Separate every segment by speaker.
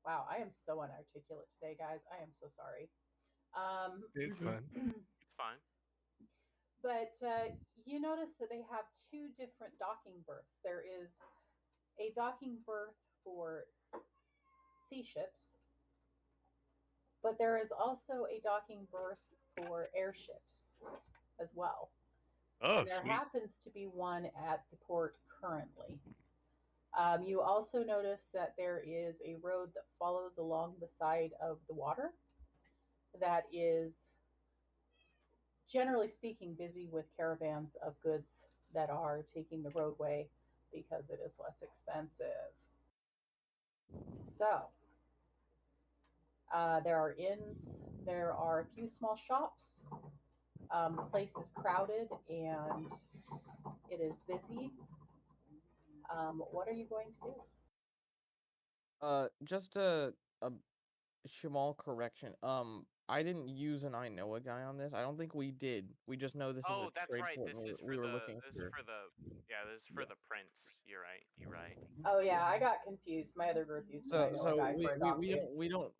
Speaker 1: Wow, I am so unarticulate today, guys. I am so sorry. Um,
Speaker 2: It's fine.
Speaker 3: It's fine.
Speaker 1: but you notice that they have two different docking berths. There is a docking berth for sea ships, but there is also a docking berth for airships as well.
Speaker 2: Oh,
Speaker 1: And there
Speaker 2: sweet.
Speaker 1: happens to be one at the port currently. You also notice that there is a road that follows along the side of the water that is, generally speaking, busy with caravans of goods that are taking the roadway because it is less expensive. So, there are inns, there are a few small shops. The place is crowded and it is busy. What are you going to do?
Speaker 4: Just a small correction. I didn't use an I know a guy on this. I don't think we did. We just know this is a
Speaker 3: Oh, that's
Speaker 4: trade
Speaker 3: right.
Speaker 4: port and we were looking
Speaker 3: This is
Speaker 4: for.
Speaker 3: for the yeah, this is for
Speaker 4: Yeah.
Speaker 3: the prince. You're right. You're right.
Speaker 1: Oh yeah, I got confused. My other group used an I
Speaker 4: So
Speaker 1: know a
Speaker 4: so
Speaker 1: guy for a docking.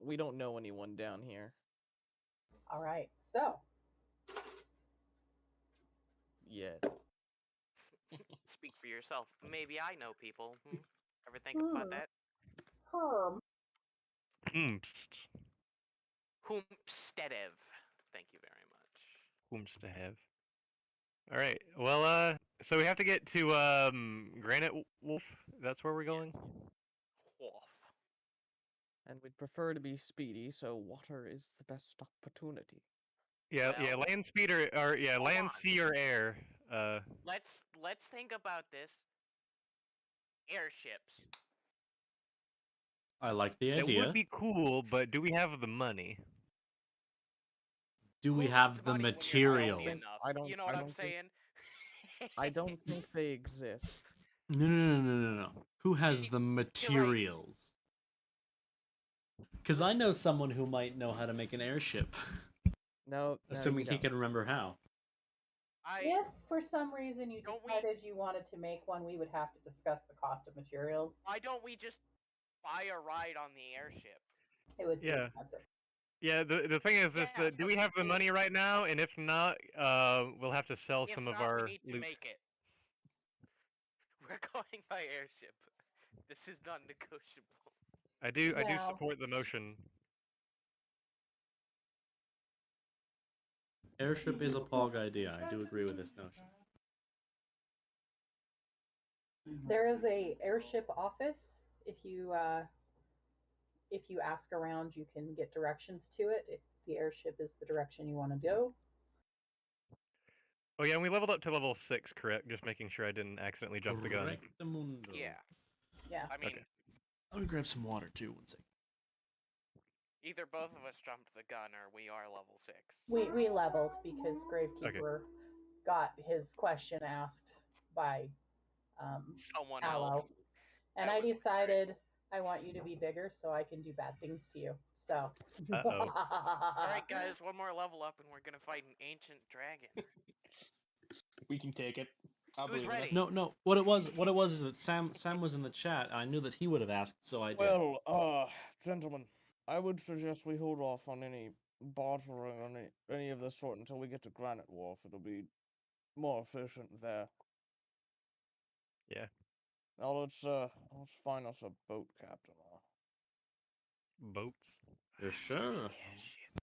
Speaker 4: we don't know anyone down here.
Speaker 1: All right, so
Speaker 4: Yeah.
Speaker 3: Speak for yourself. Maybe I know people. Ever think about
Speaker 1: hmm,
Speaker 3: that?
Speaker 1: Herm.
Speaker 2: Whomst.
Speaker 3: Whomstedev. Thank you very much.
Speaker 2: Whomst to have. All right. Well, so we have to get to Granite Wolf. That's where we're going.
Speaker 3: Yes. Wolf.
Speaker 4: And we'd prefer to be speedy, so water is the best opportunity.
Speaker 2: Yeah, yeah.
Speaker 3: Well,
Speaker 2: Land speed or yeah,
Speaker 3: hold
Speaker 2: land,
Speaker 3: on.
Speaker 2: sea, or air.
Speaker 3: Let's think about this. Airships.
Speaker 5: I like the
Speaker 2: It would
Speaker 5: idea.
Speaker 2: be cool, but do we have the money?
Speaker 5: Do we
Speaker 3: Who
Speaker 5: have
Speaker 3: needs
Speaker 5: the
Speaker 3: money when you're healthy
Speaker 5: materials?
Speaker 3: enough?
Speaker 4: I
Speaker 3: You
Speaker 4: don't
Speaker 3: know
Speaker 4: I
Speaker 3: what I'm
Speaker 4: don't think
Speaker 3: saying?
Speaker 4: I don't think they exist.
Speaker 5: No. Who has the
Speaker 3: You're right.
Speaker 5: materials? Because I know someone who might know how to make an airship,
Speaker 4: No, you
Speaker 5: assuming he
Speaker 4: don't.
Speaker 5: can remember how.
Speaker 1: If for some reason you
Speaker 3: Don't we?
Speaker 1: decided you wanted to make one, we would have to discuss the cost of materials.
Speaker 3: Why don't we just buy a ride on the airship?
Speaker 1: It would be
Speaker 2: Yeah.
Speaker 1: expensive.
Speaker 2: Yeah, the thing is,
Speaker 3: Yeah,
Speaker 2: do we
Speaker 3: but
Speaker 2: have the money right now? And if not, we'll have to sell
Speaker 3: if
Speaker 2: some of
Speaker 3: not, we
Speaker 2: our
Speaker 3: need to
Speaker 2: loot.
Speaker 3: make it. We're going by airship. This is not negotiable.
Speaker 2: I do
Speaker 1: Now,
Speaker 2: support the motion.
Speaker 5: Airship is a pog idea. I do agree with this notion.
Speaker 1: there is a airship office. If you ask around, you can get directions to it. If the airship is the direction you want to go.
Speaker 2: Oh yeah, and we leveled up to level 6, correct? Just making sure I didn't accidentally jump the gun.
Speaker 5: Correctamundo.
Speaker 3: Yeah.
Speaker 1: Yeah.
Speaker 3: I mean,
Speaker 2: Okay.
Speaker 5: Let me grab some water too. One second.
Speaker 3: either both of us jumped the gun or we are level 6.
Speaker 1: We leveled because Gravekeeper got his question asked by
Speaker 3: Someone
Speaker 1: Aloe,
Speaker 3: else.
Speaker 1: and
Speaker 3: That
Speaker 1: I
Speaker 3: was
Speaker 1: decided I want you to be bigger so I can do bad things to you. So.
Speaker 2: Uh-oh.
Speaker 3: Alright guys, one more level up and we're gonna fight an ancient dragon.
Speaker 6: We can take it. I
Speaker 3: Who's
Speaker 6: believe in
Speaker 3: ready?
Speaker 6: us.
Speaker 5: No. What it was is that Sam was in the chat. And I knew that he would have asked, so I did.
Speaker 4: Well, gentlemen, I would suggest we hold off on any bartering on any of the sort until we get to Granite Wharf. It'll be more efficient there.
Speaker 2: Yeah.
Speaker 4: Now let's find us a boat captain.
Speaker 2: Boats.
Speaker 5: Yeah, sure.
Speaker 3: Airship.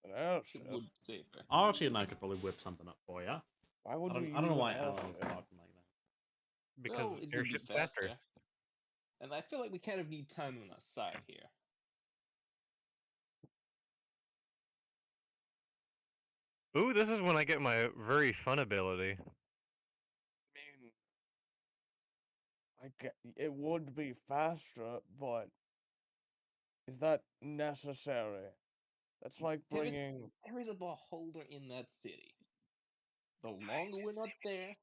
Speaker 4: An airship?
Speaker 6: Would safer.
Speaker 5: Archie and I could probably whip something up for you.
Speaker 4: Why would we
Speaker 5: I don't know
Speaker 4: use
Speaker 5: why
Speaker 4: an
Speaker 5: Alan is
Speaker 4: airship?
Speaker 5: talking like that.
Speaker 2: Because
Speaker 6: Well, it would be
Speaker 2: airship's faster.
Speaker 6: And I feel like we kind of need time on our side here.
Speaker 2: Ooh, this is when I get my very fun ability.
Speaker 4: I mean, it would be faster, but is that necessary? That's like
Speaker 6: There
Speaker 4: bringing.
Speaker 6: is a beholder in that city. The longer we're not there,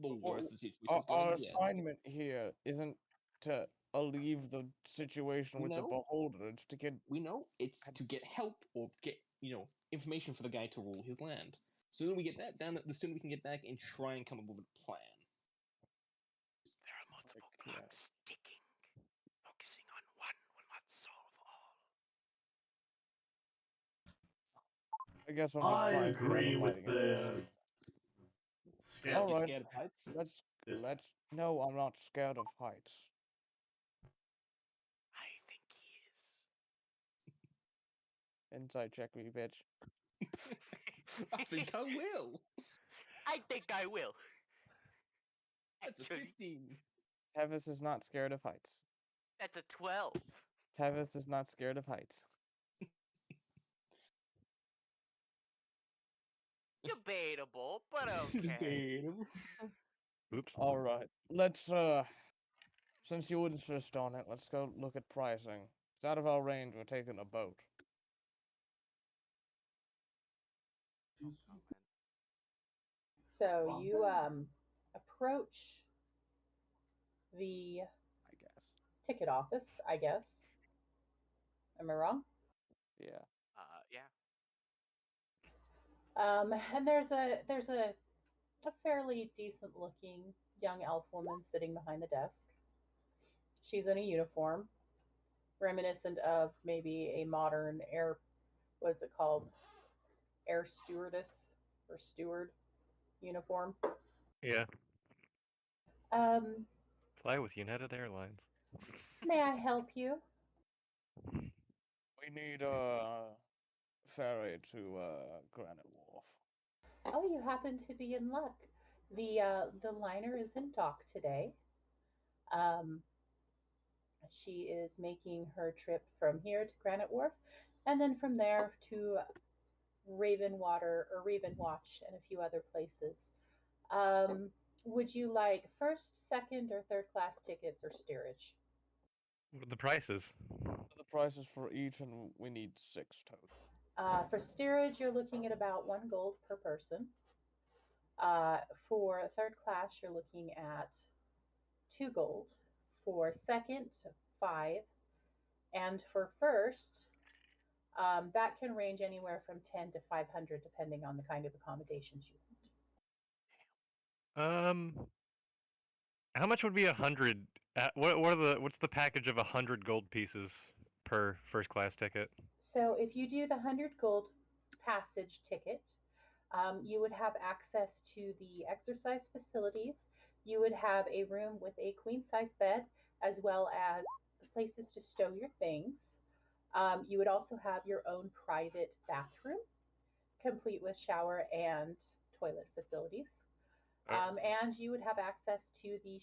Speaker 6: the worse the situation's
Speaker 4: Our
Speaker 6: going to get.
Speaker 4: assignment here isn't to alleviate the situation with the
Speaker 6: No.
Speaker 4: beholder. It's to get.
Speaker 6: We know it's to get help or get, information for the guy to rule his land. The sooner we get that done, the sooner we can get back and try and come up with a plan.
Speaker 3: There are multiple clocks ticking. Focusing on one
Speaker 4: I guess I'm just
Speaker 5: I
Speaker 4: trying to get
Speaker 5: agree with
Speaker 4: lighting into this
Speaker 5: the
Speaker 4: street.
Speaker 5: scale.
Speaker 4: All
Speaker 6: You
Speaker 4: right,
Speaker 6: scared of heights?
Speaker 4: let's. No, I'm not scared of heights.
Speaker 3: I think he
Speaker 4: Inside check me, bitch.
Speaker 3: is.
Speaker 6: I think I will.
Speaker 3: I think I will.
Speaker 6: That's a
Speaker 3: Actually,
Speaker 6: 15.
Speaker 4: Tevis is not scared of heights.
Speaker 3: that's a 12.
Speaker 4: Tevis is not scared of heights.
Speaker 3: Debatable, but okay.
Speaker 6: Debatable.
Speaker 2: Oops.
Speaker 4: All right, let's since you insist on it, let's go look at pricing. It's out of our range. We're taking a boat.
Speaker 3: Oh, man.
Speaker 1: So you approach the
Speaker 4: I guess.
Speaker 1: ticket office, I guess. Am I wrong?
Speaker 4: Yeah.
Speaker 3: Yeah.
Speaker 1: And there's a fairly decent looking young elf woman sitting behind the desk. She's in a uniform, reminiscent of maybe a modern air, what's it called? Air stewardess or steward uniform.
Speaker 2: Yeah.
Speaker 1: Um,
Speaker 2: Fly with United Airlines.
Speaker 1: may I help you?
Speaker 4: We need ferry to Granite Wharf.
Speaker 1: Oh, you happen to be in luck. The liner is in dock today. Um, she is making her trip from here to Granite Wharf, and then from there to Ravenwater or Ravenwatch and a few other places. Um, would you like first, second, or third class tickets or steerage?
Speaker 2: What are the prices?
Speaker 4: The prices for each, and we need 6 total.
Speaker 1: For steerage, you're looking at about 1 gold per person. For third class, you're looking at 2 gold. For second, 5. And for first, that can range anywhere from 10 to 500 depending on the kind of accommodations you want.
Speaker 2: How much would be 100? What's the package of 100 gold pieces per first class ticket?
Speaker 1: So if you do the 100 gold passage ticket, you would have access to the exercise facilities. You would have a room with a queen size bed, as well as places to stow your things. You would also have your own private bathroom, complete with shower and toilet facilities. And you would have access to the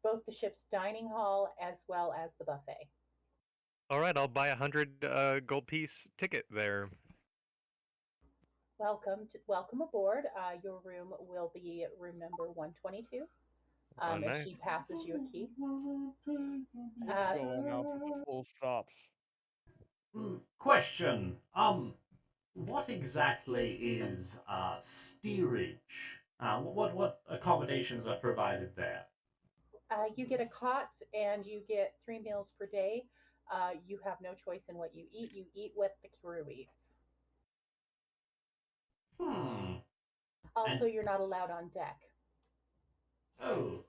Speaker 1: both the ship's dining hall as well as the buffet.
Speaker 2: All right, I'll buy 100 gold piece ticket there.
Speaker 1: Welcome aboard. Your room will be room number 122.
Speaker 2: Oh,
Speaker 1: If
Speaker 2: nice.
Speaker 1: she passes you a key.
Speaker 4: Going out for the full stops.
Speaker 5: Question. What exactly is steerage? What accommodations are provided there?
Speaker 1: You get a cot and you get 3 meals per day. You have no choice in what you eat. You eat what the crew eats.
Speaker 5: Hmm.
Speaker 1: Also,
Speaker 5: And
Speaker 1: you're not allowed on deck.
Speaker 5: oh,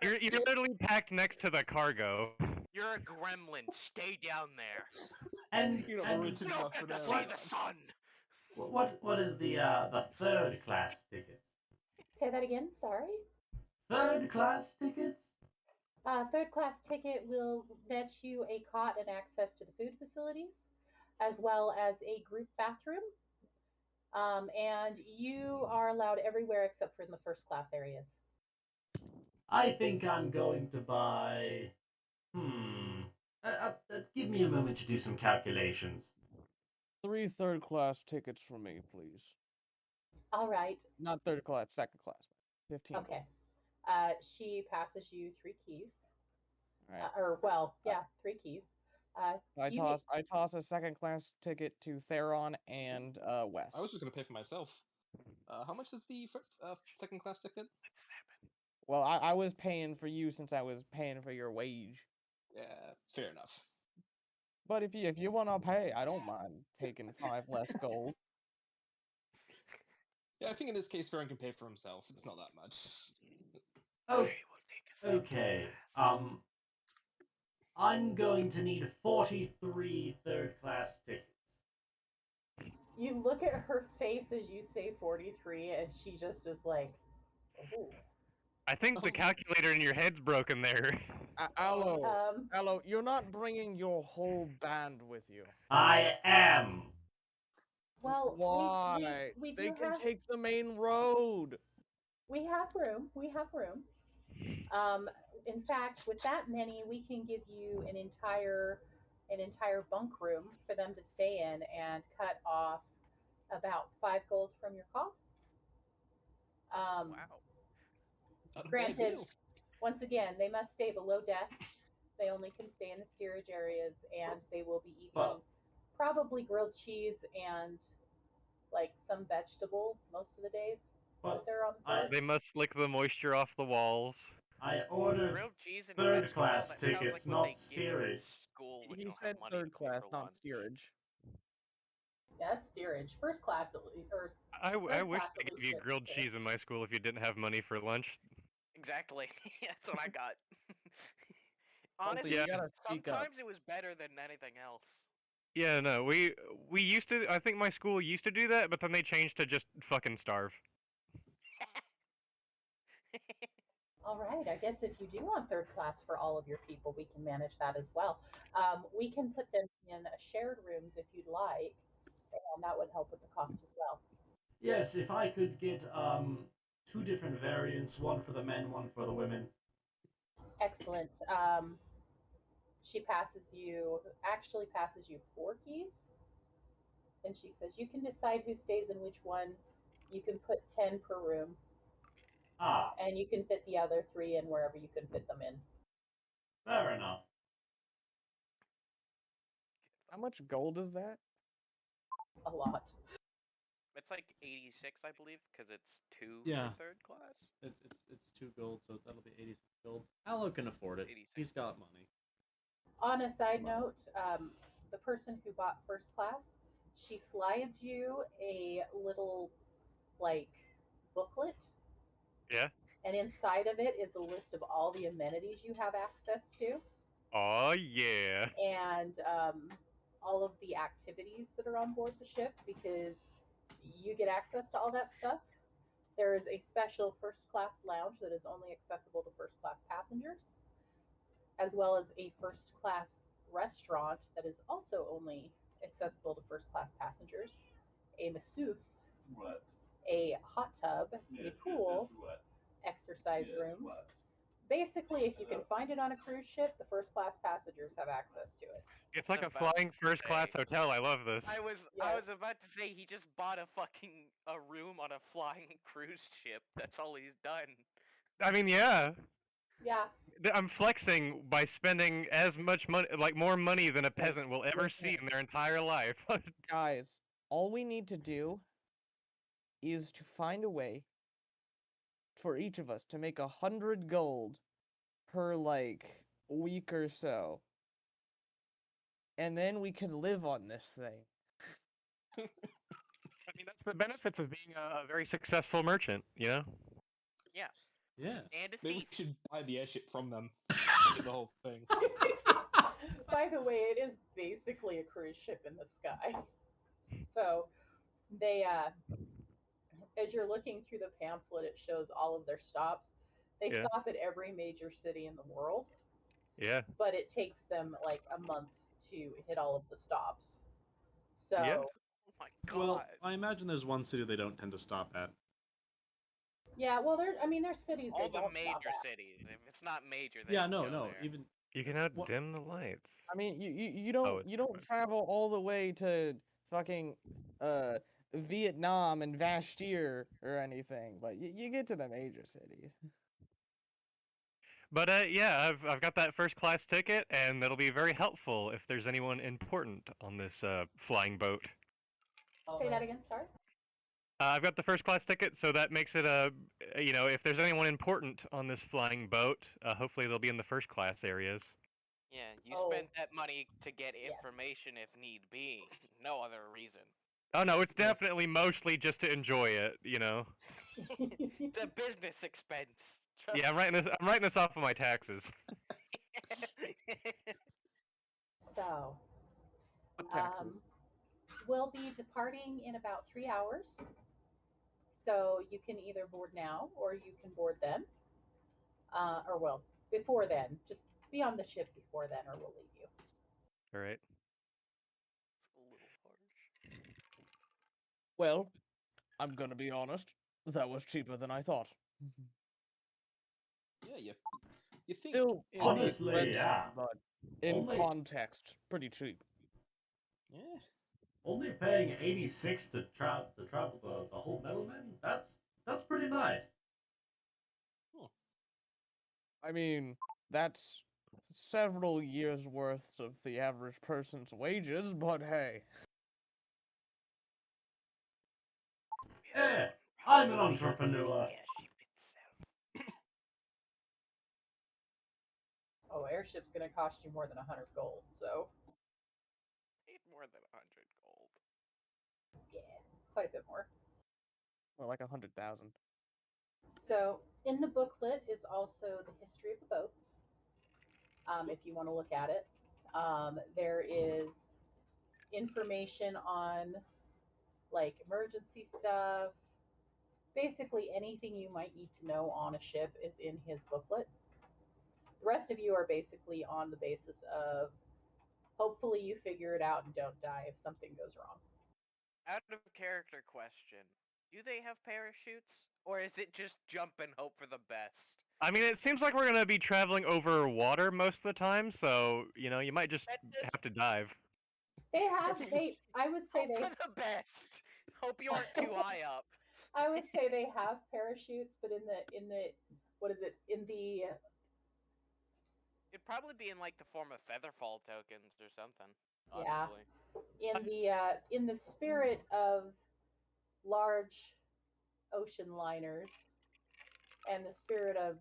Speaker 2: You're literally packed next to the cargo.
Speaker 3: You're a gremlin. Stay down there.
Speaker 5: and
Speaker 6: You're not
Speaker 5: and
Speaker 6: oriented
Speaker 3: You don't
Speaker 6: enough
Speaker 3: get
Speaker 6: for
Speaker 3: to
Speaker 6: that.
Speaker 3: see the sun.
Speaker 5: what is the third class ticket?
Speaker 1: Say that again. Sorry.
Speaker 5: Third class tickets?
Speaker 1: Third class ticket will net you a cot and access to the food facilities, as well as a group bathroom. And you are allowed everywhere except for in the first class areas.
Speaker 5: I think I'm going to buy. Hmm. Give me a moment to do some calculations.
Speaker 4: 3 third class tickets for me, please.
Speaker 1: All right.
Speaker 4: Not third class, second class. 15
Speaker 1: Okay.
Speaker 4: gold.
Speaker 1: She passes you 3 keys.
Speaker 4: All right.
Speaker 1: Or, well, yeah, 3 keys.
Speaker 4: I
Speaker 1: you
Speaker 4: toss a second class ticket to Theron and Wes.
Speaker 6: I was just gonna pay for myself. How much is the second class ticket?
Speaker 4: Well, I was paying for you since I was paying for your wage.
Speaker 6: Yeah, fair enough.
Speaker 4: But if you wanna pay, I don't mind taking 5 less gold.
Speaker 6: Yeah, I think in this case, Farron can pay for himself. It's not that much.
Speaker 5: Oh,
Speaker 3: I will take a sip.
Speaker 5: okay. I'm going to need 43 third-class tickets.
Speaker 1: You look at her face as you say 43, and she just is like, "Ooh."
Speaker 2: I think the
Speaker 6: Oh.
Speaker 2: calculator in your head's broken there.
Speaker 4: Aloe,
Speaker 1: Um,
Speaker 4: Aloe, you're not bringing your whole band with you.
Speaker 5: I am.
Speaker 1: well,
Speaker 4: Why?
Speaker 1: we
Speaker 4: They
Speaker 1: do
Speaker 4: can
Speaker 1: have
Speaker 4: take the main road.
Speaker 1: we have room. We have room. Um, in fact, with that many, we can give you an entire bunk room for them to stay in and cut off about 5 gold from your costs. Um,
Speaker 3: Wow.
Speaker 6: Not a bad
Speaker 1: Granted,
Speaker 6: deal.
Speaker 1: once again, they must stay below deck. They only can stay in the steerage areas, and they will be eating
Speaker 5: But
Speaker 1: probably grilled cheese and like some vegetable most of the days that
Speaker 5: but
Speaker 1: they're on
Speaker 5: I
Speaker 1: board.
Speaker 2: They must lick the moisture off the walls.
Speaker 5: I ordered
Speaker 3: Grilled cheese and
Speaker 5: third
Speaker 3: vegetable,
Speaker 5: class
Speaker 3: that sounds like
Speaker 5: tickets,
Speaker 3: what
Speaker 5: not
Speaker 3: they give you in
Speaker 5: steerage.
Speaker 3: school when you
Speaker 4: He
Speaker 3: don't have
Speaker 4: said
Speaker 3: money to
Speaker 4: third
Speaker 3: pay
Speaker 4: class,
Speaker 3: for
Speaker 4: not
Speaker 3: lunch.
Speaker 4: steerage.
Speaker 1: Yeah, that's steerage. First class at least, or
Speaker 2: I
Speaker 1: third
Speaker 2: wish
Speaker 1: class
Speaker 2: they
Speaker 1: at
Speaker 2: gave
Speaker 1: least
Speaker 2: you
Speaker 1: gets
Speaker 2: grilled
Speaker 1: steak.
Speaker 2: cheese in my school if you didn't have money for lunch.
Speaker 3: Exactly. That's what I got.
Speaker 4: Also,
Speaker 3: Honestly,
Speaker 2: Yeah.
Speaker 4: you gotta speak up.
Speaker 3: sometimes it was better than anything else.
Speaker 2: Yeah, no, we used to. I think my school used to do that, but then they changed to just fucking starve.
Speaker 1: All right, I guess if you do want third class for all of your people, we can manage that as well. We can put them in shared rooms if you'd like, and that would help with the cost as well.
Speaker 5: Yes, if I could get 2 different variants, one for the men, one for the women.
Speaker 1: Excellent. She actually passes you 4 keys, and she says you can decide who stays in which one. You can put 10 per room,
Speaker 5: Ah,
Speaker 1: and you can fit the other 3 in wherever you can fit them in.
Speaker 5: fair enough.
Speaker 4: How much gold is that?
Speaker 1: A lot.
Speaker 3: It's like 86, I believe, because it's 2
Speaker 7: Yeah.
Speaker 3: for third class.
Speaker 7: It's 2 gold, so that'll be 86 gold. Aloe can afford it.
Speaker 3: 86
Speaker 7: He's got money.
Speaker 1: On a side note, the person who bought first class, she slides you a little like booklet,
Speaker 2: Yeah.
Speaker 1: and inside of it is a list of all the amenities you have access to,
Speaker 2: Oh yeah.
Speaker 1: and all of the activities that are on board the ship, because you get access to all that stuff. There is a special first class lounge that is only accessible to first class passengers, as well as a first class restaurant that is also only accessible to first class passengers, a masseuse, a hot tub, a pool, exercise room. Basically, if you can find it on a cruise ship, the first class passengers have access to it.
Speaker 2: It's like a
Speaker 3: about
Speaker 2: flying
Speaker 3: to
Speaker 2: first class
Speaker 3: say.
Speaker 2: hotel. I love this.
Speaker 3: I
Speaker 1: Yes.
Speaker 3: was about to say he just bought a room on a flying cruise ship. That's all he's done.
Speaker 2: I mean, yeah.
Speaker 1: Yeah,
Speaker 2: I'm flexing by spending as much money, like more money than a peasant will ever see in their entire life.
Speaker 4: Guys, all we need to do is to find a way for each of us to make 100 gold per like week or so. And then we can live on this thing.
Speaker 2: I mean, that's the benefits of being a very successful merchant, you know?
Speaker 3: Yeah,
Speaker 7: Yeah.
Speaker 3: and a
Speaker 6: Maybe we
Speaker 3: thief.
Speaker 6: should buy the airship from them. Get the whole thing.
Speaker 1: by the way, it is basically a cruise ship in the sky. So they, as you're looking through the pamphlet, it shows all of their stops. They
Speaker 2: Yeah.
Speaker 1: stop at every major city in the world,
Speaker 2: Yeah.
Speaker 1: but it takes them like a month to hit all of the stops. So
Speaker 2: Yeah.
Speaker 3: Oh my god.
Speaker 7: Well, I imagine there's one city they don't tend to stop at.
Speaker 1: yeah, well, there's cities
Speaker 3: all
Speaker 1: they
Speaker 3: the
Speaker 1: don't stop
Speaker 3: major
Speaker 1: at.
Speaker 3: cities. If it's not major, they
Speaker 7: Yeah,
Speaker 3: don't
Speaker 7: no,
Speaker 3: go
Speaker 7: no.
Speaker 3: there.
Speaker 7: Even
Speaker 2: You can
Speaker 7: What-
Speaker 2: outdim the lights.
Speaker 4: I mean, you
Speaker 2: Oh,
Speaker 4: don't
Speaker 2: it's
Speaker 4: you don't
Speaker 2: different.
Speaker 4: travel all the way to fucking Vietnam and Vashtir or anything, but you get to the major cities.
Speaker 2: But yeah, I've got that first class ticket, and that'll be very helpful if there's anyone important on this flying boat.
Speaker 1: Say that again, sorry.
Speaker 2: I've got the first class ticket, so that makes it you know, if there's anyone important on this flying boat, hopefully they'll be in the first class areas.
Speaker 3: Yeah, you
Speaker 1: Oh.
Speaker 3: spend that money to get
Speaker 1: Yes.
Speaker 3: information if need be. No other reason.
Speaker 2: Oh no, it's
Speaker 4: Yes.
Speaker 2: definitely mostly just to enjoy it, you know.
Speaker 3: It's a business expense.
Speaker 2: Yeah, I'm writing this off of my taxes.
Speaker 1: So,
Speaker 4: What taxes?
Speaker 1: we'll be departing in about 3 hours. So you can either board now or you can board then. Or, well, before then. Just be on the ship before then or we'll leave you.
Speaker 2: All right.
Speaker 3: It's a little harsh.
Speaker 4: Well, I'm gonna be honest. That was cheaper than I thought.
Speaker 6: Yeah, you think
Speaker 4: Still
Speaker 6: it-
Speaker 4: pretty
Speaker 5: Honestly,
Speaker 4: expensive,
Speaker 5: yeah.
Speaker 4: but in
Speaker 5: Only-
Speaker 4: context, pretty cheap.
Speaker 6: Yeah.
Speaker 5: Only paying 86 to travel the whole middleman? That's pretty nice.
Speaker 4: I mean, that's several years worth of the average person's wages, but hey.
Speaker 5: Eh, I'm an entrepreneur.
Speaker 3: Airship itself.
Speaker 1: Oh, airship's going to cost you more than 100 gold, so
Speaker 3: Paid more than 100 gold.
Speaker 1: yeah, quite a bit more.
Speaker 4: Well, like 100,000.
Speaker 1: So, in the booklet is also the history of the boat, if you want to look at it. There is information on like emergency stuff. Basically, anything you might need to know on a ship is in his booklet. The rest of you are basically on the basis of hopefully you figure it out and don't die if something goes wrong.
Speaker 3: Out of character question. Do they have parachutes? Or is it just jump and hope for the best?
Speaker 2: I mean, it seems like we're gonna be traveling over water most of the time, so you might just
Speaker 3: That just
Speaker 2: have to dive.
Speaker 1: I would say
Speaker 3: hope for the best. Hope you aren't too high up.
Speaker 1: I would say they have parachutes, but in the what is it? In the
Speaker 3: It'd probably be in like the form of featherfall tokens or something.
Speaker 1: Yeah.
Speaker 3: Honestly.
Speaker 1: In the spirit of large ocean liners and the spirit of,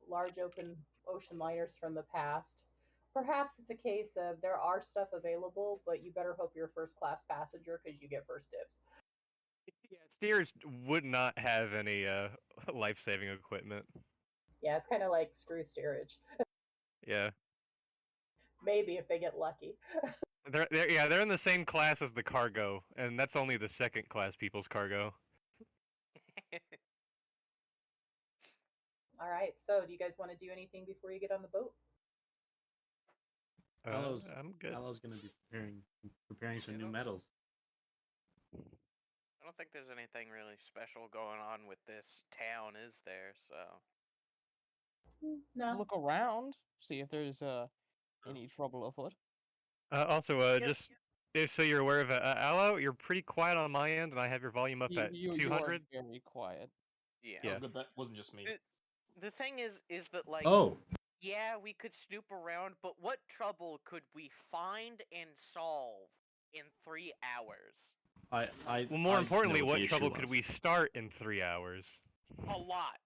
Speaker 1: large open ocean liners from the past, perhaps it's a case of there are stuff available, but you better hope you're a first class passenger because you get first dibs.
Speaker 2: Yeah, steers would not have any life-saving equipment.
Speaker 1: Yeah, it's kind of like screw steerage.
Speaker 2: Yeah,
Speaker 1: Maybe if they get lucky.
Speaker 2: they're in the same class as the cargo, and that's only the second class people's cargo.
Speaker 1: All right. So, do you guys want to do anything before you get on the boat?
Speaker 2: I'm good.
Speaker 7: Alo's gonna be preparing some new metals.
Speaker 3: I don't think there's anything really special going on with this town, is there? So
Speaker 1: No.
Speaker 4: Look around, see if there's any trouble afoot.
Speaker 2: Also,
Speaker 3: Yes.
Speaker 2: so you're aware of Aloe, you're pretty quiet on my end, and I have your volume up at
Speaker 4: You are
Speaker 2: 200.
Speaker 4: very quiet.
Speaker 3: yeah.
Speaker 2: Yeah.
Speaker 6: Oh, good, that wasn't just me.
Speaker 3: The thing is that like
Speaker 7: Oh,
Speaker 3: yeah, we could snoop around, but what trouble could we find and solve in 3 hours?
Speaker 2: Well, more importantly,
Speaker 7: know
Speaker 2: what
Speaker 7: the
Speaker 2: trouble
Speaker 7: issue
Speaker 2: could
Speaker 7: was.
Speaker 2: we start in 3 hours?
Speaker 3: A lot.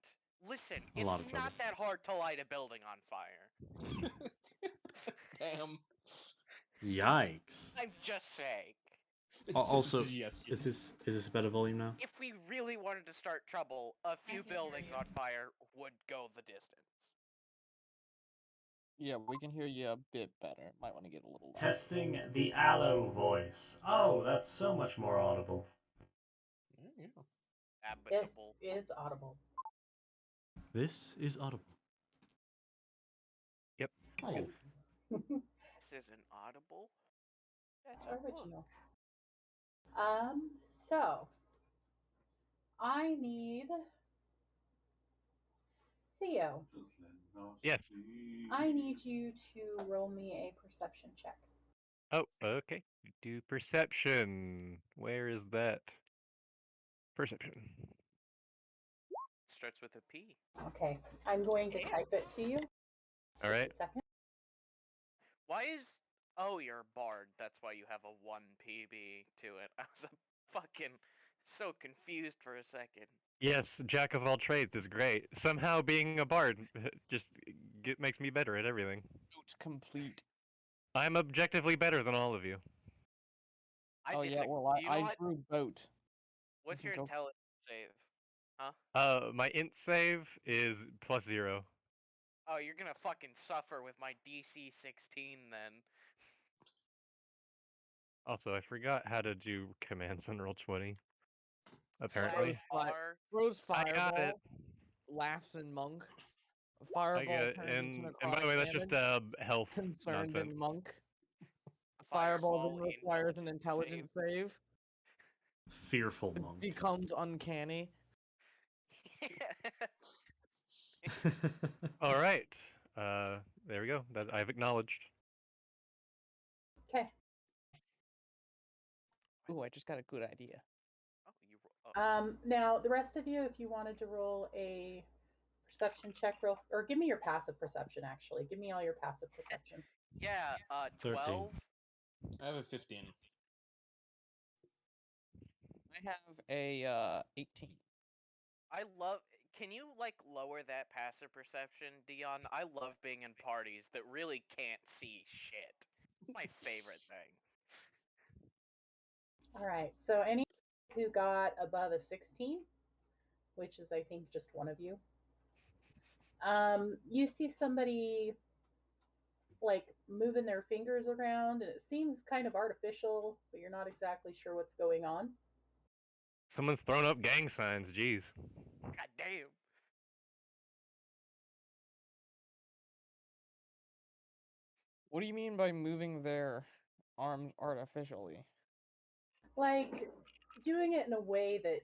Speaker 3: Listen,
Speaker 7: A
Speaker 3: it's
Speaker 7: lot of trouble.
Speaker 3: not that hard to light a building on fire.
Speaker 6: Damn.
Speaker 7: Yikes!
Speaker 3: I'm just saying.
Speaker 6: It's
Speaker 7: Al-
Speaker 6: just a
Speaker 7: also,
Speaker 6: suggestion.
Speaker 7: is this a better volume now?
Speaker 3: If we really wanted to start trouble, a few buildings on fire would go the distance.
Speaker 4: Yeah, we can hear you a bit better. Might want to get a little louder.
Speaker 5: Testing the Aloe voice. Oh, that's so much more audible.
Speaker 6: Yeah.
Speaker 1: This
Speaker 3: Habitable.
Speaker 1: is audible.
Speaker 7: This is audible.
Speaker 2: Yep.
Speaker 7: Oh,
Speaker 3: This isn't audible. That's a book.
Speaker 1: Original. So I need Theo.
Speaker 2: Yes.
Speaker 1: I need you to roll me a perception check.
Speaker 2: Oh, okay. Do perception. Where is that? Perception.
Speaker 3: Starts with a P.
Speaker 1: Okay, I'm going to type it to you.
Speaker 2: All right.
Speaker 1: Just a second.
Speaker 3: Why is... Oh, you're a bard. That's why you have a 1 PB to it. I was fucking so confused for a second.
Speaker 2: Yes, jack of all trades is great. Somehow being a bard just makes me better at everything.
Speaker 4: Boot complete.
Speaker 2: I'm objectively better than all of you.
Speaker 3: I
Speaker 4: Oh yeah,
Speaker 3: disagree.
Speaker 4: well
Speaker 3: You know
Speaker 4: I
Speaker 3: what?
Speaker 4: drew boat.
Speaker 3: What's
Speaker 4: You
Speaker 3: your
Speaker 4: can go-
Speaker 3: intelligence save?
Speaker 2: My int save is +0.
Speaker 3: Oh, you're gonna fucking suffer with my DC 16 then.
Speaker 2: Also, I forgot how to do commands on Roll20.
Speaker 3: Slash
Speaker 2: Apparently,
Speaker 3: R.
Speaker 4: Throws
Speaker 2: I got it.
Speaker 4: fireball, laughs in monk.
Speaker 2: I
Speaker 4: Fireball
Speaker 2: get it.
Speaker 4: turns into
Speaker 2: And by the way, that's just health
Speaker 4: concerns
Speaker 2: nonsense.
Speaker 4: in monk. Fireball then
Speaker 3: Fireball
Speaker 4: requires an
Speaker 3: intelligence
Speaker 4: intelligence save.
Speaker 5: Fearful
Speaker 4: It
Speaker 5: monk.
Speaker 4: becomes uncanny.
Speaker 2: All right. There we go. That I've acknowledged.
Speaker 1: Okay.
Speaker 4: Ooh, I just got a good idea.
Speaker 3: Oh, you
Speaker 1: Now the rest of you, if you wanted to roll a perception check, or give me your passive perception. Actually, give me all your passive perception.
Speaker 3: yeah,
Speaker 5: 13.
Speaker 3: 12.
Speaker 6: I have a 15.
Speaker 4: I have a 18.
Speaker 3: I love. Can you like lower that passive perception, Dion? I love being in parties that really can't see shit. My favorite thing.
Speaker 1: All right. So any who got above a 16, which is I think just one of you, you see somebody like moving their fingers around, and it seems kind of artificial, but you're not exactly sure what's going on.
Speaker 2: Someone's thrown up gang signs. Jeez.
Speaker 3: God damn.
Speaker 4: What do you mean by moving their arms artificially?
Speaker 1: Like doing it in a way that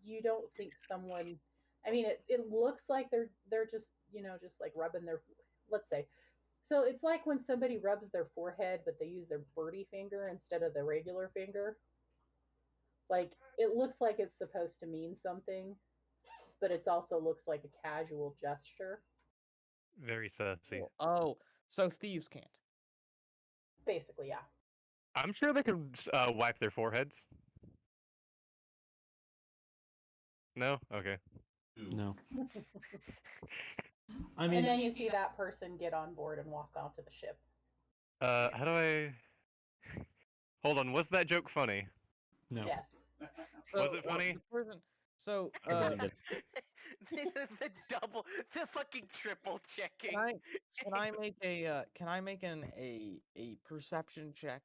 Speaker 1: you don't think someone. I mean, it looks like they're just just like rubbing their, let's say. So it's like when somebody rubs their forehead, but they use their birdie finger instead of the regular finger. Like it looks like it's supposed to mean something, but it also looks like a casual gesture.
Speaker 2: Very sassy.
Speaker 4: Oh, so thieves can't.
Speaker 1: Basically, yeah.
Speaker 2: I'm sure they could wipe their foreheads. No? Okay.
Speaker 5: No. I
Speaker 1: And
Speaker 5: mean,
Speaker 1: then you see that person get on board and walk onto the ship.
Speaker 2: How do I... Hold on, was that joke funny?
Speaker 5: no.
Speaker 1: Yes.
Speaker 2: Was it funny?
Speaker 4: The person, so,
Speaker 5: Everyone did.
Speaker 3: the double, the fucking triple checking.
Speaker 4: can I make a can I make a perception check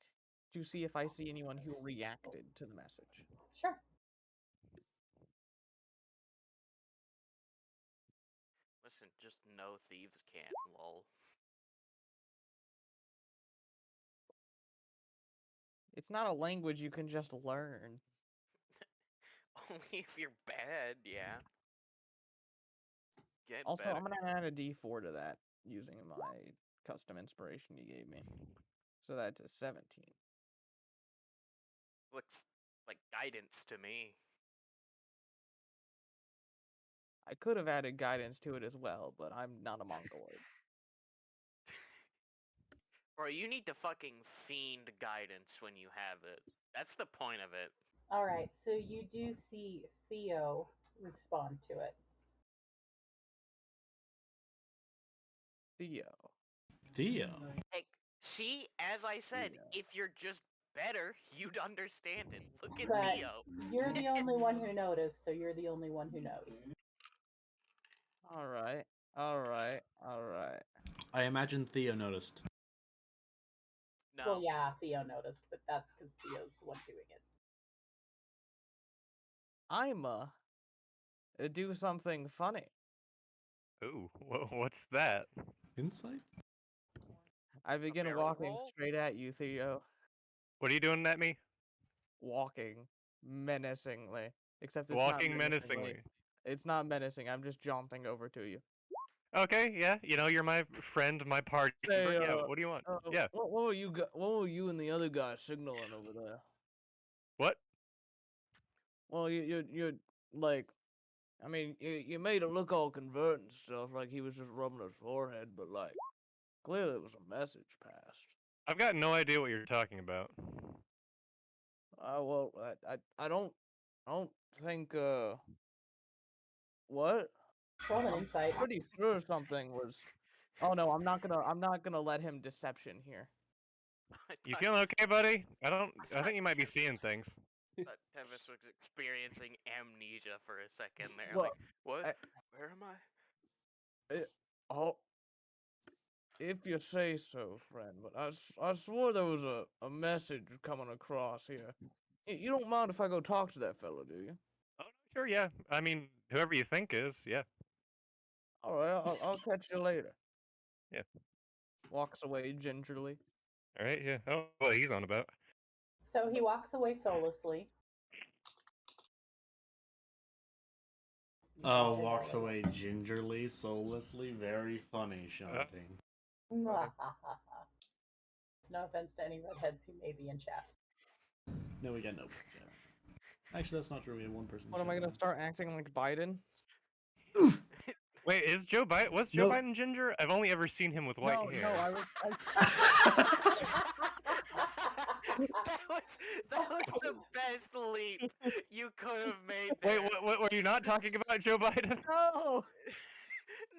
Speaker 4: to see if I see anyone who reacted to the message?
Speaker 1: Sure.
Speaker 3: Listen, just no thieves can't. Lol.
Speaker 4: It's not a language you can just learn.
Speaker 3: Only if you're bad, yeah. Get
Speaker 4: Also,
Speaker 3: better.
Speaker 4: I'm gonna add a D4 to that using my custom inspiration you gave me. So that's a 17.
Speaker 3: Looks like guidance to me.
Speaker 4: I could have added guidance to it as well, but I'm not a mongoloid.
Speaker 3: Bro, you need to fucking fiend guidance when you have it. That's the point of it.
Speaker 1: All right. So you do see Theo respond to it.
Speaker 4: Theo.
Speaker 5: Theo.
Speaker 3: Like, see, as I said,
Speaker 4: Theo.
Speaker 3: if you're just better, you'd understand it. Look at
Speaker 1: But
Speaker 3: Theo.
Speaker 1: you're the only one who noticed, so you're the only one who knows.
Speaker 4: Alright. Alright. Alright.
Speaker 5: I imagine Theo noticed.
Speaker 3: No.
Speaker 1: Well, yeah, Theo noticed, but that's because Theo's the one doing it.
Speaker 4: I'ma do something funny.
Speaker 2: Ooh, what's that?
Speaker 5: Insight?
Speaker 4: I begin
Speaker 3: barrel
Speaker 4: walking
Speaker 3: roll?
Speaker 4: straight at you, Theo.
Speaker 2: What are you doing at me?
Speaker 4: Walking menacingly. Except it's
Speaker 2: Walking
Speaker 4: not
Speaker 2: menacingly.
Speaker 4: It's not menacing. I'm just jaunting over to you.
Speaker 2: Okay, yeah, you're my friend, my party
Speaker 4: Say,
Speaker 2: keeper. Yeah, what do you want? Yeah.
Speaker 4: What were you and the other guy signaling over there?
Speaker 2: What?
Speaker 4: Well, you like, I mean, you made it look all covert and stuff, like he was just rubbing his forehead, but like, clearly it was a message passed.
Speaker 2: I've got no idea what you're talking about.
Speaker 4: Well, I don't think, what?
Speaker 1: Roll an insight.
Speaker 4: Pretty sure something was. Oh no, I'm not gonna let him deception here.
Speaker 3: I
Speaker 2: You
Speaker 3: thought
Speaker 2: feeling okay, buddy? I think you might be seeing things.
Speaker 3: Tevis was experiencing amnesia for a second there.
Speaker 4: Well,
Speaker 3: like, what?
Speaker 4: I-
Speaker 3: Where am I?
Speaker 4: Oh, If you say so, friend, but I swore there was a message coming across here. You don't mind if I go talk to that fellow, do you?
Speaker 2: Oh, sure, yeah. I mean, whoever you think is, yeah.
Speaker 4: All right, I'll catch you later.
Speaker 2: Yeah.
Speaker 4: Walks away gingerly.
Speaker 2: All right, yeah. Oh, what he's on about.
Speaker 1: So he walks away soullessly.
Speaker 7: Walks away gingerly, soullessly. Very funny, Shanting.
Speaker 1: No offense to any redheads who may be in chat.
Speaker 7: No, we got no chat. Actually, that's not true. We have one person. in
Speaker 4: What am
Speaker 7: chat
Speaker 4: I gonna
Speaker 7: now.
Speaker 4: start acting like Biden?
Speaker 2: Wait, is Joe Biden? Was Joe Biden ginger? I've only ever seen him with white hair.
Speaker 4: No, I was.
Speaker 3: that was the best leap you could have made
Speaker 2: Wait,
Speaker 3: there.
Speaker 2: what were you not talking about, Joe Biden?
Speaker 4: No.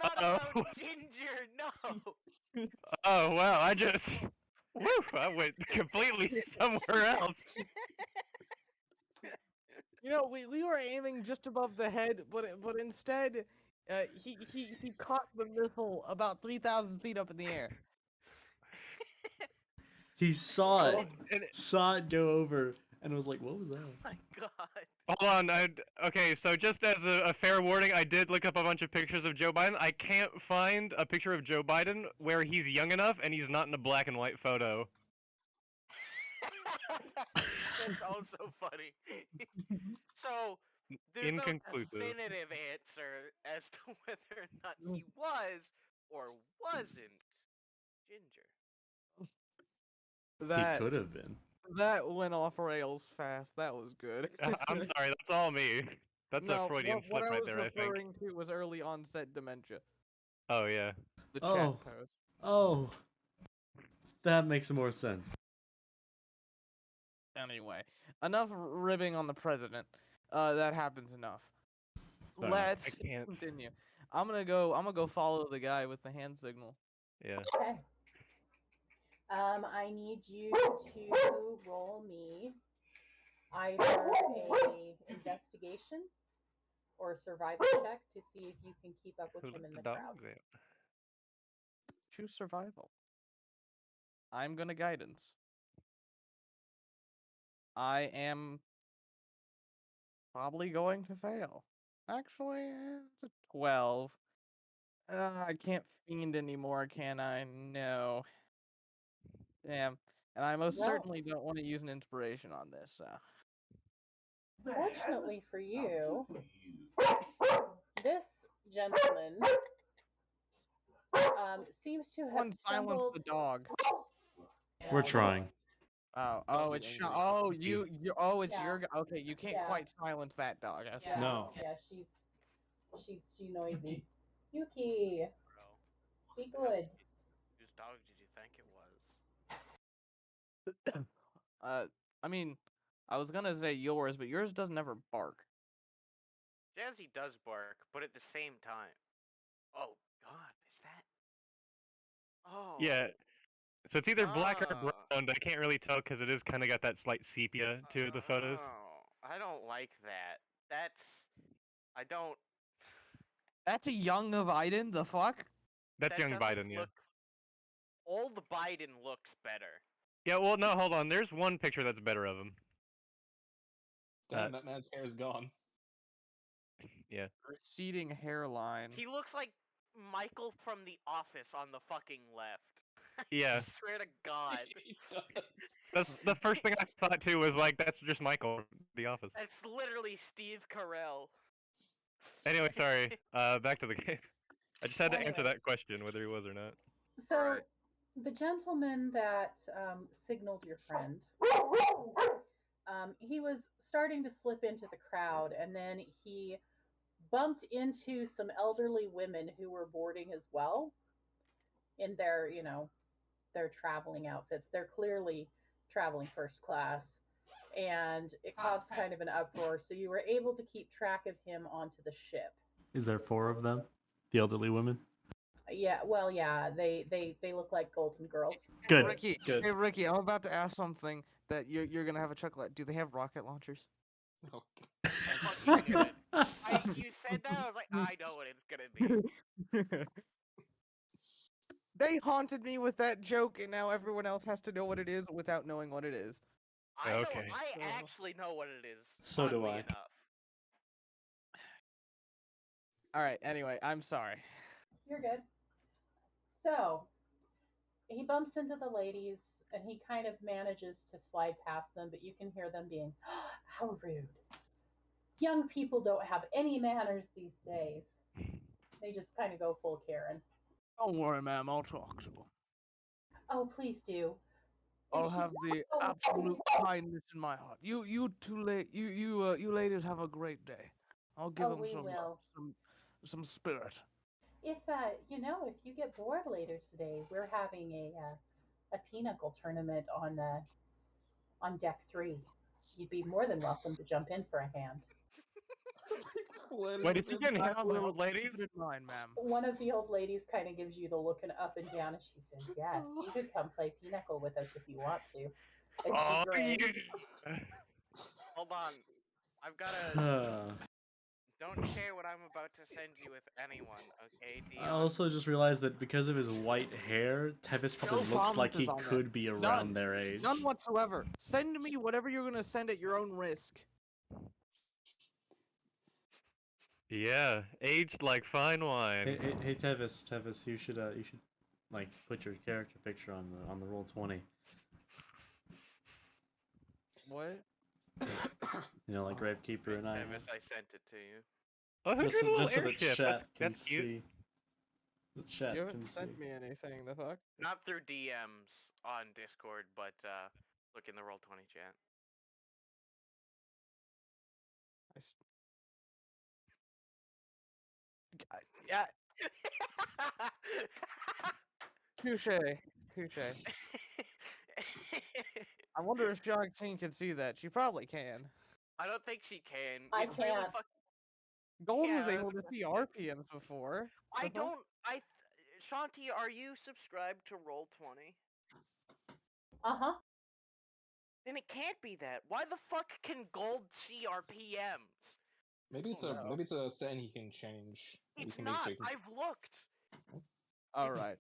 Speaker 3: Not
Speaker 2: Uh-oh.
Speaker 3: about ginger, no.
Speaker 2: Oh wow, I just, woof, I went completely somewhere else.
Speaker 4: You know, we were aiming just above the head, but instead, he caught the missile about 3,000 feet up in the air.
Speaker 7: He saw it,
Speaker 2: And
Speaker 7: saw it go over, and was like, "What was that?"
Speaker 3: My God.
Speaker 2: hold on, okay, so just as a fair warning, I did look up a bunch of pictures of Joe Biden. I can't find a picture of Joe Biden where he's young enough and he's not in a black and white photo.
Speaker 3: That's also funny. So, there's no
Speaker 2: Inconclusive.
Speaker 3: definitive answer as to whether or not he was or wasn't ginger.
Speaker 4: That
Speaker 7: He could have been.
Speaker 4: that went off rails fast. That was good.
Speaker 2: I'm sorry, that's all me. That's
Speaker 4: No,
Speaker 2: a Freudian
Speaker 4: what
Speaker 2: slip
Speaker 4: I
Speaker 2: right
Speaker 4: was
Speaker 2: there, I think.
Speaker 4: referring to was early onset dementia.
Speaker 2: Oh yeah.
Speaker 4: The
Speaker 7: Oh.
Speaker 4: chat post.
Speaker 7: Oh, that makes more sense.
Speaker 4: Anyway, enough ribbing on the president. That happens enough.
Speaker 7: Sorry.
Speaker 4: Let's
Speaker 2: I can't.
Speaker 4: continue. I'm gonna go follow the guy with the hand signal.
Speaker 2: Yeah.
Speaker 1: Okay. I need you to roll me either a investigation or a survival check to see if you can keep up with
Speaker 2: Who
Speaker 1: him
Speaker 2: let
Speaker 1: in
Speaker 2: the
Speaker 1: the crowd.
Speaker 2: dogs out?
Speaker 4: Choose survival. I'm gonna guidance. I am probably going to fail. Actually, it's a 12. I can't fiend anymore, can I? No. Damn. And I most
Speaker 1: Well-
Speaker 4: certainly don't want to use an inspiration on this.
Speaker 1: Fortunately for you, this gentleman seems to have
Speaker 4: Someone silence
Speaker 1: stumbled.
Speaker 4: the dog.
Speaker 7: We're trying.
Speaker 4: Oh, it's
Speaker 6: angry.
Speaker 4: oh,
Speaker 7: Thank
Speaker 4: you,
Speaker 7: you.
Speaker 1: Yeah.
Speaker 4: your okay. You can't
Speaker 1: Yeah.
Speaker 4: quite silence that dog. Okay.
Speaker 1: Yeah,
Speaker 7: No.
Speaker 1: Yeah, she's noisy. Yuki,
Speaker 3: Bro,
Speaker 1: be good.
Speaker 3: whose dog did you think it was?
Speaker 4: I mean, I was gonna say yours, but yours doesn't ever bark.
Speaker 3: Jazzy does bark, but at the same time. Oh God, is that? Oh.
Speaker 2: Yeah. So it's either black or
Speaker 3: Ah.
Speaker 2: brown. I can't really tell because it is kind of got that slight sepia to the photos.
Speaker 3: Oh, I don't like that. I don't.
Speaker 4: That's a young Biden. The fuck?
Speaker 2: That's
Speaker 3: that
Speaker 2: young
Speaker 3: doesn't
Speaker 2: Biden, yeah.
Speaker 3: look- Old Biden looks better.
Speaker 2: Yeah, well, no, hold on. There's one picture that's better of him.
Speaker 6: Damn, that man's hair is gone.
Speaker 2: Yeah.
Speaker 4: Receding hairline.
Speaker 3: He looks like Michael from The Office on the fucking left.
Speaker 2: Yeah.
Speaker 3: I swear to God.
Speaker 6: He does.
Speaker 2: That's the first thing I thought too was like, that's just Michael, from The Office.
Speaker 3: That's literally Steve Carell.
Speaker 2: Anyway, sorry. Back to the game. I just had to answer
Speaker 1: Anyways.
Speaker 2: that question, whether he was or not.
Speaker 1: So,
Speaker 4: Right.
Speaker 1: the gentleman that signaled your friend, he was starting to slip into the crowd, and then he bumped into some elderly women who were boarding as well in their, their traveling outfits. They're clearly traveling first class, and it caused kind of an uproar. So you were able to keep track of him onto the ship.
Speaker 7: Is there 4 of them? The elderly women?
Speaker 1: Yeah, well, yeah, they look like golden girls.
Speaker 7: Good.
Speaker 4: Ricky,
Speaker 7: Good.
Speaker 4: hey Ricky, I'm about to ask something that you're gonna have a chuckle at. Do they have rocket launchers?
Speaker 6: Oh,
Speaker 3: I fucking knew it. You said that, I was like, I know what it's gonna be.
Speaker 4: They haunted me with that joke, and now everyone else has to know what it is without knowing what it is.
Speaker 3: I
Speaker 2: Okay.
Speaker 3: actually know what it is.
Speaker 7: So do
Speaker 3: oddly
Speaker 7: I.
Speaker 3: Enough.
Speaker 4: Alright, anyway, I'm sorry.
Speaker 1: You're good. So he bumps into the ladies and he kind of manages to slide past them, but you can hear them being, how rude. Young people don't have any manners these days. They just kind of go full Karen.
Speaker 4: Don't worry, ma'am, I'll talk to them.
Speaker 1: Oh, please do.
Speaker 4: I'll
Speaker 1: She's
Speaker 4: have the
Speaker 1: so-
Speaker 4: absolute kindness in my heart. You ladies have a great day. I'll give
Speaker 1: Oh,
Speaker 4: them
Speaker 1: we will.
Speaker 4: some spirit.
Speaker 1: If if you get bored later today, we're having a pinnacle tournament on deck 3. You'd be more than welcome to jump in for a hand.
Speaker 2: Wait, is he getting hit on by old ladies?
Speaker 4: Keep it in mind, ma'am.
Speaker 1: One of the old ladies kind of gives you the looking up and down, and she says, "Yes, you could come play pinnacle with us if you want to." And she
Speaker 2: Oh,
Speaker 1: grins.
Speaker 2: yeah.
Speaker 3: Hold on. I've gotta. Don't share what I'm about to send you with anyone, okay,
Speaker 7: I
Speaker 3: Dion?
Speaker 7: also just realized that because of his white hair, Tevis probably looks like he
Speaker 4: promises on
Speaker 7: could
Speaker 4: this.
Speaker 7: be around
Speaker 4: None.
Speaker 7: their age.
Speaker 4: None whatsoever. Send me whatever you're gonna send at your own risk.
Speaker 2: Yeah, aged like fine wine.
Speaker 7: Hey, Tevis, you should like put your character picture on the roll 20.
Speaker 4: What?
Speaker 7: You know, like Gravekeeper and I.
Speaker 3: Travis, I sent it to you.
Speaker 2: Oh, who
Speaker 7: Just
Speaker 2: drew the
Speaker 7: so
Speaker 2: little
Speaker 7: the
Speaker 2: airship?
Speaker 7: chat can
Speaker 2: That's cute.
Speaker 7: see. The chat
Speaker 4: You haven't
Speaker 7: can
Speaker 4: sent
Speaker 7: see.
Speaker 4: me anything. The fuck?
Speaker 3: Not through DMs on Discord, but look in the Roll20 chat.
Speaker 4: Yeah. Touche. I wonder if Jogtine can see that. She probably can.
Speaker 3: I don't think she can.
Speaker 1: I
Speaker 3: It's really
Speaker 1: can't.
Speaker 3: fuck.
Speaker 4: Gold
Speaker 3: Yeah,
Speaker 4: was
Speaker 3: that's
Speaker 4: able
Speaker 3: a
Speaker 4: to see
Speaker 3: question.
Speaker 4: RPMs before.
Speaker 3: I
Speaker 4: The fuck?
Speaker 3: don't. Shanti, are you subscribed to Roll20?
Speaker 1: Uh-huh.
Speaker 3: Then it can't be that. Why the fuck can Gold see our PMs?
Speaker 6: Maybe it's
Speaker 4: Oh, no.
Speaker 6: maybe it's a setting he can change. We
Speaker 3: It's
Speaker 6: can make
Speaker 3: not.
Speaker 6: so he can-
Speaker 3: I've looked.
Speaker 4: All right.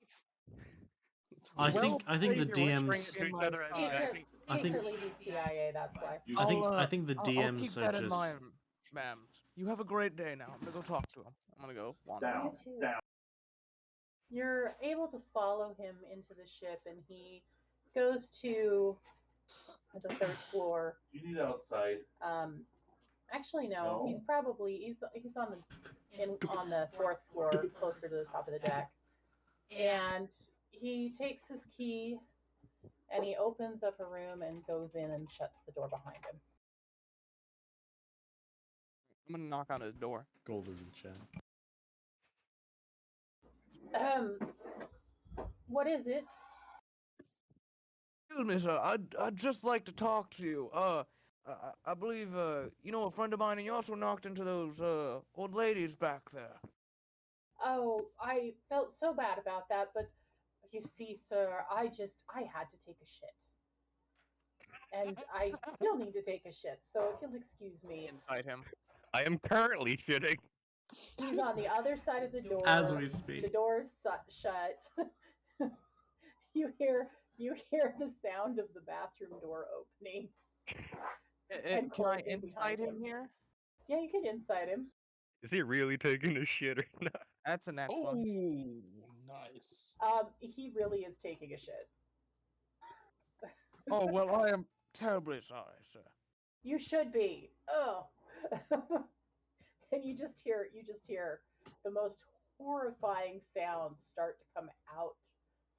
Speaker 6: It's
Speaker 7: I
Speaker 6: weird.
Speaker 7: think the
Speaker 4: Played your
Speaker 7: DMs.
Speaker 4: witchering in my
Speaker 2: Other end,
Speaker 4: side.
Speaker 2: I
Speaker 1: Secret,
Speaker 7: I think-
Speaker 1: secretly he's CIA, that's why.
Speaker 7: I think the
Speaker 4: I'll
Speaker 7: DMs
Speaker 4: keep
Speaker 7: are
Speaker 4: that in
Speaker 7: just.
Speaker 4: mind, ma'am. You have a great day now. I'm gonna go talk to him. I'm gonna go wander.
Speaker 1: You too. You're able to follow him into the ship, and he goes to the 3rd floor.
Speaker 8: You need outside.
Speaker 1: Actually, no.
Speaker 8: No?
Speaker 1: He's probably he's on the 4th floor, closer to the top of the deck. And he takes his key and he opens up a room and goes in and shuts the door behind him.
Speaker 4: I'm gonna knock on his door.
Speaker 7: Gold is in chat.
Speaker 1: What is it?
Speaker 4: Excuse me, sir. I'd just like to talk to you. I believe you know a friend of mine, and you also knocked into those old ladies back there.
Speaker 1: Oh, I felt so bad about that, but you see, sir, I had to take a shit. And I still need to take a shit, so if you'll excuse me.
Speaker 4: Inside him.
Speaker 2: I am currently shitting.
Speaker 1: He's on the other side of the door.
Speaker 7: As we speak.
Speaker 1: The door's shut. You hear the sound of the bathroom door opening. And
Speaker 4: Can I
Speaker 1: closing
Speaker 4: inside
Speaker 1: behind
Speaker 4: him
Speaker 1: him.
Speaker 4: here?
Speaker 1: Yeah, you can inside him.
Speaker 2: Is he really taking a shit or not?
Speaker 4: That's a nat
Speaker 6: Oh,
Speaker 4: one.
Speaker 6: nice.
Speaker 1: He really is taking a shit.
Speaker 4: Oh well, I am terribly sorry, sir.
Speaker 1: You should be. Oh. And you just hear the most horrifying sounds start to come out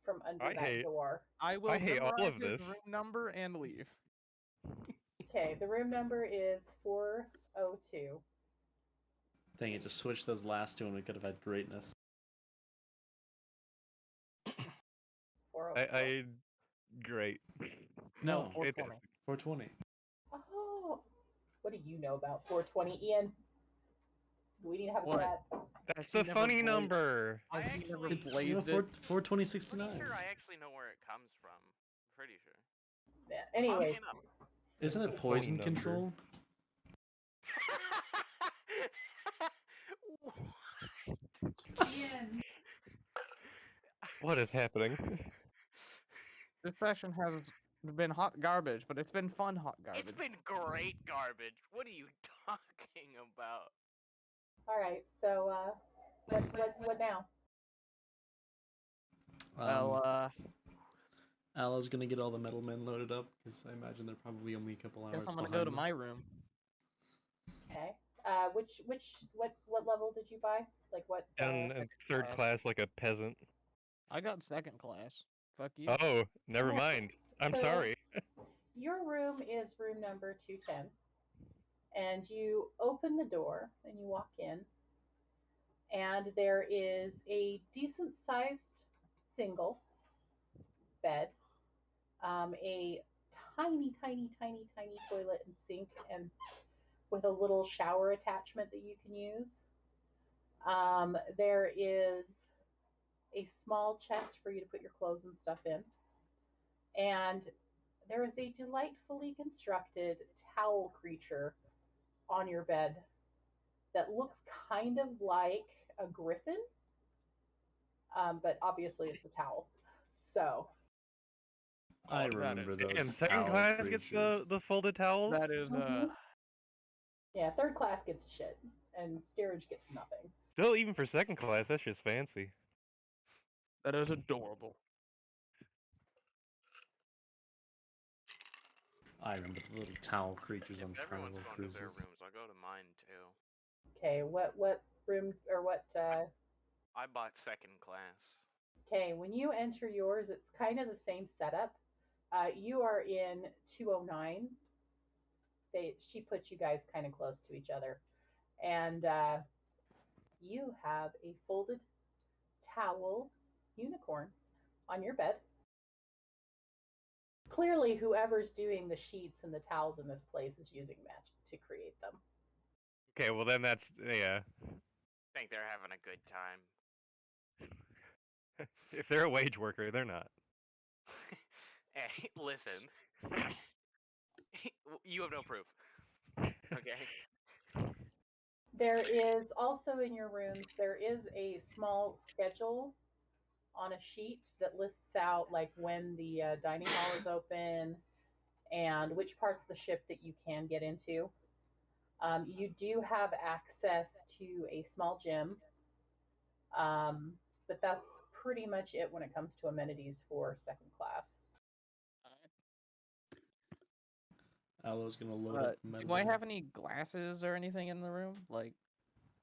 Speaker 1: from under that door.
Speaker 4: I will
Speaker 2: hate all
Speaker 4: memorize
Speaker 2: of
Speaker 4: his
Speaker 2: this.
Speaker 4: room number and leave.
Speaker 1: Okay, the room number is 402.
Speaker 7: Dang it, just switch those last two and we could have had greatness.
Speaker 1: 402.
Speaker 2: I great.
Speaker 7: No,
Speaker 4: 420.
Speaker 7: 420.
Speaker 1: Oh, what do you know about 420, Ian? Do we need to have a
Speaker 4: What?
Speaker 1: chat?
Speaker 2: That's
Speaker 4: he
Speaker 2: the
Speaker 4: never
Speaker 2: funny
Speaker 4: blazed-
Speaker 2: number.
Speaker 3: I
Speaker 4: Has he never
Speaker 3: actually-
Speaker 7: It's
Speaker 4: blazed it?
Speaker 7: 42069.
Speaker 3: Pretty sure I actually know where it comes from. Pretty sure.
Speaker 1: Yeah, anyways,
Speaker 3: Fucking up.
Speaker 7: Isn't it
Speaker 2: Funny
Speaker 7: poison
Speaker 2: number.
Speaker 7: control?
Speaker 2: What is happening?
Speaker 4: This session has been hot garbage, but it's been fun hot garbage.
Speaker 3: It's been great garbage. What are you talking about?
Speaker 1: All right. So, what now?
Speaker 4: Well,
Speaker 7: Alo's gonna get all the metal men loaded up because I imagine they're probably only a couple hours
Speaker 4: guess I'm gonna
Speaker 7: behind
Speaker 4: go to
Speaker 7: them.
Speaker 4: my room.
Speaker 1: Okay. What level did you buy? Like what?
Speaker 2: Down in third class like a peasant.
Speaker 4: I got second class. Fuck you.
Speaker 2: Oh, never
Speaker 1: Okay.
Speaker 2: mind. I'm
Speaker 1: So-
Speaker 2: sorry.
Speaker 1: Your room is room number 210, and you open the door and you walk in, and there is a decent-sized single bed, a tiny, tiny, tiny, tiny toilet and sink, and with a little shower attachment that you can use. There is a small chest for you to put your clothes and stuff in, and there is a delightfully constructed towel creature on your bed that looks kind of like a griffin, but obviously it's a towel. So
Speaker 7: I
Speaker 4: that
Speaker 7: remember
Speaker 4: is-
Speaker 7: those
Speaker 2: And second
Speaker 7: towel
Speaker 2: class gets
Speaker 7: creatures.
Speaker 2: the folded towels.
Speaker 4: That is
Speaker 1: yeah, third class gets shit, and steerage gets nothing.
Speaker 2: Still, even for second class, that's just fancy.
Speaker 4: that is adorable.
Speaker 7: I remember the little towel creatures on
Speaker 3: If everyone's
Speaker 7: Carnival
Speaker 3: going to their
Speaker 7: cruises.
Speaker 3: rooms, I'll go to mine too.
Speaker 1: Okay, what room or what?
Speaker 3: I bought second class.
Speaker 1: Okay, when you enter yours, it's kind of the same setup. You are in 209. She put you guys kind of close to each other, and you have a folded towel unicorn on your bed. Clearly, whoever's doing the sheets and the towels in this place is using magic to create them.
Speaker 2: Okay, well then that's yeah.
Speaker 3: Think they're having a good time.
Speaker 2: If they're a wage worker, they're not.
Speaker 3: Hey, listen. You have no proof. Okay.
Speaker 1: There is also in your rooms, there is a small schedule on a sheet that lists out like when the dining hall is open and which parts of the ship that you can get into. You do have access to a small gym, but that's pretty much it when it comes to amenities for second class.
Speaker 7: Alo's gonna load up the metal
Speaker 4: Do I
Speaker 7: men.
Speaker 4: have any glasses or anything in the room? Like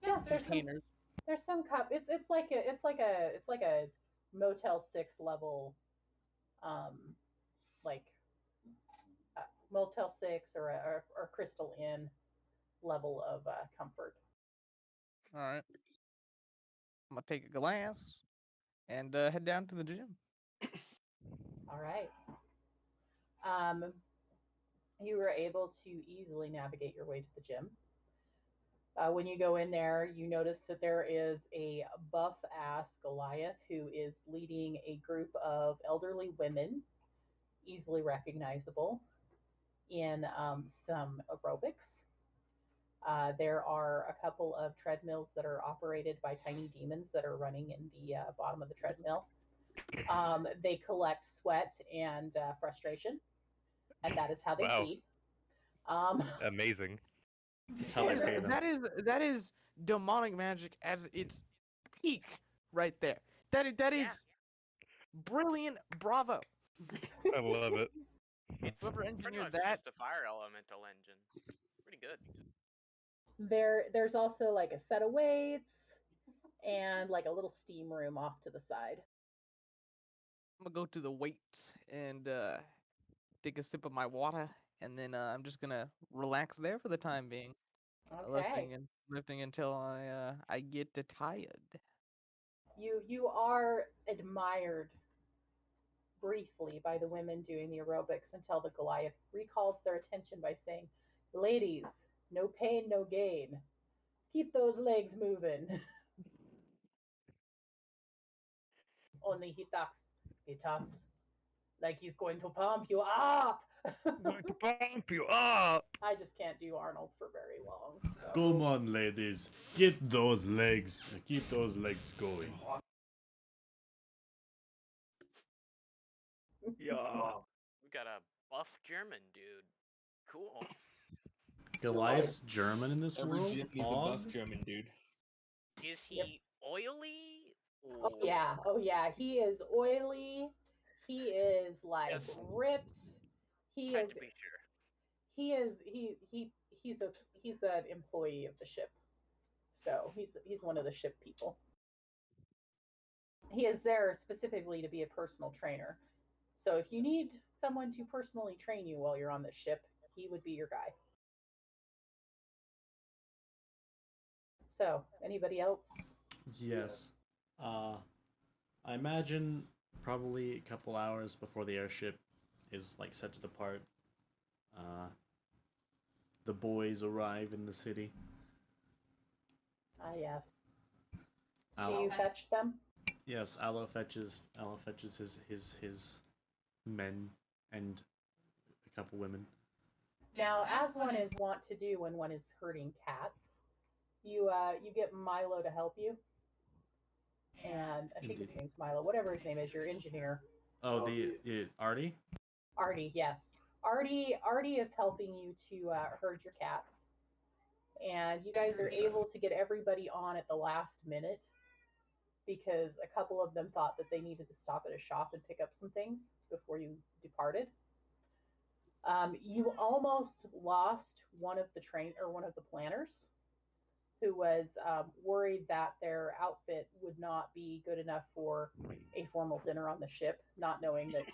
Speaker 1: Yeah, there's some
Speaker 4: containers?
Speaker 1: there's some cup. It's like a Motel 6 level, um, like Motel 6 or Crystal Inn level of comfort.
Speaker 4: All right. I'm gonna take a glass and head down to the gym.
Speaker 1: All right. You were able to easily navigate your way to the gym. When you go in there, you notice that there is a buff ass Goliath who is leading a group of elderly women, easily recognizable, in some aerobics. There are a couple of treadmills that are operated by tiny demons that are running in the bottom of the treadmill. They collect sweat and frustration, and that is how they
Speaker 2: Wow.
Speaker 1: feed.
Speaker 2: Amazing.
Speaker 7: That's how I pay them.
Speaker 4: That is demonic magic at its peak right there. That is brilliant. Bravo.
Speaker 2: I love it.
Speaker 3: It's
Speaker 4: Whoever
Speaker 3: pretty
Speaker 4: engineered
Speaker 3: much
Speaker 4: that.
Speaker 3: just a fire elemental engine. Pretty good.
Speaker 1: There's also like a set of weights and like a little steam room off to the side.
Speaker 4: I'm gonna go to the weights and take a sip of my water, and then I'm just gonna relax there for the time being,
Speaker 1: Okay.
Speaker 4: lifting until I get tired.
Speaker 1: You are admired briefly by the women doing the aerobics until the Goliath recalls their attention by saying, "Ladies, no pain, no gain. Keep those legs moving." Only he talks like he's going to pump you up.
Speaker 2: I'm going to pump you up.
Speaker 1: I just can't do Arnold for very long. So.
Speaker 7: Come on, ladies. Get those legs. Keep those legs going.
Speaker 2: Yeah.
Speaker 3: We got a buff German dude. Cool.
Speaker 7: Goliath's German in this
Speaker 6: Every
Speaker 7: world?
Speaker 6: gym needs a buff
Speaker 7: Pog?
Speaker 6: German dude.
Speaker 3: Is
Speaker 1: Yep.
Speaker 3: he oily?
Speaker 1: Oh
Speaker 3: Or
Speaker 1: yeah, oh yeah. He is oily. He is like
Speaker 3: Yes.
Speaker 1: ripped. He
Speaker 3: Had
Speaker 1: is
Speaker 3: to be sure.
Speaker 1: he is he's an employee of the ship. So he's one of the ship people. He is there specifically to be a personal trainer. So if you need someone to personally train you while you're on the ship, he would be your guy. So, anybody else?
Speaker 7: Yes. I imagine probably a couple hours before the airship is like set to depart. The boys arrive in the city.
Speaker 1: Ah, yes. Do
Speaker 7: Aloe,
Speaker 1: you fetch them?
Speaker 7: yes, Aloe fetches his men and a couple women.
Speaker 1: Now, as one is wont to do when one is herding cats, you get Milo to help you, and I think his
Speaker 7: Indeed.
Speaker 1: name's Milo, whatever his name is, your engineer.
Speaker 7: Oh, the Artie?
Speaker 1: Artie, yes. Artie is helping you to herd your cats, and you guys are
Speaker 7: That's right.
Speaker 1: able to get everybody on at the last minute because a couple of them thought that they needed to stop at a shop and pick up some things before you departed. You almost lost one of the planners who was worried that their outfit would not be good enough for a formal dinner on the ship, not knowing that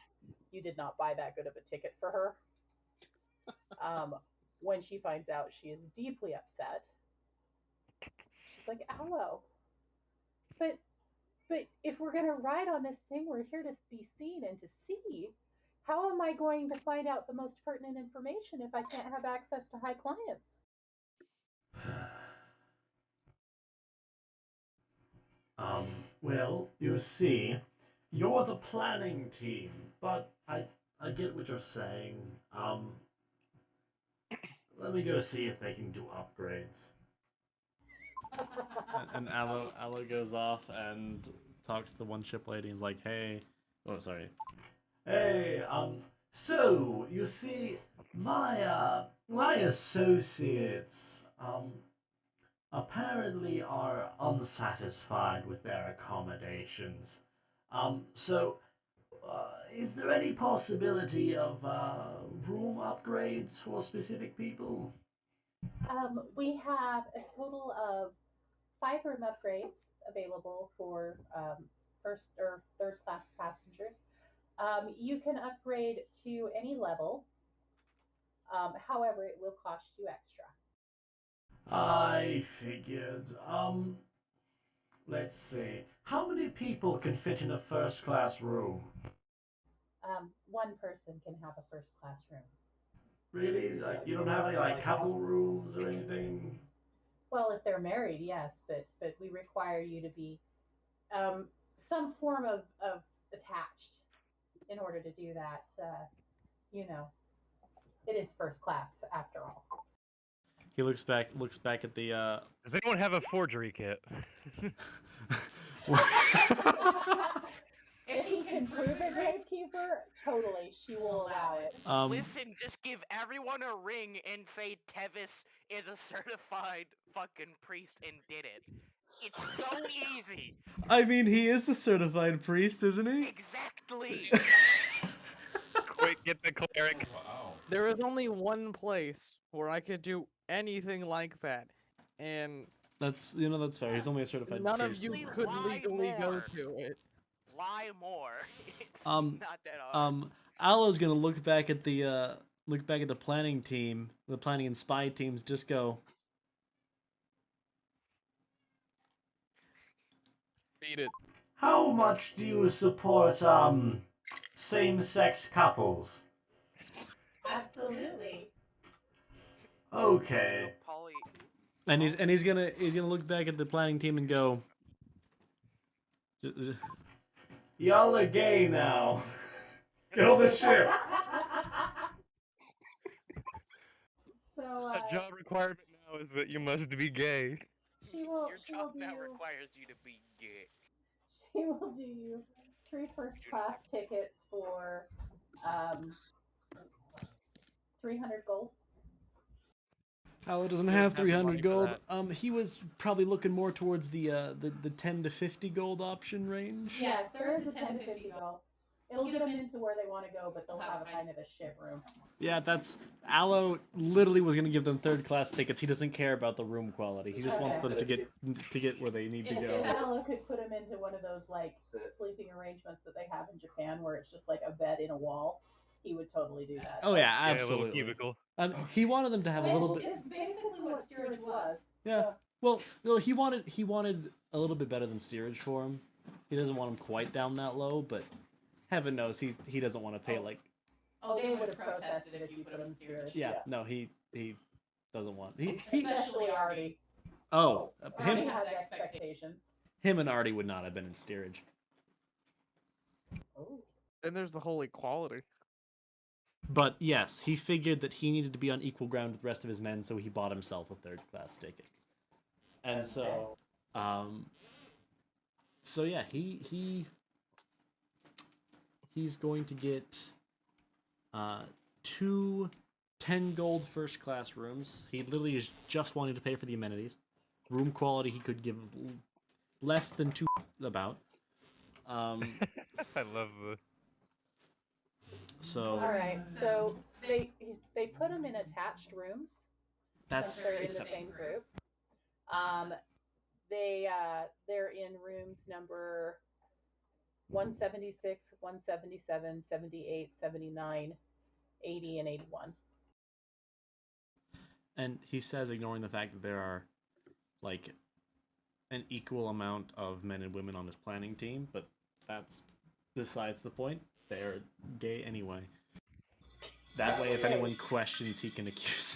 Speaker 1: you did not buy that good of a ticket for her. When she finds out, she is deeply upset. She's like, "Aloe, but if we're gonna ride on this thing, we're here to be seen and to see. How am I going to find out the most pertinent information if I can't have access to high clients?"
Speaker 5: Well, you see, you're the planning team, but I get what you're saying. Let me go see if they can do upgrades.
Speaker 7: And Aloe goes off and talks to the one ship lady. He's like, "Hey, oh sorry,
Speaker 5: Hey, so you see, my associates, apparently are unsatisfied with their accommodations. So, is there any possibility of, room upgrades for specific people?
Speaker 1: We have a total of 5 room upgrades available for first or third class passengers. You can upgrade to any level. However, it will cost you extra.
Speaker 5: I figured, let's see. How many people can fit in a first class room?
Speaker 1: One person can have a first class room.
Speaker 5: Really? Like, you don't have any, like, couple rooms or anything?
Speaker 1: Well, if they're married, yes, but we require you to be some form of attached in order to do that. You know, it is first class after all.
Speaker 7: He looks back at the
Speaker 2: Does anyone have a forgery kit?
Speaker 1: If he can prove it, Gravekeeper, totally, she will allow it.
Speaker 3: Listen, just give everyone a ring and say Tevis is a certified fucking priest and did it. It's so easy.
Speaker 7: I mean, he is the certified priest, isn't he?
Speaker 3: Exactly.
Speaker 2: Quick, get the cleric.
Speaker 6: Wow.
Speaker 4: There is only one place where I could do anything like that, and
Speaker 7: That's that's fair. He's only a certified
Speaker 4: none of
Speaker 7: priest.
Speaker 4: you
Speaker 3: Please
Speaker 4: could
Speaker 3: lie
Speaker 4: legally go
Speaker 3: more.
Speaker 4: to it.
Speaker 3: Lie more. It's
Speaker 7: Um,
Speaker 3: not that hard.
Speaker 7: Aloe's gonna look back at the planning team, the planning and spy teams. Just go.
Speaker 4: Beat it.
Speaker 5: How much do you support, same-sex couples?
Speaker 1: Absolutely.
Speaker 5: Okay.
Speaker 3: Polly,
Speaker 7: And he's gonna look back at the planning team and go.
Speaker 5: Y'all are gay now. Get on the ship.
Speaker 1: So
Speaker 2: A job requirement now is that you must be gay.
Speaker 3: your job now requires you to be gay.
Speaker 1: she will do you 3 first class tickets for for 300 gold.
Speaker 7: Aloe doesn't
Speaker 8: Don't
Speaker 7: have
Speaker 8: have the
Speaker 7: 300
Speaker 8: money for
Speaker 7: gold.
Speaker 8: that.
Speaker 7: He was probably looking more towards the 10 to 50 gold option range.
Speaker 1: Yes, there is a 10 to 50 gold. It'll get them into where they want to go, but they'll have a kind of a shit room.
Speaker 7: Yeah, that's Aloe literally was gonna give them third class tickets. He doesn't care about the room quality. He just wants them to get where they need to
Speaker 1: If
Speaker 7: go.
Speaker 1: Aloe could put them into one of those like sleeping arrangements that they have in Japan, where it's just like a bed in a wall, he would totally do that.
Speaker 7: Oh yeah,
Speaker 2: Yeah, a little
Speaker 7: absolutely.
Speaker 2: cubicle.
Speaker 7: He wanted them to have a little
Speaker 1: Which
Speaker 7: bit.
Speaker 1: is basically what steerage was.
Speaker 7: Yeah. Well, no, he wanted a little bit better than steerage for him. He doesn't want him quite down that low, but heaven knows he doesn't want to pay like.
Speaker 1: Oh, they would have protested if you put them in steerage.
Speaker 7: Yeah, no, he doesn't want.
Speaker 1: Especially Artie.
Speaker 7: Oh,
Speaker 1: Artie
Speaker 7: him
Speaker 1: has expectations.
Speaker 7: and Artie would not have been in steerage.
Speaker 1: Oh.
Speaker 4: And there's the whole equality.
Speaker 7: But yes, he figured that he needed to be on equal ground with the rest of his men, so he bought himself a third class ticket. And so, so yeah, he's going to get 2 10 gold first class rooms. He literally is just wanting to pay for the amenities. Room quality he could give less than 2 about.
Speaker 2: I love the.
Speaker 7: So
Speaker 1: All right, so they put them in attached rooms.
Speaker 7: that's
Speaker 1: Since they're in the
Speaker 7: acceptable.
Speaker 1: same group. They're in rooms number 176, 177, 78, 79, 80, and 81.
Speaker 7: And he says, ignoring the fact that there are like an equal amount of men and women on his planning team, but that's besides the point. They're gay anyway. That way, if anyone questions, he can accuse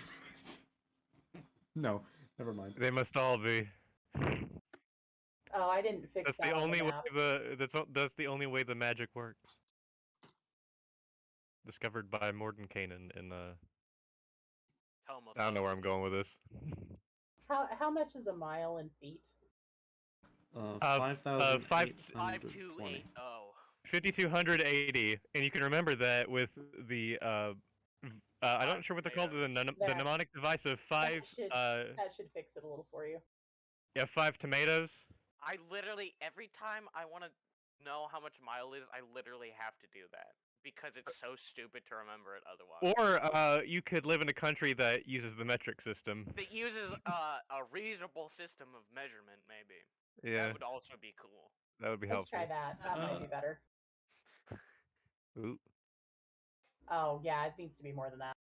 Speaker 7: them. No, never mind.
Speaker 2: They must all be.
Speaker 1: Oh, I didn't fix
Speaker 2: That's
Speaker 1: that
Speaker 2: the
Speaker 1: on
Speaker 2: only way
Speaker 1: map.
Speaker 2: that's the only way the magic works. Discovered by Mordenkainen in I don't know where I'm going with this.
Speaker 1: How much is a mile in feet?
Speaker 7: 5,820.
Speaker 2: 5,280, and you can remember that with the I'm not sure what they're called, the mnemonic device of 5
Speaker 1: That should fix it a little for you.
Speaker 2: yeah, 5 tomatoes.
Speaker 3: I literally, every time I want to know how much mile is, I literally have to do that. Because it's so stupid to remember it otherwise.
Speaker 2: Or you could live in a country that uses the metric system.
Speaker 3: That uses a reasonable system of measurement, maybe.
Speaker 2: Yeah,
Speaker 3: That would also be cool.
Speaker 2: that would be
Speaker 1: Let's
Speaker 2: helpful.
Speaker 1: try that. That might be better.
Speaker 2: Ooh.
Speaker 1: Oh, yeah, it needs to be more than that.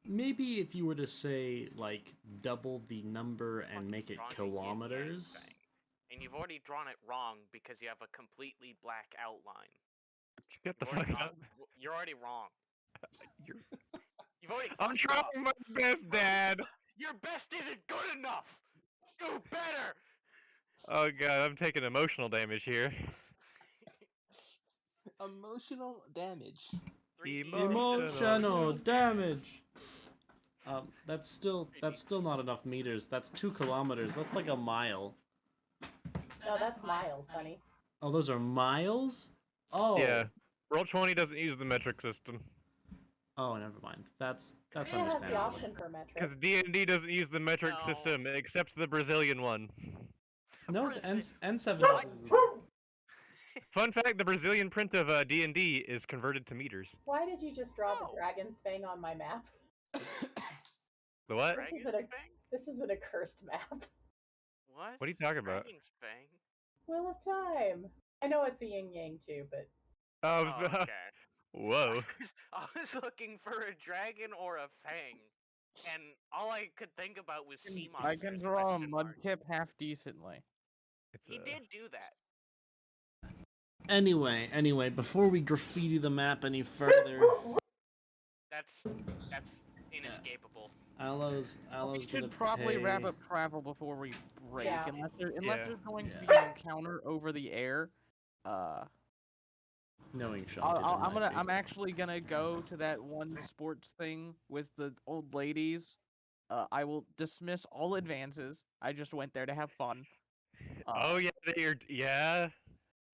Speaker 7: Maybe if you were to say, like, double the number and make it
Speaker 3: Drawing the yin-yang
Speaker 7: kilometers.
Speaker 3: thing. And you've already drawn it wrong because you have a completely black outline.
Speaker 2: Get the
Speaker 3: You've already
Speaker 2: fuck out.
Speaker 3: You're already wrong. You've already
Speaker 2: I'm
Speaker 3: fucked up.
Speaker 2: trying my best, Dad!
Speaker 3: Your best isn't good enough! Do better!
Speaker 2: Oh god, I'm taking emotional damage here.
Speaker 6: Emotional damage.
Speaker 3: 3D
Speaker 7: Emotional damage. That's still not enough meters. That's 2 kilometers. That's like a mile.
Speaker 1: No, that's miles, honey.
Speaker 7: Oh, those are miles? Oh.
Speaker 2: Yeah. Roll20 doesn't use the metric system.
Speaker 7: Oh, never mind. That's
Speaker 1: It has the
Speaker 7: understandable.
Speaker 1: option for metric.
Speaker 2: Because D&D doesn't use the metric
Speaker 3: No.
Speaker 2: system, except the Brazilian one.
Speaker 7: No,
Speaker 3: Brazil-
Speaker 7: N7.
Speaker 2: Fun fact, the Brazilian print of D&D is converted to meters.
Speaker 1: Why did you just draw
Speaker 3: No.
Speaker 1: the dragon's fang on my map?
Speaker 2: The what?
Speaker 3: Dragon's
Speaker 1: This is a-
Speaker 3: Fang?
Speaker 1: This isn't a cursed map.
Speaker 3: What?
Speaker 2: What are you talking about?
Speaker 3: Dragon's Fang?
Speaker 1: Wheel of Time. I know it's a yin yang too, but
Speaker 2: Oh,
Speaker 3: Oh, okay.
Speaker 2: whoa.
Speaker 3: I was looking for a dragon or a fang, and all I could think about was sea
Speaker 4: I
Speaker 3: monsters.
Speaker 4: can draw a
Speaker 3: question mark.
Speaker 4: mudkip half decently.
Speaker 2: It's,
Speaker 3: He did do that.
Speaker 7: Anyway, before we graffiti the map any further,
Speaker 3: That's inescapable.
Speaker 7: Aloe's
Speaker 4: We
Speaker 7: gonna
Speaker 4: should probably
Speaker 7: pay...
Speaker 4: wrap up travel before we break,
Speaker 1: Yeah.
Speaker 4: unless
Speaker 2: Yeah.
Speaker 4: there's going to be
Speaker 7: Yeah.
Speaker 4: an encounter over the air.
Speaker 7: Knowing Sean.
Speaker 4: I'm actually gonna go to that one sports thing with the old ladies. I will dismiss all advances. I just went there to have fun.
Speaker 2: oh, yeah, yeah.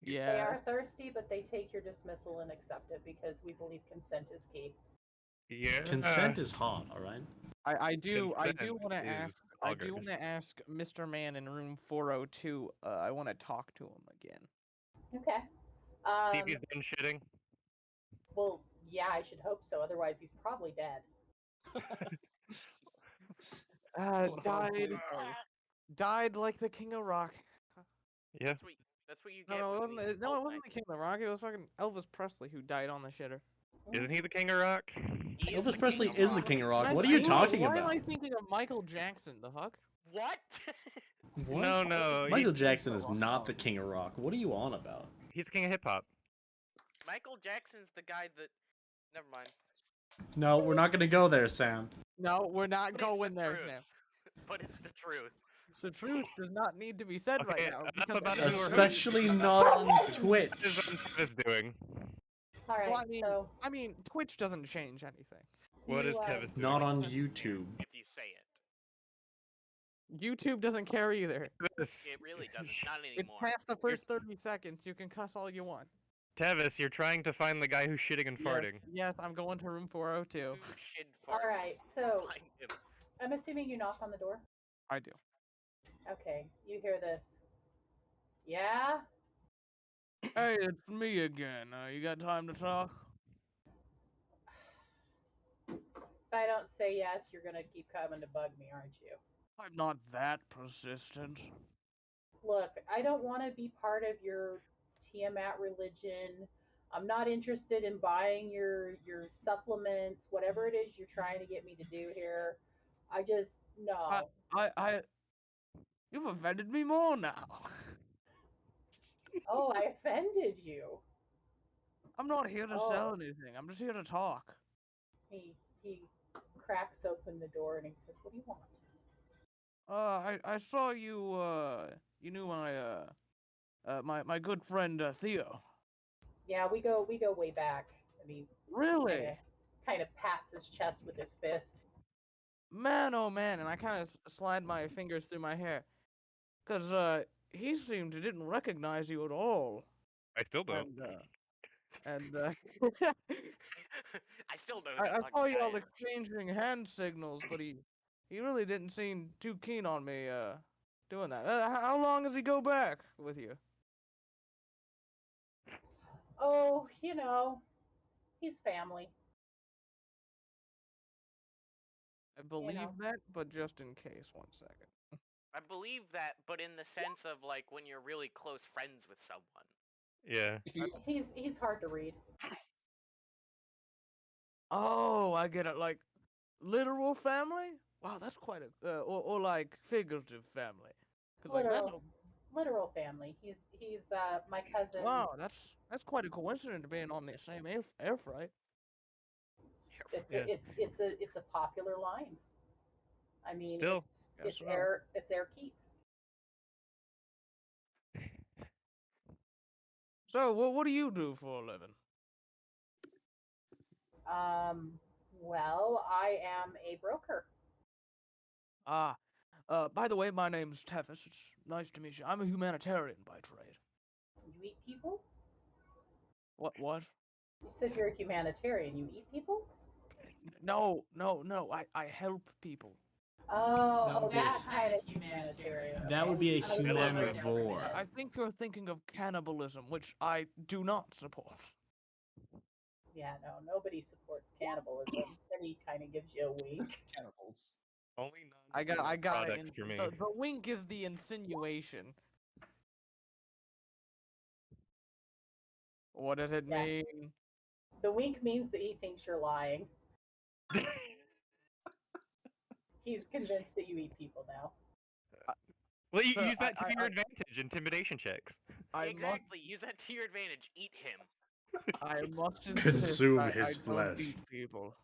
Speaker 1: They
Speaker 4: Yeah.
Speaker 1: are thirsty, but they take your dismissal and accept it because we believe consent is key.
Speaker 2: Yeah.
Speaker 7: Consent is hot, all right.
Speaker 4: I do
Speaker 2: Consent
Speaker 4: want to
Speaker 2: is
Speaker 4: ask
Speaker 2: all
Speaker 4: I do
Speaker 2: good.
Speaker 4: want to ask Mr. Man in room 402. I want to talk to him again.
Speaker 1: Okay.
Speaker 2: See if he's done shitting.
Speaker 1: Well, yeah, I should hope so. Otherwise, he's probably dead.
Speaker 4: Died like the King of Rock.
Speaker 2: Yeah.
Speaker 3: That's what you
Speaker 4: No,
Speaker 3: get.
Speaker 4: no,
Speaker 3: when
Speaker 4: it
Speaker 3: you
Speaker 4: wasn't,
Speaker 3: eat
Speaker 4: no, it
Speaker 3: salt
Speaker 4: wasn't the
Speaker 3: mac.
Speaker 4: King of Rock. It was fucking Elvis Presley who died on the shitter.
Speaker 2: Isn't he the King of Rock?
Speaker 3: He is
Speaker 7: Elvis
Speaker 3: the
Speaker 7: Presley
Speaker 3: king of
Speaker 7: is the
Speaker 3: rock.
Speaker 7: King of Rock.
Speaker 4: Man,
Speaker 7: What are you
Speaker 4: why-
Speaker 7: talking
Speaker 4: why
Speaker 7: about?
Speaker 4: am I thinking of Michael Jackson? The fuck?
Speaker 3: What?
Speaker 7: What?
Speaker 2: No.
Speaker 7: Michael
Speaker 2: He's
Speaker 7: Jackson is
Speaker 6: rock
Speaker 7: not the
Speaker 6: song.
Speaker 7: King of Rock. What are you on about?
Speaker 2: the King of Hip Hop.
Speaker 3: Michael Jackson's the guy that. Never mind.
Speaker 7: No, we're not gonna go there, Sam.
Speaker 4: No, we're not
Speaker 3: But it's
Speaker 4: going
Speaker 3: the
Speaker 4: there,
Speaker 3: truth.
Speaker 4: Sam.
Speaker 3: But it's the truth.
Speaker 4: The truth does not need to be said
Speaker 2: Okay,
Speaker 4: right now.
Speaker 2: enough
Speaker 4: Because
Speaker 2: about
Speaker 4: everyone
Speaker 2: who or who.
Speaker 4: knows-
Speaker 7: Especially not on
Speaker 2: What is
Speaker 7: Twitch.
Speaker 2: Tevis doing?
Speaker 1: All right.
Speaker 4: Well,
Speaker 1: So
Speaker 4: I mean, Twitch doesn't change anything.
Speaker 2: What is
Speaker 1: you,
Speaker 2: Tevis doing?
Speaker 7: Not on YouTube.
Speaker 3: If you say it.
Speaker 4: YouTube doesn't care either.
Speaker 2: Tevis,
Speaker 3: It really doesn't. Not
Speaker 4: It's
Speaker 3: anymore.
Speaker 4: past the first 30 seconds. You can cuss all you want.
Speaker 2: Tevis, you're trying to find the guy who's shitting and farting.
Speaker 4: Yes, I'm going to room 402.
Speaker 3: Who shit
Speaker 1: all
Speaker 3: farts?
Speaker 1: right. So
Speaker 3: Find him.
Speaker 1: I'm assuming you knock on the door.
Speaker 4: I do.
Speaker 1: Okay. You hear this? Yeah.
Speaker 4: Hey, it's me again. You got time to talk?
Speaker 1: If I don't say yes, you're gonna keep coming to bug me, aren't you?
Speaker 4: I'm not that persistent.
Speaker 1: Look, I don't want to be part of your Tiamat religion. I'm not interested in buying your supplements, whatever it is you're trying to get me to do here. I just no.
Speaker 4: You've offended me more now.
Speaker 1: Oh, I offended you.
Speaker 4: I'm not here to
Speaker 1: Oh.
Speaker 4: sell anything. I'm just here to talk.
Speaker 1: He cracks open the door and he says, "What do you want?"
Speaker 4: I saw you. You knew my good friend Theo.
Speaker 1: Yeah, we go way back. I mean,
Speaker 4: Really?
Speaker 1: kind of pats his chest with his fist.
Speaker 4: Man, oh man! And I kind of slide my fingers through my hair, cause he seemed to didn't recognize you at all.
Speaker 2: I still don't.
Speaker 4: And
Speaker 3: I still know.
Speaker 4: I
Speaker 3: who the fuck
Speaker 4: saw
Speaker 3: the
Speaker 4: you
Speaker 3: guy
Speaker 4: all
Speaker 3: is.
Speaker 4: exchanging hand signals, but he really didn't seem too keen on me doing that. How long does he go back with you?
Speaker 1: Oh, he's family.
Speaker 4: I believe
Speaker 1: know.
Speaker 4: that, but just in case, 1 second.
Speaker 3: I believe that, but in the sense of like when you're really close friends with someone.
Speaker 2: Yeah.
Speaker 6: If you,
Speaker 1: He's hard to read.
Speaker 4: Oh, I get it. Like literal family? Wow, that's quite a or like figurative family. Cause like that's
Speaker 1: Literal family. He's my cousin.
Speaker 4: wow, that's quite a coincidence being on the same air freight.
Speaker 1: It's a popular line. I mean,
Speaker 2: Still.
Speaker 1: it's
Speaker 4: Guess so.
Speaker 1: air keep.
Speaker 4: So, what do you do for a living?
Speaker 1: Well, I am a broker.
Speaker 4: Ah, by the way, my name's Tefis. It's nice to meet you. I'm a humanitarian by trade.
Speaker 1: You eat people?
Speaker 4: What?
Speaker 1: You said you're a humanitarian. You eat people?
Speaker 4: No. I help people.
Speaker 2: That would be a
Speaker 1: that kind of humanitarian.
Speaker 7: That would be a
Speaker 1: I was a little bit different.
Speaker 7: humanivore.
Speaker 4: I think you're thinking of cannibalism, which I do not support.
Speaker 1: Yeah, no, nobody supports cannibalism. Then he kind of gives you a wink.
Speaker 6: cannibals.
Speaker 2: Only
Speaker 4: I got it.
Speaker 2: products for me.
Speaker 4: The wink is the insinuation. What does it
Speaker 1: Yeah.
Speaker 4: mean?
Speaker 1: The wink means that he thinks you're lying. He's convinced that you eat people now.
Speaker 2: Well, you
Speaker 4: Sir,
Speaker 2: use that to your
Speaker 4: I-
Speaker 2: advantage. Intimidation checks.
Speaker 3: Exactly. Use that to your advantage. Eat him.
Speaker 4: I must insist
Speaker 7: Consume
Speaker 4: I
Speaker 7: his
Speaker 4: don't
Speaker 7: flesh.
Speaker 4: eat people.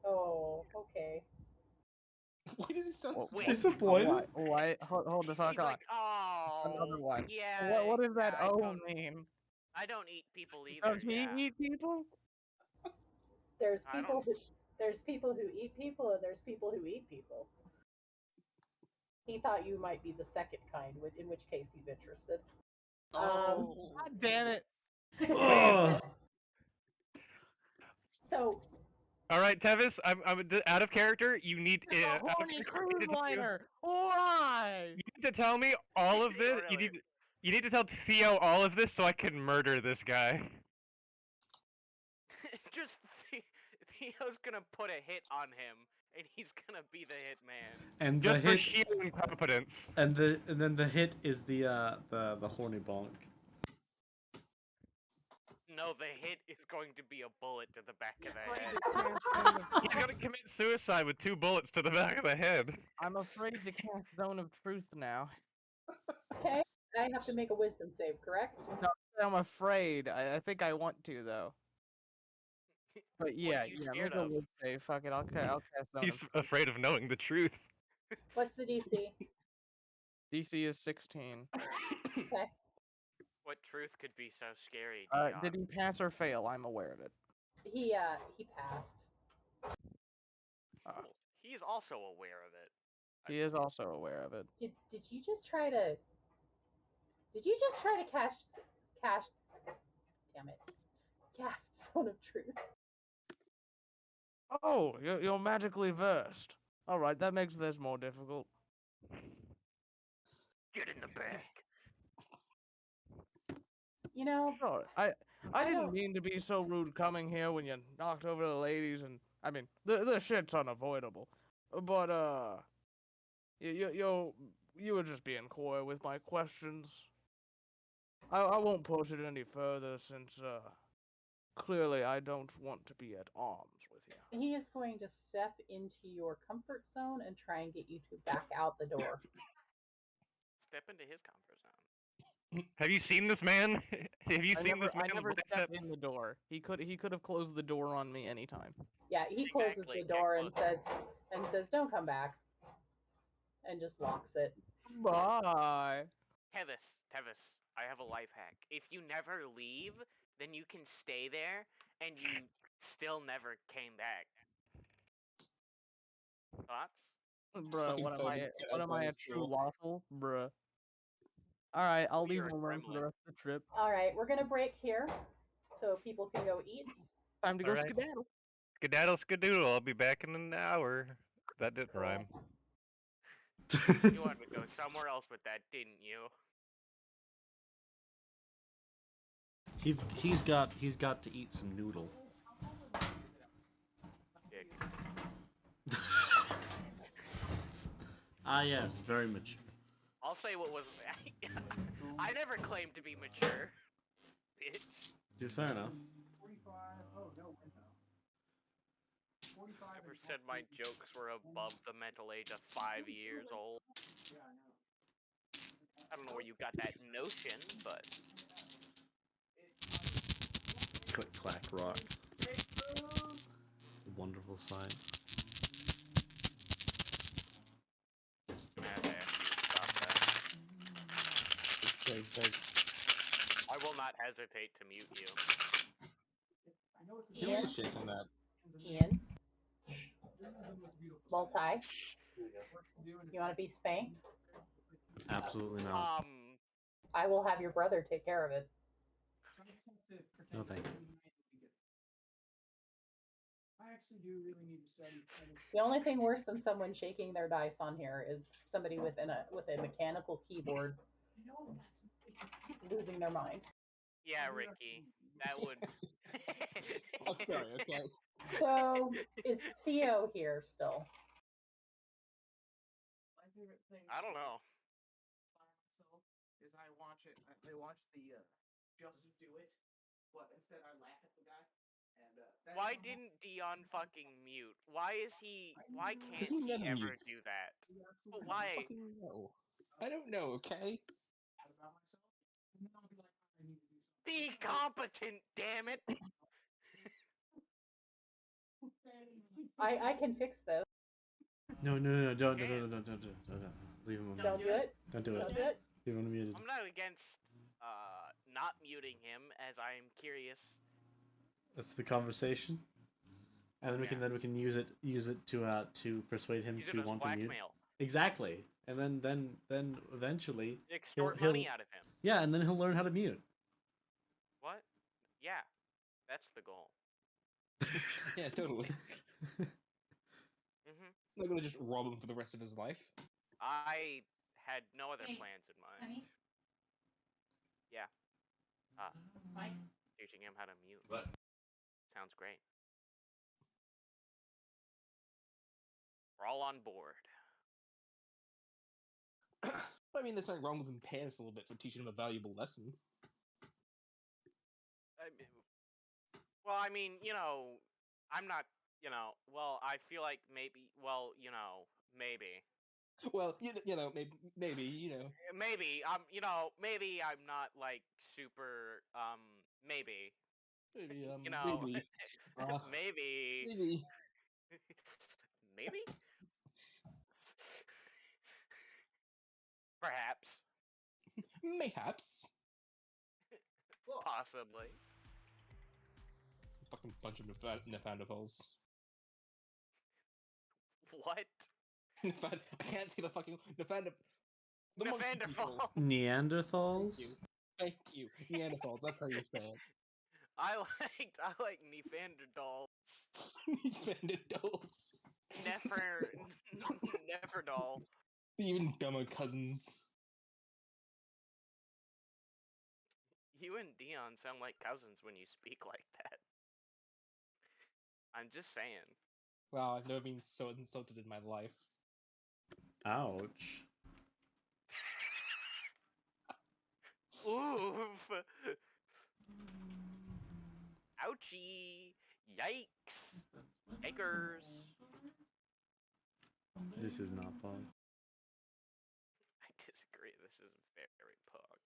Speaker 1: Oh, okay.
Speaker 6: Why does it sound so
Speaker 3: Wait.
Speaker 7: Disappointed?
Speaker 4: Why? Hold the fuck
Speaker 3: He's
Speaker 4: on.
Speaker 3: like, oh.
Speaker 4: Another one.
Speaker 3: Yeah.
Speaker 4: What does that
Speaker 3: yeah, I
Speaker 4: O
Speaker 3: don't-
Speaker 4: mean?
Speaker 3: I don't eat people either.
Speaker 4: Does he
Speaker 3: yeah.
Speaker 4: eat people?
Speaker 1: There's
Speaker 3: I
Speaker 1: people
Speaker 3: don't-
Speaker 1: there's people who eat people and there's people who eat people. He thought you might be the second kind, in which case he's interested.
Speaker 3: Oh.
Speaker 4: God damn it!
Speaker 7: Ugh.
Speaker 1: So
Speaker 2: All right, Tevis, I'm out of character. You need
Speaker 4: It's a
Speaker 2: out of
Speaker 4: horny
Speaker 2: character,
Speaker 4: cruise liner. Why?
Speaker 2: you need to tell me all of this. You need to tell Theo all of this so I can murder this guy.
Speaker 3: Just Theo's gonna put a hit on him, and he's gonna be the hit man.
Speaker 7: And the
Speaker 2: Just for
Speaker 7: hit,
Speaker 2: sheer incompetence.
Speaker 7: and then the hit is the horny bonk.
Speaker 3: No, the hit is going to be a bullet to the back of the head.
Speaker 2: He's gonna commit suicide with 2 bullets to the back of the head.
Speaker 4: I'm afraid to cast Zone of Truth now.
Speaker 1: okay, I have to make a wisdom save, correct?
Speaker 4: No, I'm afraid. I think I want to though. But yeah,
Speaker 3: What are you
Speaker 4: yeah,
Speaker 3: scared
Speaker 4: make a
Speaker 3: of?
Speaker 4: wood save. Fuck it, I'll cast Zone
Speaker 2: He's
Speaker 4: of Truth.
Speaker 2: afraid of knowing the truth.
Speaker 1: What's the DC?
Speaker 4: DC is 16.
Speaker 1: Okay.
Speaker 3: What truth could be so scary,
Speaker 4: Did
Speaker 3: Dion?
Speaker 4: he pass or fail? I'm aware of it.
Speaker 1: He passed.
Speaker 3: Cool. He's also aware of it.
Speaker 4: He is also aware of it.
Speaker 1: Did you just try to cast damn it. Cast Zone of Truth.
Speaker 4: Oh, you're magically versed. All right, that makes this more difficult.
Speaker 3: Get in the bag.
Speaker 1: You know,
Speaker 4: Sure, I didn't
Speaker 1: don't-
Speaker 4: mean to be so rude coming here when you knocked over the ladies, and I mean the shit's unavoidable. But you were just being coy with my questions. I won't push it any further since clearly I don't want to be at arms with you.
Speaker 1: he is going to step into your comfort zone and try and get you to back out the door.
Speaker 3: Step into his comfort zone.
Speaker 2: Have you seen this man? Have you seen this
Speaker 4: I
Speaker 2: man?
Speaker 4: never
Speaker 2: bicep?
Speaker 4: stepped in the door. He could have closed the door on me anytime.
Speaker 1: Yeah, he closes
Speaker 3: Exactly,
Speaker 1: the
Speaker 3: get
Speaker 1: door and
Speaker 3: close.
Speaker 1: says, "Don't come back," and just locks it.
Speaker 4: Bye.
Speaker 3: Tevis, I have a life hack. If you never leave, then you can stay there, and you still never came back. Thoughts?
Speaker 4: Bruh,
Speaker 6: fucking
Speaker 4: what am
Speaker 6: tell
Speaker 4: I?
Speaker 6: him to get
Speaker 4: What am
Speaker 6: outside
Speaker 4: I? A
Speaker 6: his
Speaker 4: true
Speaker 6: door.
Speaker 4: lawful, bruh. All right, I'll leave
Speaker 3: You're a
Speaker 4: him alone for the
Speaker 3: gremlin.
Speaker 4: rest of the trip.
Speaker 1: All right, we're gonna break here, so people can go eat.
Speaker 4: Time to go
Speaker 2: All right.
Speaker 4: skedaddle.
Speaker 2: Skedaddle skadoodle, I'll be back in an hour. That didn't
Speaker 1: Cool.
Speaker 2: rhyme.
Speaker 3: You wanted to go somewhere else with that, didn't you?
Speaker 7: He's got to eat some noodle.
Speaker 3: Dick.
Speaker 7: Ah yes, very mature.
Speaker 3: I'll say what was. I never claimed to be mature. Bitch.
Speaker 7: Dude, fair enough.
Speaker 3: Never said my jokes were above the mental age of 5 years old. I don't know where you got that notion, but
Speaker 7: Click clack rock. It's a wonderful sight.
Speaker 3: I have to ask you to stop that. I will not hesitate to mute you.
Speaker 6: Who
Speaker 1: Ian,
Speaker 6: is shaking that?
Speaker 1: Ian, multi. You want to be spanked?
Speaker 7: Absolutely not.
Speaker 1: I will have your brother take care of it.
Speaker 7: No thank you.
Speaker 1: The only thing worse than someone shaking their dice on here is somebody with a mechanical keyboard losing their mind.
Speaker 3: Yeah, Ricky, that would.
Speaker 6: I'm sorry, okay.
Speaker 1: So is Theo here still?
Speaker 4: My favorite thing.
Speaker 3: I don't know.
Speaker 4: Is I watch the Just Do It, but instead I laugh at the guy. And
Speaker 3: Why didn't Dion fucking mute? Why is he? Why can't
Speaker 6: he
Speaker 3: he
Speaker 6: never
Speaker 3: ever
Speaker 6: mutes.
Speaker 3: do that? But why?
Speaker 6: Fucking no. I don't know, okay?
Speaker 3: Be competent, damn it!
Speaker 1: I can fix this.
Speaker 7: No, don't leave him alone.
Speaker 1: Don't do it.
Speaker 7: Don't do it.
Speaker 1: Don't do it.
Speaker 7: Leave him muted.
Speaker 3: I'm not against not muting him, as I am curious.
Speaker 7: That's the conversation. And then we can use it to persuade him
Speaker 3: Use it
Speaker 7: to
Speaker 3: as
Speaker 7: want to mute.
Speaker 3: blackmail.
Speaker 7: Exactly. And then eventually
Speaker 3: Extort
Speaker 7: he'll-
Speaker 3: money out of him.
Speaker 7: Yeah, and then he'll learn how to mute.
Speaker 3: What? Yeah, that's the goal.
Speaker 6: Yeah, totally.
Speaker 3: Hmm
Speaker 6: Not gonna just rob him for the rest of his life.
Speaker 3: I had no other plans in mind. Yeah. Teaching him how to mute.
Speaker 5: What?
Speaker 3: Sounds great. We're all on board.
Speaker 6: I mean, there's nothing wrong with him paying us a little bit for teaching him a valuable lesson.
Speaker 3: Well, I mean, I'm not, well, I feel like maybe, well, maybe.
Speaker 6: Well, maybe,
Speaker 3: Maybe, maybe I'm not, like, super, maybe.
Speaker 6: maybe,
Speaker 3: Maybe.
Speaker 6: maybe.
Speaker 3: Maybe? Perhaps.
Speaker 6: Mayhaps.
Speaker 3: Possibly.
Speaker 6: Fucking bunch of Neanderthals.
Speaker 3: What?
Speaker 6: I can't say the fucking Neanderthal. The monkey people.
Speaker 3: Neanderthal.
Speaker 7: Neanderthals?
Speaker 6: Thank you. Neanderthals, that's how you say it.
Speaker 3: I like Neanderthals.
Speaker 6: Neanderthals.
Speaker 3: Neanderthal.
Speaker 6: Even dumber cousins.
Speaker 3: You and Dion sound like cousins when you speak like that. I'm just saying.
Speaker 6: Wow, I've never been so insulted in my life.
Speaker 7: Ouch.
Speaker 3: Oof. Ouchie. Yikes. Eggers.
Speaker 7: This is not fun.
Speaker 3: I disagree. This is very pug.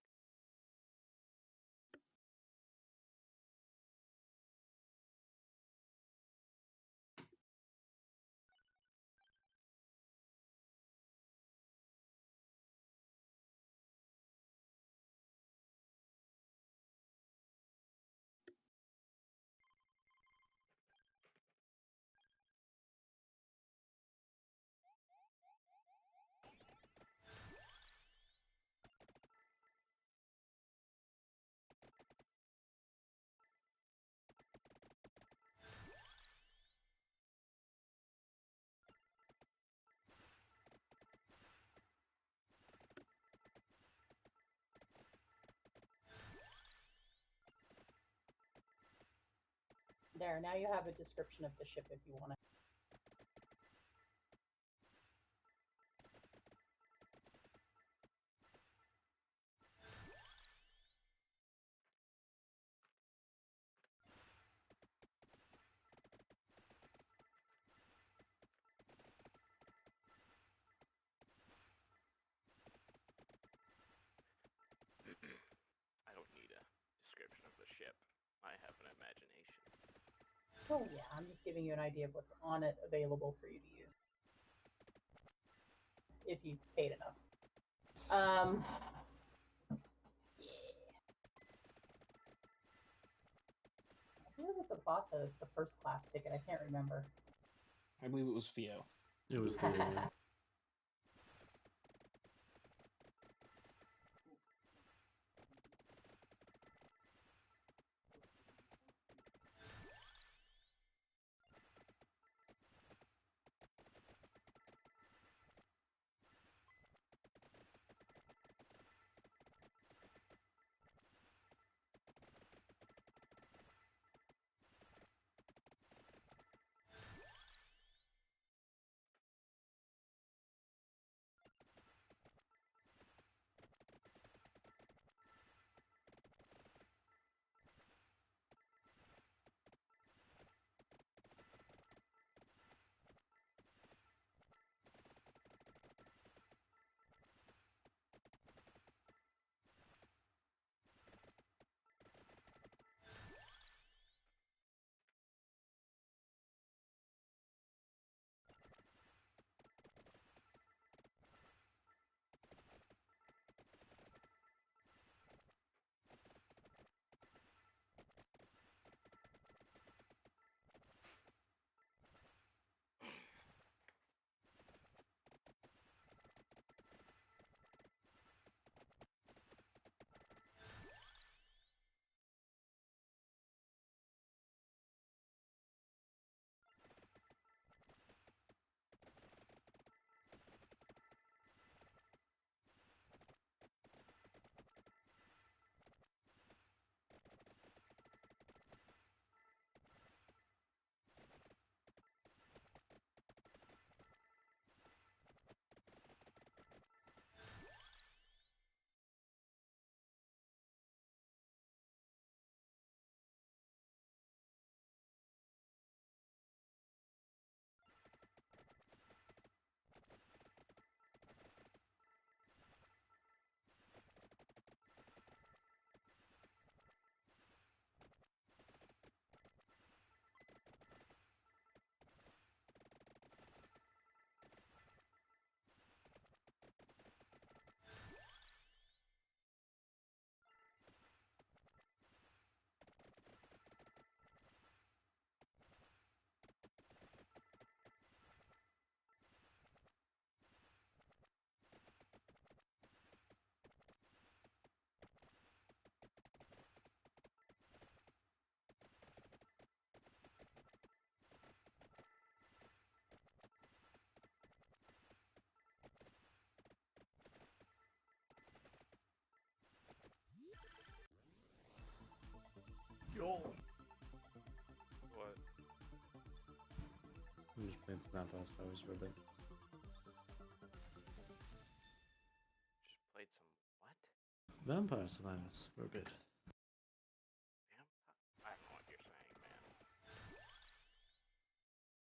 Speaker 1: There, now you have a description of the ship if you want to.
Speaker 3: I don't need a description of the ship. I have an imagination.
Speaker 1: Oh yeah, I'm just giving you an idea of what's on it available for you to use. If you paid enough. Yeah. Who was it that bought the first class ticket? I can't remember.
Speaker 6: I believe it was Theo.
Speaker 7: It was the Vampire Survivors for a bit.
Speaker 3: Just played some what?
Speaker 7: Vampire Survivors for a bit.
Speaker 3: I don't know what you're saying, man.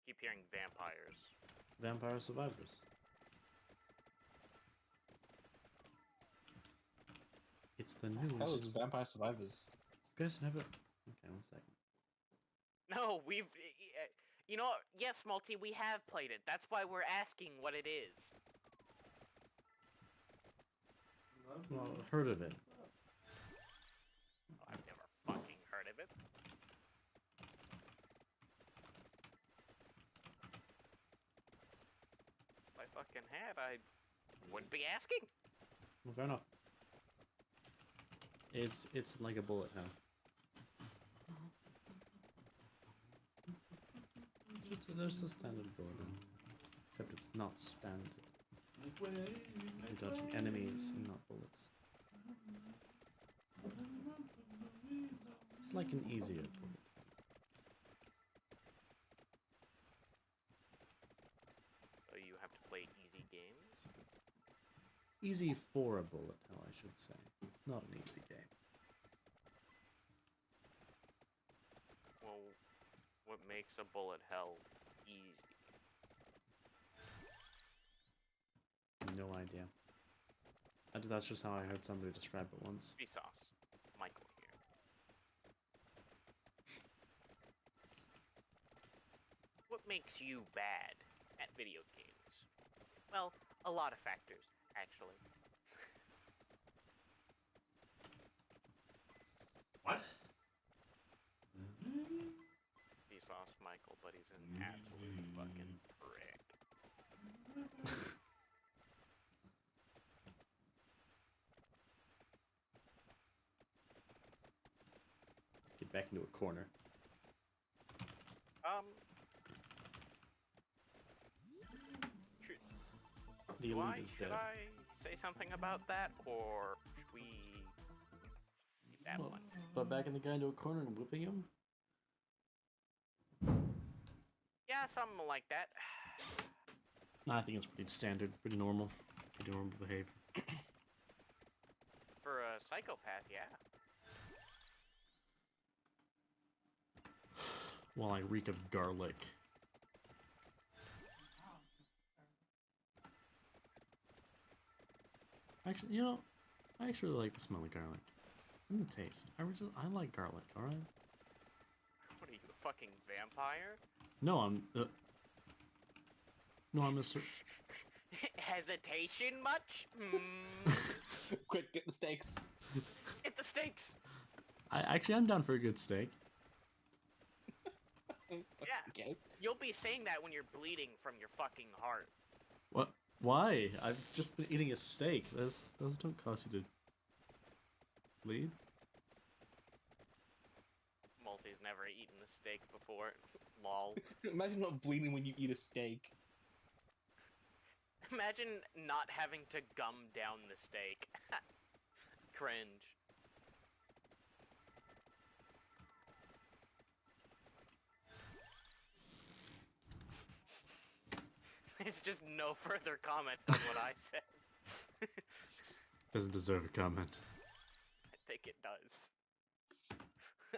Speaker 3: Keep hearing vampires.
Speaker 7: Vampire Survivors. It's the
Speaker 6: Hell is
Speaker 7: news.
Speaker 6: Vampire Survivors.
Speaker 7: You guys never. Okay, 1 second.
Speaker 3: No, we've. You know, yes, Multi, we have played it. That's why we're asking what it is.
Speaker 7: Well, heard of it.
Speaker 3: Oh, I've never fucking heard of it. If I fucking had, I wouldn't be asking.
Speaker 7: Well, fair enough. It's like a bullet hell. There's a standard bullet hell, except it's not standard. You're dodging enemies and not bullets. It's like an easier bullet.
Speaker 3: So you have to play easy games?
Speaker 7: Easy for a bullet hell, I should say. Not an easy game.
Speaker 3: Well, what makes a bullet hell easy?
Speaker 7: No idea. That's just how I heard somebody describe it once.
Speaker 3: Vsauce. Michael here. What makes you bad at video games? Well, a lot of factors, actually.
Speaker 5: What?
Speaker 3: Vsauce Michael, but he's an absolute fucking prick.
Speaker 7: Get back into a corner. The elite is
Speaker 3: Should
Speaker 7: dead.
Speaker 3: I say something about that, or should we keep that
Speaker 7: Well,
Speaker 3: one?
Speaker 7: but backing the guy into a corner and whipping him?
Speaker 3: Yeah, something like that.
Speaker 7: I think it's pretty standard, pretty normal behavior.
Speaker 3: For a psychopath, yeah.
Speaker 7: While I reek of garlic. Actually, you know, I actually like the smell of garlic. And the taste. I like garlic, alright?
Speaker 3: What are you, a fucking vampire?
Speaker 7: No, I'm a
Speaker 3: Hesitation much? Mm.
Speaker 6: Quick, get the steaks.
Speaker 3: Get the steaks!
Speaker 7: I'm down for a good steak.
Speaker 3: Yeah.
Speaker 6: Okay.
Speaker 3: You'll be saying that when you're bleeding from your fucking heart.
Speaker 7: What? Why? I've just been eating a steak. Those don't cause you to bleed.
Speaker 3: Multi's never eaten a steak before. Lol.
Speaker 6: Imagine not bleeding when you eat a steak.
Speaker 3: Imagine not having to gum down the steak. Cringe. There's just no further comment on what I said.
Speaker 7: Doesn't deserve a comment.
Speaker 3: I think it does.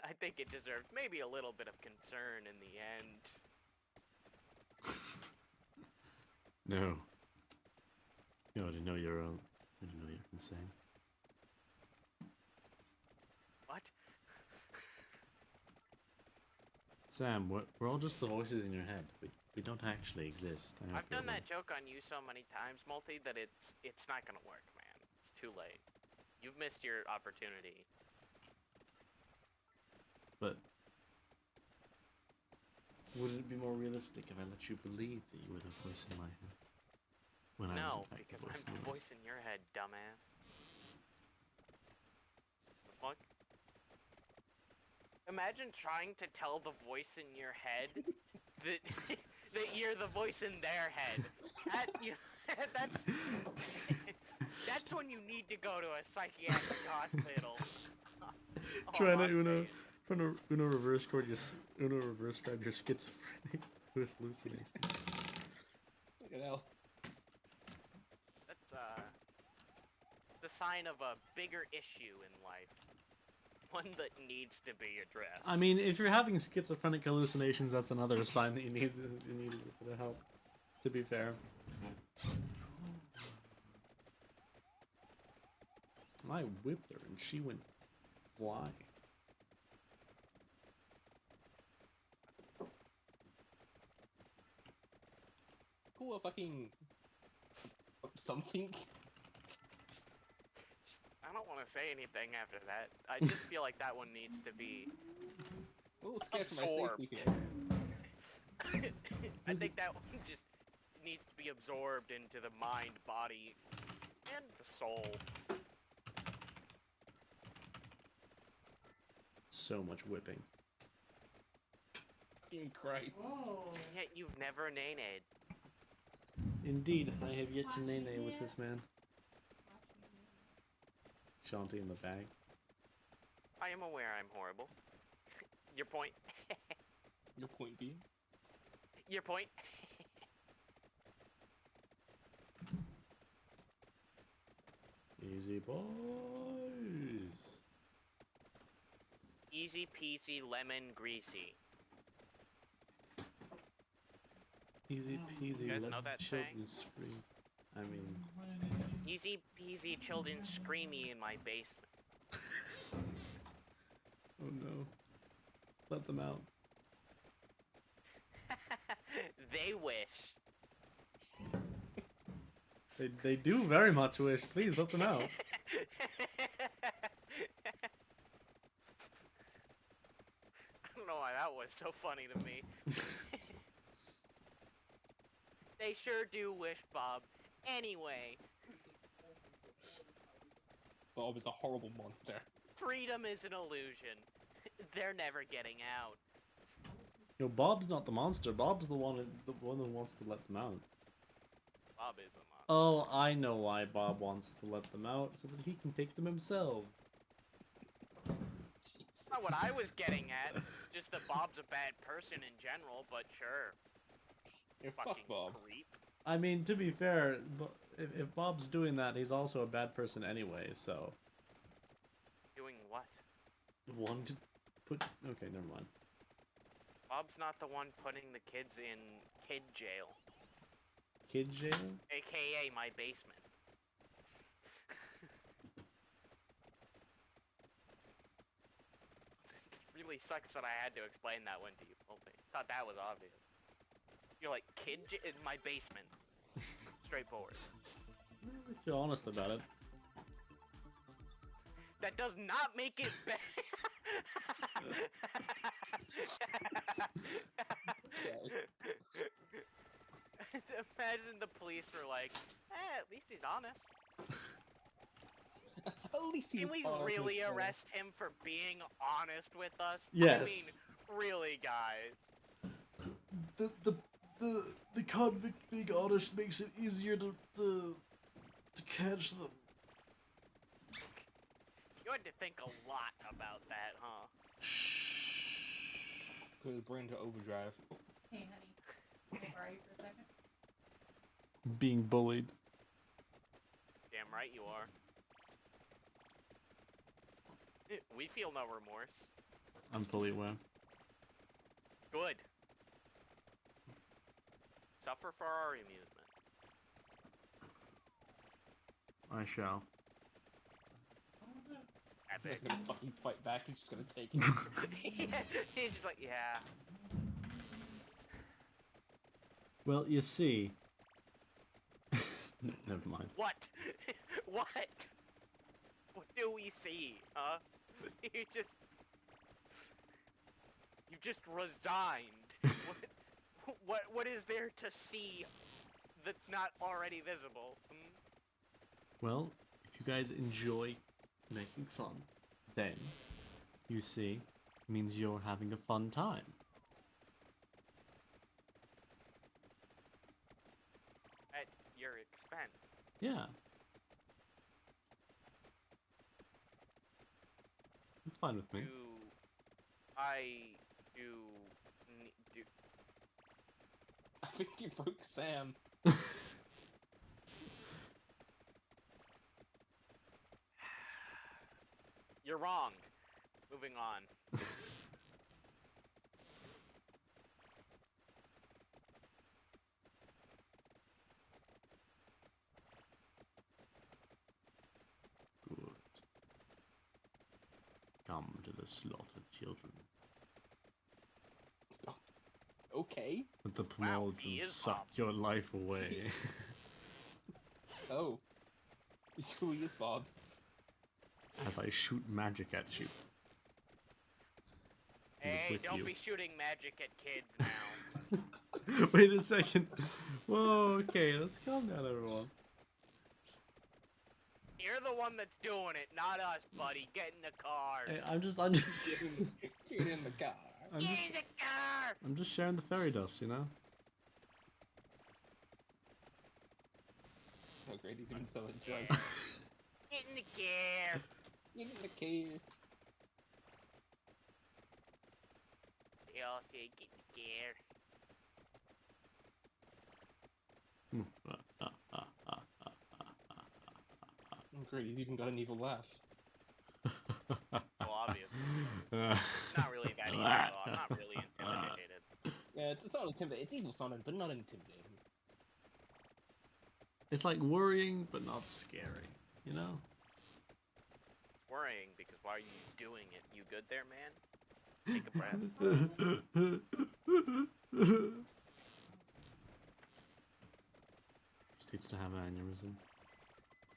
Speaker 3: I think it deserves maybe a little bit of concern in the end.
Speaker 7: No. You already know you're insane.
Speaker 3: What?
Speaker 7: Sam, we're all just the voices in your head. We don't actually exist.
Speaker 3: I've done that joke on you so many times, Multi, that it's not gonna work, man. It's too late. You've missed your opportunity.
Speaker 7: But would it be more realistic if I let you believe that you were the voice in my head? When I was
Speaker 3: No,
Speaker 7: in fact
Speaker 3: because
Speaker 7: the voice
Speaker 3: I'm
Speaker 7: in
Speaker 3: the
Speaker 7: yours?
Speaker 3: voice in your head, dumbass. The fuck? Imagine trying to tell the voice in your head that that you're the voice in their head. That's when you need to go to a psychiatric hospital.
Speaker 7: Trying to
Speaker 3: I'm saying.
Speaker 7: Uno reverse grab your schizophrenic hallucination.
Speaker 6: You know.
Speaker 3: That's the sign of a bigger issue in life. One that needs to be addressed.
Speaker 7: I mean, if you're having schizophrenic hallucinations, that's another sign that you need a bit of help. To be fair. I whipped her and she went flying.
Speaker 6: Cool, fucking something.
Speaker 3: I don't want to say anything after that. I just feel like that one needs to be.
Speaker 6: A little scared for my
Speaker 3: Absorb.
Speaker 6: safety here.
Speaker 3: I think that one just needs to be absorbed into the mind, body, and the soul.
Speaker 7: So much whipping.
Speaker 6: Fucking Christ.
Speaker 8: Whoa.
Speaker 3: Yet you've never nay-nayed.
Speaker 7: Indeed, I have yet to
Speaker 8: Watch
Speaker 7: nay
Speaker 8: me,
Speaker 7: with
Speaker 8: man.
Speaker 7: this man. Shanti in the bag.
Speaker 3: I am aware I'm horrible. Your point?
Speaker 6: Your point being?
Speaker 3: Your point?
Speaker 7: Easy boys.
Speaker 3: Easy peasy lemon greasy.
Speaker 7: Easy peasy.
Speaker 3: You guys
Speaker 7: let
Speaker 3: know
Speaker 7: the
Speaker 3: that
Speaker 7: children
Speaker 3: saying?
Speaker 7: scream. I mean,
Speaker 3: Easy peasy children screamy in my basement.
Speaker 7: oh no. Let them out.
Speaker 3: They wish.
Speaker 7: They do very much wish. Please let them out.
Speaker 3: I don't know why that was so funny to me. They sure do wish, Bob. Anyway,
Speaker 6: Bob is a horrible monster.
Speaker 3: freedom is an illusion. They're never getting out.
Speaker 7: Yo, Bob's not the monster. Bob's the one who wants to let them out.
Speaker 3: Bob is a monster.
Speaker 7: Oh, I know why Bob wants to let them out, so that he can take them himself.
Speaker 6: Jeez.
Speaker 3: That's not what I was getting at. Just that Bob's a bad person in general, but sure.
Speaker 6: Yeah, fuck
Speaker 3: Fucking
Speaker 6: Bob.
Speaker 3: creep.
Speaker 7: I mean, to be fair, if Bob's doing that, he's also a bad person anyway, so...
Speaker 3: Doing what?
Speaker 7: One to put... Okay, never mind.
Speaker 3: Bob's not the one putting the kids in kid jail.
Speaker 7: Kid jail?
Speaker 3: AKA my basement. Really sucks that I had to explain that one to you. Oh, I thought that was obvious. You're like, in my basement. Straightforward.
Speaker 7: Well, at least you're honest about it.
Speaker 3: That does not make it bad. Imagine the police were like, at least he's honest.
Speaker 6: At least he
Speaker 3: Can
Speaker 6: was
Speaker 3: we
Speaker 6: honest
Speaker 3: really
Speaker 6: with her.
Speaker 3: arrest him for being honest with us?
Speaker 7: Yes.
Speaker 3: I mean, really, guys.
Speaker 7: The convict being honest makes it easier to catch them.
Speaker 3: You had to think a lot about that, huh?
Speaker 6: Put his brain to overdrive.
Speaker 8: Hey, honey. Can I borrow you for a second?
Speaker 7: Being bullied.
Speaker 3: Damn right you are. We feel no remorse.
Speaker 7: I'm fully aware.
Speaker 3: Good. Suffer for our amusement.
Speaker 7: I shall.
Speaker 3: That's
Speaker 6: He's
Speaker 3: it.
Speaker 6: not gonna fucking fight back, he's just gonna take it.
Speaker 3: He's just like, yeah.
Speaker 7: Well, you see... Never mind.
Speaker 3: What? What? What do we see, huh? You just resigned. What is there to see that's not already visible? Hmm?
Speaker 7: Well, if you guys enjoy making fun, then, you see, means you're having a fun time.
Speaker 3: At your expense.
Speaker 7: Yeah. It's fine with me.
Speaker 3: Do
Speaker 6: I think you broke Sam.
Speaker 3: You're wrong. Moving on.
Speaker 7: Good. Come to the slaughtered children.
Speaker 6: Okay.
Speaker 7: Let the
Speaker 3: Wow, he
Speaker 7: Pomaldrons
Speaker 3: is
Speaker 7: suck
Speaker 3: pumped.
Speaker 7: your life away.
Speaker 6: Oh. He truly is Bob.
Speaker 7: As I shoot magic at you.
Speaker 3: Hey,
Speaker 7: whip
Speaker 3: don't
Speaker 7: you.
Speaker 3: be shooting magic at kids now.
Speaker 7: Wait a second. Whoa, okay, let's calm down, everyone.
Speaker 3: You're the one that's doing it, not us, buddy. Get in the car.
Speaker 7: Hey, I'm just
Speaker 6: Get in the car.
Speaker 7: I'm
Speaker 3: Get
Speaker 7: just,
Speaker 3: in the car.
Speaker 7: I'm just sharing the fairy dust, you know?
Speaker 6: Oh great, he's even selling drugs.
Speaker 3: Get in the car.
Speaker 6: Get in the car.
Speaker 3: They all say get in the car.
Speaker 6: Oh great, he's even got an evil laugh.
Speaker 3: Well, obviously. It's not really that easy, though. I'm not really intimidated.
Speaker 6: Yeah, it's not intimidating. It's evil sounding, but not intimidating.
Speaker 7: It's like worrying, but not scary, you know?
Speaker 3: It's worrying because why are you doing it? You good there, man? Take a breath.
Speaker 7: Just needs to have an aneurysm.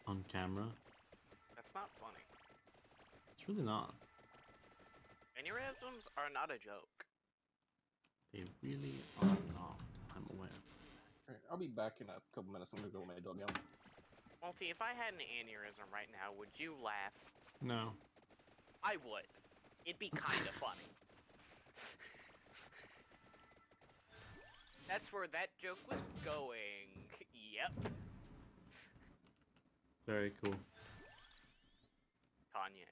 Speaker 7: On camera.
Speaker 3: That's not funny.
Speaker 7: It's really not.
Speaker 3: Aneurysms are not a joke.
Speaker 7: They really are not. I'm aware.
Speaker 6: Alright, I'll be back in a couple minutes. I'm gonna go with my dog out.
Speaker 3: Multi, if I had an aneurysm right now, would you laugh?
Speaker 7: No.
Speaker 3: I would. It'd be kinda funny. That's where that joke was going. Yep.
Speaker 7: Very cool.
Speaker 3: Kanye.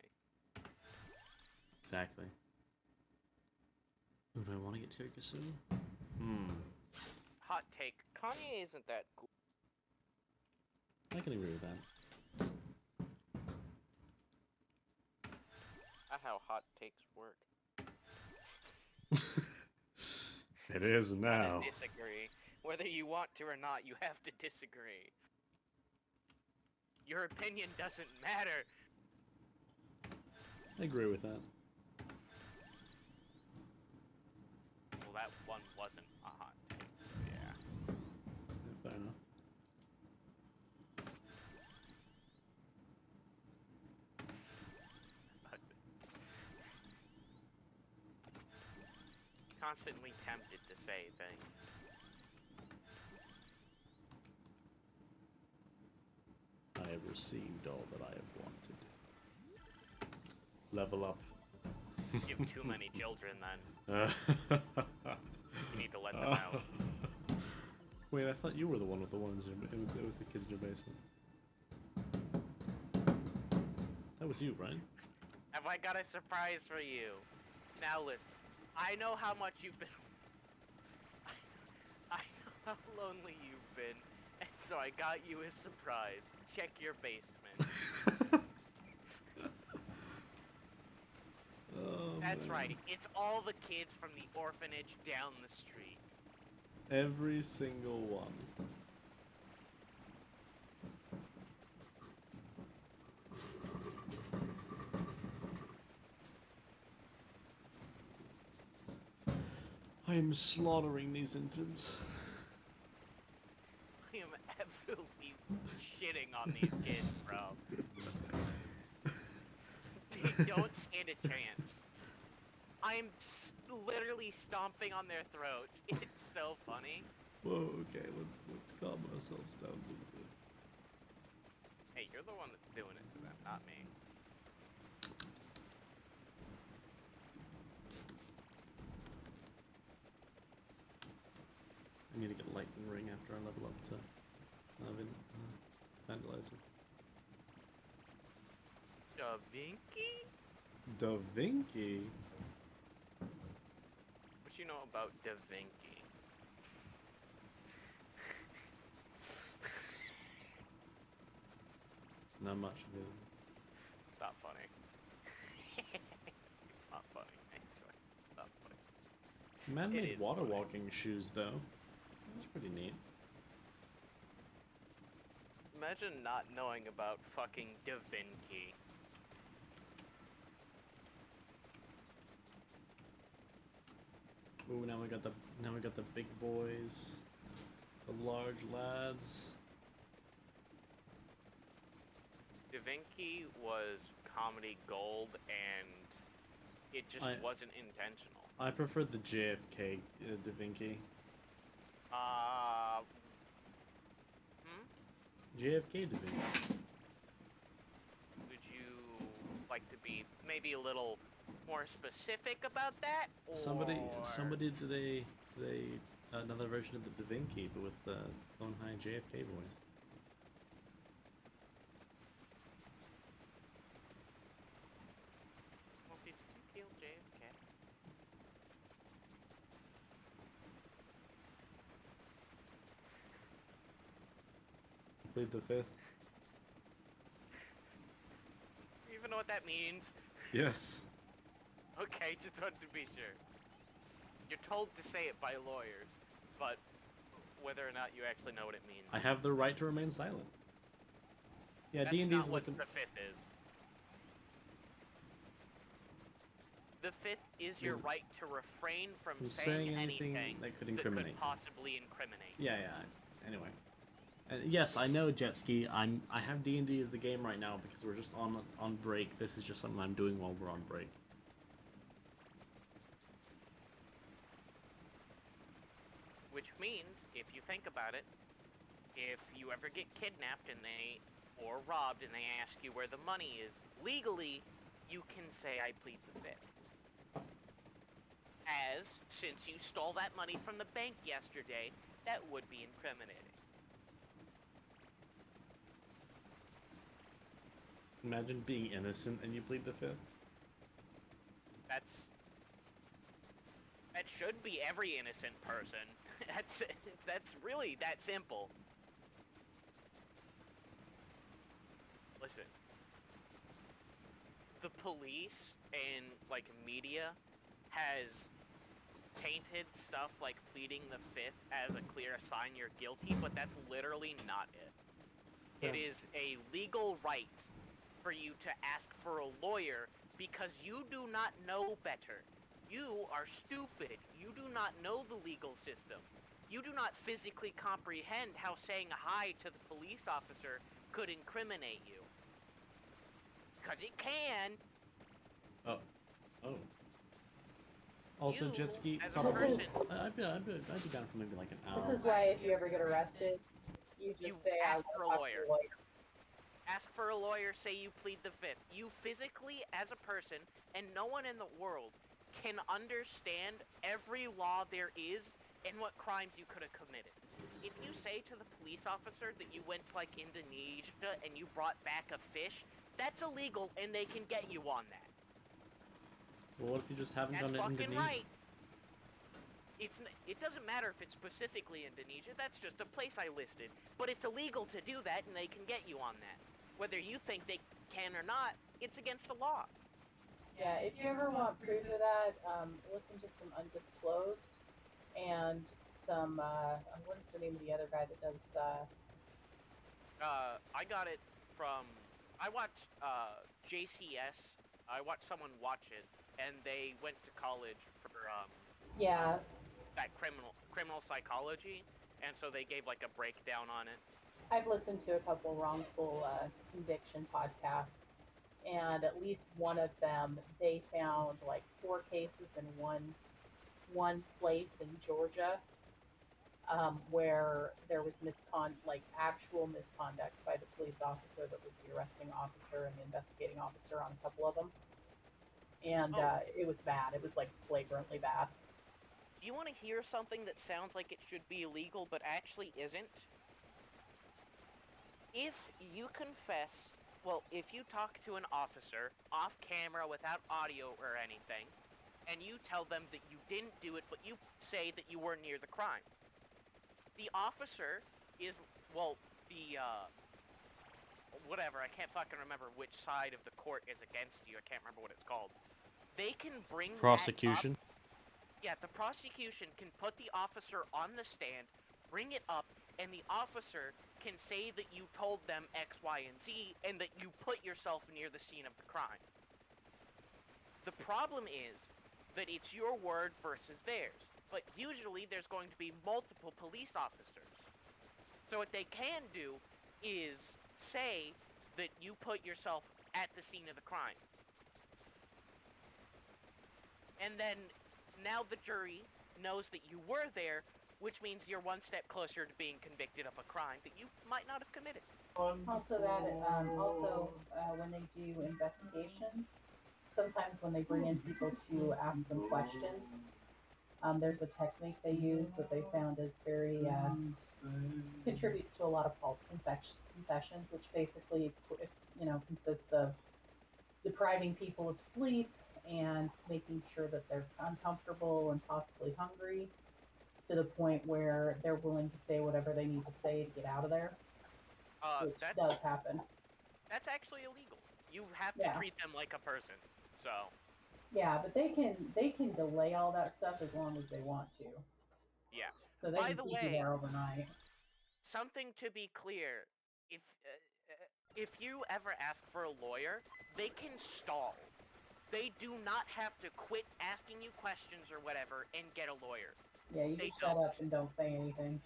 Speaker 7: Exactly. Ooh, do I want to get Kyrgyz soon?
Speaker 3: Hot take. Kanye isn't that cool.
Speaker 7: I can agree with that.
Speaker 3: Not how hot takes work.
Speaker 7: It is
Speaker 3: I
Speaker 7: now.
Speaker 3: disagree. Whether you want to or not, you have to disagree. Your opinion doesn't matter.
Speaker 7: I agree with that.
Speaker 3: Well, that one wasn't a hot take. Yeah.
Speaker 7: Yeah, fair enough.
Speaker 3: Constantly tempted to say things.
Speaker 7: I have received all that I have wanted. Level up.
Speaker 3: Give too many children, then. You need to let them out.
Speaker 7: Wait, I thought you were the one with the ones with the kids in your basement. That was you, right?
Speaker 3: Have I got a surprise for you? Now listen, I know how much you've been. I know how lonely you've been, and so I got you a surprise. Check your basement.
Speaker 7: Oh,
Speaker 3: That's
Speaker 7: man.
Speaker 3: right. It's all the kids from the orphanage down the street.
Speaker 7: Every single one. I am slaughtering these infants.
Speaker 3: I am absolutely shitting on these kids, bro. They don't stand a chance. I'm literally stomping on their throats. It's so funny.
Speaker 7: Whoa, okay, let's calm ourselves down a little bit.
Speaker 3: Hey, you're the one that's doing it to them, not me.
Speaker 7: I need to get a lightning ring after I level up to Vandalizer.
Speaker 3: Da Vinci?
Speaker 7: Da Vinci?
Speaker 3: What you know about Da Vinci?
Speaker 7: Not much.
Speaker 3: It's not funny. It's not funny. Actually, it's not funny.
Speaker 7: Man-made
Speaker 3: is
Speaker 7: water
Speaker 3: funny.
Speaker 7: walking shoes, though. That's pretty neat.
Speaker 3: Imagine not knowing about fucking Da Vinci.
Speaker 7: Ooh, now we got the big boys, the large lads.
Speaker 3: Da Vinci was comedy gold, and it just wasn't intentional.
Speaker 7: I prefer the JFK Da Vinci. JFK Da Vinci.
Speaker 3: Would you like to be maybe a little more specific about that? Or...
Speaker 7: Somebody did another version of the Da Vinci, but with the Lone High JFK voice.
Speaker 3: Well, did you kill JFK?
Speaker 7: Played the fifth.
Speaker 3: You even know what that means?
Speaker 7: Yes.
Speaker 3: Okay, just wanted to be sure. You're told to say it by lawyers, but whether or not you actually know what it means.
Speaker 7: I have the right to remain silent. Yeah,
Speaker 3: That's
Speaker 7: D&D's
Speaker 3: not what
Speaker 7: looking.
Speaker 3: the fifth is. The fifth is your right to refrain from saying anything
Speaker 7: that could
Speaker 3: that
Speaker 7: incriminate.
Speaker 3: could possibly incriminate.
Speaker 7: Yeah. Anyway, yes, I know jet ski. I have D&D as the game right now because we're just on break. This is just something I'm doing while we're on break.
Speaker 3: Which means, if you think about it, if you ever get kidnapped or robbed and they ask you where the money is, legally, you can say, I plead the fifth. As, since you stole that money from the bank yesterday, that would be incriminating.
Speaker 7: Imagine being innocent and you plead the fifth.
Speaker 3: That should be every innocent person. That's really that simple. Listen. The police and, like, media has tainted stuff like pleading the fifth as a clear sign you're guilty, but that's literally not it. It is a legal right for you to ask for a lawyer because you do not know better. You are stupid. You do not know the legal system. You do not physically comprehend how saying hi to the police officer could incriminate you. Because it can.
Speaker 7: Oh. Also,
Speaker 3: You,
Speaker 7: jet ski.
Speaker 3: as a person,
Speaker 7: I'd be down for maybe like an hour.
Speaker 1: This is why if you ever get arrested, you just say, I
Speaker 3: ask for a
Speaker 1: want to
Speaker 3: lawyer.
Speaker 1: talk to a lawyer.
Speaker 3: Ask for a lawyer, say you plead the fifth. You physically, as a person, and no one in the world, can understand every law there is and what crimes you could have committed. If you say to the police officer that you went to, like, Indonesia and you brought back a fish, that's illegal and they can get you on that.
Speaker 7: Well, what if you just haven't
Speaker 3: That's
Speaker 7: done it in
Speaker 3: fucking
Speaker 7: Indonesia?
Speaker 3: right. It doesn't matter if it's specifically Indonesia, that's just a place I listed. But it's illegal to do that and they can get you on that. Whether you think they can or not, it's against the law.
Speaker 1: Yeah, if you ever want proof of that, listen to some Undisclosed and some, what is the name of the other guy that does,
Speaker 3: I got it from, I watched JCS. I watched someone watch it, and they went to college for
Speaker 1: yeah,
Speaker 3: that criminal psychology, and so they gave like a breakdown on it.
Speaker 1: I've listened to a couple wrongful conviction podcasts, and at least one of them, they found like 4 cases in one place in Georgia, where there was actual misconduct by the police officer that was the arresting officer and the investigating officer on a couple of them, and it was bad. It was like flagrantly bad.
Speaker 3: Do you want to hear something that sounds like it should be illegal but actually isn't? If you confess, well, if you talk to an officer off camera without audio or anything, and you tell them that you didn't do it, but you say that you were near the crime, the officer is, well, whatever, I can't fucking remember which side of the court is against you. I can't remember what it's called. They can bring
Speaker 7: Prosecution.
Speaker 3: that up. Yeah, the prosecution can put the officer on the stand, bring it up, and the officer can say that you told them X, Y, and Z, and that you put yourself near the scene of the crime. The problem is that it's your word versus theirs, but usually there's going to be multiple police officers. So what they can do is say that you put yourself at the scene of the crime. And then now the jury knows that you were there, which means you're one step closer to being convicted of a crime that you might not have committed.
Speaker 1: Also, when they do investigations, sometimes when they bring in people to ask them questions, there's a technique they use that they found is very contributes to a lot of false confessions, which basically, consists of depriving people of sleep and making sure that they're uncomfortable and possibly hungry to the point where they're willing to say whatever they need to say to get out of there, which does happen.
Speaker 3: That's actually illegal. You have to treat them like a person. So.
Speaker 1: Yeah, but they can delay all that stuff as long as they want to.
Speaker 3: Yeah.
Speaker 1: So they can keep you there overnight.
Speaker 3: Something to be clear: if you ever ask for a lawyer, they can stall. They do not have to quit asking you questions or whatever and get a lawyer.
Speaker 1: Yeah, you just shut up and don't say anything.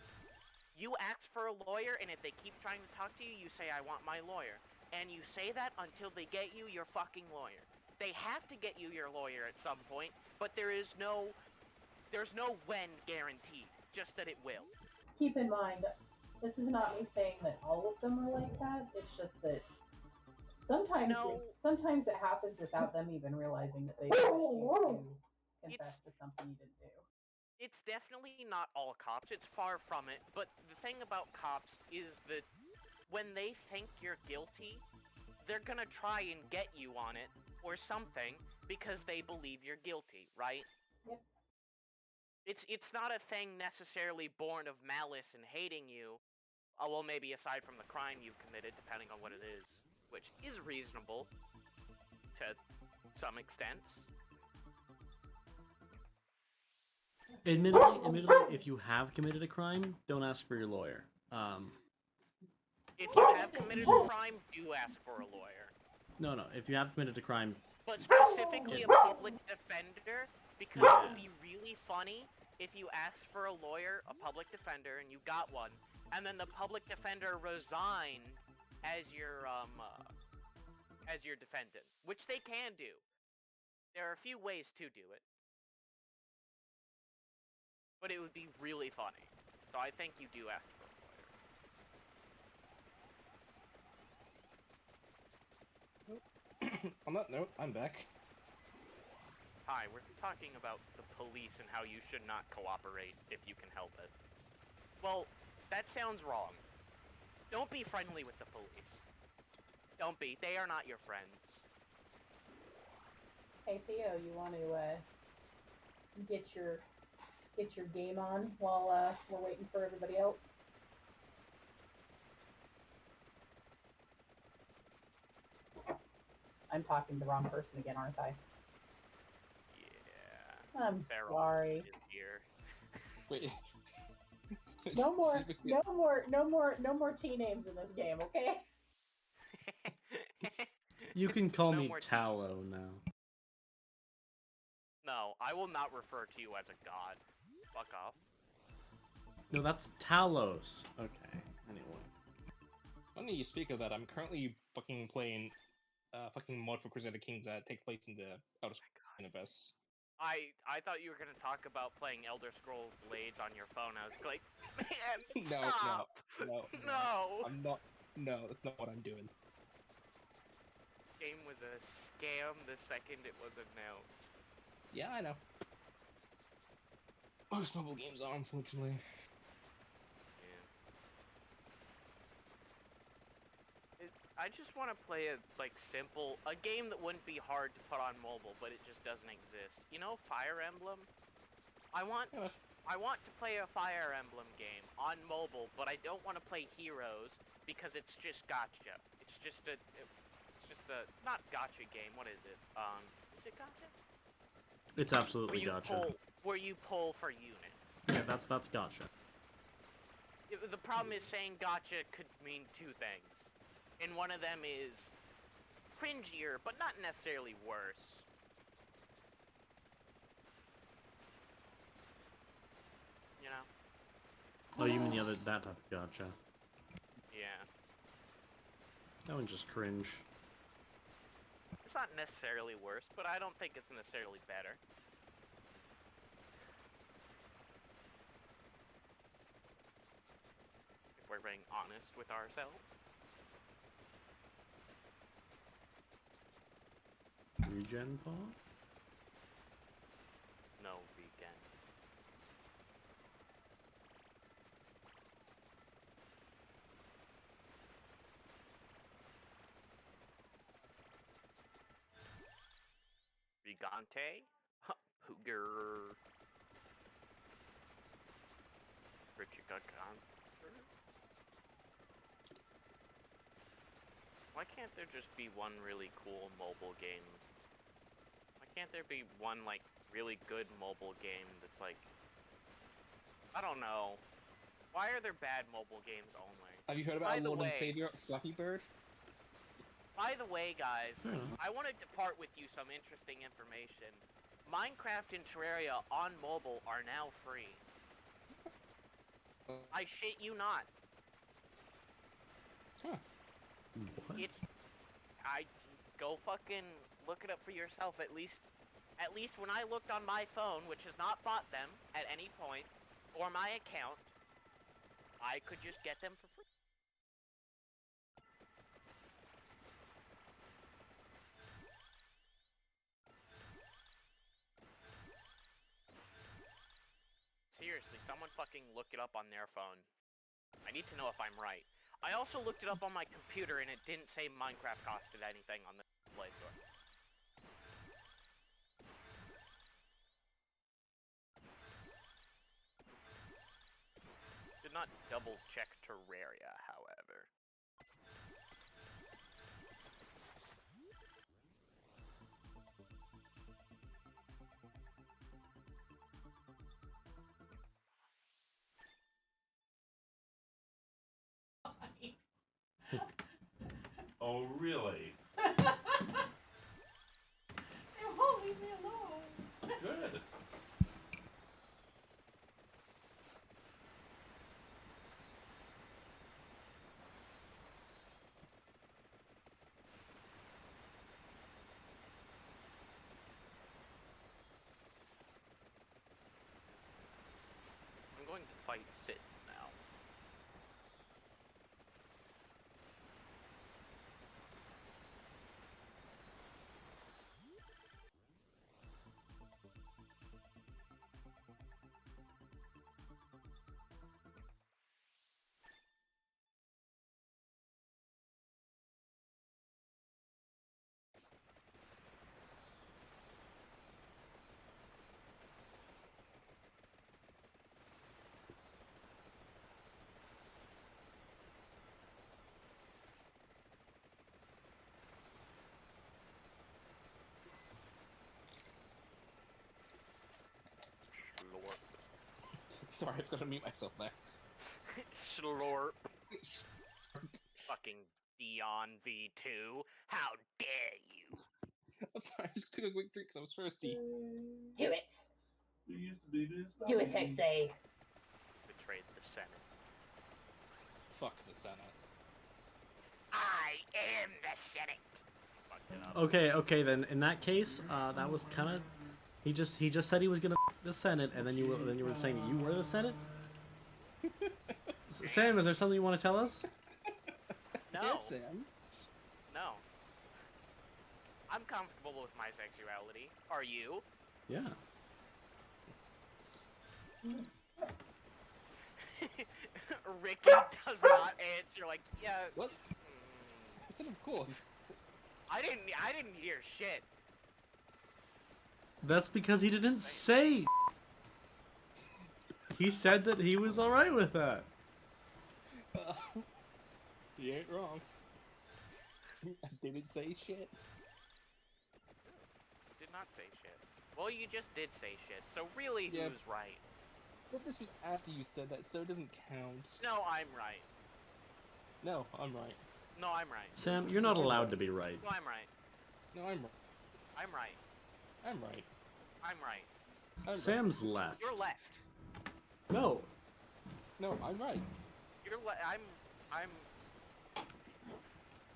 Speaker 3: You ask for a lawyer, and if they keep trying to talk to you, you say, I want my lawyer. And you say that until they get you your fucking lawyer. They have to get you your lawyer at some point, but there's no when guaranteed, just that it will.
Speaker 1: Keep in mind, this is not me saying that all of them are like that. It's just that sometimes it happens without them even realizing that they pushed you to confess to something you didn't do.
Speaker 3: It's definitely not all cops. It's far from it. But the thing about cops is that when they think you're guilty, they're gonna try and get you on it or something because they believe you're guilty, right?
Speaker 1: Yep.
Speaker 3: It's not a thing necessarily born of malice and hating you. Oh, well, maybe aside from the crime you've committed, depending on what it is, which is reasonable to some extent.
Speaker 7: Admittedly, if you have committed a crime, don't ask for your lawyer.
Speaker 3: If you have committed a crime, do ask for a lawyer.
Speaker 7: No, if you have committed a crime...
Speaker 3: But specifically a public defender, because it would be really funny if you asked for a lawyer, a public defender, and you got one, and then the public defender resigned as your defendant, which they can do. There are a few ways to do it. But it would be really funny. So I think you do ask for a lawyer.
Speaker 6: On that note, I'm back.
Speaker 3: Hi, we're talking about the police and how you should not cooperate if you can help it. Well, that sounds wrong. Don't be friendly with the police. Don't be. They are not your friends.
Speaker 1: Hey Theo, you want to get your game on while we're waiting for everybody else? I'm talking to the wrong person again, aren't I?
Speaker 3: Yeah.
Speaker 1: I'm sorry.
Speaker 3: Here.
Speaker 6: Wait.
Speaker 1: No more T names in this game, okay?
Speaker 7: You can call me Tallow now.
Speaker 3: No, I will not refer to you as a god. Fuck off.
Speaker 7: No, that's Talos. Okay, anyway.
Speaker 6: Funny you speak of that, I'm currently fucking playing fucking mod for Crusader Kings that takes place in the Outer universe.
Speaker 3: I thought you were gonna talk about playing Elder Scrolls Blades on your phone. I was like, man, stop! No!
Speaker 6: I'm not. No, that's not what I'm doing.
Speaker 3: Game was a scam the second it was announced.
Speaker 6: Yeah, I know. Most mobile games are, unfortunately.
Speaker 3: I just want to play a game that wouldn't be hard to put on mobile, but it just doesn't exist. You know, Fire Emblem? I want to play a Fire Emblem game on mobile, but I don't want to play Heroes because it's just gacha. It's it's just a not gotcha game. What is it? Is it gotcha?
Speaker 7: It's absolutely gotcha.
Speaker 3: Where you pull for units.
Speaker 7: Yeah, that's gotcha.
Speaker 3: The problem is saying gotcha could mean two things, and one of them is cringier, but not necessarily worse. You know?
Speaker 7: Oh, you mean that type of gotcha?
Speaker 3: Yeah.
Speaker 7: That one's just cringe.
Speaker 3: It's not necessarily worse, but I don't think it's necessarily better. If we're being honest with ourselves.
Speaker 7: Regen paw?
Speaker 3: No vegan. Gigante? Hooger. Why can't there just be one really cool mobile game? Why can't there be one, like, really good mobile game that's like... I don't know. Why are there bad mobile games only?
Speaker 6: Have you heard about our Lord and Savior, Flappy Bird?
Speaker 3: By the way, guys,
Speaker 7: Yeah.
Speaker 3: I want to depart with you some interesting information. Minecraft and Terraria on mobile are now free. I shit you not.
Speaker 6: Huh.
Speaker 7: What?
Speaker 3: Go fucking look it up for yourself. At least when I looked on my phone, which has not bought them at any point, or my account, I could just get them for free. Seriously, someone fucking look it up on their phone. I need to know if I'm right. I also looked it up on my computer and it didn't say Minecraft costed anything on the Play Store. Did not double check Terraria, however.
Speaker 5: Oh, really?
Speaker 8: You won't leave me alone.
Speaker 5: Good.
Speaker 3: I'm going to fight Sid now. Slorp.
Speaker 6: Sorry, I've got to mute myself there.
Speaker 3: Slorp. Fucking Dion V2. How dare you?
Speaker 6: I'm sorry, I just took a quick drink because I was thirsty.
Speaker 8: Do it.
Speaker 5: We used to be this.
Speaker 8: Do it, I say.
Speaker 3: Betrayed the Senate.
Speaker 6: Fuck the Senate.
Speaker 3: I am the Senate. Fucked it up.
Speaker 7: Okay, then in that case, that was kind of. He just said he was gonna the Senate, and then you were saying you were the Senate. Sam, is there something you want to tell us?
Speaker 3: No.
Speaker 6: Yes, Sam.
Speaker 3: No. I'm comfortable with my sexuality. Are you?
Speaker 7: Yeah.
Speaker 3: Ricky does not answer. Like, yeah.
Speaker 6: What? I said of course.
Speaker 3: I didn't hear shit.
Speaker 7: That's because he didn't say. He said that he was all right with that.
Speaker 6: You ain't wrong. I didn't say shit.
Speaker 3: Did not say shit. Well, you just did say shit, so really
Speaker 6: Yeah.
Speaker 3: who's right?
Speaker 6: But this was after you said that, so it doesn't count.
Speaker 3: No, I'm right.
Speaker 6: No, I'm right.
Speaker 3: No, I'm right.
Speaker 7: Sam, you're not allowed to be right.
Speaker 3: No, I'm right.
Speaker 6: No, I'm right.
Speaker 3: I'm right.
Speaker 6: I'm right.
Speaker 3: I'm right.
Speaker 6: I'm right.
Speaker 7: Sam's left.
Speaker 3: You're left.
Speaker 7: No.
Speaker 6: No, I'm right.
Speaker 3: You're I'm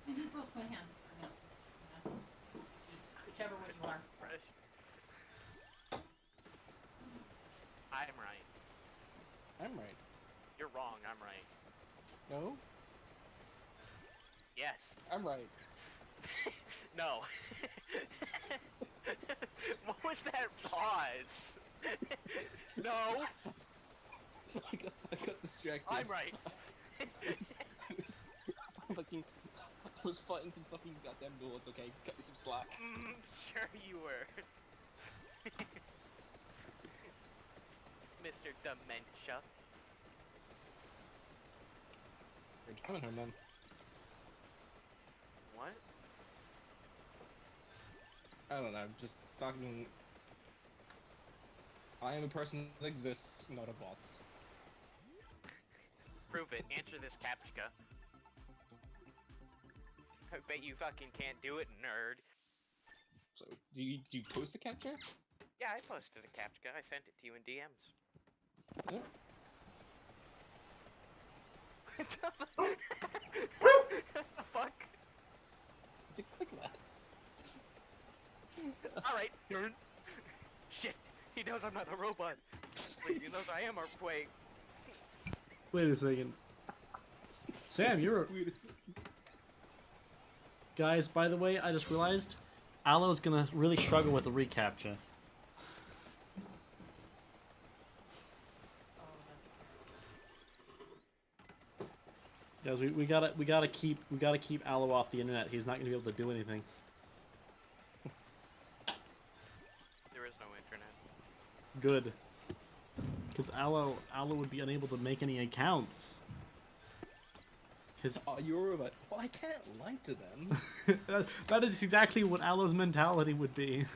Speaker 1: You need both my hands for him. Yeah. Whichever one you are.
Speaker 3: I'm right.
Speaker 6: I'm right.
Speaker 3: You're wrong. I'm right.
Speaker 6: No,
Speaker 3: Yes.
Speaker 6: I'm right.
Speaker 3: No. What was that pause? No.
Speaker 6: I got distracted.
Speaker 3: I'm right.
Speaker 6: I was fighting some fucking goddamn lords, okay? Cut me some slack.
Speaker 3: Sure you were. Mr. Dementia.
Speaker 6: You're coming home then.
Speaker 3: What?
Speaker 6: I don't know, just talking. I am a person that exists, not a bot.
Speaker 3: Prove it. Answer this captcha. I bet you fucking can't do it, nerd.
Speaker 6: So, do you post a capture?
Speaker 3: Yeah, I posted a captcha. I sent it to you in DMs.
Speaker 6: Yeah.
Speaker 3: What the fuck?
Speaker 6: Did click that?
Speaker 3: Alright, nerd. Shit, he knows I'm not a robot. But he knows I am Earthquake.
Speaker 7: Wait a second. Sam, you're...
Speaker 6: Wait a second.
Speaker 7: Guys, by the way, I just realized Alo's gonna really struggle with the reCAPTCHA. Guys, we gotta keep Alo off the internet. He's not gonna be able to do anything.
Speaker 3: There is no internet.
Speaker 7: Good. Because Alo would be unable to make any accounts. Because
Speaker 6: Oh, you're a robot. Well, I can't lie to them.
Speaker 7: that is exactly what Alo's mentality would be.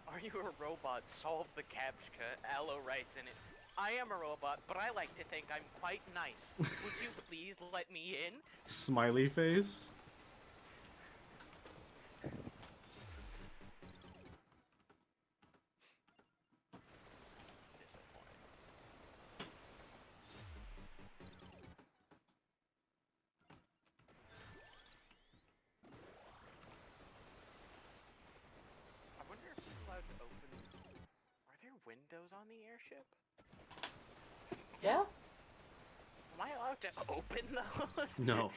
Speaker 3: Are you a robot? Solve the captcha. Aloe writes in it. I am a robot, but I like to think I'm quite nice. Would you please let me in?
Speaker 7: Smiley face.
Speaker 3: Disappointing. I wonder if I'm allowed to open... Are there windows on the airship?
Speaker 1: Yeah?
Speaker 3: Am I allowed to open those?
Speaker 7: No.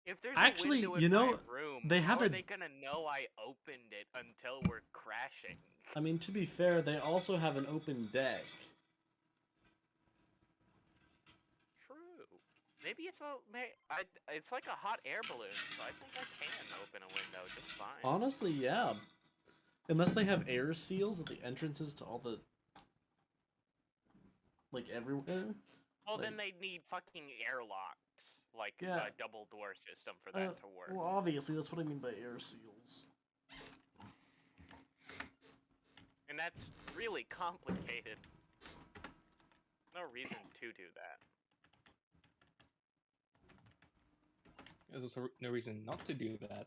Speaker 3: If there's
Speaker 7: Actually,
Speaker 3: a window in
Speaker 7: you know,
Speaker 3: my room,
Speaker 7: they have
Speaker 3: how are
Speaker 7: a-
Speaker 3: they gonna know I opened it until we're crashing?
Speaker 7: I mean, to be fair, they also have an open deck.
Speaker 3: True. Maybe it's it's like a hot air balloon, so I think I can open a window just fine.
Speaker 7: Honestly, yeah. Unless they have air seals at the entrances to all the... like, everywhere.
Speaker 3: Well,
Speaker 7: like-
Speaker 3: then they need fucking airlocks, like
Speaker 7: Yeah.
Speaker 3: a double door system for that to work.
Speaker 7: Well, obviously, that's what I mean by air seals.
Speaker 3: And that's really complicated. No reason to do that.
Speaker 6: There's also no reason not to do that.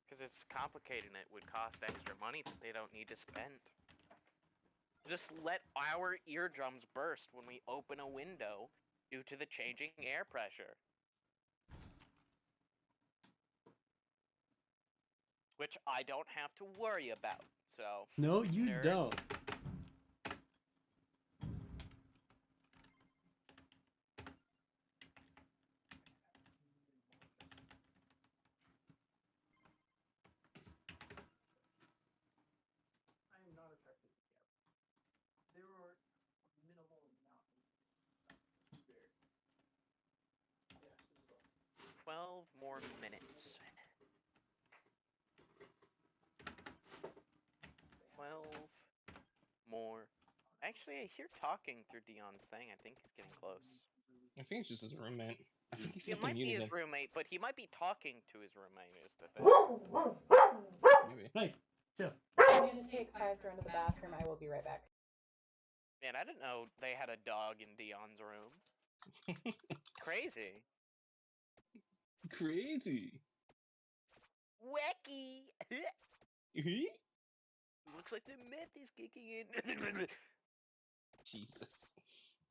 Speaker 3: Because it's complicated and it would cost extra money that they don't need to spend. Just let our eardrums burst when we open a window due to the changing air pressure. Which I don't have to worry about, so...
Speaker 7: No, you
Speaker 3: Nerd.
Speaker 7: don't.
Speaker 1: I am not affected yet. There were minimal amount of there. Yes, as well.
Speaker 3: 12 more minutes. 12 Actually, I hear talking through Dion's thing. I think he's getting close.
Speaker 6: I think it's just his roommate. I think he's
Speaker 3: It
Speaker 6: got to
Speaker 3: might
Speaker 6: mute
Speaker 3: be his
Speaker 6: again.
Speaker 3: roommate, but he might be talking to his roommate. Is the thing?
Speaker 6: Maybe.
Speaker 7: Hey, chill.
Speaker 1: I'm going to take 5 to run to the bathroom. I will be right back.
Speaker 3: Man, I didn't know they had a dog in Dion's room. Crazy.
Speaker 6: Crazy.
Speaker 3: Wacky. Looks like the meth is kicking in.
Speaker 6: Jesus.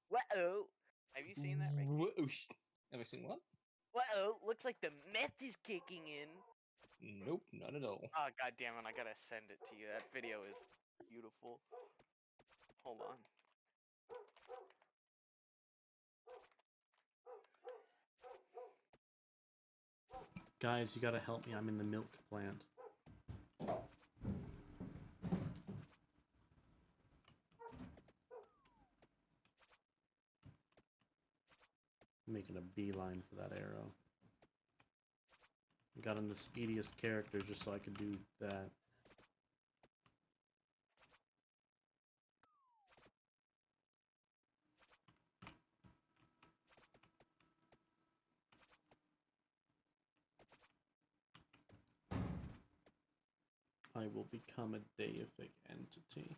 Speaker 3: Whoa. Have you seen that, Ricky?
Speaker 6: Whoa. Have I seen what?
Speaker 3: Whoa. Looks like the meth is kicking in.
Speaker 6: Nope, not at all.
Speaker 3: Oh, god damn it. I gotta send it to you. That video is beautiful. Hold on.
Speaker 7: Guys, you gotta help me. I'm in the milk plant. I'm making a beeline for that arrow. Got in the speediest character just so I could do that. I will become a deific entity.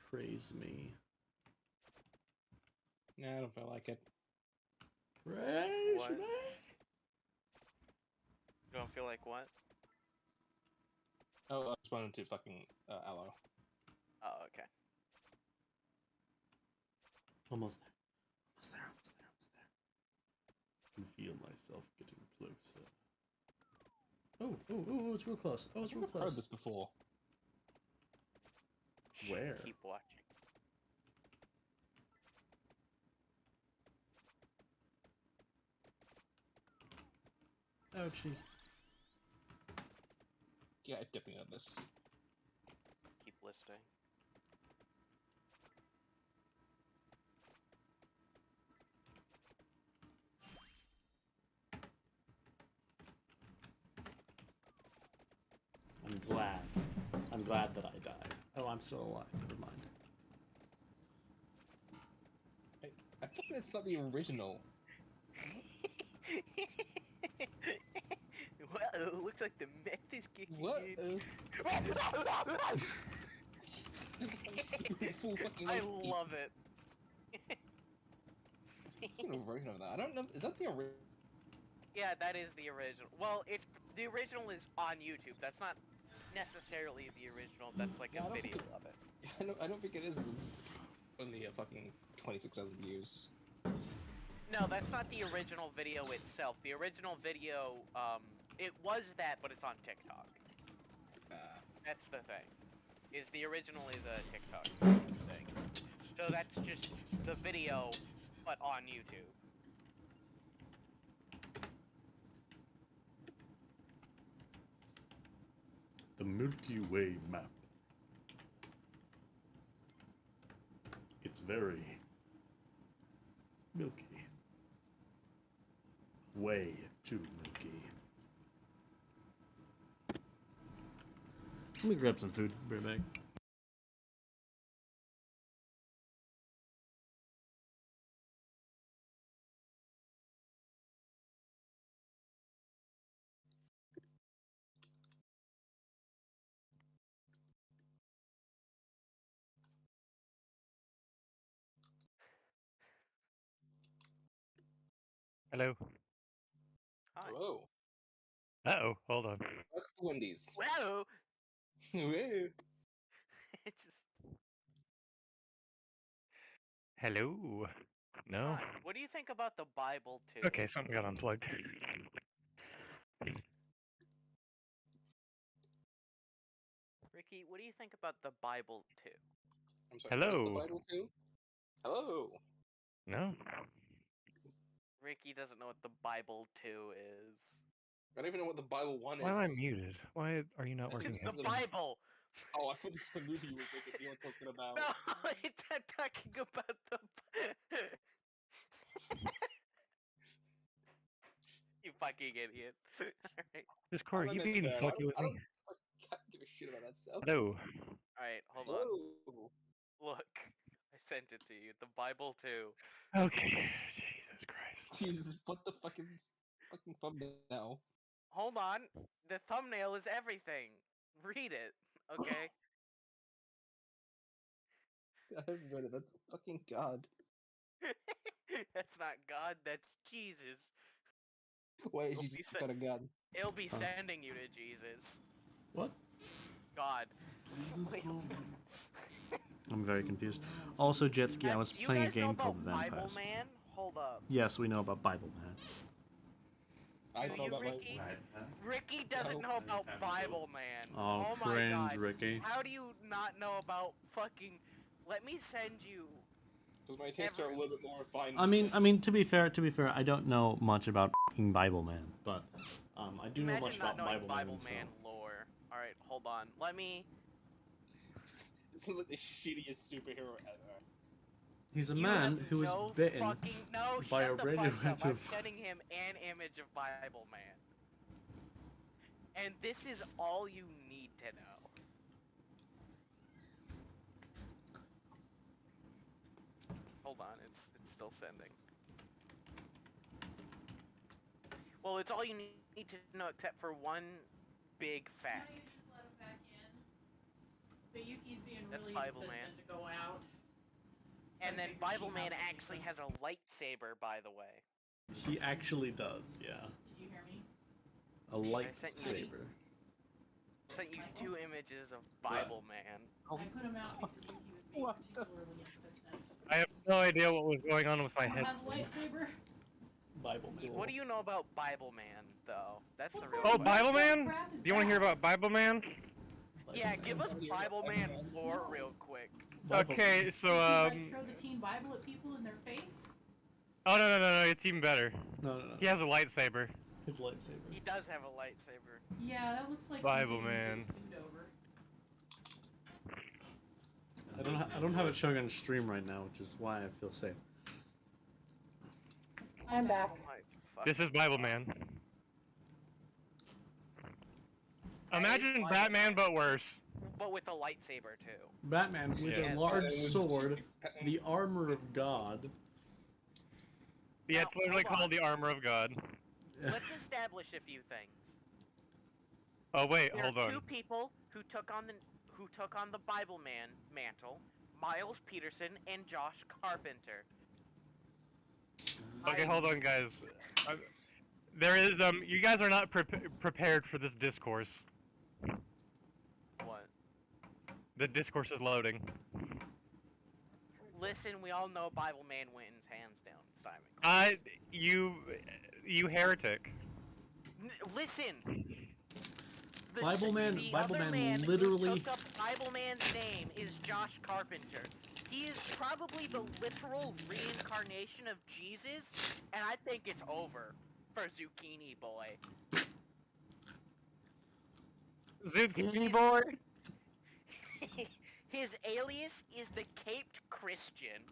Speaker 7: Praise me.
Speaker 6: Nah, I don't feel like it.
Speaker 7: Praise
Speaker 3: What?
Speaker 7: me!
Speaker 3: You don't feel like what?
Speaker 6: Oh, I just wanted to fucking aloe.
Speaker 3: Oh, okay.
Speaker 7: Almost there. Almost there, almost there, almost there. I can feel myself getting closer. Oh, oh, it's real close. Oh, it's real
Speaker 6: I've heard
Speaker 7: close.
Speaker 6: this before.
Speaker 7: Where?
Speaker 3: Keep watching.
Speaker 7: Ouchie.
Speaker 6: Yeah, I definitely have this.
Speaker 3: Keep listening.
Speaker 7: I'm glad. I'm glad that I died. Oh, I'm still alive. Never mind.
Speaker 6: I thought that's not the original.
Speaker 3: Well, looks like the meth is kicking
Speaker 6: What?
Speaker 3: in.
Speaker 6: Full fucking
Speaker 3: I
Speaker 6: monkey.
Speaker 3: love it.
Speaker 6: What's the version of that? I don't know. Is that the original?
Speaker 3: Yeah, that is the original. Well, it's the original is on YouTube. That's not necessarily the original. That's like
Speaker 6: Yeah, I
Speaker 3: a
Speaker 6: don't
Speaker 3: video
Speaker 6: think
Speaker 3: of it.
Speaker 6: I don't think it is. It's only fucking 26,000 views.
Speaker 3: No, that's not the original video itself. The original video, it was that, but it's on TikTok. That's the thing. Is the original is a TikTok thing. So that's just the video, but on YouTube.
Speaker 7: The Milky Way map. It's very milky. Way too milky. Let me grab some food. Be right back.
Speaker 2: Hello.
Speaker 3: Hi.
Speaker 6: Hello.
Speaker 2: Uh-oh, hold on.
Speaker 6: Welcome to Wendy's.
Speaker 3: Whoa!
Speaker 6: Whoa.
Speaker 3: It just.
Speaker 2: Hello. No?
Speaker 3: Hi. What do you think about the Bible too?
Speaker 2: Okay, something got unplugged.
Speaker 3: Ricky, what do you think about the Bible too?
Speaker 6: I'm sorry. What's the
Speaker 2: Hello.
Speaker 6: Bible too? Hello.
Speaker 2: No?
Speaker 3: Ricky doesn't know what the Bible 2 is.
Speaker 6: I don't even know what the Bible 1 is.
Speaker 2: Why am I muted? Why are you not
Speaker 6: I think
Speaker 2: working?
Speaker 3: It's
Speaker 6: This
Speaker 3: the
Speaker 6: is a-
Speaker 3: Bible!
Speaker 6: Oh, I thought this was a movie you were talking about.
Speaker 3: No, it's talking about the. You fucking idiot. Alright.
Speaker 2: Just Corey,
Speaker 6: I'm
Speaker 2: you
Speaker 6: not into
Speaker 2: being
Speaker 6: that.
Speaker 2: fucky with
Speaker 6: I
Speaker 2: me?
Speaker 6: don't give a shit about that stuff.
Speaker 2: Hello.
Speaker 3: Alright, hold on.
Speaker 6: Whoa.
Speaker 3: Look, I sent it to you. The Bible too.
Speaker 2: Okay. Jesus Christ.
Speaker 6: Jesus, what the fuck is this fucking thumbnail?
Speaker 3: Hold on. The thumbnail is everything. Read it, okay?
Speaker 6: I haven't read it. That's fucking God.
Speaker 3: That's not God, that's Jesus.
Speaker 6: Why is
Speaker 3: It'll
Speaker 6: Jesus
Speaker 3: be se-
Speaker 6: got a God?
Speaker 3: It'll be
Speaker 7: Huh.
Speaker 3: sending you to Jesus.
Speaker 7: What?
Speaker 3: God. Wait.
Speaker 7: I'm very confused. Also, Jetski, I was
Speaker 3: Do you
Speaker 7: playing a
Speaker 3: guys know
Speaker 7: game called
Speaker 3: about Bible
Speaker 7: Vampires.
Speaker 3: Man? Hold up.
Speaker 7: Yes, we know about Bible Man.
Speaker 6: I
Speaker 3: Do
Speaker 6: know
Speaker 3: you,
Speaker 6: about
Speaker 3: Ricky?
Speaker 6: my...
Speaker 3: Ricky doesn't
Speaker 6: No.
Speaker 3: know about Bible Man.
Speaker 7: Oh,
Speaker 3: my
Speaker 7: cringe,
Speaker 3: god.
Speaker 7: Ricky.
Speaker 3: How do you not know about fucking... Let me send you...
Speaker 6: Because my tastes are a little bit more refined.
Speaker 7: I mean, to be fair, I don't know much about f***ing Bible Man, but I do know
Speaker 3: Imagine
Speaker 7: much
Speaker 3: not
Speaker 7: about
Speaker 3: knowing
Speaker 7: Bible
Speaker 3: Bible
Speaker 7: Man.
Speaker 3: Man lore. Alright, hold on. Let me...
Speaker 6: This sounds like the shittiest superhero ever.
Speaker 7: He's a
Speaker 3: You
Speaker 7: man
Speaker 3: have
Speaker 7: who is
Speaker 3: no
Speaker 7: bitten
Speaker 3: fucking... No,
Speaker 7: by a
Speaker 3: shut the fuck up.
Speaker 7: radioactive.
Speaker 3: I'm sending him an image of Bible Man. And this is all you need to know. Hold on, it's still sending. Well, it's all you need to know except for one big fact.
Speaker 1: No, you just let him back in. But Yuki's being
Speaker 3: That's
Speaker 1: really
Speaker 3: Bible
Speaker 1: insistent
Speaker 3: Man.
Speaker 1: to go out. So
Speaker 3: And
Speaker 1: I
Speaker 3: then
Speaker 1: figured
Speaker 3: Bible
Speaker 1: she
Speaker 3: Man
Speaker 1: has to
Speaker 3: actually
Speaker 1: do
Speaker 3: has a lightsaber, by the way.
Speaker 7: He actually does, yeah.
Speaker 1: Did you hear me?
Speaker 7: A lightsaber.
Speaker 3: Sent you 2 images of Bible Man.
Speaker 6: Oh,
Speaker 1: I put him out because Yuki was being
Speaker 6: What the-
Speaker 1: particularly insistent.
Speaker 2: I have no idea what was going on with my
Speaker 1: Who
Speaker 2: head.
Speaker 1: has a lightsaber?
Speaker 7: Bible Man.
Speaker 3: What do you know about Bible Man, though? That's the
Speaker 1: What
Speaker 3: real
Speaker 2: Oh,
Speaker 1: kind of
Speaker 3: question.
Speaker 2: Bible Man?
Speaker 1: crap is
Speaker 2: Do you want to hear
Speaker 1: that?
Speaker 2: about Bible Man?
Speaker 3: Yeah, give us Bible Man lore real quick.
Speaker 2: Okay, so
Speaker 1: Does he like throw the teen Bible at people in their face?
Speaker 2: Oh no, it's even better.
Speaker 7: No.
Speaker 2: He has a lightsaber.
Speaker 7: His lightsaber.
Speaker 3: He does have a lightsaber.
Speaker 1: Yeah, that looks like
Speaker 2: Bible
Speaker 1: something
Speaker 2: Man.
Speaker 1: you get sued over.
Speaker 7: I don't have it showing on stream right now, which is why I feel safe.
Speaker 1: I'm back.
Speaker 3: Oh my fuck.
Speaker 2: This is Bible Man.
Speaker 3: That
Speaker 2: Imagine
Speaker 3: is Bible
Speaker 2: Batman,
Speaker 3: Man.
Speaker 2: but worse.
Speaker 3: But with a lightsaber, too.
Speaker 7: Batman with
Speaker 2: Yeah.
Speaker 7: a large
Speaker 6: Batman was-
Speaker 7: sword, the armor of God.
Speaker 2: Yeah,
Speaker 3: Now,
Speaker 2: it's literally
Speaker 3: hold on.
Speaker 2: called the Armor of God.
Speaker 3: Let's establish a few things.
Speaker 2: Oh wait,
Speaker 3: There
Speaker 2: hold
Speaker 3: are
Speaker 2: on.
Speaker 3: 2 people who took on the Bible Man mantle: Miles Peterson and Josh Carpenter.
Speaker 2: Okay,
Speaker 3: I-
Speaker 2: hold on, guys. There is you guys are not prepared for this discourse.
Speaker 3: What?
Speaker 2: The discourse is loading.
Speaker 3: Listen, we all know Bible Man wins hands down. Simon.
Speaker 2: You heretic.
Speaker 3: Listen. The
Speaker 7: Bible Man
Speaker 3: other man
Speaker 7: literally-
Speaker 3: who took up Bible Man's name is Josh Carpenter. He is probably the literal reincarnation of Jesus, and I think it's over for Zucchini Boy.
Speaker 2: Zucchini boy.
Speaker 3: His alias is the Caped Christian.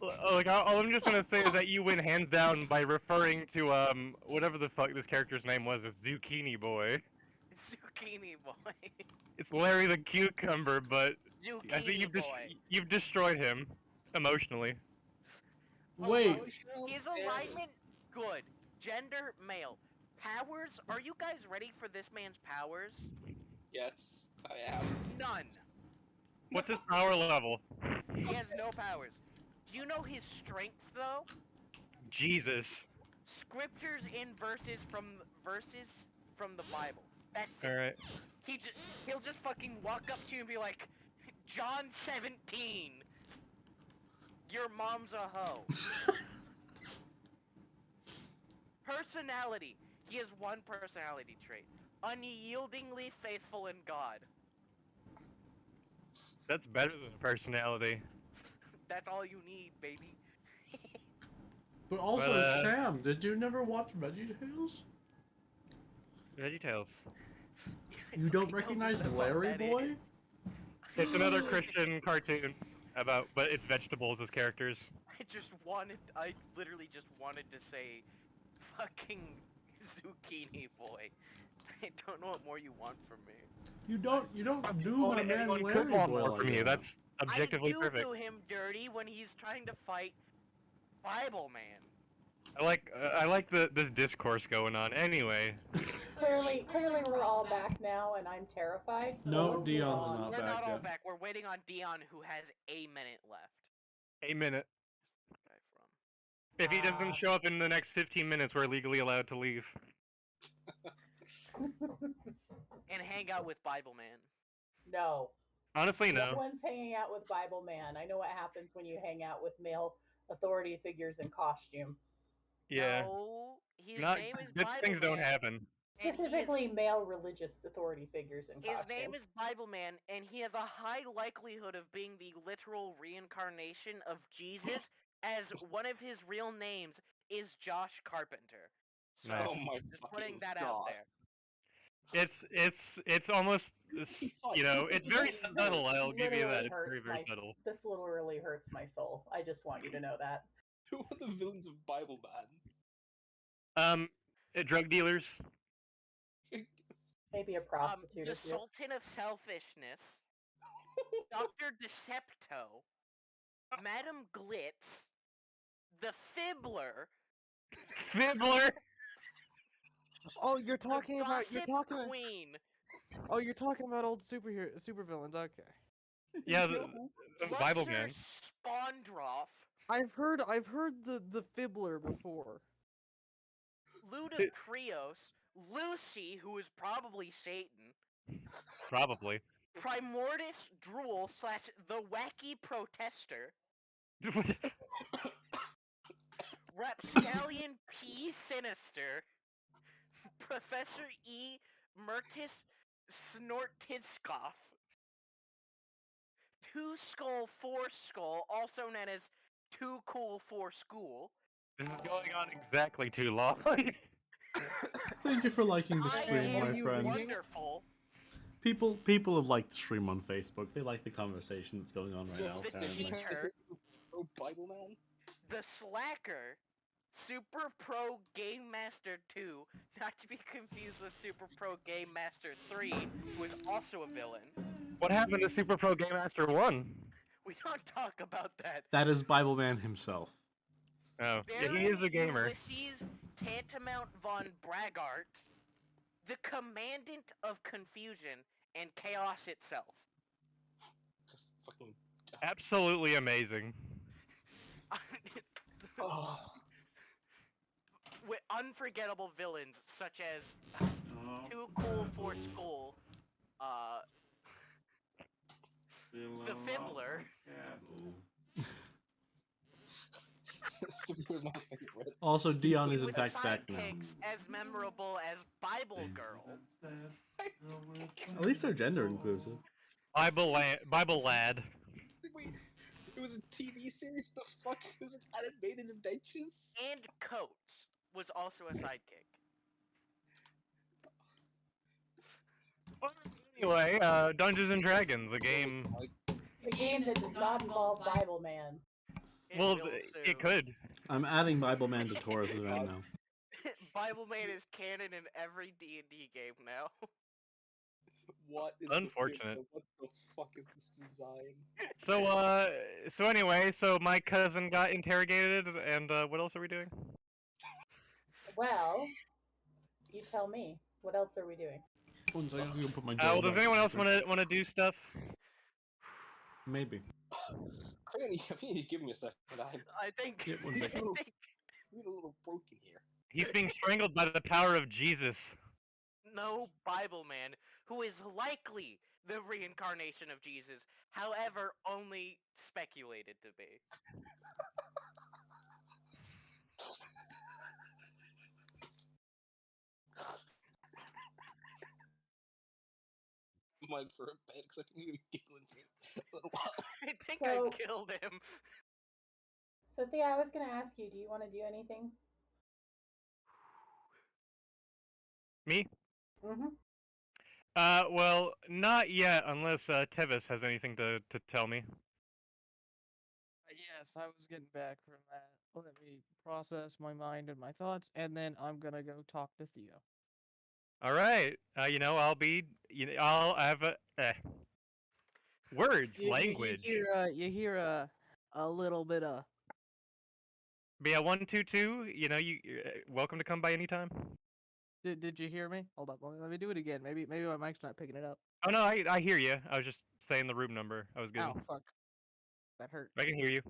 Speaker 2: Like all I'm just gonna say is that you win hands down by referring to whatever the fuck this character's name was, as Zucchini boy.
Speaker 3: Zucchini Boy.
Speaker 2: It's Larry the Cucumber, but I think
Speaker 3: Zucchini Boy.
Speaker 2: you've destroyed him emotionally.
Speaker 7: Wait,
Speaker 3: His alignment, good. Gender, male. Powers, are you guys ready for this man's powers?
Speaker 6: Yes, I am.
Speaker 3: None.
Speaker 2: What's his power level?
Speaker 3: He has no powers. Do you know his strength, though?
Speaker 2: Jesus.
Speaker 3: Scriptures in verses from the Bible. That's it.
Speaker 2: Alright.
Speaker 3: He'll just fucking walk up to you and be like, John 17. Your mom's a hoe. Personality. He has one personality trait. Unyieldingly faithful in God.
Speaker 2: That's better than personality.
Speaker 3: That's all you need, baby.
Speaker 7: but also
Speaker 2: But,
Speaker 7: Sam, did you never watch VeggieTales?
Speaker 2: VeggieTales.
Speaker 7: You don't recognize Larry Boy?
Speaker 2: It's another Christian cartoon but it's vegetables as characters.
Speaker 3: I literally just wanted to say fucking Zucchini Boy. I don't know what more you want from me.
Speaker 7: You don't do
Speaker 2: All
Speaker 7: my man
Speaker 2: anyone could
Speaker 7: Larry
Speaker 2: want
Speaker 7: boy
Speaker 2: more
Speaker 7: like
Speaker 2: from you.
Speaker 7: that.
Speaker 2: That's objectively
Speaker 3: I do
Speaker 2: perfect.
Speaker 3: do him dirty when he's trying to fight Bible Man.
Speaker 2: I like the discourse going on. Anyway,
Speaker 1: Clearly, we're all back now, and I'm terrified. So
Speaker 7: No,
Speaker 1: let's move
Speaker 7: Dion's
Speaker 1: on.
Speaker 7: not.
Speaker 3: We're not all
Speaker 7: yet.
Speaker 3: back. We're waiting on Dion, who has a minute left.
Speaker 2: a minute.
Speaker 3: Guy from.
Speaker 2: If he doesn't show up in the next 15 minutes, we're legally allowed to leave.
Speaker 3: And hang out with Bible Man.
Speaker 1: No.
Speaker 2: Honestly,
Speaker 1: No
Speaker 2: no.
Speaker 1: one's hanging out with Bible Man. I know what happens when you hang out with male authority figures in costume.
Speaker 2: Yeah.
Speaker 3: No, his
Speaker 2: Not
Speaker 3: name is
Speaker 2: good
Speaker 3: Bible
Speaker 2: things
Speaker 3: Man.
Speaker 2: don't happen.
Speaker 3: And
Speaker 1: Specifically, male religious authority figures in
Speaker 3: his
Speaker 1: costume.
Speaker 3: name is Bible Man, and he has a high likelihood of being the literal reincarnation of Jesus, as one of his real names is Josh Carpenter. So,
Speaker 2: Nice.
Speaker 6: Oh my
Speaker 3: just
Speaker 6: fucking
Speaker 3: putting that
Speaker 6: god.
Speaker 3: out there.
Speaker 2: It's almost
Speaker 6: He fight?
Speaker 2: you know,
Speaker 6: Who
Speaker 2: it's
Speaker 6: is
Speaker 2: very
Speaker 6: this?
Speaker 2: subtle. I'll give you that.
Speaker 1: Literally
Speaker 2: It's very
Speaker 1: hurts
Speaker 2: subtle.
Speaker 1: This literally hurts my soul. I just want you to know that.
Speaker 6: Who are the villains of Bible Man?
Speaker 2: Drug dealers.
Speaker 1: Maybe a prostitute
Speaker 3: The
Speaker 1: or two.
Speaker 3: Sultan of Selfishness, Dr. Decepto, Madam Glitz, the Fibbler,
Speaker 2: Fiddler.
Speaker 4: Oh, you're
Speaker 3: the
Speaker 4: talking about
Speaker 3: Queen.
Speaker 4: Oh, you're talking about old supervillains. Okay.
Speaker 2: Yeah,
Speaker 6: No.
Speaker 2: the Bible
Speaker 3: Butcher
Speaker 2: man.
Speaker 3: Spawndroff,
Speaker 4: I've heard the Fibbler before.
Speaker 3: Ludacreos, Lucy, who is probably Satan,
Speaker 2: Probably.
Speaker 3: Primordis Drool / the Wacky Protester, Rapscallion P. Sinister, Professor E. Mertis Snortitskoff, Two Skull Four Skull, also known as Too Cool for School.
Speaker 2: This is going on exactly too long.
Speaker 7: Thank you for liking the
Speaker 3: I
Speaker 7: stream,
Speaker 3: am
Speaker 7: my friend.
Speaker 3: wonderful.
Speaker 7: People have liked the stream on Facebook. They like the conversation that's going on right now.
Speaker 3: The
Speaker 7: Apparently.
Speaker 3: Cheater,
Speaker 6: Oh, Bible Man?
Speaker 3: the Slacker, Super Pro Game Master 2, not to be confused with Super Pro Game Master 3, who is also a villain.
Speaker 2: What happened to Super Pro Game Master 1?
Speaker 3: We don't talk about that.
Speaker 7: That is Bible Man himself.
Speaker 2: Oh, yeah,
Speaker 3: Baron
Speaker 2: he is a gamer.
Speaker 3: Ulysses Tantamount von Braggart, the Commandant of Confusion and Chaos itself.
Speaker 6: Just fucking.
Speaker 2: Absolutely amazing.
Speaker 6: Oh.
Speaker 3: With unforgettable villains such as Too Cool for School, the Fiddler,
Speaker 6: Fiddler's my favorite.
Speaker 7: Also, Dion is in
Speaker 3: with
Speaker 7: fact back now.
Speaker 3: sidekicks as memorable as Bible Girl,
Speaker 7: At least they're gender inclusive.
Speaker 2: Bible lad.
Speaker 6: Wait, it was a TV series? The fuck? Was it animated adventures?
Speaker 3: and Coates was also a sidekick.
Speaker 2: Anyway, Dungeons and Dragons, a game.
Speaker 1: The game that does not involve Bible Man.
Speaker 2: Well,
Speaker 3: will
Speaker 2: it
Speaker 3: soon.
Speaker 2: could.
Speaker 7: I'm adding Bible Man to Taurus right now.
Speaker 3: Bible Man is canon in every D&D game now.
Speaker 6: What is
Speaker 2: Unfortunate.
Speaker 6: What the fuck is this design?
Speaker 2: So anyway, so my cousin got interrogated, and what else are we doing?
Speaker 1: Well, you tell me. What else are we doing?
Speaker 7: One second, I'm gonna put my
Speaker 2: Well,
Speaker 7: jaw
Speaker 2: does
Speaker 7: back.
Speaker 2: anyone else want to do stuff?
Speaker 7: Maybe.
Speaker 6: I need to give me a second.
Speaker 3: I think.
Speaker 7: Yeah, one
Speaker 3: I
Speaker 7: second.
Speaker 3: think
Speaker 6: I'm a little broken here.
Speaker 2: He's being strangled by the power of Jesus.
Speaker 3: no Bible Man, who is likely the reincarnation of Jesus, however, only speculated to be.
Speaker 6: Mine for a bit because I think we were giggling for a little while.
Speaker 3: I think
Speaker 1: So-
Speaker 3: I killed him.
Speaker 1: So, Thea, I was going to ask you, do you want to do anything?
Speaker 2: Me?
Speaker 1: Mm-hmm.
Speaker 2: Well, not yet, unless Tevis has anything to tell me.
Speaker 4: Yes, I was getting back from that. Let me process my mind and my thoughts, and then I'm gonna go talk to Theo.
Speaker 2: All right. I'll be. I'll have a words, language.
Speaker 4: You hear a little bit of.
Speaker 2: But yeah, 122. You're welcome to come by anytime.
Speaker 4: Did you hear me? Hold up, let me do it again. Maybe my mic's not picking it up.
Speaker 2: Oh no, I hear you. I was just saying the room number. I was good.
Speaker 4: Ow, fuck. That hurt.
Speaker 2: I can hear you.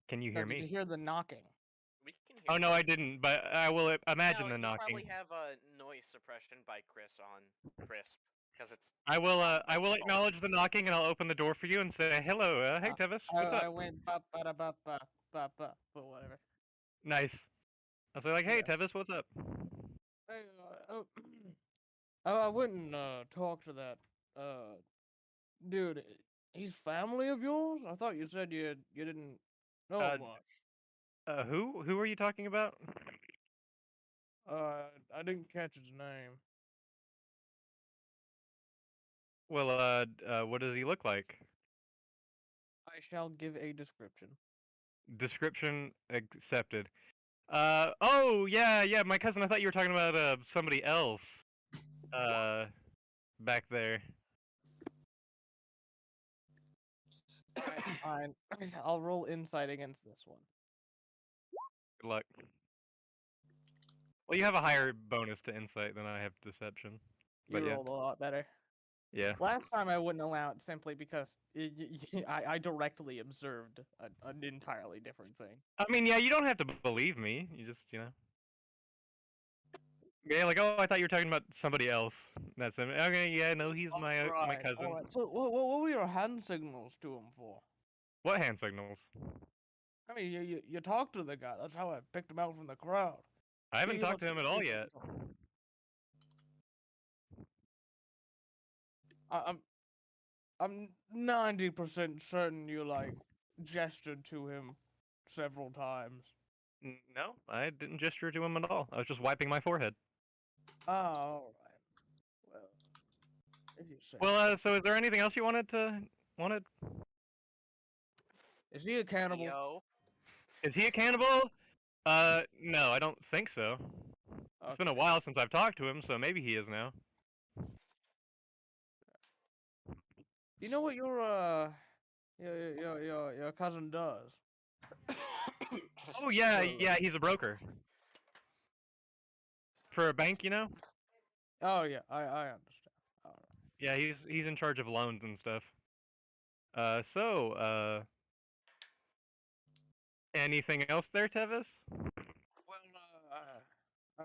Speaker 2: Can you
Speaker 4: No,
Speaker 2: hear
Speaker 4: did
Speaker 2: me?
Speaker 4: you hear the knocking?
Speaker 3: We can hear
Speaker 2: Oh no,
Speaker 3: you.
Speaker 2: I didn't. But I will imagine
Speaker 3: No,
Speaker 2: the
Speaker 3: you
Speaker 2: knocking.
Speaker 3: probably have a noise suppression by Chris on Crisp because it's.
Speaker 2: I will
Speaker 3: by default.
Speaker 2: acknowledge the knocking and I'll open the door for you and say hello. Hey Tevis, what's up?
Speaker 4: I went ba ba da ba ba ba ba, but whatever.
Speaker 2: Nice. I'll say like, hey
Speaker 4: Yes.
Speaker 2: Tevis, what's up?
Speaker 4: Hey, I went and talked to that dude. He's family of yours? I thought you said you didn't know much.
Speaker 2: Who are you talking about?
Speaker 4: I didn't catch his name.
Speaker 2: Well, what does he look like?
Speaker 4: I shall give a description.
Speaker 2: Description accepted. Oh yeah, my cousin. I thought you were talking about somebody else. Back there.
Speaker 4: Fine. I'll roll insight against this one.
Speaker 2: Good luck. Well, you have a higher bonus to insight than I have to deception.
Speaker 4: You
Speaker 2: But yeah,
Speaker 4: rolled a lot better.
Speaker 2: yeah.
Speaker 4: Last time I wouldn't allow it simply because I directly observed an entirely different thing.
Speaker 2: I mean, yeah, you don't have to believe me. You just, Yeah, like, oh, I thought you were talking about somebody else. That's him. Okay, yeah, no, he's my
Speaker 4: Alright,
Speaker 2: cousin.
Speaker 4: alright. So what were your hand signals to him for?
Speaker 2: What hand signals?
Speaker 4: I mean, you talked to the guy. That's how I picked him out from the crowd.
Speaker 2: I haven't
Speaker 4: You
Speaker 2: talked to
Speaker 4: must
Speaker 2: him
Speaker 4: have
Speaker 2: at all
Speaker 4: seen
Speaker 2: yet.
Speaker 4: something. I'm 90% certain you gestured to him several times.
Speaker 2: No, I didn't gesture to him at all. I was just wiping my forehead.
Speaker 4: Oh, alright. Well, if you say.
Speaker 2: Well, so is there anything else you wanted?
Speaker 4: Is he a cannibal?
Speaker 3: Yo.
Speaker 2: Is he a cannibal? No, I don't think so. It's been a
Speaker 4: Okay.
Speaker 2: while since I've talked to him, so maybe he is now.
Speaker 4: You know what your cousin does?
Speaker 2: Oh yeah, he's a broker. For a bank,
Speaker 4: Oh yeah, I understand. Alright.
Speaker 2: Yeah, he's in charge of loans and stuff. Anything else there, Tevis?
Speaker 4: Well,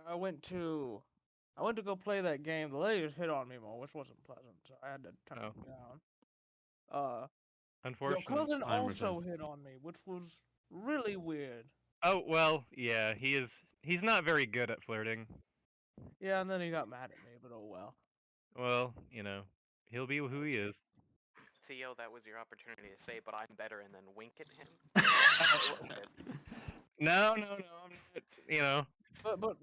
Speaker 4: I went to go play that game. The ladies hit on me more, which wasn't pleasant, so I had to turn it down. Your
Speaker 2: Unfortunate.
Speaker 4: cousin
Speaker 7: I'm
Speaker 4: also
Speaker 7: returned.
Speaker 4: hit on me, which was really weird.
Speaker 2: Oh well, yeah, he's not very good at flirting.
Speaker 4: Yeah, and then he got mad at me, but oh well.
Speaker 2: Well, he'll be who he is.
Speaker 3: Theo, that was your opportunity to say, but I'm better, and then wink at him.
Speaker 2: No, I'm not.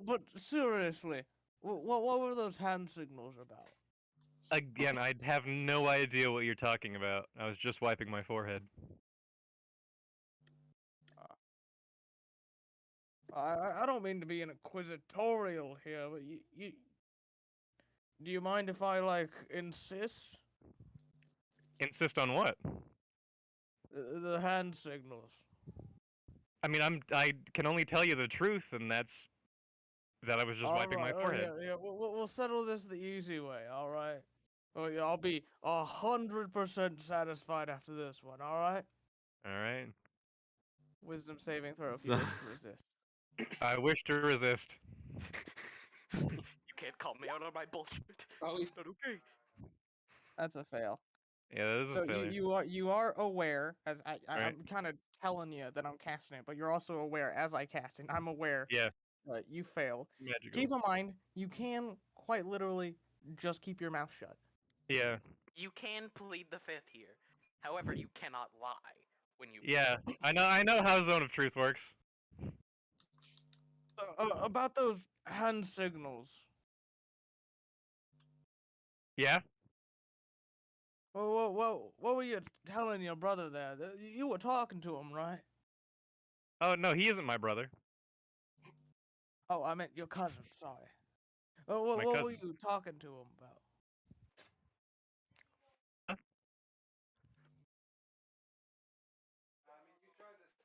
Speaker 4: But seriously, what were those hand signals about?
Speaker 2: Again, I have no idea what you're talking about. I was just wiping my forehead.
Speaker 4: I don't mean to be inquisitorial here, but you do you mind if I insist?
Speaker 2: Insist on what?
Speaker 4: The hand signals.
Speaker 2: I mean, I can only tell you the truth, and that's that I was just wiping my forehead.
Speaker 4: Yeah. We'll settle this the easy way. All right. Oh yeah, I'll be 100% satisfied after this one. All right.
Speaker 2: All right.
Speaker 4: Wisdom saving throw if you wish to resist.
Speaker 2: I wish to resist.
Speaker 3: You can't call me out on my bullshit.
Speaker 6: Oh,
Speaker 3: It's not okay.
Speaker 4: That's a fail.
Speaker 2: Yeah, that is
Speaker 4: So
Speaker 2: a failure.
Speaker 4: you are aware as
Speaker 2: Right.
Speaker 4: I'm kind of telling you that I'm casting it, but you're also aware as I cast it. I'm aware.
Speaker 2: Yeah.
Speaker 4: You fail.
Speaker 2: Magical.
Speaker 4: Keep in mind, you can quite literally just keep your mouth shut.
Speaker 2: Yeah.
Speaker 3: You can plead the fifth here. However, you cannot lie when you.
Speaker 2: Yeah. I know how Zone of Truth works.
Speaker 4: About those hand signals.
Speaker 2: Yeah.
Speaker 4: What were you telling your brother there? You were talking to him, right?
Speaker 2: Oh no, he isn't my brother.
Speaker 4: Oh, I meant your cousin. Sorry. What,
Speaker 2: My
Speaker 4: what were
Speaker 2: cousin.
Speaker 4: you talking to him about?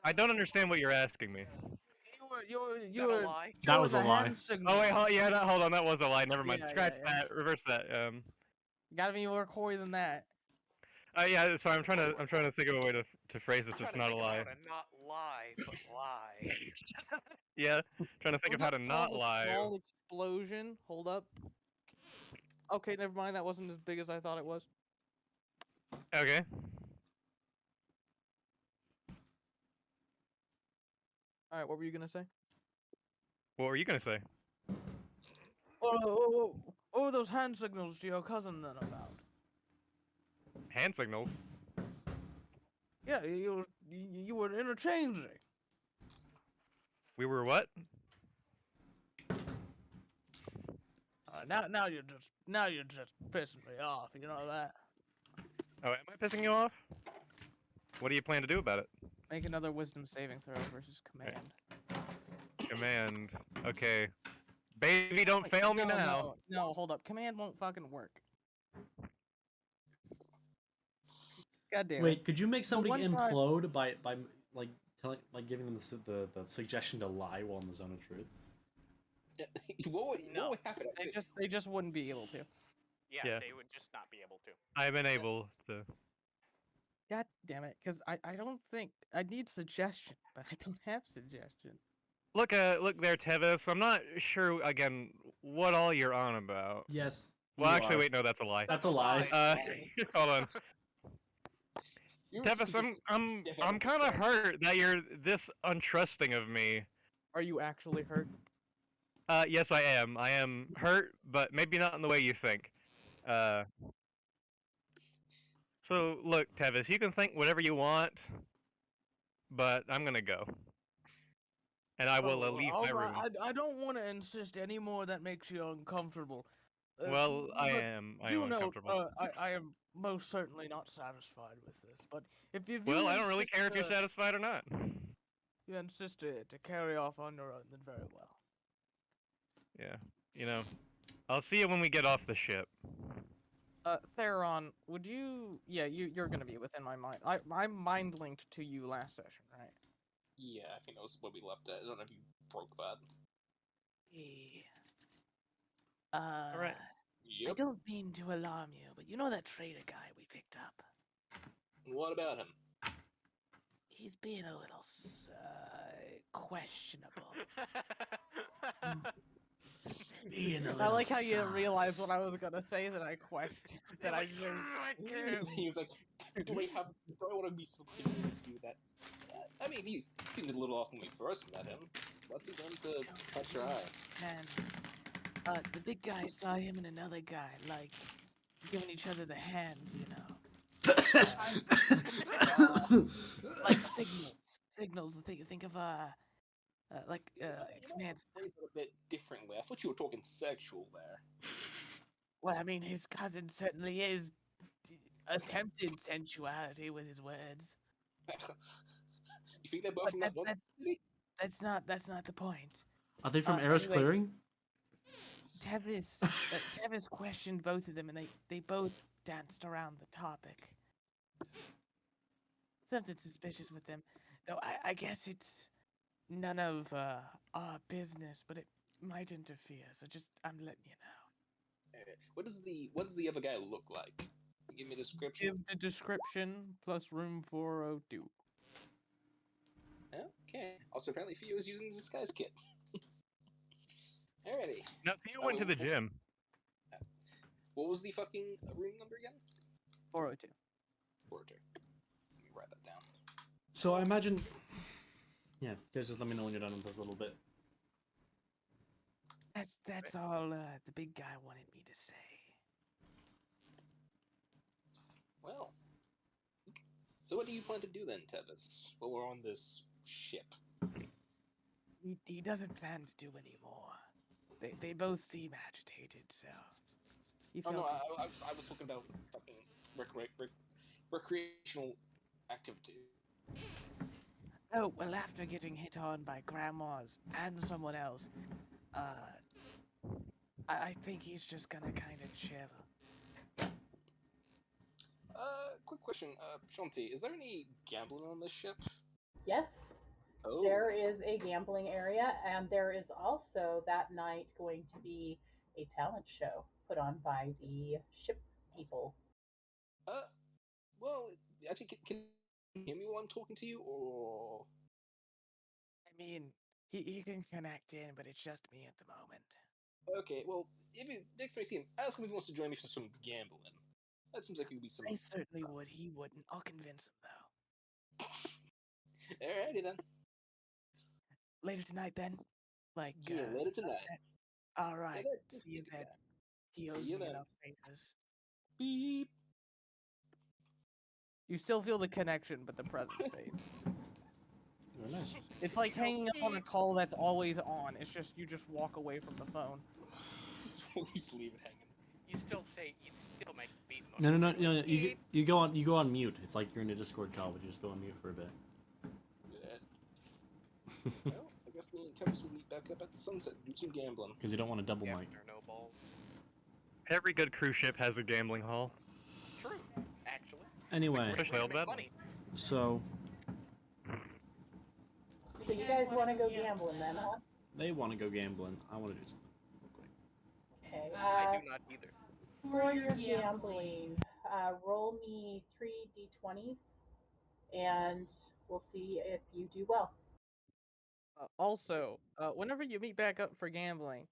Speaker 2: I don't understand what you're asking me.
Speaker 3: Is
Speaker 4: You
Speaker 3: that a
Speaker 4: were
Speaker 3: lie?
Speaker 7: That
Speaker 4: showing
Speaker 7: was a
Speaker 4: the
Speaker 7: lie.
Speaker 4: hand signal.
Speaker 2: Oh wait, yeah, hold on, that was a lie. Never mind.
Speaker 4: Yeah,
Speaker 2: Scratch
Speaker 4: yeah, yeah.
Speaker 2: that. Reverse that.
Speaker 4: Gotta be more coy than that.
Speaker 2: Yeah. Sorry, I'm trying to think of a way to phrase this.
Speaker 3: Trying
Speaker 2: It's
Speaker 3: to
Speaker 2: not a
Speaker 3: think of how
Speaker 2: lie.
Speaker 3: to not lie, but lie.
Speaker 2: Yeah, trying to think
Speaker 4: Would
Speaker 2: of how
Speaker 4: that
Speaker 2: to
Speaker 4: cause
Speaker 2: not
Speaker 4: a
Speaker 2: lie.
Speaker 4: small explosion? Hold up. Okay, never mind. That wasn't as big as I thought it was.
Speaker 2: Okay.
Speaker 4: All right, what were you gonna say?
Speaker 2: What were you gonna say?
Speaker 4: What were those hand signals to your cousin then about?
Speaker 2: Hand signals.
Speaker 4: Yeah, you were interchanging.
Speaker 2: We were what?
Speaker 4: Now you're just pissing me off. You know that.
Speaker 2: Oh, am I pissing you off? What do you plan to do about it?
Speaker 4: Make another wisdom saving throw versus command.
Speaker 2: Command. Okay. Baby, don't
Speaker 4: Wait,
Speaker 2: fail me
Speaker 4: no,
Speaker 2: now.
Speaker 4: no, hold up. Command won't fucking work. God damn it.
Speaker 7: Wait, could you make somebody
Speaker 4: one time-
Speaker 7: implode by like giving them the suggestion to lie while in the zone of truth?
Speaker 6: What
Speaker 3: No.
Speaker 6: would happen?
Speaker 4: They just wouldn't be able to.
Speaker 3: Yeah,
Speaker 2: Yeah.
Speaker 3: they would just not be able to.
Speaker 2: I've been able to.
Speaker 4: God damn it, because I don't think I need suggestion, but I don't have suggestion.
Speaker 2: Look there, Tevis. I'm not sure again what all you're on about.
Speaker 7: Yes.
Speaker 2: Well,
Speaker 7: you
Speaker 2: actually,
Speaker 7: are.
Speaker 2: wait, no, that's a lie.
Speaker 7: That's a lie.
Speaker 2: Hold on.
Speaker 6: You're
Speaker 2: Tevis,
Speaker 6: just-
Speaker 2: I'm kind of hurt that you're this untrusting of me.
Speaker 4: Are you actually hurt?
Speaker 2: Yes, I am. I am hurt, but maybe not in the way you think. So look, Tevis, you can think whatever you want, but I'm gonna go, and I will leave my room.
Speaker 4: I don't want to insist any more that makes you uncomfortable.
Speaker 2: Well, I
Speaker 4: but
Speaker 2: am. I
Speaker 4: do
Speaker 2: am
Speaker 4: note,
Speaker 2: uncomfortable.
Speaker 4: I am most certainly not satisfied with this. But if you
Speaker 2: Well, I don't really
Speaker 4: insist,
Speaker 2: care if you're satisfied or not.
Speaker 4: you insist to carry off on your own, then very well.
Speaker 2: Yeah, you know, I'll see you when we get off the ship.
Speaker 4: Theron, would you? Yeah, you're gonna be within my mind. I'm mind linked to you last session, right?
Speaker 6: Yeah, I think that was where we left it. I don't know if you broke that.
Speaker 4: All
Speaker 2: right.
Speaker 4: I
Speaker 6: Yep.
Speaker 4: don't mean to alarm you, but you know that trader guy we picked up?
Speaker 6: What about him?
Speaker 4: He's being a little questionable. I like how you realized what I was gonna say, that I questioned, that I knew.
Speaker 6: He was like, do I want to be so curious to do that? I mean, he seemed a little off when we first met him. What's he done to catch your eye?
Speaker 4: And the big guy saw him and another guy, like, giving each other the hands, you know. Like signals. Think of commands.
Speaker 6: Phrase it a bit differently. I thought you were talking sexual there.
Speaker 4: Well, I mean, his cousin certainly is attempted sensuality with his words.
Speaker 6: You think they're both
Speaker 4: But
Speaker 6: from that one city?
Speaker 4: That's not the point.
Speaker 7: Are they from Eris
Speaker 4: anyway.
Speaker 7: Clearing?
Speaker 4: Tevis questioned both of them, and they both danced around the topic. Something suspicious with them, though. I guess it's none of our business, but it might interfere. So I'm letting you know.
Speaker 6: What does the other guy look like? Give me a description.
Speaker 4: Give the description plus room 402.
Speaker 6: Okay. Also, apparently, Theo is using the disguise kit. Alrighty.
Speaker 2: Now, Theo went to the gym.
Speaker 6: What was the fucking room number again?
Speaker 4: 402.
Speaker 6: 402. Let me write that down.
Speaker 7: So I imagine. Yeah, guys, just let me know when you're done with this little bit.
Speaker 4: That's all the big guy wanted me to say.
Speaker 6: Well. So what do you plan to do then, Tevis? While we're on this ship?
Speaker 4: He doesn't plan to do any more. They both seem agitated, so. He
Speaker 6: Oh
Speaker 4: felt
Speaker 6: no, I was talking about fucking recreational activity.
Speaker 4: Oh, well, after getting hit on by grandmas and someone else, I think he's just gonna kind of chill.
Speaker 6: Quick question, Shanti, is there any gambling on this ship?
Speaker 1: Yes,
Speaker 6: Oh,
Speaker 1: there is a gambling area, and there is also that night going to be a talent show put on by the ship people.
Speaker 6: uh, well, actually, can you hear me while I'm talking to you, or?
Speaker 4: I mean, he can connect in, but it's just me at the moment.
Speaker 6: Okay, well, if you next time you see him, ask him if he wants to join me for some gambling. That seems like it would be some.
Speaker 4: I certainly would. He wouldn't. I'll convince him though.
Speaker 6: Alrighty then.
Speaker 4: Later tonight, then. Like,
Speaker 6: See you later tonight.
Speaker 4: sunset. All
Speaker 6: Yeah,
Speaker 4: right.
Speaker 6: that's
Speaker 4: See you
Speaker 6: good,
Speaker 4: then.
Speaker 6: yeah.
Speaker 4: He
Speaker 6: See
Speaker 4: owes
Speaker 6: you
Speaker 4: me
Speaker 6: then.
Speaker 4: enough favors.
Speaker 6: Beep.
Speaker 4: You still feel the connection, but the presence fades.
Speaker 7: Very nice.
Speaker 4: It's like hanging up on a call that's always on. It's just you just walk away from the phone.
Speaker 6: We just leave it hanging.
Speaker 3: You still make beat
Speaker 7: No, no, no,
Speaker 3: noise.
Speaker 7: no. You go on mute. It's like you're in a Discord call, but you just go on mute for a bit.
Speaker 6: Yeah. Well, I guess me and Tempest will meet back up at the sunset and do some gambling.
Speaker 7: Because you don't want a double
Speaker 3: Yeah,
Speaker 7: mic.
Speaker 3: there are no balls.
Speaker 2: Every good cruise ship has a gambling hall.
Speaker 3: True, actually.
Speaker 7: Anyway,
Speaker 2: Especially
Speaker 3: Way to
Speaker 2: Elden.
Speaker 3: make money.
Speaker 7: so
Speaker 1: So you guys want to go gambling then, huh?
Speaker 7: they want to go gambling. I want to do something real quick.
Speaker 1: Okay.
Speaker 3: I do not either.
Speaker 1: For your gambling, roll me 3d20s, and we'll see if you do well.
Speaker 4: Also, whenever you meet back up for gambling,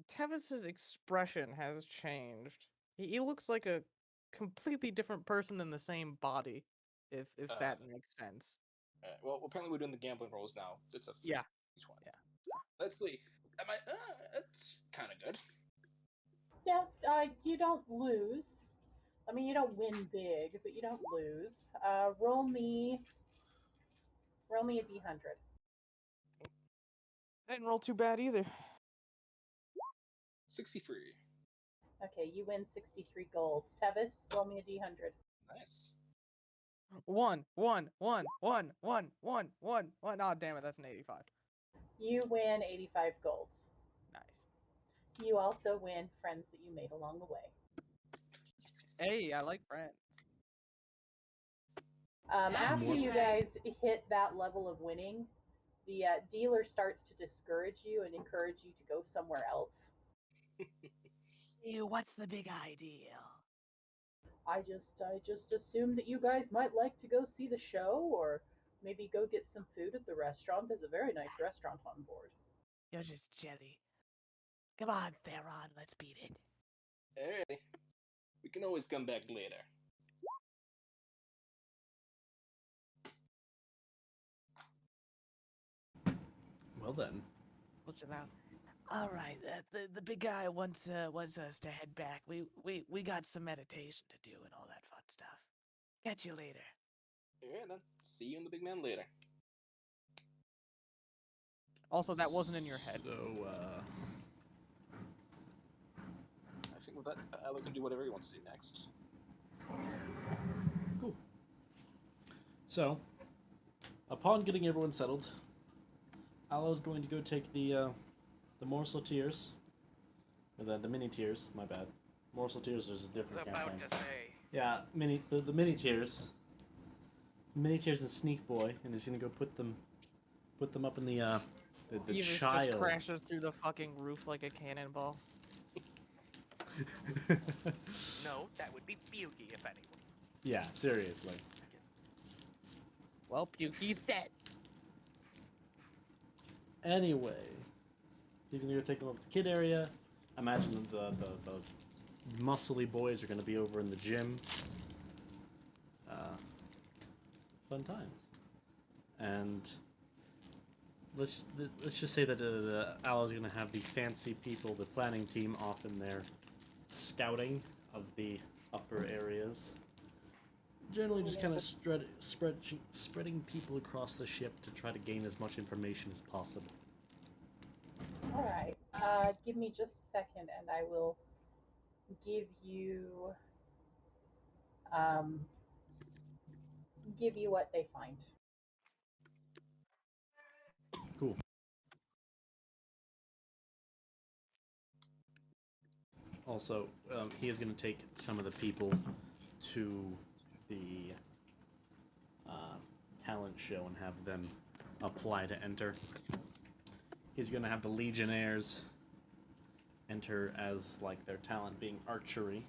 Speaker 4: Tevis's expression has changed. He looks like a completely different person in the same body, if that makes sense.
Speaker 6: Alright, well, apparently we're doing the gambling rolls now. It's a free
Speaker 4: Yeah.
Speaker 6: each one.
Speaker 4: Yeah.
Speaker 6: Let's see. Am I? That's kind of good.
Speaker 1: Yeah, you don't lose. I mean, you don't win big, but you don't lose. Roll me a d100.
Speaker 4: I didn't roll too bad either.
Speaker 6: 63.
Speaker 1: Okay, you win 63 gold. Tevis, roll me a d100.
Speaker 6: Nice.
Speaker 4: One. Oh, damn it, that's an 85.
Speaker 1: You win 85 golds.
Speaker 4: Nice.
Speaker 1: You also win friends that you made along the way.
Speaker 4: Hey, I like friends.
Speaker 1: After
Speaker 7: More-
Speaker 1: you guys hit that level of winning, the dealer starts to discourage you and encourage you to go somewhere else.
Speaker 4: What's the big idea?
Speaker 1: I just assumed that you guys might like to go see the show, or maybe go get some food at the restaurant. There's a very nice restaurant on board.
Speaker 4: You're just jelly. Come on, Theron, let's beat it.
Speaker 6: Alrighty. We can always come back later.
Speaker 7: Well then.
Speaker 4: What's it out? All right, the big guy wants us to head back. We got some meditation to do and all that fun stuff. Catch you later.
Speaker 6: Alright then. See you and the big man later.
Speaker 4: Also, that wasn't in your head.
Speaker 7: So,
Speaker 6: I think with that, Aloe can do whatever he wants to do next.
Speaker 7: cool. So, upon getting everyone settled, Aloe's going to go take the morsel tears, or the mini tears. My bad. Morsel tears is a
Speaker 3: I
Speaker 7: different
Speaker 3: was about
Speaker 7: campaign.
Speaker 3: to say.
Speaker 7: Yeah, the mini tears, and Sneak Boy, and he's gonna go put them up in the
Speaker 4: Evis
Speaker 7: child.
Speaker 4: just crashes through the fucking roof like a cannonball.
Speaker 3: No, that would be Bugie, if anyone.
Speaker 7: Yeah, seriously.
Speaker 4: Well, Pukey's dead.
Speaker 7: Anyway, he's gonna go take them up to the kid area. Imagine the muscly boys are gonna be over in the gym. Fun times. And let's just say that Aloe's gonna have the fancy people, the planning team, off in there scouting of the upper areas. Generally, just kind of spreading people across the ship to try to gain as much information as possible.
Speaker 1: All right. Give me just a second, and I will give you what they find.
Speaker 7: Cool. Also, he is going to take some of the people to the talent show and have them apply to enter. He's going to have the Legionnaires enter as, like, their talent being archery.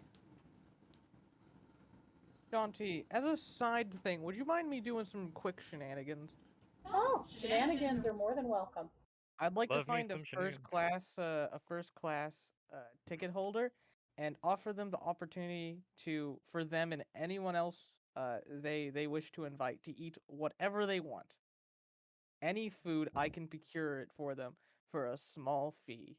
Speaker 4: Shanti, as a side thing, would you mind me doing some quick shenanigans?
Speaker 1: Oh, shenanigans are more than welcome.
Speaker 4: I'd like to
Speaker 2: Love me
Speaker 4: find a
Speaker 2: some
Speaker 4: first class ticket holder and offer them the opportunity for them and anyone else they wish to invite to eat whatever they want. Any food, I can procure it for them for a small fee.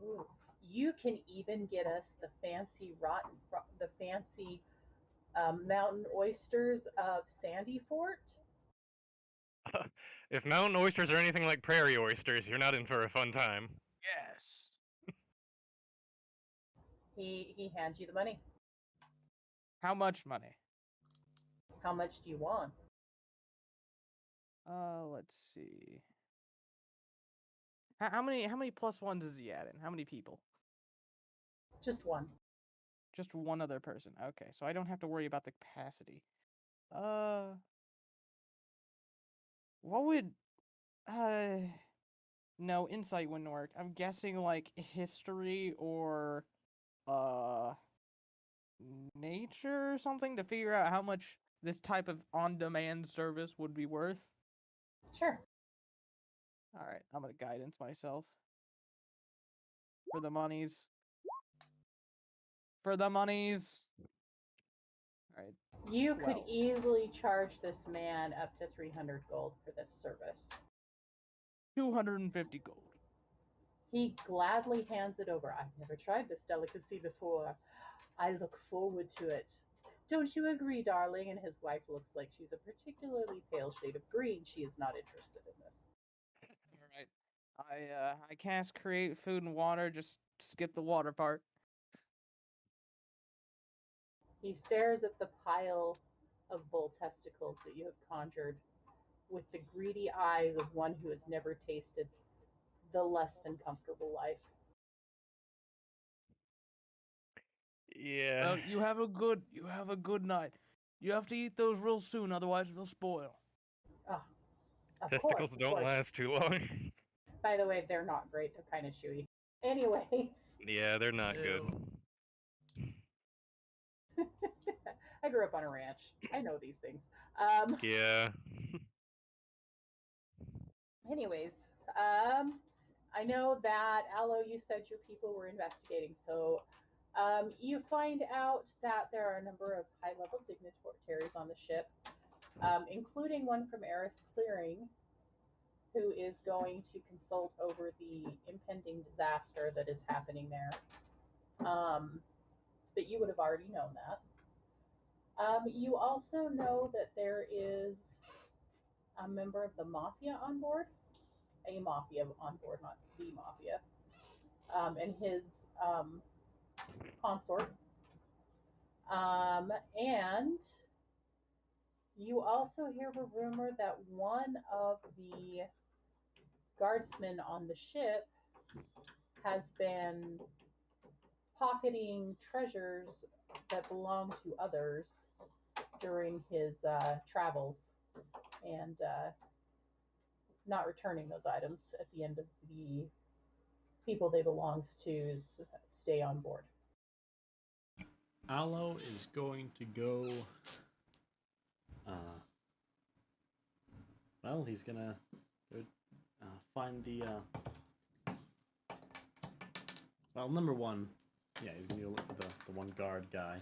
Speaker 1: Ooh. You can even get us the fancy mountain oysters of Sandy Fort.
Speaker 2: If mountain oysters are anything like prairie oysters, you're not in for a fun time.
Speaker 4: Yes.
Speaker 1: He hands you the money.
Speaker 4: How much money?
Speaker 1: How much do you want?
Speaker 4: Let's see. How many plus ones is he adding? How many people?
Speaker 1: Just one.
Speaker 4: Just one other person. Okay, so I don't have to worry about the capacity. What would no, insight wouldn't work. I'm guessing like history or nature or something to figure out how much this type of on-demand service would be worth.
Speaker 1: Sure.
Speaker 4: All right, I'm gonna guidance myself for the monies. For the monies. All right.
Speaker 1: You could
Speaker 4: 12.
Speaker 1: easily charge this man up to 300 gold for this service.
Speaker 4: 250 gold.
Speaker 1: He gladly hands it over. I've never tried this delicacy before. I look forward to it. Don't you agree, darling? And his wife looks like she's a particularly pale shade of green. She is not interested in this.
Speaker 4: All right. I cast create food and water. Just skip the water part.
Speaker 1: He stares at the pile of bull testicles that you have conjured with the greedy eyes of one who has never tasted the less than comfortable life.
Speaker 2: Yeah.
Speaker 4: Well, you have a good night. You have to eat those real soon, otherwise they'll spoil.
Speaker 1: Oh, of
Speaker 2: Testicles
Speaker 1: course,
Speaker 2: don't
Speaker 1: of course.
Speaker 2: last too long.
Speaker 1: By the way, they're not great. They're kind of chewy. Anyways.
Speaker 2: Yeah, they're not good.
Speaker 1: I grew up on a ranch. I know these things.
Speaker 2: Yeah.
Speaker 1: Anyways, I know that Aloe, you said your people were investigating, so you find out that there are a number of high-level dignitaries on the ship, including one from Eris Clearing, who is going to consult over the impending disaster that is happening there. But you would have already known that. You also know that there is a member of the Mafia on board. A Mafia on board, not the Mafia. And his consort. And you also hear a rumor that one of the guardsmen on the ship has been pocketing treasures that belong to others during his travels and not returning those items at the end of the people they belonged to stay on board.
Speaker 7: Aloe is going to go. Well, he's gonna go find the. Well, number one. Yeah, he's gonna go look for the one guard guy.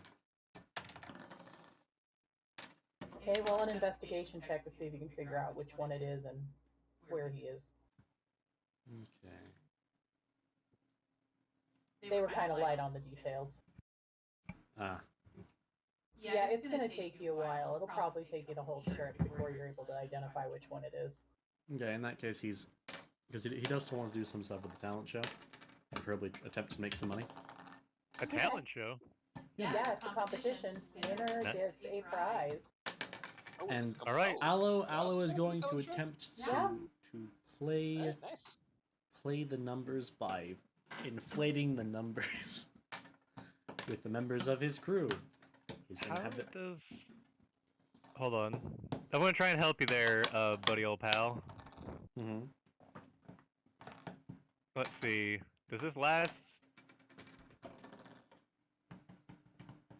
Speaker 1: Okay, roll an investigation check to see if you can figure out which one it is and where he is.
Speaker 7: Okay.
Speaker 1: They were kind of light on the details.
Speaker 7: Ah.
Speaker 1: Yeah, it's going to take you a while. It'll probably take you the whole trip before you're able to identify which one it is.
Speaker 7: Okay, in that case, because he does still want to do some stuff with the talent show, and probably attempt to make some money.
Speaker 2: A talent show?
Speaker 1: Yeah, it's a competition. Winner gets a prize.
Speaker 6: Oh,
Speaker 7: And
Speaker 6: it's
Speaker 2: all right.
Speaker 7: Aloe is going to attempt
Speaker 1: Yeah.
Speaker 7: to play
Speaker 6: Nice.
Speaker 7: play the numbers by
Speaker 5: inflating the numbers with the members of his crew. He's gonna
Speaker 2: How
Speaker 5: have the...
Speaker 2: does... Hold on. I'm gonna try and help you there, buddy old pal.
Speaker 5: Mhm.
Speaker 2: Let's see. Does this last?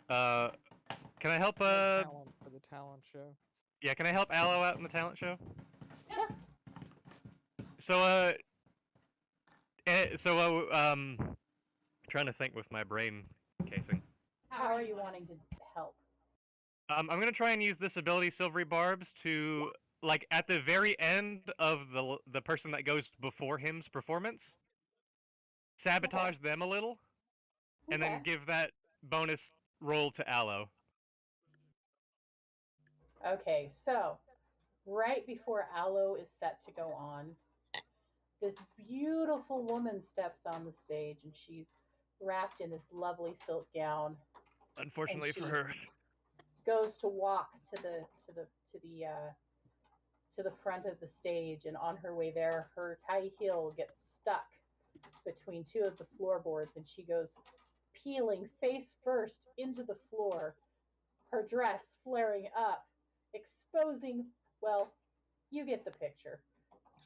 Speaker 2: Can I help,
Speaker 4: Talent for the talent show.
Speaker 2: yeah, can I help Aloe out in the talent show?
Speaker 1: Yeah.
Speaker 2: So, trying to think with my brain casing.
Speaker 1: How are you wanting to help?
Speaker 2: I'm gonna try and use this ability, Silvery Barbs, to, like, at the very end of the person that goes before him's performance, sabotage them a little, and then
Speaker 1: Okay.
Speaker 2: give that bonus roll to Aloe.
Speaker 1: Okay, so right before Aloe is set to go on, this beautiful woman steps on the stage and she's wrapped in this lovely silk gown.
Speaker 2: Unfortunately
Speaker 1: And
Speaker 2: for
Speaker 1: she
Speaker 2: her.
Speaker 1: goes to walk to the front of the stage, and on her way there, her high heel gets stuck between two of the floorboards, and she goes peeling face first into the floor, her dress flaring up, exposing, well, you get the picture.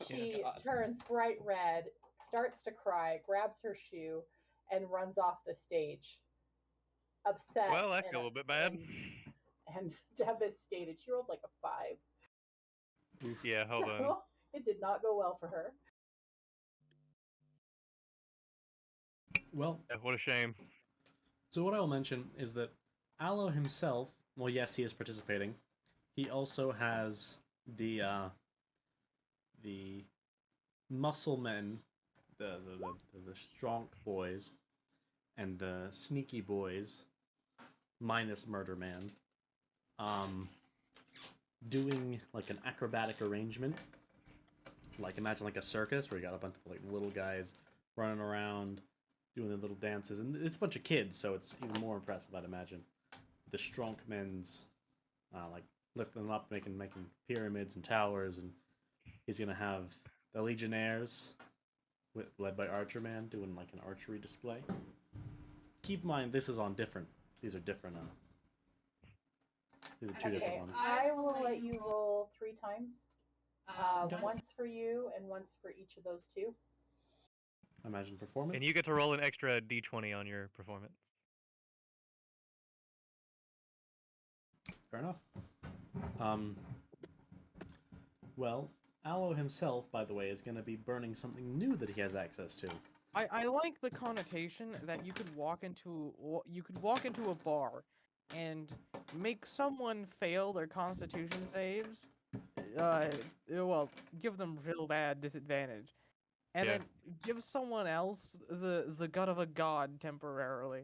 Speaker 1: She turns bright red, starts to cry, grabs her shoe, and runs off the stage, upset
Speaker 2: Well, that's a little bit bad.
Speaker 1: and devastated. She rolled like a 5.
Speaker 2: Yeah, hold on.
Speaker 1: So it did not go well for her.
Speaker 5: Well,
Speaker 2: Yeah, what a shame.
Speaker 5: so what I will mention is that Aloe himself, well, yes, he is participating. He also has the muscle men, the strong boys, and the sneaky boys, minus Murder Man, doing like an acrobatic arrangement. Like imagine like a circus where you got a bunch of like little guys running around, doing their little dances, and it's a bunch of kids, so it's even more impressive, I'd imagine. The strong men's like lifting them up, making pyramids and towers, and he's gonna have the Legionnaires, led by Archer Man, doing like an archery display. Keep in mind, this is on different. These are different. These are two different ones.
Speaker 1: I will let you roll 3 times.
Speaker 5: Guys.
Speaker 1: Once for you and once for each of those two.
Speaker 5: Imagine performance.
Speaker 2: And you get to roll an extra d20 on your performance.
Speaker 5: Fair enough. Well, Aloe himself, by the way, is going to be burning something new that he has access to.
Speaker 4: I like the connotation that you could walk into a bar and make someone fail their Constitution saves. Well, give them real bad disadvantage, and then give someone else the gut of a god temporarily.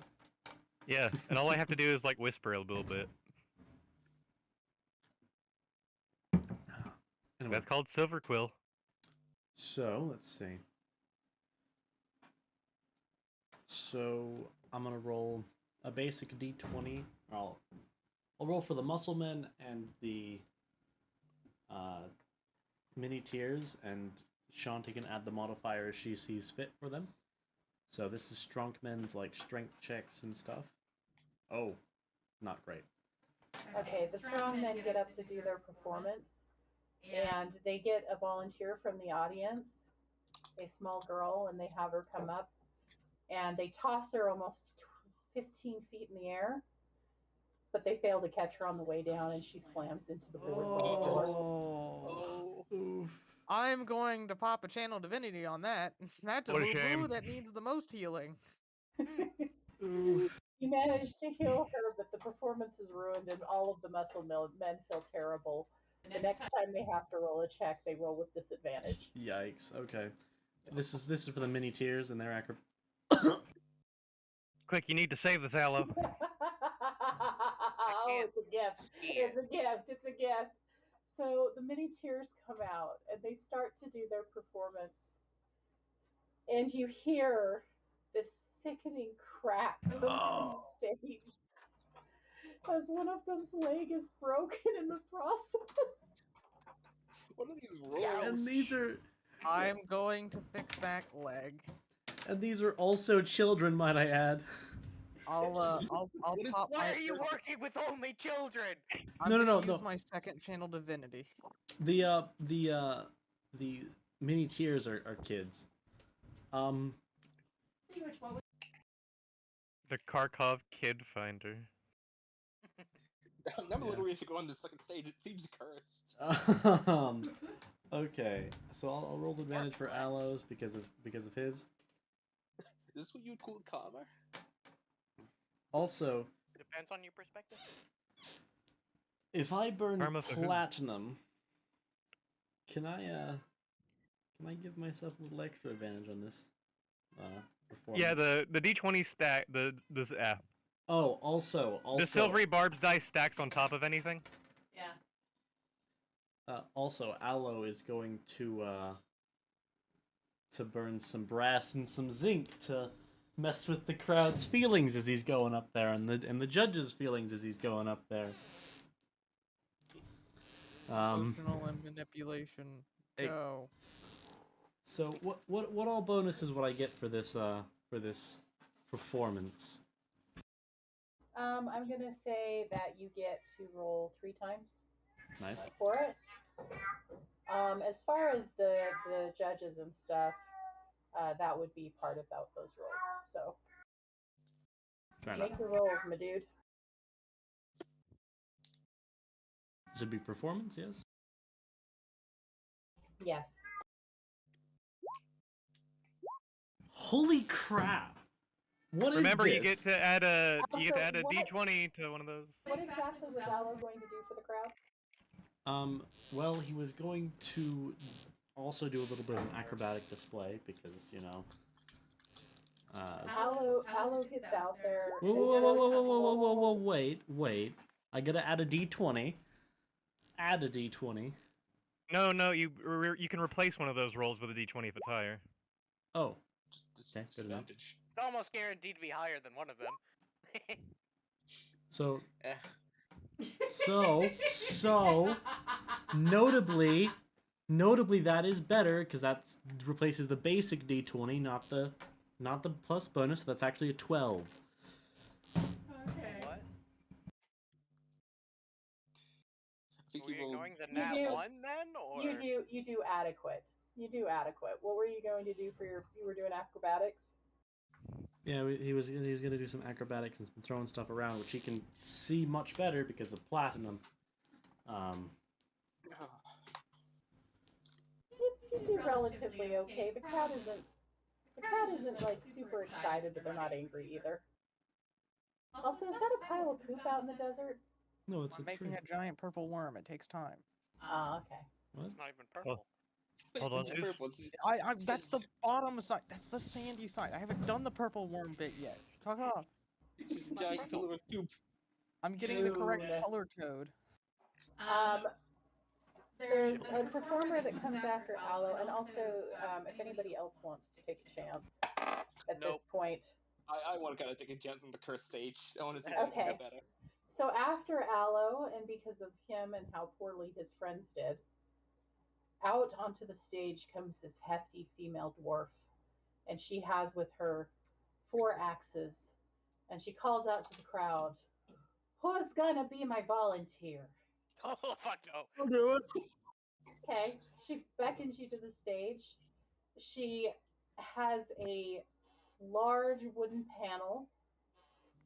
Speaker 2: Yeah, and all I have to do is like whisper a little bit.
Speaker 5: Anyway,
Speaker 2: That's called Silver Quill.
Speaker 5: so let's see. So I'm gonna roll a basic d20. I'll roll for the muscle men and the mini tiers, and Shanti can add the modifier as she sees fit for them. So this is Strunkmen's like strength checks and stuff. Oh, not great.
Speaker 1: Okay, the strong men get up to do their performance, and they get a volunteer from the audience, a small girl, and they have her come up, and they toss her almost 15 feet in the air, but they fail to catch her on the way down, and she slams into the board.
Speaker 4: Oh.
Speaker 5: Oof.
Speaker 4: I'm going to pop a channel divinity on that. That's a
Speaker 2: What a
Speaker 4: boo-boo
Speaker 2: shame.
Speaker 4: that needs the most healing.
Speaker 5: Oof.
Speaker 1: You manage to heal her, but the performance is ruined, and all of the muscle men feel terrible. The next time they have to roll a check, they roll with disadvantage.
Speaker 5: Yikes. Okay. This is for the mini tiers and their acro.
Speaker 2: Quick, you need to save this Aloe.
Speaker 1: Oh, it's a gift. It's a gift. It's a gift. So the mini tears come out and they start to do their performance. And you hear this sickening crack from the stage as one of them's leg is broken in the process.
Speaker 6: What are these rolls?
Speaker 5: And these are.
Speaker 4: I'm going to fix that leg.
Speaker 5: And these are also children, might I add.
Speaker 4: I'll
Speaker 6: What is-
Speaker 4: pop
Speaker 3: Why
Speaker 4: my.
Speaker 3: are you working with only children?
Speaker 4: I'm
Speaker 5: No, no,
Speaker 4: gonna
Speaker 5: no,
Speaker 4: use
Speaker 5: no.
Speaker 4: my second channel divinity.
Speaker 5: The mini tiers are kids.
Speaker 2: The Kharkov Kid Finder.
Speaker 6: Never
Speaker 5: Yeah.
Speaker 6: literally if you go on this fucking stage, it seems cursed.
Speaker 5: Okay, so I'll roll advantage for Aloes because of his.
Speaker 6: Is this what you would call karma?
Speaker 5: Also,
Speaker 3: Depends on your perspective.
Speaker 5: if I burn
Speaker 2: Karma for who?
Speaker 5: platinum, can I give myself a little extra advantage on this performance?
Speaker 2: Yeah, the D20 stack
Speaker 5: Oh, also
Speaker 2: the silvery barbs dice stacks on top of anything.
Speaker 9: Yeah.
Speaker 5: Also, Aloe is going to burn some brass and some zinc to mess with the crowd's feelings as he's going up there, and the judge's feelings as he's going up there.
Speaker 4: Emotional and manipulation.
Speaker 5: Hey.
Speaker 4: Go.
Speaker 5: So what all bonuses would I get for this performance?
Speaker 1: I'm gonna say that you get to roll 3 times
Speaker 5: Nice.
Speaker 1: for it. As far as the judges and stuff, that would be part of those rolls. So
Speaker 5: Fair enough.
Speaker 1: make your rolls, my dude.
Speaker 5: This would be performance, yes.
Speaker 1: Yes.
Speaker 5: Holy crap! What
Speaker 2: Remember,
Speaker 5: is
Speaker 2: you
Speaker 5: this?
Speaker 2: get to add a
Speaker 1: Also, what-
Speaker 2: D20 to one of those.
Speaker 1: What exactly was Aloe going to do for the crowd?
Speaker 5: Well, he was going to also do a little bit of an acrobatic display because, you know.
Speaker 1: Aloe gets out there.
Speaker 5: Whoa, wait. I gotta add a D20. Add a D20.
Speaker 2: No, you can replace one of those rolls with a D20 if it's higher.
Speaker 5: Oh. Okay, good enough.
Speaker 6: Disadvantage.
Speaker 3: It's almost guaranteed to be higher than one of them.
Speaker 5: So,
Speaker 6: Eh.
Speaker 5: so, notably that is better because that replaces the basic D20, not the plus bonus. So that's actually a 12.
Speaker 9: Okay.
Speaker 3: What?
Speaker 6: I think
Speaker 3: Are we
Speaker 6: you rolled.
Speaker 3: ignoring the
Speaker 1: You
Speaker 3: nat
Speaker 1: do.
Speaker 3: 1 then, or
Speaker 1: You do adequate. You do adequate. What were you going to do for your? You were doing acrobatics.
Speaker 5: Yeah, he was gonna do some acrobatics and some throwing stuff around, which he can see much better because of platinum.
Speaker 1: You do relatively okay. The crowd isn't like super excited, but they're not angry either. Also, is that a pile of poop out in the desert?
Speaker 5: No, it's
Speaker 4: I'm
Speaker 5: a
Speaker 4: making
Speaker 5: tree.
Speaker 4: a giant purple worm. It takes time.
Speaker 1: Ah, okay.
Speaker 5: What?
Speaker 3: it's not even purple?
Speaker 2: Hold on,
Speaker 6: Yeah,
Speaker 2: who's-
Speaker 6: purple, it's-
Speaker 4: I that's the bottom side. That's the sandy side. I haven't done the purple worm bit yet. Fuck off.
Speaker 6: It's just a giant pillar of poop.
Speaker 4: I'm getting the correct
Speaker 1: Dude.
Speaker 4: color code.
Speaker 1: There's a performer that comes after Aloe, and also if anybody else wants to take a chance at
Speaker 3: Nope.
Speaker 1: this point.
Speaker 6: I want to kind of take a chance on the cursed stage. I want to see if
Speaker 1: Okay.
Speaker 6: I can get better.
Speaker 1: So after Aloe, and because of him and how poorly his friends did, out onto the stage comes this hefty female dwarf, and she has with her 4 axes, and she calls out to the crowd, "Who's gonna be my volunteer?"
Speaker 3: Oh fuck no!
Speaker 4: I'll do it.
Speaker 1: Okay, she beckons you to the stage. She has a large wooden panel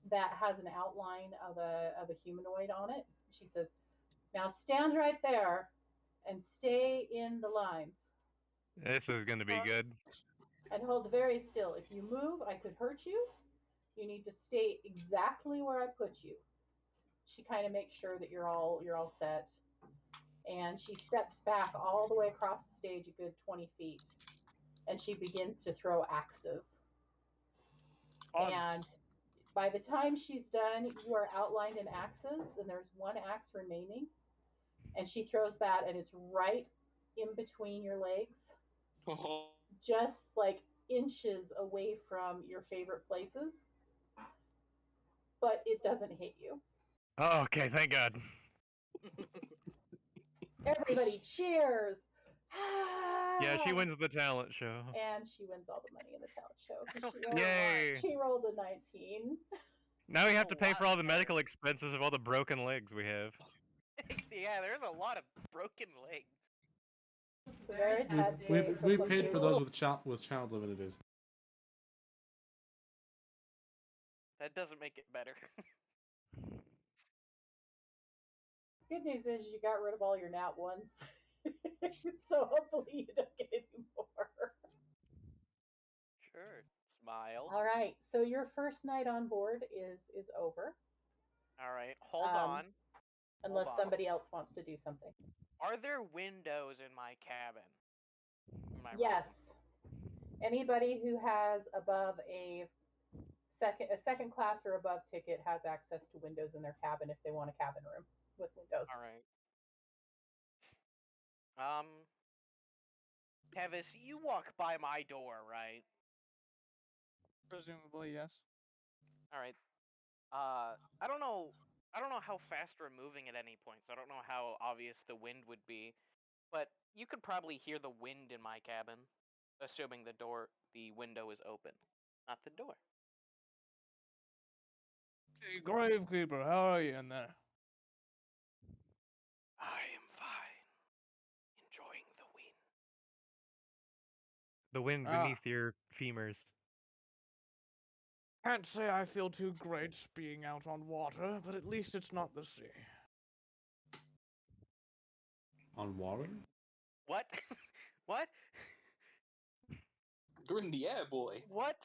Speaker 1: that has an outline of a humanoid on it. She says, "Now stand right there and stay in the lines
Speaker 2: This is gonna be good.
Speaker 1: and hold very still. If you move, I could hurt you. You need to stay exactly where I put you." She kind of makes sure that you're all set, and she steps back all the way across the stage a good 20 feet, and she begins to throw axes.
Speaker 3: Fun.
Speaker 1: And by the time she's done, you are outlined in axes, and there's 1 axe remaining. And she throws that, and it's right in between your legs,
Speaker 6: Oh,
Speaker 1: just like inches away from your favorite places. But it doesn't hit you.
Speaker 2: Oh, okay, thank God.
Speaker 1: Everybody cheers. Ah!
Speaker 2: Yeah, she wins the talent show.
Speaker 1: And she wins all the money in the talent show. 'Cause
Speaker 3: Oh,
Speaker 1: she rolled,
Speaker 2: Yay!
Speaker 1: she rolled a 19.
Speaker 2: Now we have
Speaker 3: A
Speaker 2: to pay
Speaker 3: lot
Speaker 2: for all the
Speaker 3: more.
Speaker 2: medical expenses of all the broken legs we have.
Speaker 3: Yeah, there's a lot of broken legs.
Speaker 1: It's a very sad
Speaker 5: We
Speaker 1: day
Speaker 5: we
Speaker 1: for
Speaker 5: paid for
Speaker 1: people.
Speaker 5: those with child limiters.
Speaker 3: That doesn't make it better.
Speaker 1: Good news is you got rid of all your nat ones. So hopefully you don't get any more.
Speaker 3: Sure. Smile.
Speaker 1: All right. So your first night on board is over.
Speaker 3: All right. Hold
Speaker 1: Um,
Speaker 3: on.
Speaker 1: Unless
Speaker 3: on.
Speaker 1: somebody else wants to do something.
Speaker 3: Are there windows in my cabin? In my
Speaker 1: Yes.
Speaker 3: room?
Speaker 1: Anybody who has above a second class or above ticket has access to windows in their cabin if they want a cabin room with windows.
Speaker 3: All right. Tevis, you walk by my door, right?
Speaker 4: Presumably, yes.
Speaker 3: All right. I don't know. I don't know how fast we're moving at any point, so I don't know how obvious the wind would be. But you could probably hear the wind in my cabin, assuming the window is open, not the door.
Speaker 4: Hey, Gravekeeper, how are you in there?
Speaker 3: I am fine, enjoying the wind.
Speaker 2: The wind
Speaker 4: Ah.
Speaker 2: beneath your femurs.
Speaker 4: Can't say I feel too great being out on water, but at least it's not the sea.
Speaker 5: On water?
Speaker 3: What? What?
Speaker 6: You're in the air, boy.
Speaker 3: What?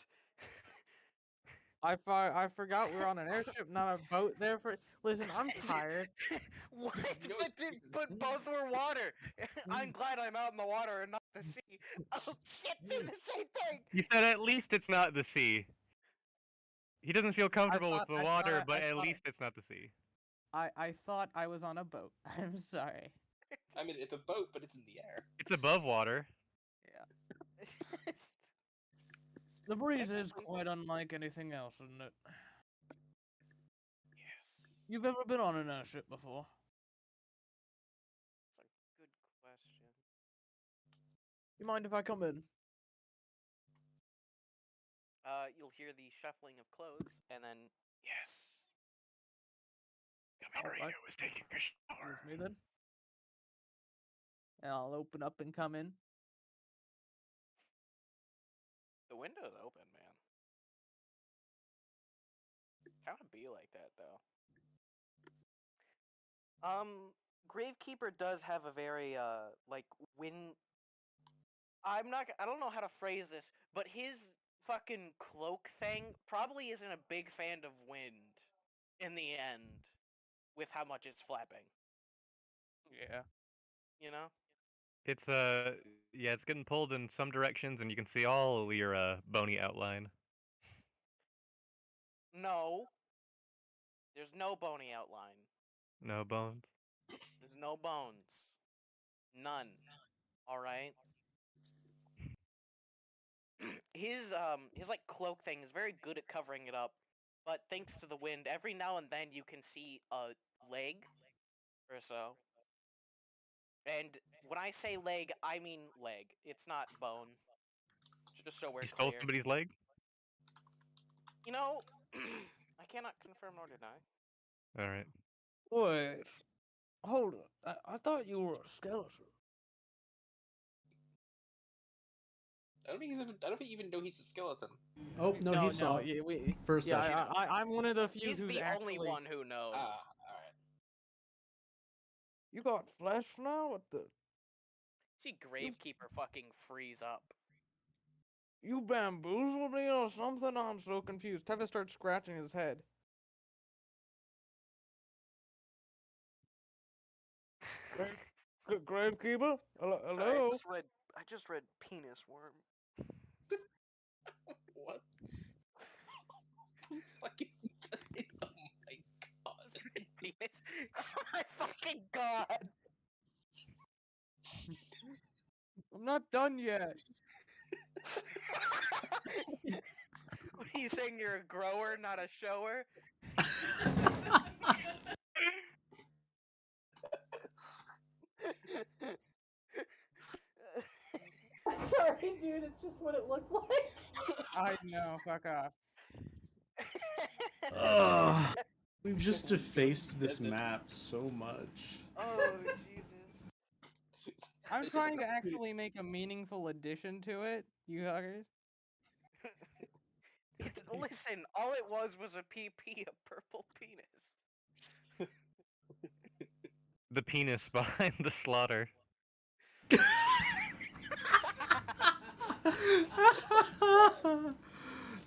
Speaker 4: I forgot we're on an airship, not a boat. There for listen, I'm tired.
Speaker 3: What?
Speaker 6: No
Speaker 3: but
Speaker 6: excuses.
Speaker 3: but both were water. I'm glad I'm out in the water and not the sea. Oh shit, they're the same thing.
Speaker 2: You said at least it's not the sea. He doesn't feel comfortable with the water, but at
Speaker 4: thought-
Speaker 2: least it's not the sea.
Speaker 4: I thought I was on a boat. I'm sorry.
Speaker 6: I mean, it's a boat, but it's in the air.
Speaker 2: It's above water.
Speaker 4: The breeze is
Speaker 3: Technically-
Speaker 4: quite unlike anything else, isn't it?
Speaker 3: Yes.
Speaker 4: You've ever been on an airship before?
Speaker 3: That's a good question.
Speaker 4: You mind if I come in?
Speaker 3: You'll hear the shuffling of clothes, and then yes.
Speaker 4: Alright.
Speaker 2: was taking a shower.
Speaker 4: Excuse me then. And I'll open up and come in.
Speaker 3: The window's open, man. Kind of be like that though. Gravekeeper does have a very like wind. I don't know how to phrase this, but his fucking cloak thing probably isn't a big fan of wind in the end with how much it's flapping,
Speaker 4: Yeah.
Speaker 3: you know?
Speaker 2: It's yeah, it's getting pulled in some directions, and you can see all your bony outline.
Speaker 3: No. There's no bony outline.
Speaker 2: No bones.
Speaker 3: There's no bones. None. All right. His like cloak thing is very good at covering it up, but thanks to the wind, every now and then you can see a leg or so. And when I say leg, I mean leg. It's not bone. Just so we're
Speaker 2: You stole
Speaker 3: clear.
Speaker 2: somebody's leg?
Speaker 3: You know, I cannot confirm nor deny.
Speaker 2: Alright.
Speaker 4: Wait. Hold on. I thought you were a skeleton.
Speaker 6: I don't think you even know he's a skeleton.
Speaker 5: Oh no, he saw it.
Speaker 4: Yeah,
Speaker 5: First
Speaker 4: yeah,
Speaker 5: session.
Speaker 4: I'm one of the few
Speaker 3: He's
Speaker 4: who's
Speaker 3: the
Speaker 4: actually.
Speaker 3: only one who knows.
Speaker 6: Ah, alright.
Speaker 4: You got flesh now? What the?
Speaker 3: See Gravekeeper fucking freeze up.
Speaker 4: You bamboozled me or something? I'm so confused. Teva starts scratching his head. Gravekeeper? Hello?
Speaker 3: Sorry,
Speaker 4: Hello?
Speaker 3: I just read penis worm.
Speaker 6: What? Fuck is that? Oh my god.
Speaker 3: Penis? Oh my fucking god!
Speaker 4: I'm not done yet.
Speaker 3: What are you saying? You're a grower, not a shower?
Speaker 1: fine, dude. It's just what it looked like.
Speaker 4: I know, fuck off.
Speaker 5: Ugh. We've just
Speaker 6: We go
Speaker 5: defaced this
Speaker 6: desert.
Speaker 5: map so much.
Speaker 3: Oh Jesus!
Speaker 4: I'm
Speaker 6: It's
Speaker 4: trying to
Speaker 6: not pretty-
Speaker 4: actually make a meaningful addition to it, you huggers.
Speaker 3: Listen, all it was a PP, a purple penis.
Speaker 2: The penis behind the slaughter.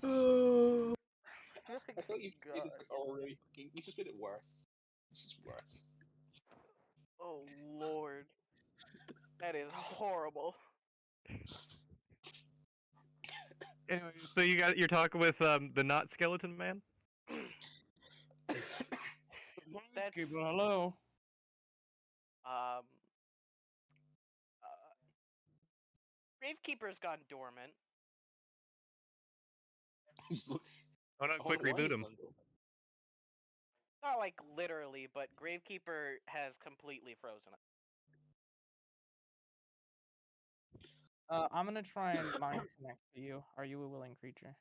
Speaker 5: Oh.
Speaker 6: I thought you made this
Speaker 3: God.
Speaker 6: already fucking. You just made it worse. It's just worse.
Speaker 3: Oh Lord, that is horrible.
Speaker 2: Anyway, so you're talking with the not skeleton man.
Speaker 3: That's
Speaker 4: Keeper, hello.
Speaker 3: uh, Gravekeeper's gone dormant.
Speaker 6: He's look-
Speaker 2: Oh no,
Speaker 6: I
Speaker 2: quick
Speaker 6: wonder why he's
Speaker 2: reboot him.
Speaker 6: done though.
Speaker 3: Not like literally, but Gravekeeper has completely frozen it.
Speaker 4: I'm gonna try and mind connect to you. Are you a willing creature?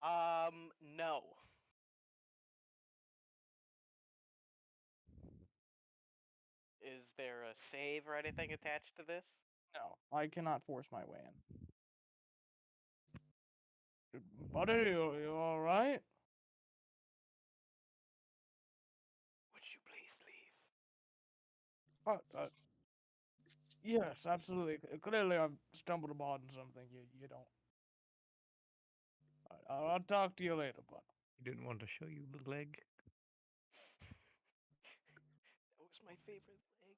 Speaker 3: No. Is there a save or anything attached to this?
Speaker 4: No, I cannot force my way in. Buddy, you alright?
Speaker 3: Would you please leave?
Speaker 4: Yes, absolutely. Clearly, I've stumbled upon something you don't. I'll talk to you later, bud.
Speaker 2: He didn't want to show you the leg.
Speaker 3: That was my favorite leg.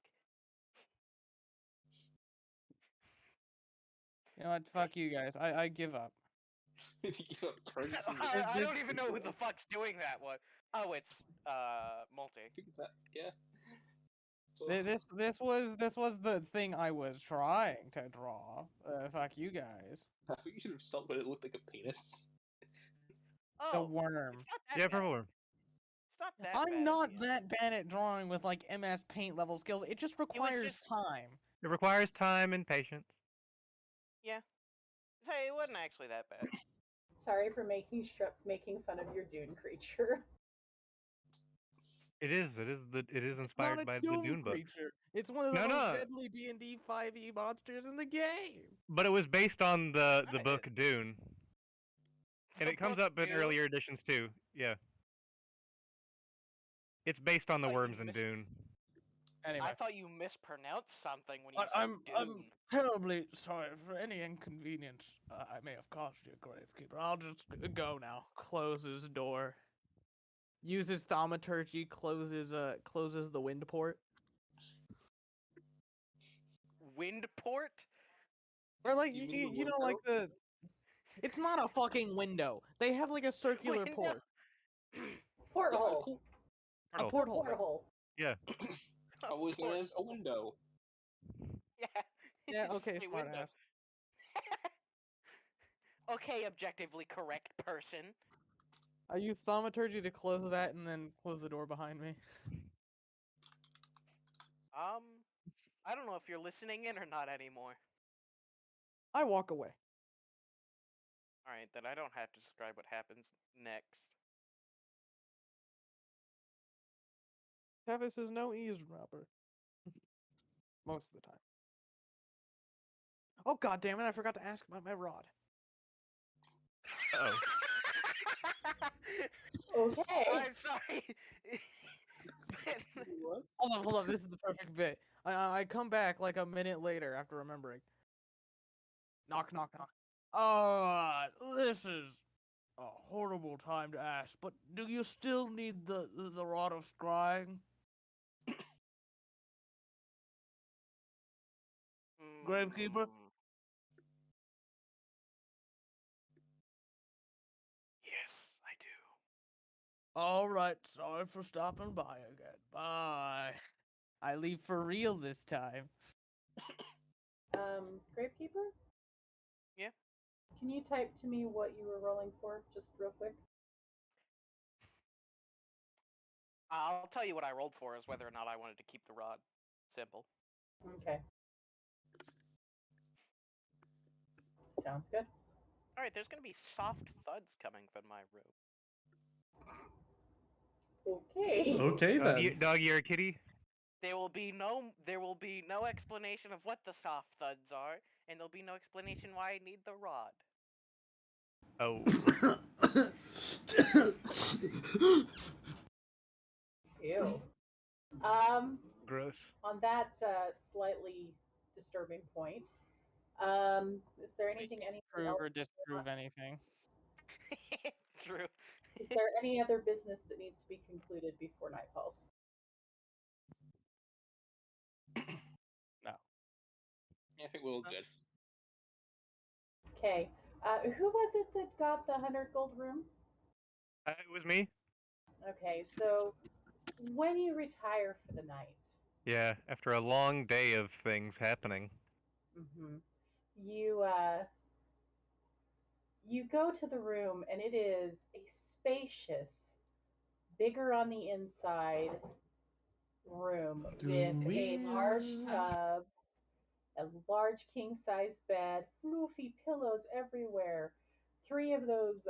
Speaker 4: You know what? Fuck you guys. I give up.
Speaker 6: If you give up turns,
Speaker 3: I don't even know who the fuck's doing that one. Oh, it's multi.
Speaker 6: Yeah. So,
Speaker 4: This was the thing I was trying to draw. Fuck you guys.
Speaker 6: I think you should have stopped when it looked like a penis.
Speaker 4: The
Speaker 3: Oh,
Speaker 4: worm.
Speaker 3: it's not that
Speaker 2: Yeah,
Speaker 3: bad.
Speaker 2: purple worm.
Speaker 3: It's not that
Speaker 4: I'm
Speaker 3: bad
Speaker 4: not
Speaker 3: at the end.
Speaker 4: that bad at drawing with like MS Paint level skills. It just requires
Speaker 3: just-
Speaker 4: time.
Speaker 2: It requires time and patience.
Speaker 3: Yeah. Say it wasn't actually that bad.
Speaker 1: Sorry for making fun of your dune creature.
Speaker 2: It is. It is
Speaker 4: It's not
Speaker 2: inspired
Speaker 4: a
Speaker 2: by the
Speaker 4: doom
Speaker 2: Dune book.
Speaker 4: creature. It's one of the
Speaker 2: No,
Speaker 4: most
Speaker 2: no.
Speaker 4: deadly D&D 5e monsters in the game.
Speaker 2: But it was based on the
Speaker 3: Right.
Speaker 2: book Dune, and
Speaker 3: The
Speaker 2: it comes
Speaker 3: book
Speaker 2: up in
Speaker 3: Dune?
Speaker 2: earlier editions too. Yeah. It's based on the
Speaker 3: Oh, you
Speaker 2: worms in
Speaker 3: mis-
Speaker 2: Dune.
Speaker 4: Anyway,
Speaker 3: I thought you mispronounced something when you said
Speaker 4: I'm
Speaker 3: Dune.
Speaker 4: terribly sorry for any inconvenience I may have caused you, Gravekeeper. I'll just go now. Closes door. Uses thaumaturgy. Closes the wind port.
Speaker 3: Windport?
Speaker 4: Or like
Speaker 6: You
Speaker 4: you,
Speaker 6: mean the
Speaker 4: you know like
Speaker 6: window?
Speaker 4: it's not a fucking window. They have like a circular
Speaker 3: Window?
Speaker 4: port.
Speaker 1: Porthole.
Speaker 6: cool.
Speaker 4: A
Speaker 2: Portal.
Speaker 4: porthole. right?
Speaker 1: Porthole.
Speaker 2: Yeah.
Speaker 6: Always known as a window.
Speaker 3: Yeah.
Speaker 4: Yeah,
Speaker 3: it's
Speaker 4: okay,
Speaker 3: a
Speaker 4: smart
Speaker 3: window.
Speaker 4: ass.
Speaker 3: Okay, objectively correct person.
Speaker 4: I use thaumaturgy to close that and then close the door behind me.
Speaker 3: I don't know if you're listening in or not anymore.
Speaker 4: I walk away.
Speaker 3: Alright, then I don't have to describe what happens next.
Speaker 4: Tevis is no eavesdropper. Most of the time. Oh god damn it, I forgot to ask about my rod.
Speaker 2: Uh-oh.
Speaker 1: Okay.
Speaker 3: I'm sorry.
Speaker 6: What?
Speaker 4: Hold on, this is the perfect bit. I come back like a minute later after remembering. Knock, knock, knock. This is a horrible time to ask, but do you still need the rod of scrying? Gravekeeper?
Speaker 3: Mm. Yes, I do.
Speaker 4: Alright, sorry for stopping by again. Bye. I leave for real this time.
Speaker 1: Gravekeeper?
Speaker 3: Yeah?
Speaker 1: Can you type to me what you were rolling for, just real quick?
Speaker 3: I'll tell you what I rolled for is whether or not I wanted to keep the rod. Simple.
Speaker 1: Okay. Sounds good.
Speaker 3: All right, there's gonna be soft thuds coming from my room.
Speaker 1: Okay.
Speaker 5: Okay then.
Speaker 2: Dog, you're a kitty.
Speaker 3: There will be no explanation of what the soft thuds are, and there'll be no explanation why I need the rod.
Speaker 2: Oh,
Speaker 1: Ew. Um,
Speaker 2: gross.
Speaker 1: on that slightly disturbing point, is there anything anyone
Speaker 4: Prove
Speaker 1: else
Speaker 4: or disprove
Speaker 1: wants?
Speaker 4: anything.
Speaker 3: True.
Speaker 1: Is there any other business that needs to be concluded before night falls?
Speaker 4: No.
Speaker 6: Yeah, I think we're all good.
Speaker 1: Okay. Who was it that got the 100 gold room?
Speaker 2: It was me.
Speaker 1: Okay, so when you retire for the night,
Speaker 2: Yeah, after a long day of things happening.
Speaker 1: hmm you you go to the room and it is a spacious, bigger on the inside room with a large tub, a large king size bed, floofy pillows everywhere, three of those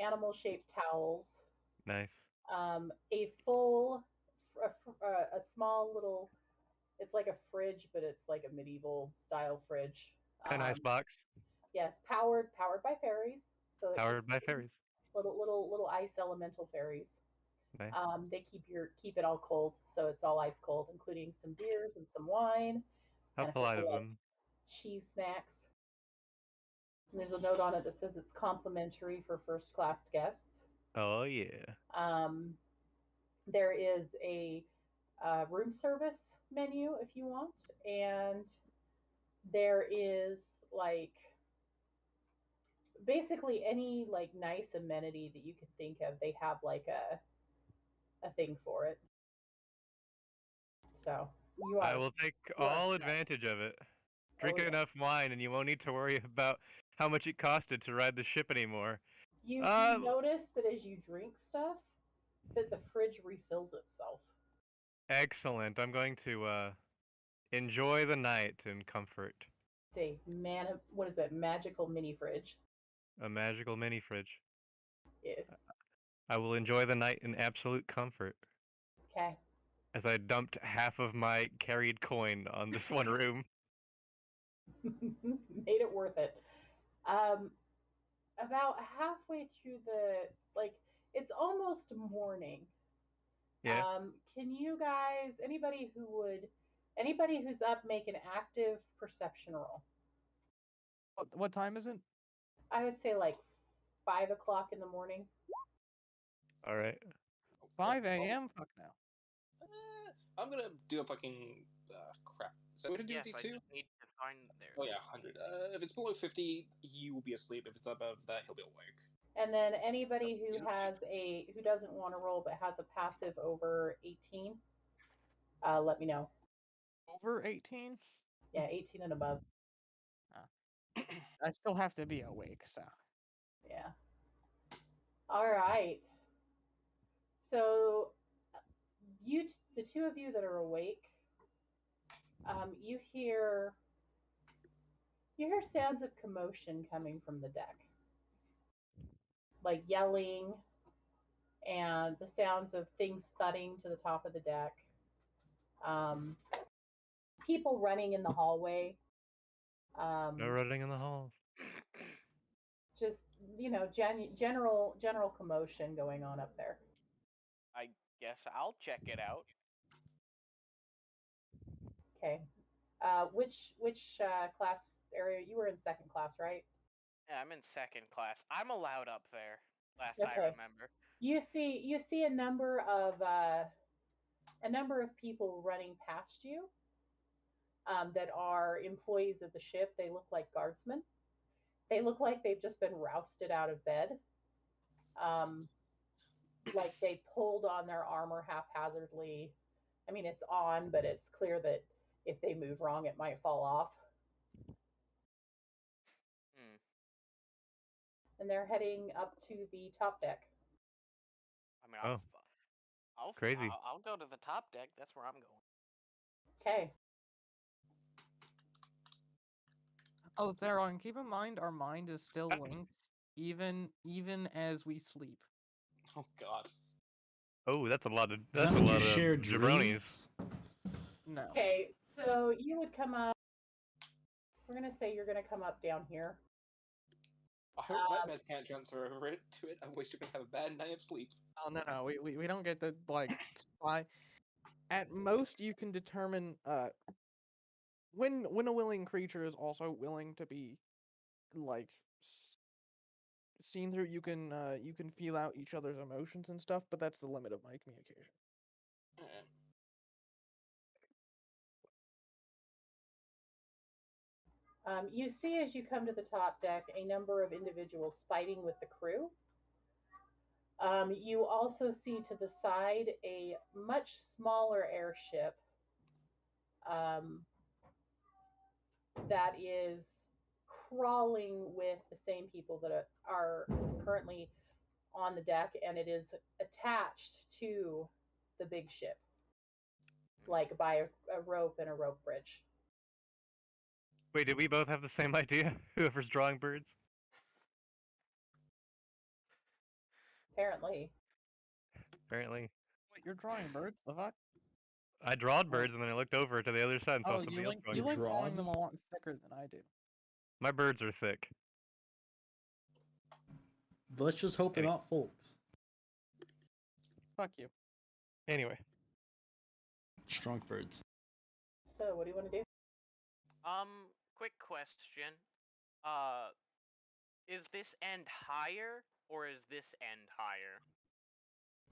Speaker 1: animal shaped towels,
Speaker 2: Nice.
Speaker 1: a full, a small little, it's like a fridge, but it's like a medieval style fridge.
Speaker 2: A nice box.
Speaker 1: Yes, powered by fairies, so it keeps
Speaker 2: Powered by fairies.
Speaker 1: little ice elemental fairies.
Speaker 2: Nice.
Speaker 1: They keep it all cold, so it's all ice cold, including some beers and some wine
Speaker 2: How
Speaker 1: and a
Speaker 2: polite of
Speaker 1: couple of
Speaker 2: them.
Speaker 1: cheese snacks. And there's a note on it that says it's complimentary for first class guests.
Speaker 2: Oh yeah.
Speaker 1: Um, there is a room service menu if you want, and there is like basically any like nice amenity that you can think of. They have like a thing for it. So you
Speaker 2: I
Speaker 1: are
Speaker 2: will take
Speaker 1: you are
Speaker 2: all
Speaker 1: set.
Speaker 2: advantage of it.
Speaker 1: Oh
Speaker 2: Drink
Speaker 1: yes.
Speaker 2: enough wine, and you won't need to worry about how much it costed to ride the ship anymore.
Speaker 1: You notice that as you drink stuff, that the fridge refills itself.
Speaker 2: Excellent. I'm going to enjoy the night in comfort.
Speaker 1: It's a what is it? Magical mini fridge.
Speaker 2: A magical mini fridge.
Speaker 1: Yes.
Speaker 2: I will enjoy the night in absolute comfort.
Speaker 1: Okay.
Speaker 2: As I dumped half of my carried coin on this one room.
Speaker 1: Made it worth it. Um, about halfway through like, it's almost morning.
Speaker 2: Yeah.
Speaker 1: Can you guys, anybody who's up, make an active perception roll?
Speaker 4: What time is it?
Speaker 1: I would say like 5 o'clock in the morning.
Speaker 2: All right.
Speaker 4: 5 a.m. Fuck no.
Speaker 6: I'm gonna do a fucking crap. Is that what I do?
Speaker 3: Yes, I
Speaker 6: D2?
Speaker 3: just need to find there.
Speaker 6: Oh yeah, 100. If it's below 50, he will be asleep. If it's above that, he'll be awake.
Speaker 1: And then anybody
Speaker 6: He's
Speaker 1: who doesn't want to roll but has a passive over 18, let me know.
Speaker 4: Over 18?
Speaker 1: Yeah, 18 and above.
Speaker 4: I still have to be awake, so.
Speaker 1: Yeah. All right. So the two of you that are awake, you hear sounds of commotion coming from the deck, like yelling, and the sounds of things thudding to the top of the deck. People running in the hallway.
Speaker 2: No running in the halls.
Speaker 1: Just general commotion going on up there.
Speaker 3: I guess I'll check it out.
Speaker 1: Okay. Which class area? You were in second class, right?
Speaker 3: Yeah, I'm in second class. I'm allowed up there. Last I
Speaker 1: Okay.
Speaker 3: remember.
Speaker 1: You see a number of people running past you that are employees of the ship. They look like guardsmen. They look like they've just been rousted out of bed. Um, like they pulled on their armor haphazardly. I mean, it's on, but it's clear that if they move wrong, it might fall off.
Speaker 3: Hmm.
Speaker 1: And they're heading up to the top deck.
Speaker 3: I mean,
Speaker 2: Oh, crazy.
Speaker 3: I'll go to the top deck. That's where I'm going.
Speaker 1: Okay.
Speaker 4: Oh, Theron, keep in mind our mind is still linked, even as we sleep.
Speaker 6: Oh god.
Speaker 2: Oh, that's a lot of
Speaker 5: Does
Speaker 2: that's
Speaker 5: that
Speaker 2: a
Speaker 5: mean you
Speaker 2: lot of
Speaker 5: share
Speaker 2: jabronis.
Speaker 5: dreams?
Speaker 4: No.
Speaker 1: Okay, so you would come up. We're gonna say you're gonna come up down here.
Speaker 6: I hope nightmares can't transfer over it to it. Otherwise, you're gonna have a bad night of sleep.
Speaker 4: Oh, no. We don't get the like spy. At most, you can determine when a willing creature is also willing to be like seen through. You can feel out each other's emotions and stuff, but that's the limit of my communication.
Speaker 6: Alright.
Speaker 1: You see as you come to the top deck a number of individuals fighting with the crew. You also see to the side a much smaller airship that is crawling with the same people that are currently on the deck, and it is attached to the big ship, like by a rope and a rope bridge.
Speaker 2: Wait, did we both have the same idea? Whoever's drawing birds?
Speaker 1: Apparently.
Speaker 2: Apparently.
Speaker 4: Wait, you're drawing birds? The fuck?
Speaker 2: I drawed birds and then I looked over to the other side and saw
Speaker 4: Oh,
Speaker 2: somebody else
Speaker 4: you
Speaker 2: drawing.
Speaker 4: like drawing
Speaker 5: drawed?
Speaker 4: them a lot thicker than I do.
Speaker 2: My birds are thick.
Speaker 5: Let's just hope they're not folks.
Speaker 4: Fuck you.
Speaker 2: Anyway.
Speaker 5: Strong birds.
Speaker 1: So, what do you want to do?
Speaker 3: Quick question. Is this end higher or is this end higher?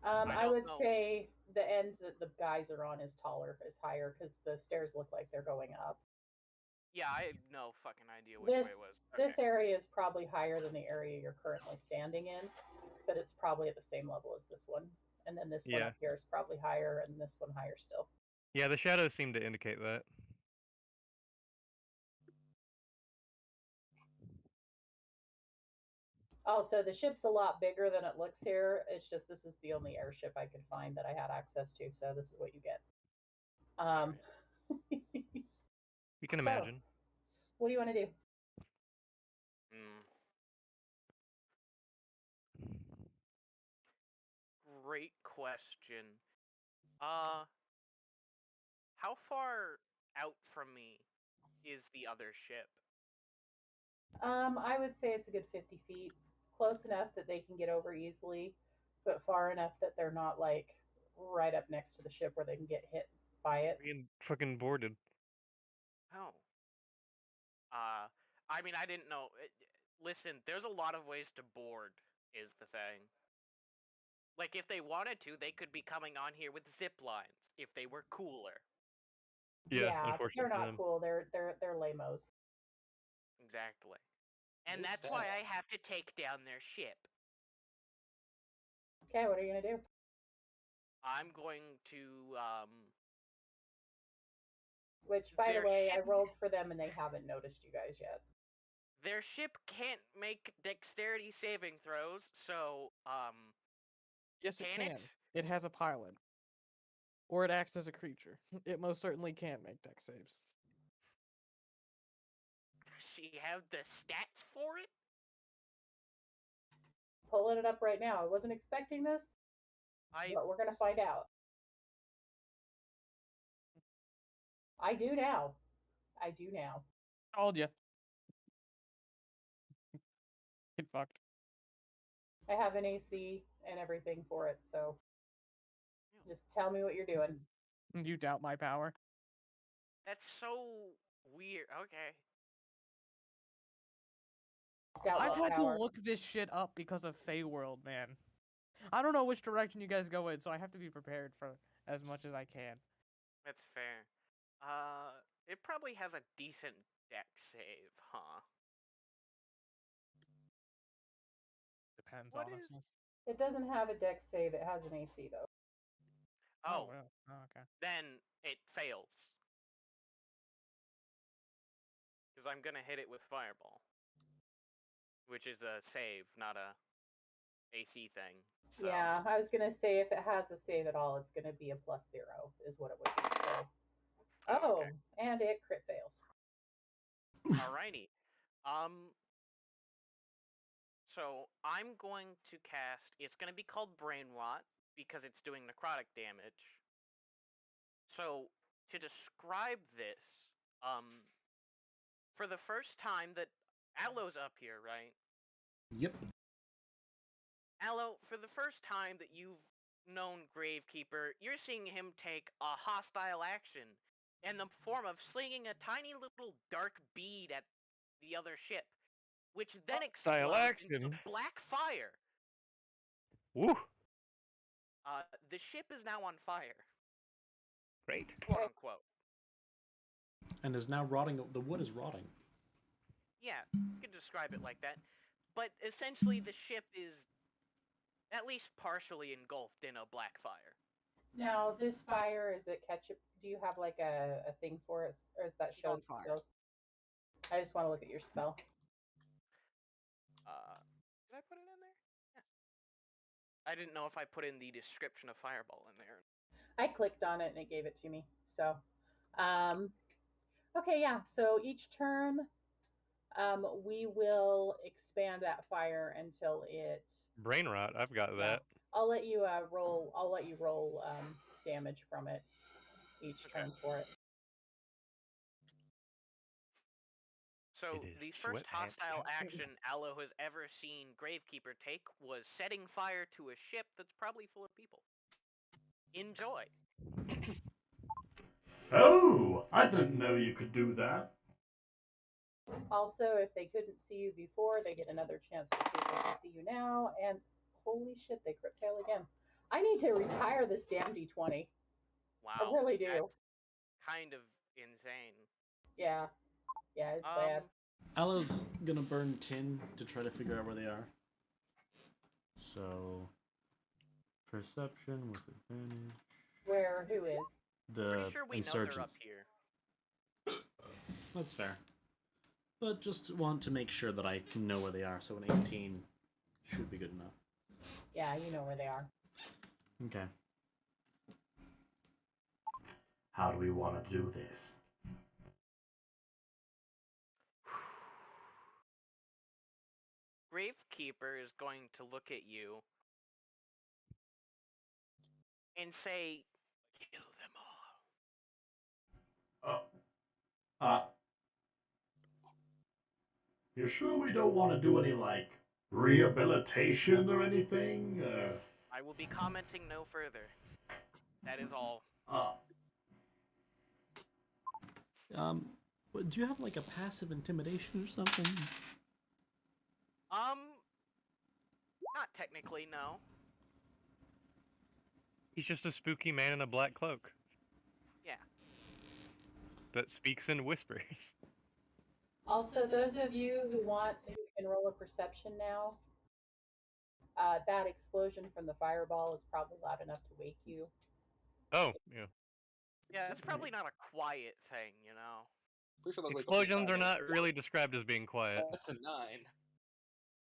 Speaker 1: I
Speaker 3: don't
Speaker 1: would
Speaker 3: know.
Speaker 1: say the end that the guys are on is higher, because the stairs look like they're going up.
Speaker 3: Yeah, I have no fucking idea which way it was.
Speaker 1: This area is probably higher than the area you're currently standing in, but it's probably at the same level as this one. And then this one
Speaker 2: Yeah.
Speaker 1: up here is probably higher, and this one higher still.
Speaker 2: Yeah, the shadows seem to indicate that.
Speaker 1: Oh, so the ship's a lot bigger than it looks here. It's just this is the only airship I could find that I had access to, so this is what you get.
Speaker 2: You can
Speaker 1: So,
Speaker 2: imagine.
Speaker 1: what do you want to do?
Speaker 3: Great question. How far out from me is the other ship?
Speaker 1: I would say it's a good 50 feet. Close enough that they can get over easily, but far enough that they're not like right up next to the ship where they can get hit by it.
Speaker 2: Being fucking boarded.
Speaker 3: Oh. I mean, I didn't know. Listen, there's a lot of ways to board, is the thing. Like, if they wanted to, they could be coming on here with zip lines, if they were cooler.
Speaker 2: Yeah,
Speaker 1: They're
Speaker 2: unfortunately.
Speaker 1: not cool. They're lamos.
Speaker 3: Exactly. And
Speaker 6: Who's
Speaker 3: that's why
Speaker 6: that?
Speaker 3: I have to take down their ship.
Speaker 1: Okay, what are you gonna do?
Speaker 3: I'm going to,
Speaker 1: Which, by the
Speaker 3: their
Speaker 1: way, I
Speaker 3: ship-
Speaker 1: rolled for them and they haven't noticed you guys yet.
Speaker 3: Their ship can't make dexterity saving throws, so,
Speaker 4: Yes, it
Speaker 3: can
Speaker 4: can.
Speaker 3: it?
Speaker 4: It has a pilot. Or it acts as a creature. It most certainly can make dex saves.
Speaker 3: Does she have the stats for it?
Speaker 1: Pulling it up right now. I wasn't expecting this, but we're gonna find out. I do now. I do now.
Speaker 4: Told you. Get fucked.
Speaker 1: I have an AC and everything for it, so just tell me what you're doing.
Speaker 4: You doubt my power.
Speaker 3: That's so weird. Okay.
Speaker 1: Doubt
Speaker 4: I've
Speaker 1: what
Speaker 4: had to
Speaker 1: power?
Speaker 4: look this shit up because of Feywild, man. I don't know which direction you guys go in, so I have to be prepared for as much as I can.
Speaker 3: That's fair. It probably has a decent dex save, huh?
Speaker 4: Depends,
Speaker 3: What
Speaker 4: honestly.
Speaker 1: It doesn't have a dex save. It has an AC though.
Speaker 3: Oh,
Speaker 4: well. Oh, okay.
Speaker 3: then it fails. Because I'm gonna hit it with Fireball. Which is a save, not a AC thing. So.
Speaker 1: Yeah, I was gonna say if it has a save at all, it's gonna be a +0, is what it would be. So. Oh,
Speaker 3: Okay.
Speaker 1: and it crit fails.
Speaker 3: Alrighty. So I'm going to cast. It's going to be called Brain Rot because it's doing necrotic damage. So to describe this, for the first time that Aloe's up here, right?
Speaker 5: Yep.
Speaker 3: Aloe, for the first time that you've known Gravekeeper, you're seeing him take a hostile action in the form of slinging a tiny little dark bead at the other ship, which then
Speaker 2: Style
Speaker 3: explodes into
Speaker 2: action.
Speaker 3: black fire.
Speaker 2: Woo!
Speaker 3: The ship is now on fire,
Speaker 2: Great.
Speaker 3: quote unquote.
Speaker 5: And is now rotting. The wood is rotting.
Speaker 3: Yeah, you could describe it like that. But essentially, the ship is at least partially engulfed in a black fire.
Speaker 1: Now, this fire, is it ketchup? Do you have like a thing for it, or is that
Speaker 4: It's on
Speaker 1: shows
Speaker 4: fire.
Speaker 1: skills? I just want to look at your spell.
Speaker 3: Did I put it in there? Yeah. I didn't know if I put in the description of Fireball in there.
Speaker 1: I clicked on it and it gave it to me. So, okay, yeah. So each turn, we will expand that fire until it.
Speaker 2: Brain rot. I've got
Speaker 1: Yeah.
Speaker 2: that.
Speaker 1: I'll let you roll. I'll let you roll damage from it each turn for it.
Speaker 3: So
Speaker 2: It is
Speaker 3: the first
Speaker 2: sweatpants
Speaker 3: hostile
Speaker 2: time.
Speaker 3: action Aloe has ever seen Gravekeeper take was setting fire to a ship that's probably full of people. Enjoy.
Speaker 7: Oh, I didn't know you could do that.
Speaker 1: Also, if they couldn't see you before, they get another chance to see if they can see you now. And holy shit, they crit fail again. I need to retire this damn D20.
Speaker 3: Wow.
Speaker 1: I really do.
Speaker 3: That's kind of insane.
Speaker 1: Yeah. Yeah, it's bad.
Speaker 5: Aloe's gonna burn tin to try to figure out where they are. So, perception with advantage.
Speaker 1: Where? Who is?
Speaker 5: The
Speaker 3: Pretty sure we know
Speaker 5: insurgents.
Speaker 3: they're up here.
Speaker 5: That's fair. But just want to make sure that I can know where they are, so an 18 should be good enough.
Speaker 1: Yeah, you know where they are.
Speaker 5: Okay.
Speaker 7: How do we want to do this?
Speaker 3: Gravekeeper is going to look at you and say, "Kill them all."
Speaker 7: You sure we don't want to do any, like, rehabilitation or anything?
Speaker 3: I will be commenting no further. That is all.
Speaker 5: But do you have, like, a passive intimidation or something?
Speaker 3: Not technically, no.
Speaker 2: He's just a spooky man in a black cloak.
Speaker 3: Yeah.
Speaker 2: That speaks in whispers.
Speaker 1: Also, those of you who can roll a perception now, that explosion from the fireball is probably loud enough to wake you.
Speaker 2: Oh, yeah.
Speaker 3: Yeah, it's probably not a quiet thing, you know.
Speaker 6: Pretty sure they'll wake up in
Speaker 2: Explosions
Speaker 6: 5
Speaker 2: are not
Speaker 6: minutes.
Speaker 2: really described as being quiet.
Speaker 6: That's a 9.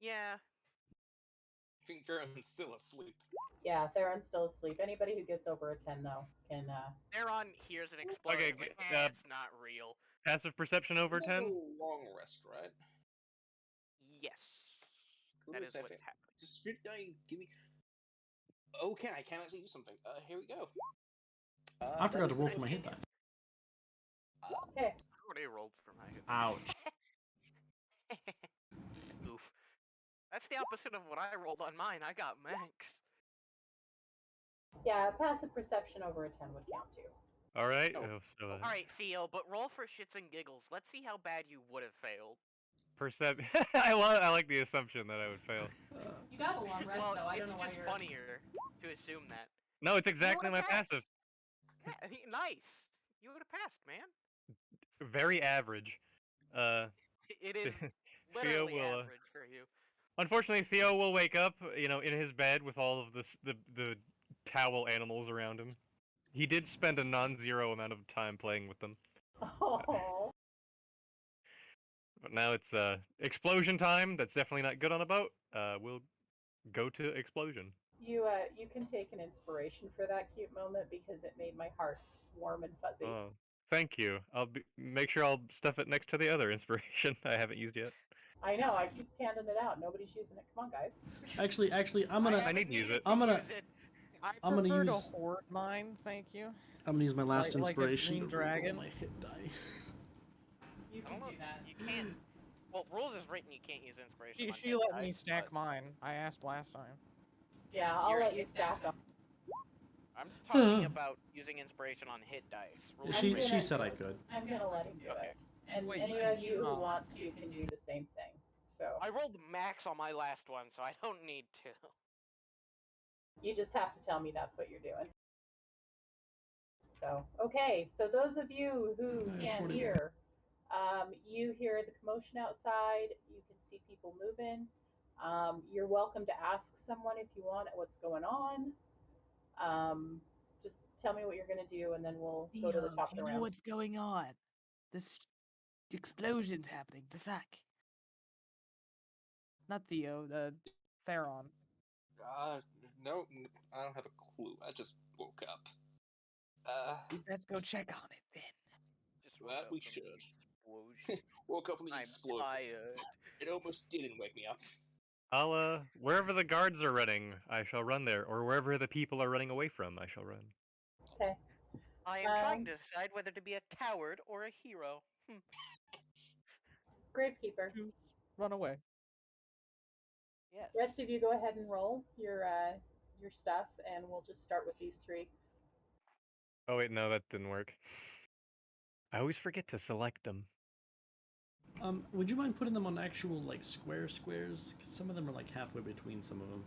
Speaker 3: Yeah.
Speaker 6: I think Farron's still asleep.
Speaker 1: Yeah, Theron's still asleep. Anybody who gets over a 10, though, can.
Speaker 3: Theron hears an explosion.
Speaker 2: Okay,
Speaker 3: It's like, it's not real.
Speaker 2: Passive perception over 10?
Speaker 6: No long rest, right?
Speaker 3: Yes. That is what's happening.
Speaker 6: Spirit guy, give me. Okay, I can actually do something. Here we go.
Speaker 5: I forgot to roll for my hit dice.
Speaker 1: Okay.
Speaker 3: I already rolled for my hit.
Speaker 5: Ouch.
Speaker 3: Oof. That's the opposite of what I rolled on mine. I got max.
Speaker 1: Yeah, passive perception over a 10 would count too.
Speaker 2: Alright.
Speaker 6: Oh.
Speaker 3: Alright, Theo, but roll for shits and giggles. Let's see how bad you would have failed.
Speaker 2: I like the assumption that I would fail.
Speaker 9: You got a long rest,
Speaker 3: Well,
Speaker 9: though. I don't
Speaker 3: it's
Speaker 9: know why
Speaker 3: just
Speaker 9: you're.
Speaker 3: funnier to assume that.
Speaker 2: No, it's exactly
Speaker 3: You
Speaker 2: my
Speaker 3: would've passed.
Speaker 2: passive.
Speaker 3: Yeah, nice. You would have passed, man.
Speaker 2: Very average.
Speaker 3: It is
Speaker 2: Theo
Speaker 3: literally
Speaker 2: will,
Speaker 3: average for you.
Speaker 2: Unfortunately, Theo will wake up, in his bed with all of the towel animals around him. He did spend a non-zero amount of time playing with them.
Speaker 1: Oh.
Speaker 2: But now it's explosion time. That's definitely not good on a boat. We'll go to explosion.
Speaker 1: You can take an inspiration for that cute moment because it made my heart warm and fuzzy.
Speaker 2: Oh, Thank you. Make sure I'll stuff it next to the other inspiration I haven't used yet.
Speaker 1: I know, I keep handing it out. Nobody's using it. Come on, guys.
Speaker 5: Actually, I'm gonna.
Speaker 2: I need to use it.
Speaker 5: I'm gonna-
Speaker 3: Use it.
Speaker 4: I
Speaker 5: I'm gonna
Speaker 4: prefer to
Speaker 5: use-
Speaker 4: hoard mine, thank you.
Speaker 5: I'm gonna use my last
Speaker 4: Like a
Speaker 5: inspiration
Speaker 4: green
Speaker 5: to roll
Speaker 4: dragon?
Speaker 5: my hit dice.
Speaker 1: You
Speaker 3: I
Speaker 1: can
Speaker 3: don't know.
Speaker 1: do that.
Speaker 3: You can't. Well, rules is written. You can't use inspiration.
Speaker 4: She
Speaker 3: on
Speaker 4: let
Speaker 3: hit
Speaker 4: me
Speaker 3: dice,
Speaker 4: stack
Speaker 3: but
Speaker 4: mine. I asked last time.
Speaker 1: Yeah, I'll
Speaker 3: You're
Speaker 1: let you
Speaker 3: used to
Speaker 1: stack them.
Speaker 3: I'm talking about using inspiration on hit dice. Rules
Speaker 5: She
Speaker 3: is
Speaker 5: she
Speaker 3: written.
Speaker 5: said I could.
Speaker 1: I'm gonna let him do
Speaker 3: Okay.
Speaker 1: it. And
Speaker 4: Wait,
Speaker 1: any
Speaker 4: you
Speaker 1: of you who
Speaker 4: cannot.
Speaker 1: want to can do the same thing. So
Speaker 3: I rolled max on my last one, so I don't need to.
Speaker 1: you just have to tell me that's what you're doing. So, okay, so those of you who
Speaker 5: Yeah,
Speaker 1: can't
Speaker 5: 40.
Speaker 1: hear, you hear the commotion outside, you can see people moving. You're welcome to ask someone if you want what's going on. Just tell me what you're going to do, and then we'll go to the top of the round.
Speaker 4: what's going on? This explosion's happening. The fuck? Not Theo, the Theron.
Speaker 6: No, I don't have a clue. I just woke up.
Speaker 4: We best go check on it then.
Speaker 3: Just
Speaker 6: That
Speaker 3: woke
Speaker 6: we
Speaker 3: up from
Speaker 6: should.
Speaker 3: the explosion.
Speaker 6: Woke up from the
Speaker 3: I'm
Speaker 6: explosion.
Speaker 3: tired.
Speaker 6: It almost didn't wake me up.
Speaker 2: I'll wherever the guards are running, I shall run there, or wherever the people are running away from, I shall run.
Speaker 1: Okay.
Speaker 3: I am trying to decide whether to be a coward or a hero.
Speaker 1: Gravekeeper.
Speaker 4: Run away.
Speaker 3: Yes.
Speaker 1: Rest of you go ahead and roll your stuff, and we'll just start with these three.
Speaker 2: Oh wait, no, that didn't work. I always forget to select them.
Speaker 5: Would you mind putting them on actual like squares? 'Cause some of them are like halfway between some of them.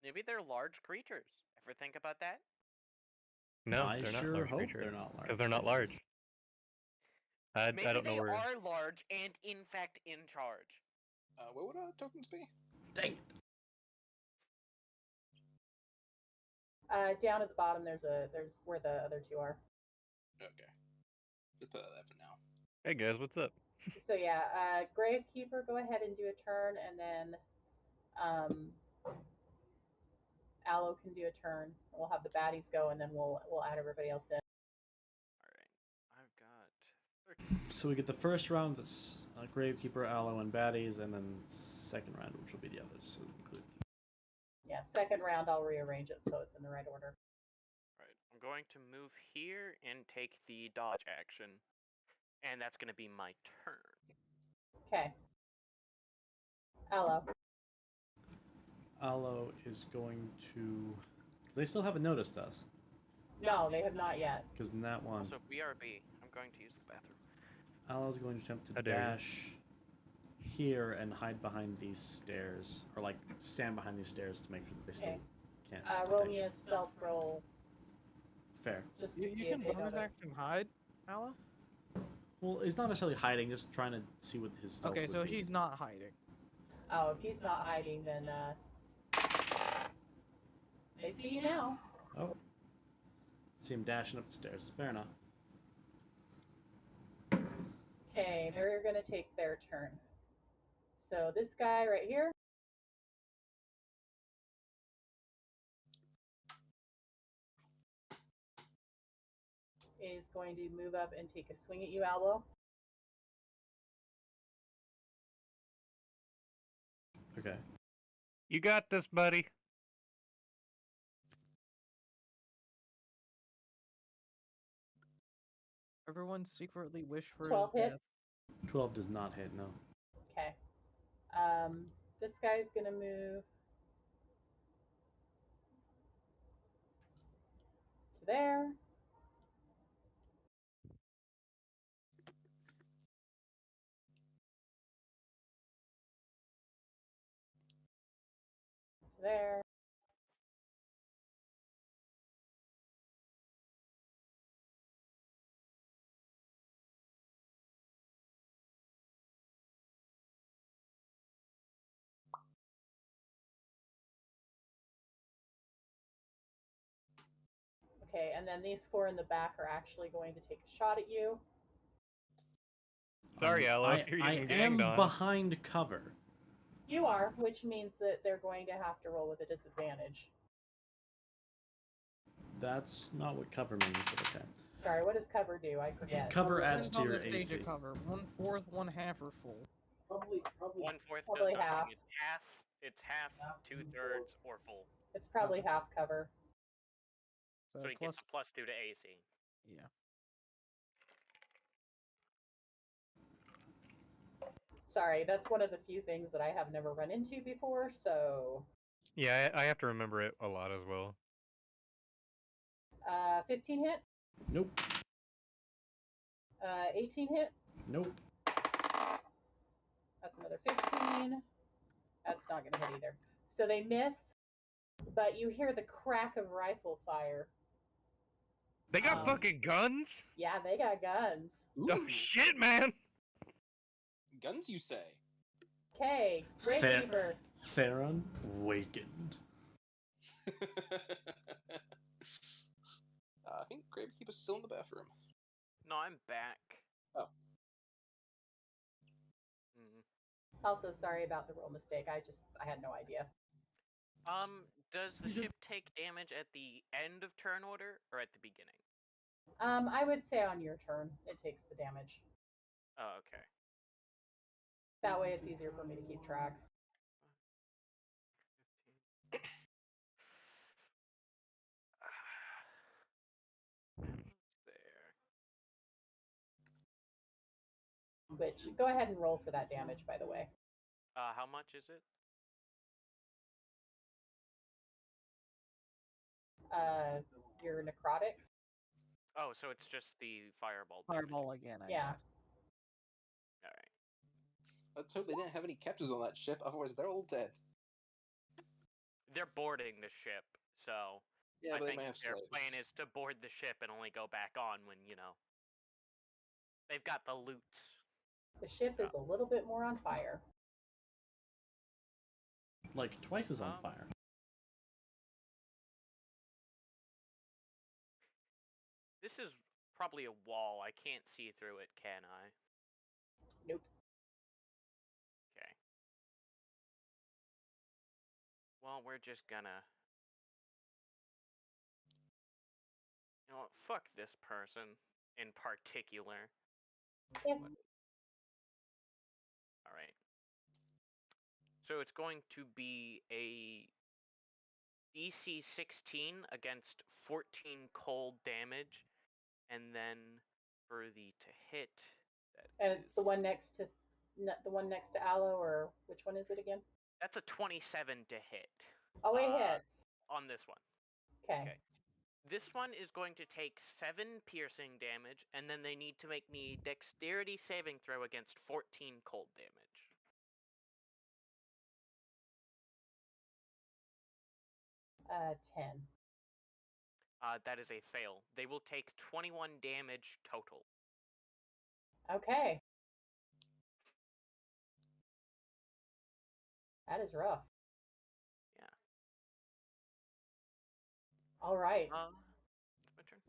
Speaker 3: Maybe they're large creatures. Ever think about that?
Speaker 2: No,
Speaker 5: I
Speaker 2: they're not
Speaker 5: sure
Speaker 2: large
Speaker 5: hope
Speaker 2: creatures.
Speaker 5: they're not large.
Speaker 2: Because they're not large.
Speaker 5: creatures.
Speaker 3: Maybe
Speaker 2: I don't know
Speaker 3: they
Speaker 2: where.
Speaker 3: are large and in fact in charge.
Speaker 6: What would tokens be?
Speaker 5: Dang it!
Speaker 1: Down at the bottom, there's where the other two are.
Speaker 6: Okay. Just put that for now.
Speaker 2: Hey guys, what's up?
Speaker 1: So yeah, Gravekeeper, go ahead and do a turn, and then Aloe can do a turn. We'll have the baddies go, and then we'll add everybody else in.
Speaker 3: Alright. I've got...
Speaker 5: So we get the first round that's Gravekeeper, Aloe, and baddies, and then second round, which will be the others, so include.
Speaker 1: Yeah, second round I'll rearrange it so it's in the right order.
Speaker 3: Alright. I'm going to move here and take the dodge action. And that's going to be my turn.
Speaker 1: Okay. Aloe.
Speaker 5: Aloe is going to. They still haven't noticed us.
Speaker 1: No, they have not yet.
Speaker 5: Because in that one,
Speaker 3: Also, BRB. I'm going to use the bathroom.
Speaker 5: Aloe's going to attempt to
Speaker 2: How dare you.
Speaker 5: dash here and hide behind these stairs, or like stand behind these stairs to make sure that they still
Speaker 1: Okay.
Speaker 5: can't.
Speaker 1: Roll
Speaker 5: protect
Speaker 1: me a
Speaker 5: us.
Speaker 1: stealth roll.
Speaker 5: Fair.
Speaker 1: Just to
Speaker 4: You
Speaker 1: see
Speaker 4: can
Speaker 1: if they
Speaker 4: bonus
Speaker 1: notice.
Speaker 4: action hide, Aloe?
Speaker 5: Well, he's not necessarily hiding, just trying to see what his stealth
Speaker 4: Okay,
Speaker 5: would
Speaker 4: so
Speaker 5: be.
Speaker 4: he's not hiding.
Speaker 1: Oh, if he's not hiding, then they see you now.
Speaker 5: Oh. See him dashing up the stairs. Fair enough.
Speaker 1: Okay, they're gonna take their turn. So this guy right here. Is going to move up and take a swing at you, Aloe.
Speaker 5: Okay.
Speaker 2: You got this, buddy.
Speaker 4: Everyone secretly wish for
Speaker 1: 12
Speaker 4: his
Speaker 1: hit.
Speaker 4: death.
Speaker 5: 12 does not hit, no.
Speaker 1: Okay. This guy's gonna move to there. To there. Okay, and then these four in the back are actually going to take a shot at you.
Speaker 2: Sorry, Aloe,
Speaker 5: I
Speaker 2: you're getting
Speaker 5: am
Speaker 2: ganged on.
Speaker 5: behind cover.
Speaker 1: You are, which means that they're going to have to roll with a disadvantage.
Speaker 5: That's not what cover means, but okay.
Speaker 1: Sorry, what does cover do? I forget.
Speaker 5: Cover adds
Speaker 4: Depends
Speaker 5: to
Speaker 4: on
Speaker 5: your
Speaker 4: the stage
Speaker 5: AC.
Speaker 4: of cover. 1/4, 1/2, or full.
Speaker 3: 1/4
Speaker 1: Probably
Speaker 3: does
Speaker 1: half.
Speaker 3: nothing. It's half, 2/3, or full.
Speaker 1: It's probably half cover.
Speaker 3: So he gets a +2 to AC.
Speaker 4: Yeah.
Speaker 1: Sorry, that's one of the few things that I have never run into before, so...
Speaker 2: Yeah, I have to remember it a lot as well.
Speaker 1: 15 hit?
Speaker 5: Nope.
Speaker 1: 18 hit?
Speaker 5: Nope.
Speaker 1: That's another 15. That's not going to hit either. So they miss, but you hear the crack of rifle fire.
Speaker 2: They got fucking guns?
Speaker 1: Yeah, they got guns.
Speaker 6: Ooh,
Speaker 2: Oh shit, man!
Speaker 6: guns, you say?
Speaker 1: Okay, Great
Speaker 5: Fair.
Speaker 1: Reaver.
Speaker 5: Theron wakened.
Speaker 6: I think Gravekeeper's still in the bathroom.
Speaker 3: No, I'm back.
Speaker 6: Oh.
Speaker 1: Also, sorry about the roll mistake. I had no idea.
Speaker 3: Does the ship take damage at the end of turn order or at the beginning?
Speaker 1: I would say on your turn, it takes the damage.
Speaker 3: Oh, okay.
Speaker 1: That way it's easier for me to keep track.
Speaker 3: There.
Speaker 1: Which, go ahead and roll for that damage, by the way.
Speaker 3: How much is it?
Speaker 1: Your necrotic.
Speaker 3: Oh, so it's just the fireball.
Speaker 4: Fireball again, I
Speaker 1: Yeah.
Speaker 4: guess.
Speaker 3: All right.
Speaker 6: Let's hope they didn't have any captives on that ship, otherwise they're all dead.
Speaker 3: They're boarding the ship, so
Speaker 6: Yeah,
Speaker 3: I
Speaker 6: but they
Speaker 3: think
Speaker 6: might have
Speaker 3: their
Speaker 6: slaves.
Speaker 3: plan is to board the ship and only go back on when, they've got the loot.
Speaker 1: The ship is a little bit more on fire.
Speaker 5: Like twice as on fire.
Speaker 3: This is probably a wall. I can't see through it, can I?
Speaker 1: Nope.
Speaker 3: Okay. Well, we're just gonna... You know what? Fuck this person in particular.
Speaker 1: Yeah.
Speaker 3: Alright. So it's going to be a DC 16 against 14 cold damage, and then for the to hit,
Speaker 1: And it's the one next to Aloe, or which one is it again?
Speaker 3: that's a 27 to hit.
Speaker 1: Oh, it hits.
Speaker 3: On this one.
Speaker 1: Okay.
Speaker 3: This one is going to take 7 piercing damage, and then they need to make me dexterity saving throw against 14 cold damage.
Speaker 1: 10.
Speaker 3: That is a fail. They will take 21 damage total.
Speaker 1: Okay. That is rough.
Speaker 3: Yeah.
Speaker 1: All right.
Speaker 3: It's my turn.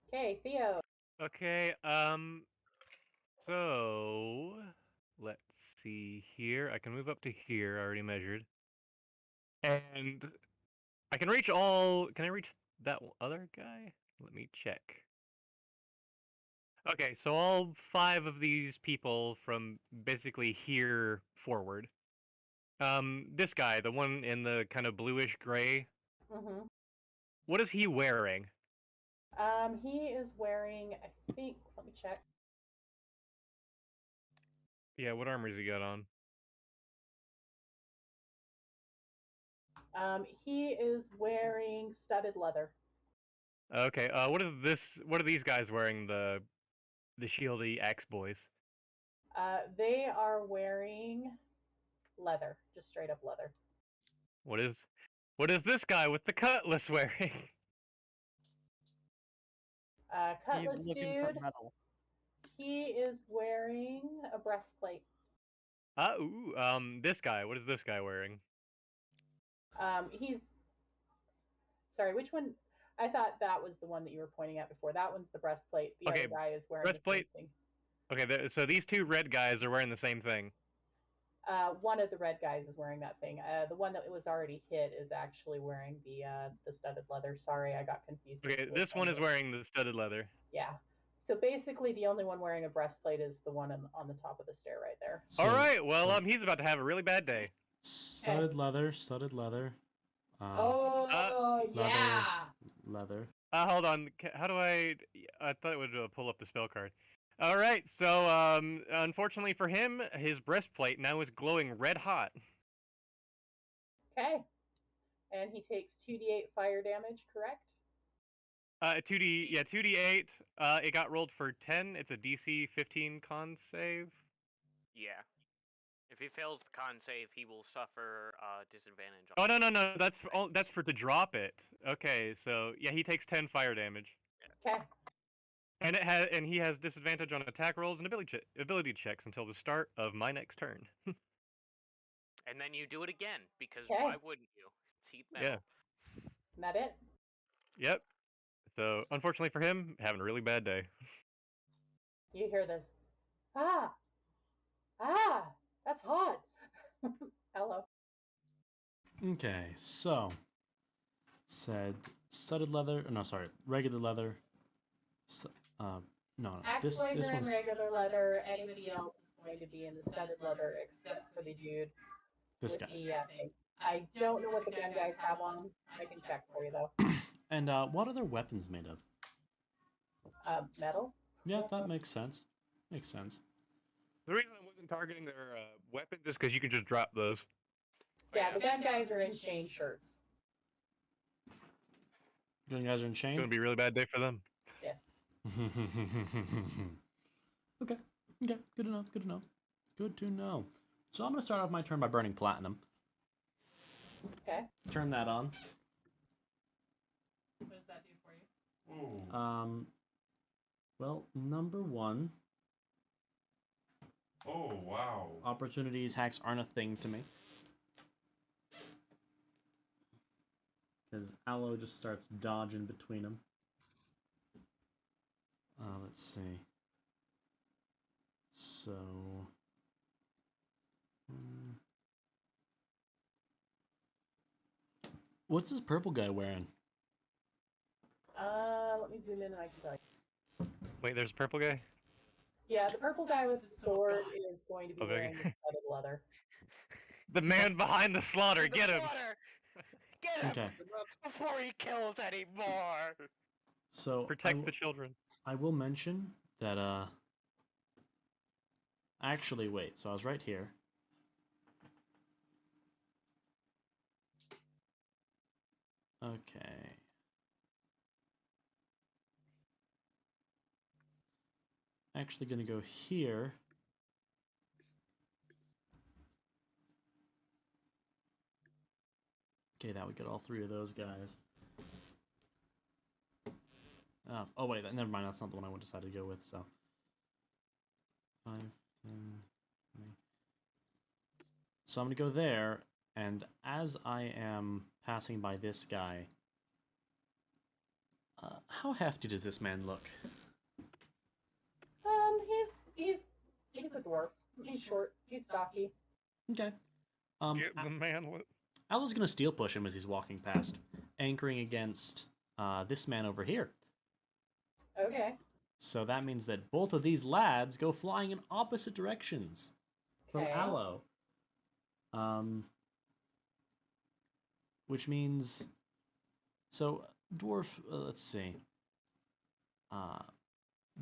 Speaker 1: Okay, Theo.
Speaker 2: Okay, so let's see here. I can move up to here. I already measured. And I can reach all... Can I reach that other guy? Let me check. Okay, so all 5 of these people from basically here forward. This guy, the one in the kind of bluish gray.
Speaker 1: Mm-hmm.
Speaker 2: What is he wearing?
Speaker 1: He is wearing, I think, let me check.
Speaker 2: Yeah, what armor has he got on?
Speaker 1: He is wearing studded leather.
Speaker 2: Okay, what are these guys wearing, the shieldy axe boys?
Speaker 1: They are wearing leather, just straight up leather.
Speaker 2: What is this guy with the cutlass wearing?
Speaker 1: Cutlass
Speaker 4: He's looking
Speaker 1: dude,
Speaker 4: for metal.
Speaker 1: he is wearing a breastplate.
Speaker 2: This guy. What is this guy wearing?
Speaker 1: He's... Sorry, which one? I thought that was the one that you were pointing at before. That one's the breastplate. The
Speaker 2: Okay,
Speaker 1: other guy is wearing
Speaker 2: breastplate.
Speaker 1: the same thing.
Speaker 2: Okay, so these 2 red guys are wearing the same thing.
Speaker 1: One of the red guys is wearing that thing. The one that was already hit is actually wearing the studded leather. Sorry, I got confused.
Speaker 2: Okay, this one is wearing the studded leather.
Speaker 1: Yeah. So basically, the only one wearing a breastplate is the one on the top of the stair right there.
Speaker 5: So,
Speaker 2: All right, well,
Speaker 5: so
Speaker 2: he's about to have a really bad day.
Speaker 5: studded leather, studded leather.
Speaker 1: Oh yeah.
Speaker 5: Leather.
Speaker 2: Hold on. How do I thought it would pull up the spell card. All right, so unfortunately for him, his breastplate now is glowing red hot.
Speaker 1: Okay. And he takes 2d8 fire damage, correct?
Speaker 2: 2d8. It got rolled for 10. It's a DC 15 con save.
Speaker 3: Yeah. If he fails the con save, he will suffer disadvantage.
Speaker 2: Oh no. That's for to drop it. Okay, so yeah, he takes 10 fire damage.
Speaker 1: Okay.
Speaker 2: And he has disadvantage on attack rolls and ability checks until the start of my next turn.
Speaker 3: And then you do it again, because
Speaker 1: Okay.
Speaker 3: why wouldn't you? It's heat metal.
Speaker 2: Yeah.
Speaker 1: Isn't that it?
Speaker 2: Yep. So unfortunately for him, having a really bad day.
Speaker 1: You hear this. That's hot. Hello.
Speaker 5: Okay, so said studded leather. No, sorry, regular leather. No.
Speaker 1: Axe
Speaker 5: This
Speaker 1: Blazer in
Speaker 5: one's
Speaker 1: regular leather. Anybody else is going to be in the studded leather except for the dude
Speaker 5: this
Speaker 1: with
Speaker 5: guy.
Speaker 1: the thing. I don't know what the gun guys have on. I can check for you though.
Speaker 5: And what are their weapons made of?
Speaker 1: Metal.
Speaker 5: Yeah, that makes sense. Makes sense.
Speaker 2: The reason I wasn't targeting their weapons is because you can just drop those.
Speaker 1: Yeah, the gun guys are in chain shirts.
Speaker 5: You guys are in
Speaker 2: It's
Speaker 5: chain.
Speaker 2: gonna be a really bad day for them.
Speaker 1: Yes.
Speaker 5: Okay. Okay. Good enough. Good enough. Good to know. So I'm gonna start off my turn by burning platinum.
Speaker 1: Okay.
Speaker 5: Turn that on.
Speaker 1: What does that do for you?
Speaker 7: Ooh.
Speaker 5: Well, number one,
Speaker 7: Oh, wow.
Speaker 5: opportunity attacks aren't a thing to me. Because Aloe just starts dodging between them. Let's see. So... What's this purple guy wearing?
Speaker 1: Let me zoom in and I can tell you.
Speaker 2: Wait, there's a purple guy?
Speaker 1: Yeah, the purple guy with the sword is going to be
Speaker 2: Okay.
Speaker 1: wearing the studded leather.
Speaker 2: The man behind the slaughter,
Speaker 3: The
Speaker 2: get him!
Speaker 3: slaughter! Get him
Speaker 5: Okay.
Speaker 3: before he kills any more!
Speaker 5: So
Speaker 2: Protect the children.
Speaker 5: I will mention that actually wait, so I was right here. Okay. Actually gonna go here. Okay, that would get all three of those guys. Oh wait, never mind, that's not the one I decided to go with, so. 5, 10, 20. So I'm gonna go there, and as I am passing by this guy, how hefty does this man look?
Speaker 1: He's a dwarf. He's short. He's stocky.
Speaker 5: Okay.
Speaker 2: Get the man with...
Speaker 5: Aloe's gonna steel push him as he's walking past, anchoring against this man over here.
Speaker 1: Okay.
Speaker 5: So that means that both of these lads go flying in opposite directions from
Speaker 1: Okay.
Speaker 5: Aloe. Which means, so dwarf. Let's see.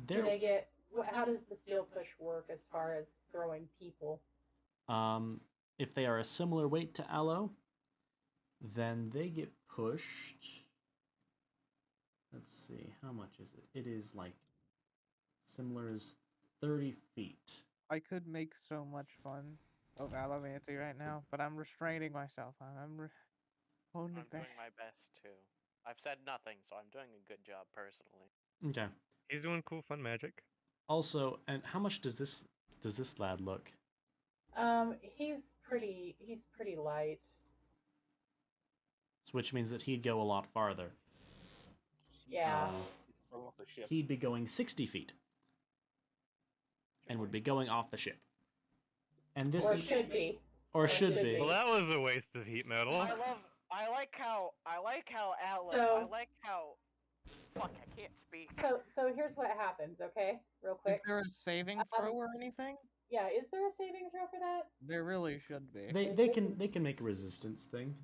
Speaker 1: Do they get? How does the steel push work as far as throwing people?
Speaker 5: If they are a similar weight to Aloe, then they get pushed. Let's see, how much is it? It is like similar as 30 feet.
Speaker 4: I could make so much fun of Alavanti right now, but I'm restraining myself. I'm holding
Speaker 3: I'm
Speaker 4: it back.
Speaker 3: doing my best too. I've said nothing, so I'm doing a good job personally.
Speaker 5: Okay.
Speaker 2: He's doing cool, fun magic.
Speaker 5: Also, and how much does this lad look?
Speaker 1: He's pretty light.
Speaker 5: So which means that he'd go a lot farther.
Speaker 1: Yeah.
Speaker 6: From off the ship.
Speaker 5: He'd be going 60 feet. And would be going off the ship. And this
Speaker 1: Or
Speaker 5: is
Speaker 1: should be.
Speaker 5: or
Speaker 1: should
Speaker 5: should
Speaker 1: be.
Speaker 5: be.
Speaker 2: Well, that was a waste of heat metal.
Speaker 3: I like how Alan.
Speaker 1: So-
Speaker 3: I like how. Fuck, I can't speak.
Speaker 1: So here's what happens, okay? Real
Speaker 4: Is
Speaker 1: quick.
Speaker 4: there a saving throw or anything?
Speaker 1: Yeah, is there a saving throw for that?
Speaker 4: There really should be.
Speaker 5: They can make a resistance thing.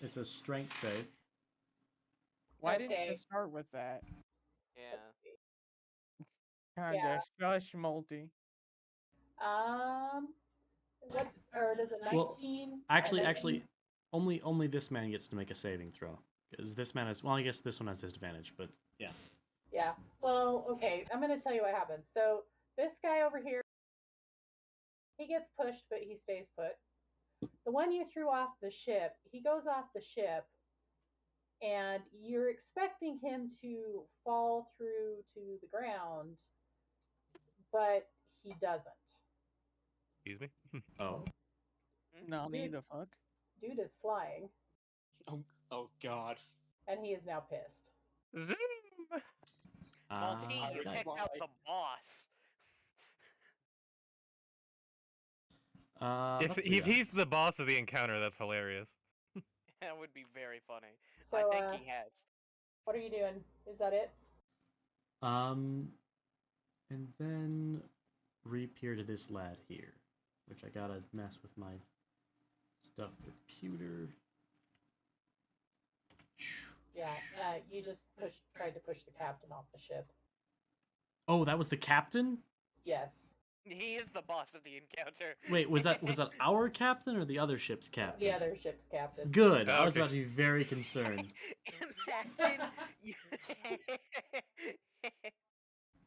Speaker 5: It's a strength save.
Speaker 4: Why didn't
Speaker 1: Okay.
Speaker 4: you start with that?
Speaker 3: Yeah.
Speaker 1: Let's see.
Speaker 4: Kinda shush, Multi.
Speaker 1: What, or does a 19?
Speaker 5: Well, actually, only this man gets to make a saving throw. Because this man has, well, I guess this one has disadvantage, but yeah.
Speaker 1: Yeah. Well, okay, I'm going to tell you what happens. So, this guy over here, he gets pushed, but he stays put. The one you threw off the ship, he goes off the ship, and you're expecting him to fall through to the ground, but he doesn't.
Speaker 2: Excuse me.
Speaker 5: Oh.
Speaker 4: Nani
Speaker 1: Dude.
Speaker 4: the fuck?
Speaker 1: Dude is flying,
Speaker 6: Oh God.
Speaker 1: and he is now pissed.
Speaker 2: Zoom.
Speaker 3: Multi, you
Speaker 6: that's
Speaker 3: picked
Speaker 6: why.
Speaker 3: out the boss.
Speaker 2: If he's the boss of the encounter, that's hilarious.
Speaker 3: That would be very funny.
Speaker 1: So,
Speaker 3: I think he has.
Speaker 1: what are you doing? Is that it?
Speaker 5: And then reappear to this lad here, which I gotta mess with my stuff for pewter.
Speaker 1: Yeah, you just tried to push the captain off the ship.
Speaker 5: Oh, that was the captain?
Speaker 1: Yes.
Speaker 3: He is the boss of the encounter.
Speaker 5: Wait, was that our captain or the other ship's captain?
Speaker 1: The other ship's captain.
Speaker 5: Good. I was
Speaker 2: Okay.
Speaker 5: about to be very concerned.
Speaker 3: Imagine you.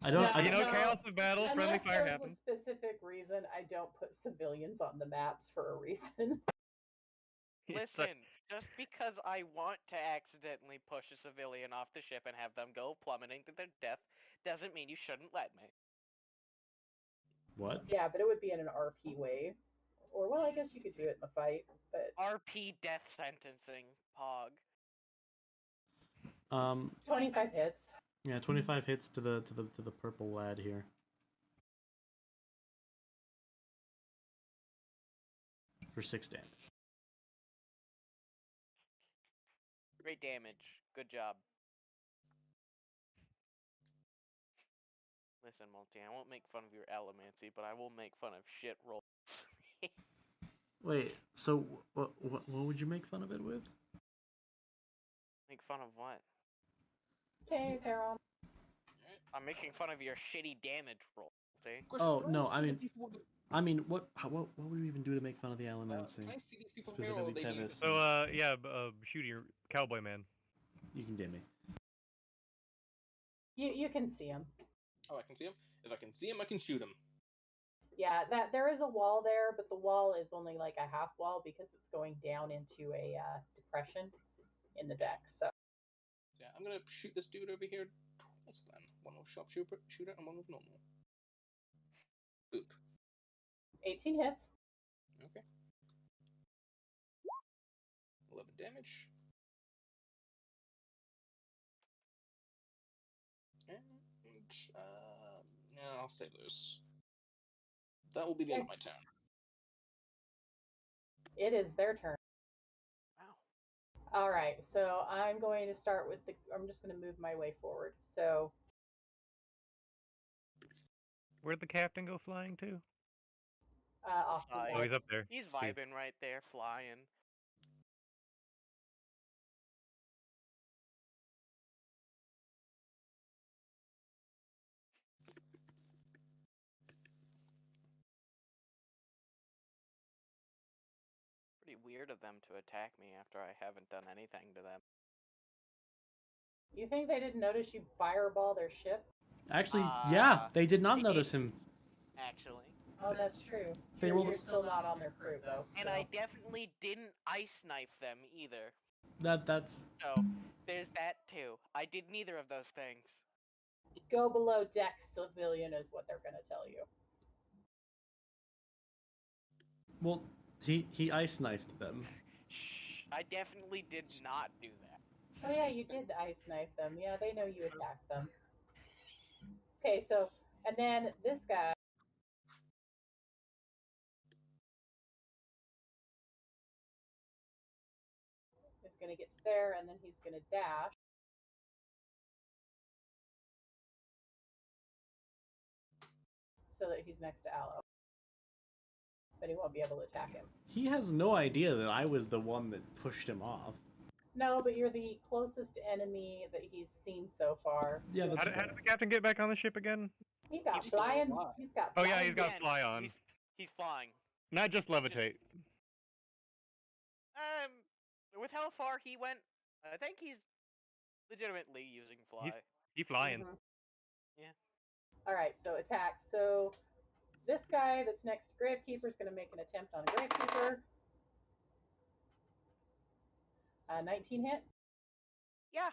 Speaker 5: I don't.
Speaker 1: No,
Speaker 5: I,
Speaker 2: You know,
Speaker 1: no.
Speaker 2: chaos of battle, friendly
Speaker 1: Unless
Speaker 2: fire
Speaker 1: there's
Speaker 2: happens.
Speaker 1: a specific reason, I don't put civilians on the maps for a reason.
Speaker 2: It's like-
Speaker 3: Listen, just because I want to accidentally push a civilian off the ship and have them go plummeting to their death doesn't mean you shouldn't let me.
Speaker 5: what?
Speaker 1: Yeah, but it would be in an RP way. Or, well, I guess you could do it in the fight, but
Speaker 3: RP death sentencing, Pog.
Speaker 1: 25 hits.
Speaker 5: Yeah, 25 hits to the purple lad here. For 6 damage.
Speaker 3: Great damage. Good job. Listen, Multi, I won't make fun of your allomancy, but I will make fun of shit rolls.
Speaker 5: Wait, so what would you make fun of it with?
Speaker 3: Make fun of what?
Speaker 1: Okay, Theron.
Speaker 3: I'm making fun of your shitty damage roll, see?
Speaker 5: Oh, no,
Speaker 6: Can
Speaker 5: I
Speaker 6: see
Speaker 5: mean-
Speaker 6: the people with the-
Speaker 5: what would we even do to make fun of the allomancy?
Speaker 6: Can I see these people here, or
Speaker 5: Specifically
Speaker 6: they need
Speaker 5: Tevis.
Speaker 6: to-
Speaker 2: So, yeah, shoot your cowboy man.
Speaker 5: You can dim me.
Speaker 1: You can see him.
Speaker 6: Oh, I can see him. If I can see him, I can shoot him.
Speaker 1: Yeah, that there is a wall there, but the wall is only like a half wall because it's going down into a depression in the deck. So
Speaker 6: So yeah, I'm gonna shoot this dude over here twice then. One with sharpshooter and one with normal. Boop.
Speaker 1: 18 hits.
Speaker 6: Okay. 11 damage. And yeah, I'll save those. That will be the end of my turn.
Speaker 1: It is their turn.
Speaker 3: Wow.
Speaker 1: All right, so I'm going to start with the. I'm just going to move my way forward. So
Speaker 2: Where'd the captain go flying to?
Speaker 1: off the
Speaker 3: Side.
Speaker 2: Oh,
Speaker 1: side.
Speaker 2: he's up there.
Speaker 3: He's
Speaker 2: Jeez.
Speaker 3: vibing right there, flying. Pretty weird of them to attack me after I haven't done anything to them.
Speaker 1: You think they didn't notice you fireball their ship?
Speaker 5: Actually, yeah,
Speaker 3: Ah,
Speaker 5: they did not
Speaker 3: they
Speaker 5: notice
Speaker 3: didn't.
Speaker 5: him.
Speaker 3: Actually.
Speaker 1: Oh, that's true.
Speaker 5: They
Speaker 1: You're,
Speaker 5: rolled
Speaker 1: you're
Speaker 5: a-
Speaker 1: still not on their crew though.
Speaker 3: And
Speaker 1: so.
Speaker 3: I definitely didn't ice knife them either.
Speaker 5: That's
Speaker 3: So, there's that too. I did neither of those things.
Speaker 1: Go below deck civilian is what they're going to tell you.
Speaker 5: well. He ice knifed them.
Speaker 3: Shh, I definitely did not do that.
Speaker 1: Oh yeah, you did ice knife them. Yeah, they know you attacked them. Okay, so and then this guy going to get to there, and then he's going to dash. So that he's next to Aloe. But he won't be able to attack him.
Speaker 5: He has no idea that I was the one that pushed him off.
Speaker 1: No, but you're the closest enemy that he's seen so far.
Speaker 5: Yeah, that's
Speaker 2: How did
Speaker 5: fair.
Speaker 2: the captain get back on the ship again?
Speaker 1: He got
Speaker 6: He
Speaker 1: flying.
Speaker 6: fly.
Speaker 1: He's got.
Speaker 2: Oh yeah,
Speaker 1: flying
Speaker 2: he's got
Speaker 3: Again,
Speaker 2: fly on,
Speaker 3: He's flying.
Speaker 2: not just levitate.
Speaker 3: With how far he went, I think he's legitimately using fly.
Speaker 2: He flying.
Speaker 1: Mhm.
Speaker 3: Yeah.
Speaker 1: All right, so attack. So this guy that's next to Gravekeeper is going to make an attempt on Gravekeeper. 19 hit.
Speaker 3: Yeah.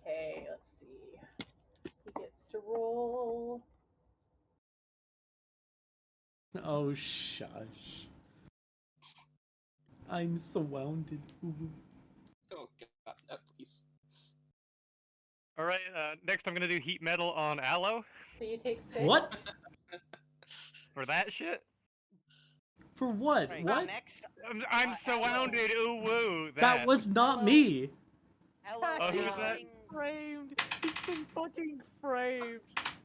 Speaker 1: Okay, let's see. He gets to roll.
Speaker 5: Oh, shush. I'm surrounded.
Speaker 6: Oh god, no, please.
Speaker 2: All right. Next, I'm gonna do heat metal on Aloe
Speaker 1: So you take 6.
Speaker 5: What?
Speaker 2: for that shit.
Speaker 5: For what?
Speaker 3: Right.
Speaker 5: What?
Speaker 3: Next,
Speaker 2: I'm surrounded. Ooh woo.
Speaker 5: That was not
Speaker 3: Hello.
Speaker 5: me.
Speaker 3: Aloe
Speaker 2: Oh, who was
Speaker 3: is
Speaker 2: that?
Speaker 3: using-
Speaker 4: Framed. He's been fucking framed.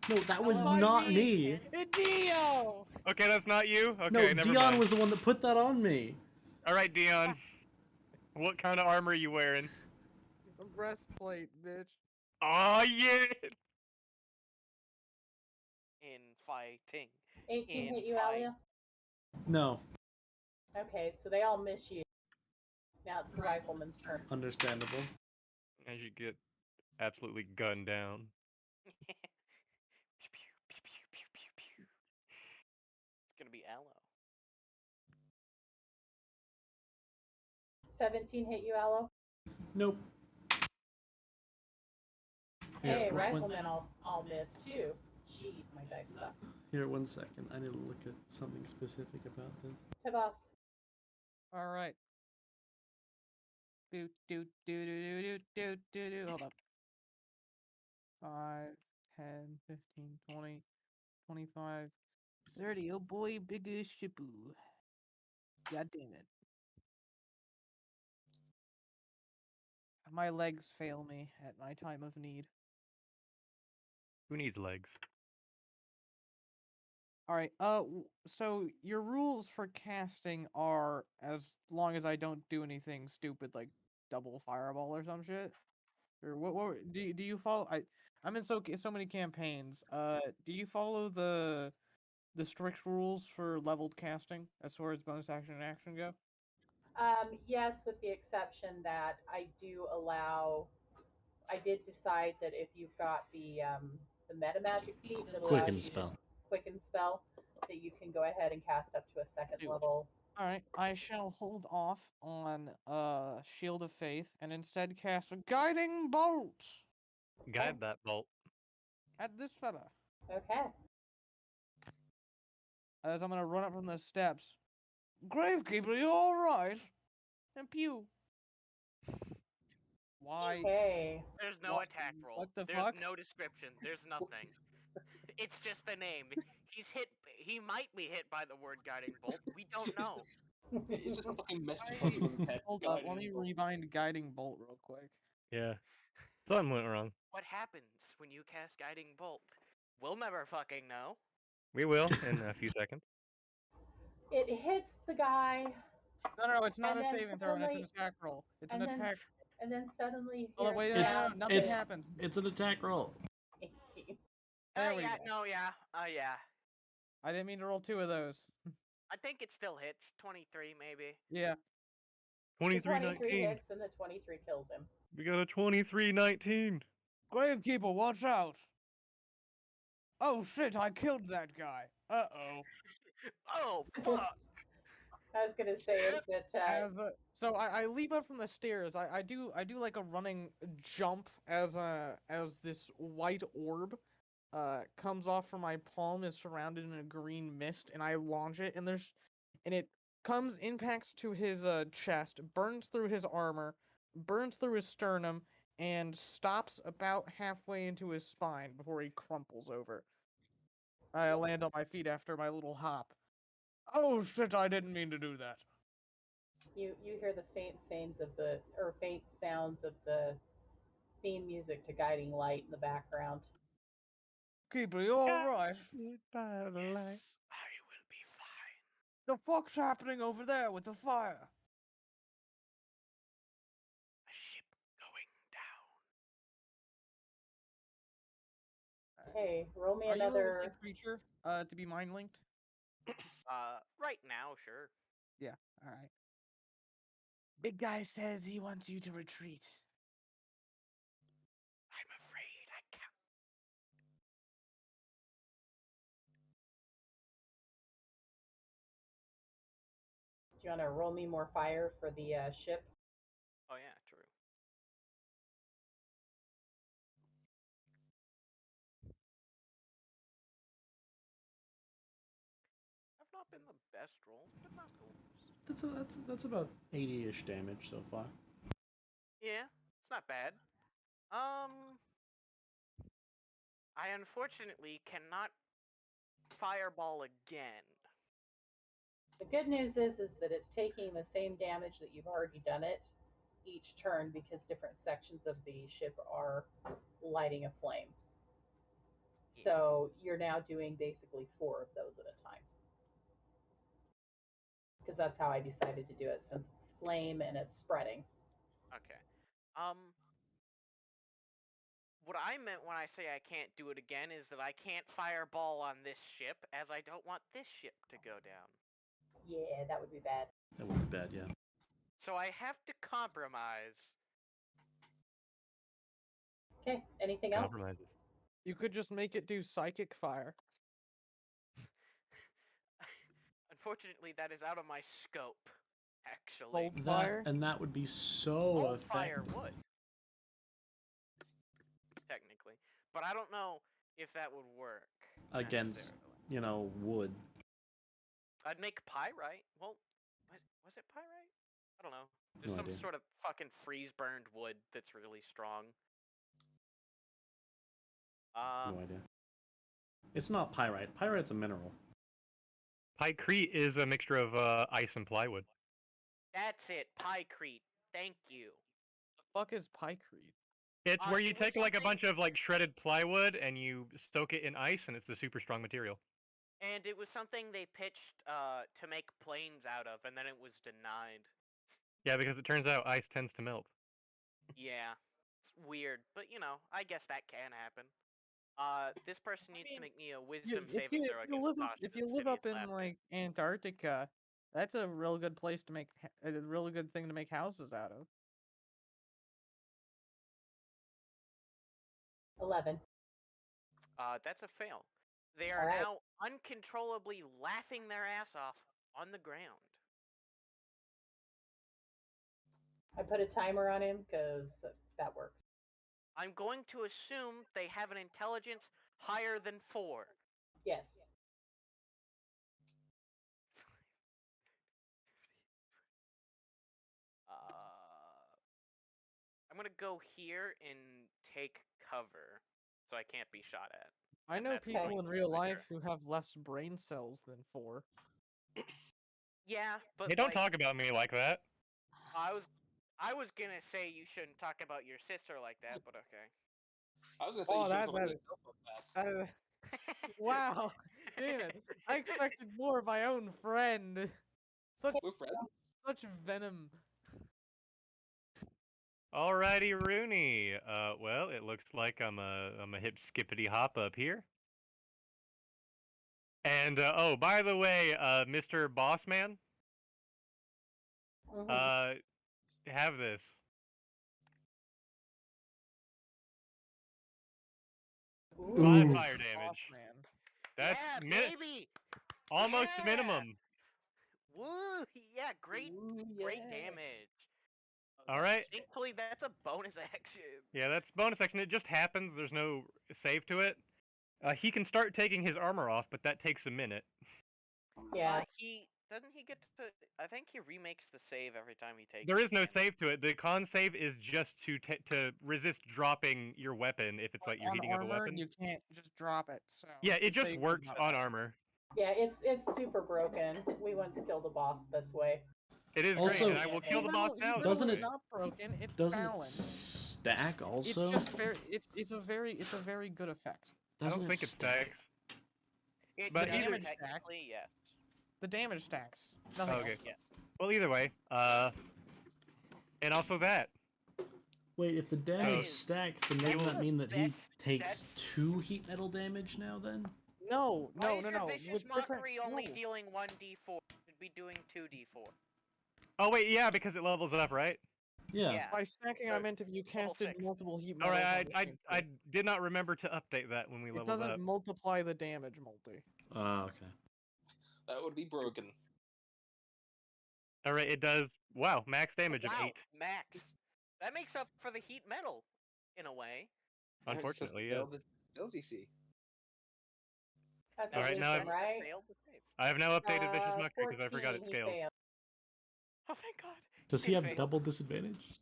Speaker 5: No, that was
Speaker 4: Hello,
Speaker 5: not
Speaker 4: me.
Speaker 5: me.
Speaker 4: Dio.
Speaker 2: Okay, that's not you. Okay,
Speaker 5: No,
Speaker 2: never
Speaker 5: Dion
Speaker 2: mind.
Speaker 5: was the one that put that on me.
Speaker 2: All right, Dion. What kind of armor are you wearing?
Speaker 4: A breastplate, bitch.
Speaker 2: Oh yeah.
Speaker 3: in fighting.
Speaker 1: 18
Speaker 3: In
Speaker 1: hit you,
Speaker 3: fight.
Speaker 1: Alia.
Speaker 5: No,
Speaker 1: Okay, so they all miss you. Now it's the rifleman's turn.
Speaker 5: understandable.
Speaker 2: As you get absolutely gunned down.
Speaker 3: Pew, pew, pew, pew, pew, pew, pew. It's gonna be Aloe.
Speaker 1: 17 hit you, Aloe.
Speaker 5: Nope.
Speaker 1: Hey,
Speaker 5: one-
Speaker 1: riflemen all miss too. Jeez, my dice suck.
Speaker 5: Here, 1 second. I need to look at something specific about this.
Speaker 1: Tabas.
Speaker 4: All right. Do do do do do do do do. Hold up. 5, 10, 15, 20, 25, 30. Oh boy, big shipoo. God damn it. My legs fail me at my time of need.
Speaker 2: Who needs legs?
Speaker 4: All right. So your rules for casting are as long as I don't do anything stupid like double fireball or some shit. Or what do you follow? I'm in so many campaigns. Do you follow the strict rules for leveled casting as far as bonus action and action go?
Speaker 1: Yes, with the exception that I do allow. I did decide that if you've got the meta magic feat that allows
Speaker 5: Quicken
Speaker 1: you to
Speaker 5: spell.
Speaker 1: quicken spell, that you can go ahead and cast up to a second
Speaker 4: Dude.
Speaker 1: level.
Speaker 4: All right, I shall hold off on Shield of Faith and instead cast a guiding bolt
Speaker 2: Guide that bolt.
Speaker 4: at this fella.
Speaker 1: Okay.
Speaker 4: As I'm gonna run up from the steps. Gravekeeper, you all right? And pew. Why?
Speaker 1: Okay.
Speaker 3: There's no
Speaker 4: What-
Speaker 3: attack roll.
Speaker 4: what the
Speaker 3: There's
Speaker 4: fuck?
Speaker 3: no description. There's nothing. It's just the name. He's hit. He might be hit by the word guiding bolt. We don't know.
Speaker 6: It's just a fucking message from the head.
Speaker 4: Hold up, let me rebind guiding bolt real quick.
Speaker 2: Yeah. Something went wrong.
Speaker 3: What happens when you cast guiding bolt? We'll never fucking know.
Speaker 2: We will in a few seconds.
Speaker 1: It hits the guy,
Speaker 4: No, it's not
Speaker 1: And
Speaker 4: a
Speaker 1: then
Speaker 4: saving throw, and it's an
Speaker 1: suddenly-
Speaker 4: attack roll. It's an
Speaker 1: and then
Speaker 4: attack.
Speaker 1: and then suddenly
Speaker 4: Oh,
Speaker 1: here
Speaker 4: wait,
Speaker 1: comes
Speaker 4: no, nothing
Speaker 5: it's-
Speaker 4: happens.
Speaker 5: It's an attack roll.
Speaker 1: 18.
Speaker 4: There we
Speaker 3: yeah,
Speaker 4: go.
Speaker 3: no, yeah, yeah.
Speaker 4: I didn't mean to roll 2 of those.
Speaker 3: I think it still hits. 23, maybe.
Speaker 4: Yeah.
Speaker 1: The
Speaker 2: 23
Speaker 1: 23
Speaker 2: 19.
Speaker 1: hits and the 23 kills him.
Speaker 2: We got a 23 19.
Speaker 4: Gravekeeper, watch out! Oh shit, I killed that guy. Uh-oh.
Speaker 3: Oh, fuck!
Speaker 1: I was gonna say is that
Speaker 4: So I leap up from the stairs. I do like a running jump as this white orb comes off from my palm, is surrounded in a green mist, and I launch it, and it impacts to his chest, burns through his armor, burns through his sternum, and stops about halfway into his spine before he crumples over. I land on my feet after my little hop. Oh shit! I didn't mean to do that.
Speaker 1: You hear the faint sounds of the theme music to Guiding Light in the background.
Speaker 4: Keeper, you alright?
Speaker 2: By the light.
Speaker 3: Yes, I will be fine.
Speaker 4: The fuck's happening over there with the fire?
Speaker 3: A ship going down.
Speaker 1: Okay, roll me
Speaker 4: Are you a
Speaker 1: another.
Speaker 4: willing creature? To be mind linked?
Speaker 3: Right now, sure.
Speaker 4: Yeah. All right. Big guy says he wants you to retreat.
Speaker 3: I'm afraid I can't.
Speaker 1: Do you want to roll me more fire for the ship?
Speaker 3: Oh yeah, true. I've not been the best rolls, but not the worst.
Speaker 5: That's about 80-ish damage so far.
Speaker 3: Yeah, it's not bad. I unfortunately cannot fireball again.
Speaker 1: The good news is that it's taking the same damage that you've already done it each turn because different sections of the ship are lighting a flame.
Speaker 3: Yeah.
Speaker 1: So you're now doing basically 4 of those at a time. Because that's how I decided to do it since it's flame and it's spreading.
Speaker 3: Okay. What I meant when I say I can't do it again is that I can't fireball on this ship, as I don't want this ship to go down.
Speaker 1: Yeah, that would be bad.
Speaker 5: That would be bad, yeah.
Speaker 3: So I have to compromise.
Speaker 1: Okay, anything else?
Speaker 2: Compromise.
Speaker 4: You could just make it do psychic fire.
Speaker 3: Unfortunately, that is out of my scope, actually.
Speaker 4: Cold fire.
Speaker 5: That would be so
Speaker 3: Cold fire
Speaker 5: effective.
Speaker 3: would. Technically. But I don't know if that would work.
Speaker 5: Against,
Speaker 3: necessarily.
Speaker 5: wood.
Speaker 3: I'd make pyrite. Well, was it pyrite? I don't know. There's
Speaker 5: No
Speaker 3: some
Speaker 5: idea.
Speaker 3: sort of fucking freeze-burned wood that's really strong.
Speaker 5: No idea. It's not pyrite. Pyrite's a mineral.
Speaker 2: Pycrete is a mixture of ice and plywood.
Speaker 3: That's it, pycrete. Thank you.
Speaker 4: The fuck is pycrete?
Speaker 2: It's where you
Speaker 3: it was
Speaker 2: take like a
Speaker 3: something-
Speaker 2: bunch of like shredded plywood and you soak it in ice, and it's a super strong material.
Speaker 3: And it was something they pitched to make planes out of, and then it was denied.
Speaker 2: Yeah, because it turns out ice tends to melt.
Speaker 3: Yeah, it's weird, but I guess that can happen. This person needs to make me a wisdom saving throw against
Speaker 4: If you live up in like Antarctica, that's a real good place to make a really good thing to make houses out of.
Speaker 1: 11.
Speaker 3: That's a fail. They are
Speaker 1: Alright.
Speaker 3: now uncontrollably laughing their ass off on the ground.
Speaker 1: I put a timer on him because that works.
Speaker 3: I'm going to assume they have an intelligence higher than 4.
Speaker 1: Yes.
Speaker 3: I'm gonna go here and take cover, so I can't be shot at.
Speaker 4: I
Speaker 3: And
Speaker 4: know
Speaker 3: that's
Speaker 4: people
Speaker 3: going
Speaker 4: in
Speaker 3: to
Speaker 4: real
Speaker 3: trigger.
Speaker 4: life who have less brain cells than 4.
Speaker 3: Yeah, but
Speaker 2: Hey, don't
Speaker 3: like,
Speaker 2: talk about me like that.
Speaker 3: I was gonna say you shouldn't talk about your sister like that, but okay.
Speaker 6: I was gonna say
Speaker 4: Oh,
Speaker 6: you shouldn't
Speaker 4: that
Speaker 6: talk
Speaker 4: is-
Speaker 6: yourself like that.
Speaker 4: Wow, damn it! I expected more of my own friend.
Speaker 6: We're friends.
Speaker 4: Such venom.
Speaker 2: Alrighty, Rooney. Well, it looks like I'm a hip skippity hop up here. And oh, by the way, Mr. Bossman,
Speaker 1: Mhm.
Speaker 2: have this.
Speaker 1: Ooh.
Speaker 2: 5
Speaker 5: Ooh.
Speaker 2: fire
Speaker 4: Boss
Speaker 2: damage.
Speaker 4: man.
Speaker 2: That's
Speaker 3: yeah, baby.
Speaker 2: almost
Speaker 3: Yeah!
Speaker 2: minimum.
Speaker 3: Woo! Yeah, great
Speaker 6: Ooh,
Speaker 3: great
Speaker 6: yeah.
Speaker 3: damage.
Speaker 2: All right.
Speaker 3: Thankfully, that's a bonus action.
Speaker 2: Yeah, that's bonus action. It just happens. There's no save to it. He can start taking his armor off, but that takes a minute.
Speaker 1: Yeah.
Speaker 3: He doesn't he get to? I think he remakes the save every time he takes.
Speaker 2: There is no
Speaker 3: damage.
Speaker 2: save to it. The con save is just to resist dropping your weapon if it's like you're
Speaker 4: On
Speaker 2: heating up a
Speaker 4: armor,
Speaker 2: weapon.
Speaker 4: you can't just drop it. So
Speaker 2: Yeah,
Speaker 4: the
Speaker 2: it just
Speaker 4: save does
Speaker 2: works
Speaker 4: not
Speaker 2: on
Speaker 4: matter.
Speaker 2: armor.
Speaker 1: Yeah, it's super broken. We once killed a boss this way.
Speaker 2: It is
Speaker 5: Also-
Speaker 2: great, and I will kill the boss now.
Speaker 5: Doesn't
Speaker 2: this
Speaker 5: it-
Speaker 2: way.
Speaker 4: not broken? It's
Speaker 5: Doesn't it
Speaker 4: balanced.
Speaker 5: stack also?
Speaker 4: It's just very. It's a very good effect.
Speaker 2: I
Speaker 5: Doesn't
Speaker 2: don't think it
Speaker 5: stack?
Speaker 2: stacks.
Speaker 3: But
Speaker 2: But either-
Speaker 3: technically, yes.
Speaker 4: The damage stacks. Nothing
Speaker 2: Okay.
Speaker 4: else.
Speaker 3: Yeah.
Speaker 2: Well, either way, and also that.
Speaker 5: Wait, if the damage
Speaker 3: is-
Speaker 5: stacks, then
Speaker 3: that's
Speaker 5: doesn't that
Speaker 3: the
Speaker 5: mean that he
Speaker 3: best-
Speaker 5: takes
Speaker 3: that's-
Speaker 5: 2 heat metal damage now then?
Speaker 4: No,
Speaker 3: Why
Speaker 4: no,
Speaker 3: is
Speaker 4: no,
Speaker 3: your
Speaker 4: no.
Speaker 3: vicious
Speaker 4: With different.
Speaker 3: mockery only
Speaker 4: No.
Speaker 3: dealing 1d4? It should be doing 2d4.
Speaker 2: Oh wait, yeah, because it levels up, right?
Speaker 5: Yeah.
Speaker 4: By stacking, I meant if you casted
Speaker 3: fix.
Speaker 4: multiple heat
Speaker 2: All
Speaker 4: metals.
Speaker 2: right,
Speaker 4: on the same
Speaker 2: I
Speaker 4: turn.
Speaker 2: did not remember to update that when we
Speaker 4: It
Speaker 2: leveled
Speaker 4: doesn't
Speaker 2: up.
Speaker 4: multiply the damage multi.
Speaker 5: Okay.
Speaker 6: That would be broken.
Speaker 2: All right, it does. Wow, max damage of
Speaker 3: Wow,
Speaker 2: 8.
Speaker 3: max. That makes up for the heat metal, in a way.
Speaker 2: Unfortunately,
Speaker 6: yeah.
Speaker 2: yeah.
Speaker 6: The ability see.
Speaker 1: That's
Speaker 2: All
Speaker 1: a
Speaker 2: right, now
Speaker 1: wisdom,
Speaker 3: Just
Speaker 1: right?
Speaker 3: failed the save.
Speaker 2: I have now updated Vicious Mockery because I forgot
Speaker 1: 14,
Speaker 2: it
Speaker 1: he
Speaker 2: scales.
Speaker 1: failed.
Speaker 3: Oh, thank God.
Speaker 5: Does he have
Speaker 3: Fail.
Speaker 5: double disadvantage?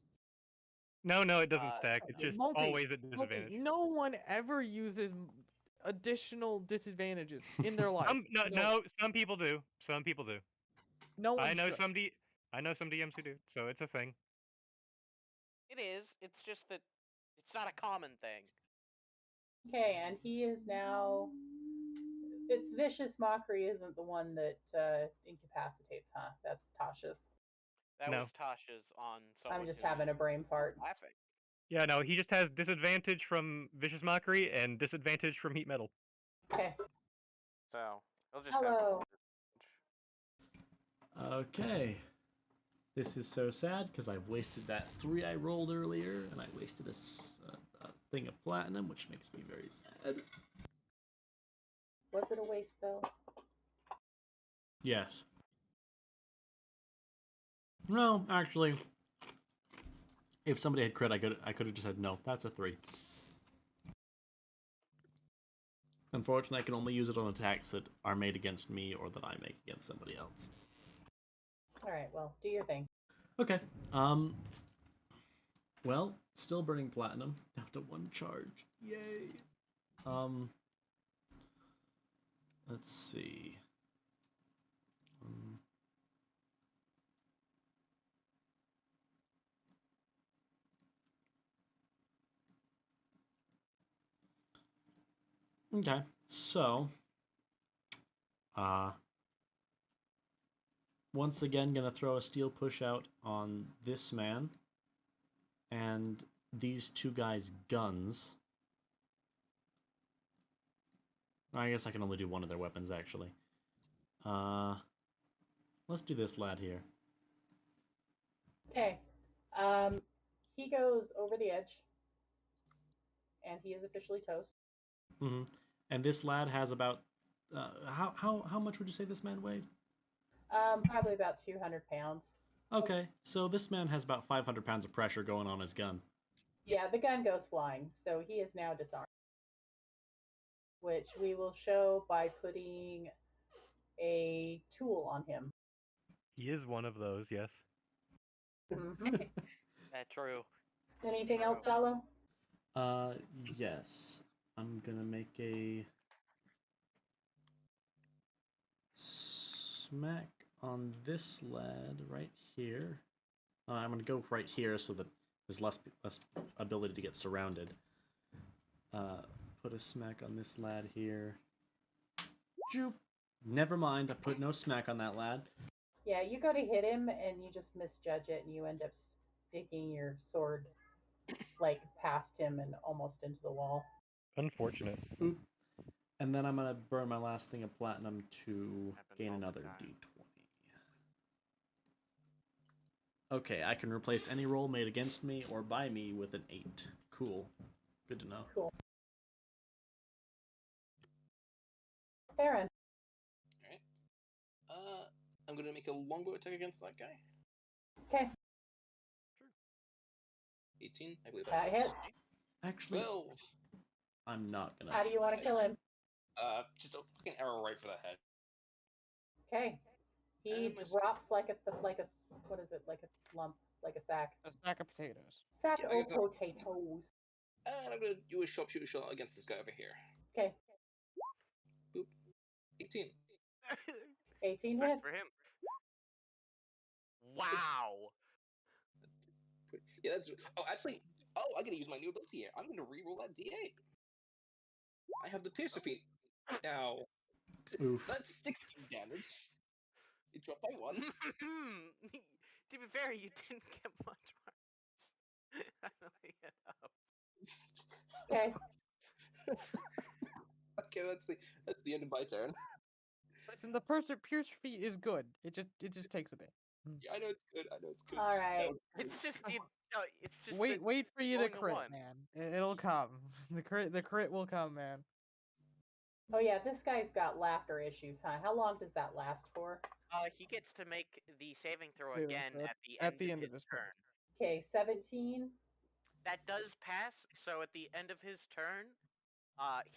Speaker 2: No, it doesn't stack. It's just
Speaker 4: multi-
Speaker 2: always at
Speaker 4: Multi,
Speaker 2: disadvantage.
Speaker 4: no one ever uses additional disadvantages in their life.
Speaker 2: No, some people do. Some people do.
Speaker 4: No one
Speaker 2: I know
Speaker 4: should.
Speaker 2: I know some DMs who do, so it's a thing.
Speaker 3: It is. It's just that it's not a common thing.
Speaker 1: Okay, and he is now. It's vicious mockery isn't the one that incapacitates, huh? That's Tasha's.
Speaker 3: That
Speaker 2: No.
Speaker 3: was Tasha's on someone
Speaker 1: I'm just
Speaker 3: who
Speaker 1: having a
Speaker 3: was
Speaker 1: brain fart.
Speaker 3: laughing.
Speaker 2: Yeah, no, he just has disadvantage from Vicious Mockery and disadvantage from Heat Metal.
Speaker 1: Okay.
Speaker 3: So he'll just
Speaker 1: Hello.
Speaker 3: have
Speaker 5: Okay. This is so sad because I've wasted that 3 I rolled earlier, and I wasted a thing of platinum, which makes me very sad.
Speaker 1: Was it a waste though?
Speaker 5: Yes. No, actually, if somebody had crit, I could have just said no. That's a 3. Unfortunately, I can only use it on attacks that are made against me or that I make against somebody else.
Speaker 1: All right. Well, do your thing.
Speaker 5: Okay. Well, still burning platinum. Down to 1 charge. Yay. Let's see. Okay. So, once again, gonna throw a steel push out on this man and these 2 guys' guns. I guess I can only do one of their weapons, actually. Let's do this lad here.
Speaker 1: Okay. He goes over the edge, and he is officially toast.
Speaker 5: Mm-hmm. And this lad has about how much would you say this man weighed?
Speaker 1: Probably about 200 pounds.
Speaker 5: Okay, so this man has about 500 pounds of pressure going on his gun.
Speaker 1: Yeah, the gun goes flying, so he is now disarmed. Which we will show by putting a tool on him.
Speaker 2: He is one of those, yes.
Speaker 1: Mhm.
Speaker 3: true.
Speaker 1: Anything else, Dello?
Speaker 5: Yes. I'm gonna make a smack on this lad right here. I'm gonna go right here so that there's less ability to get surrounded. Put a smack on this lad here. Joop. Never mind, I put no smack on that lad.
Speaker 1: Yeah, you go to hit him and you just misjudge it, and you end up sticking your sword like past him and almost into the wall.
Speaker 2: Unfortunate.
Speaker 5: Oop. And then I'm gonna burn my last thing of platinum to
Speaker 3: Happens
Speaker 5: gain
Speaker 3: all the
Speaker 5: another
Speaker 3: time.
Speaker 5: d20. Okay, I can replace any roll made against me or by me with an 8. Cool. Good to know.
Speaker 1: Cool. Theron.
Speaker 6: Alright. I'm gonna make a longbow attack against that guy.
Speaker 1: Okay,
Speaker 6: 18, I believe
Speaker 1: that hits.
Speaker 5: Actually,
Speaker 6: 12.
Speaker 5: I'm not gonna.
Speaker 1: How do you want to kill him?
Speaker 6: Just a fucking arrow right for the head.
Speaker 1: Okay. He
Speaker 6: And my
Speaker 1: drops like a what is it? Like a lump, like a sack.
Speaker 4: A sack of potatoes.
Speaker 1: Sack
Speaker 6: Yeah, I
Speaker 1: of
Speaker 6: got that.
Speaker 1: potatoes.
Speaker 6: And I'm gonna do a sharpshooter shot against this guy over here.
Speaker 1: Okay.
Speaker 6: Boop. 18.
Speaker 1: 18
Speaker 3: Sucks
Speaker 1: hits.
Speaker 3: for him. Wow.
Speaker 6: Yeah, that's. Oh, actually. Oh, I gotta use my new ability here. I'm gonna reroll that D8. I have the Piercer Feat. Now,
Speaker 5: Oof.
Speaker 6: that's 16 damage. It dropped by 1.
Speaker 3: To be fair, you didn't get much worse. I only hit up.
Speaker 1: Okay.
Speaker 6: Okay, that's the end of my turn.
Speaker 4: Listen, the Pierce feat is good. It just takes a bit.
Speaker 6: Yeah, I know it's good. I know it's good.
Speaker 1: All right.
Speaker 3: It's just you. It's just
Speaker 4: Wait for you to
Speaker 3: rolling a
Speaker 4: crit,
Speaker 3: one.
Speaker 4: man. It'll come. The crit will come, man.
Speaker 1: Oh yeah, this guy's got laughter issues, huh? How long does that last for?
Speaker 3: He gets to make the saving throw
Speaker 4: Saving
Speaker 3: again
Speaker 4: throw
Speaker 3: at the end of his
Speaker 4: turn.
Speaker 3: turn.
Speaker 1: Okay, 17.
Speaker 3: That does pass. So at the end of his turn,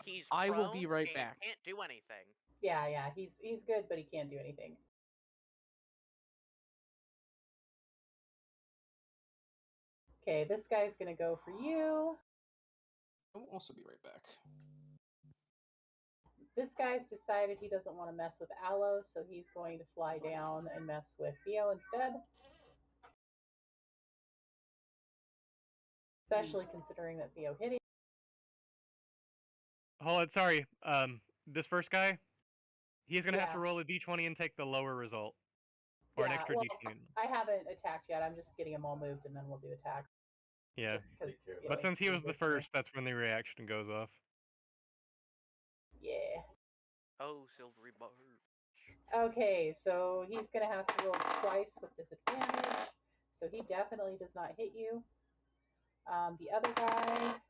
Speaker 3: he's
Speaker 4: I will
Speaker 3: prone
Speaker 4: be right
Speaker 3: and
Speaker 4: back.
Speaker 3: can't do anything.
Speaker 1: Yeah, he's good, but he can't do anything. Okay, this guy's gonna go for you.
Speaker 6: I will also be right back.
Speaker 1: This guy's decided he doesn't want to mess with Aloe, so he's going to fly down and mess with Theo instead. Especially considering that Theo hit him.
Speaker 2: Hold on, sorry. This first guy, he's gonna have to
Speaker 1: Yeah.
Speaker 2: roll a d20 and take the lower result, or an
Speaker 1: Yeah,
Speaker 2: extra
Speaker 1: well,
Speaker 2: d20.
Speaker 1: I haven't attacked yet. I'm just getting them all moved, and then we'll do attack.
Speaker 2: Yeah,
Speaker 1: Just because.
Speaker 2: but since he was the first, that's when the reaction goes off.
Speaker 1: Yeah.
Speaker 3: Oh, silvery barb.
Speaker 1: Okay, so he's gonna have to roll twice with disadvantage. So he definitely does not hit you. The other guy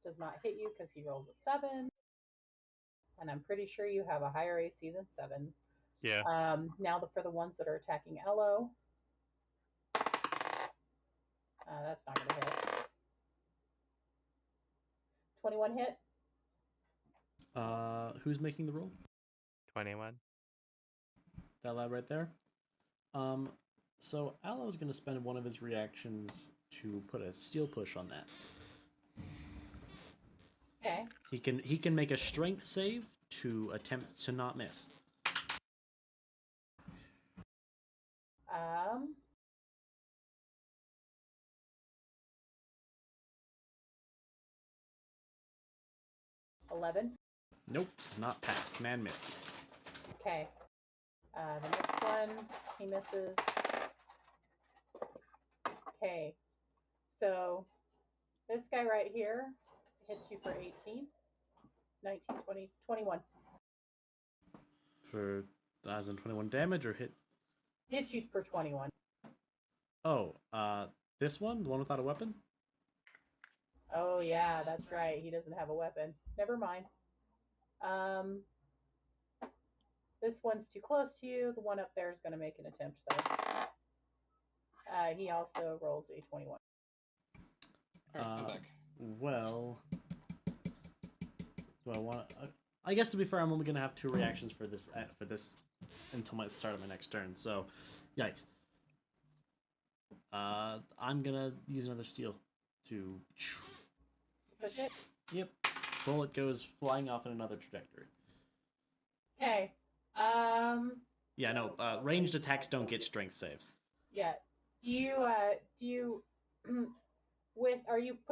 Speaker 1: does not hit you because he rolls a 7. And I'm pretty sure you have a higher AC than 7.
Speaker 2: Yeah.
Speaker 1: Now for the ones that are attacking Elo. That's not going to hit. 21 hit.
Speaker 5: Who's making the roll?
Speaker 2: 21.
Speaker 5: That lad right there. So Alo's gonna spend one of his reactions to put a steel push on that.
Speaker 1: Okay.
Speaker 5: He can make a strength save to attempt to not miss.
Speaker 1: Um. $11.
Speaker 5: Nope, does not pass. Man misses.
Speaker 1: Okay. The next one, he misses. Okay. So this guy right here hits you for 18, 19, 20, 21.
Speaker 5: For 1,021 damage or hit?
Speaker 1: Hits you for 21.
Speaker 5: Oh, this one, the one without a weapon.
Speaker 1: Oh yeah, that's right. He doesn't have a weapon. Never mind. This one's too close to you. The one up there is going to make an attempt though. He also rolls a 21.
Speaker 6: Alright, I'm back.
Speaker 5: Well, do I want? I guess to be fair, I'm only gonna have 2 reactions for this until my start of my next turn. So, yikes. I'm gonna use another steel to.
Speaker 1: Push it.
Speaker 5: Yep. Bullet goes flying off in another trajectory.
Speaker 1: Okay.
Speaker 5: Yeah, no. Ranged attacks don't get strength saves.
Speaker 1: Yeah. Do you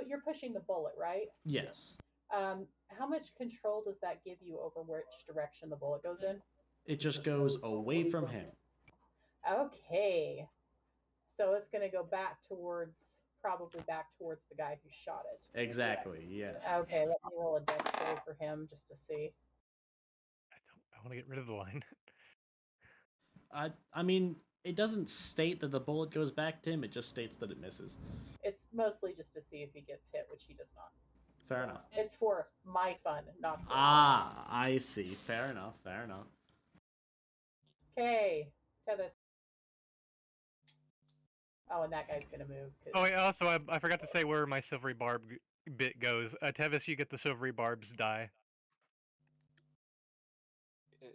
Speaker 1: you're pushing the bullet, right?
Speaker 5: Yes.
Speaker 1: How much control does that give you over which direction the bullet goes in?
Speaker 5: It just goes away from him.
Speaker 1: Okay. So it's going to go probably back towards the guy who shot it.
Speaker 5: Exactly. Yes.
Speaker 1: Okay, let me roll a dex save for him just to see.
Speaker 2: I want to get rid of the line.
Speaker 5: I mean, it doesn't state that the bullet goes back to him. It just states that it misses.
Speaker 1: It's mostly just to see if he gets hit, which he does not.
Speaker 5: Fair enough.
Speaker 1: It's for my fun, not for
Speaker 5: I see. Fair enough. Fair enough.
Speaker 1: Okay, Tevis. Oh, and that guy's gonna move.
Speaker 2: Oh wait, also I forgot to say where my silvery barb bit goes. Tevis, you get the silvery barbs die.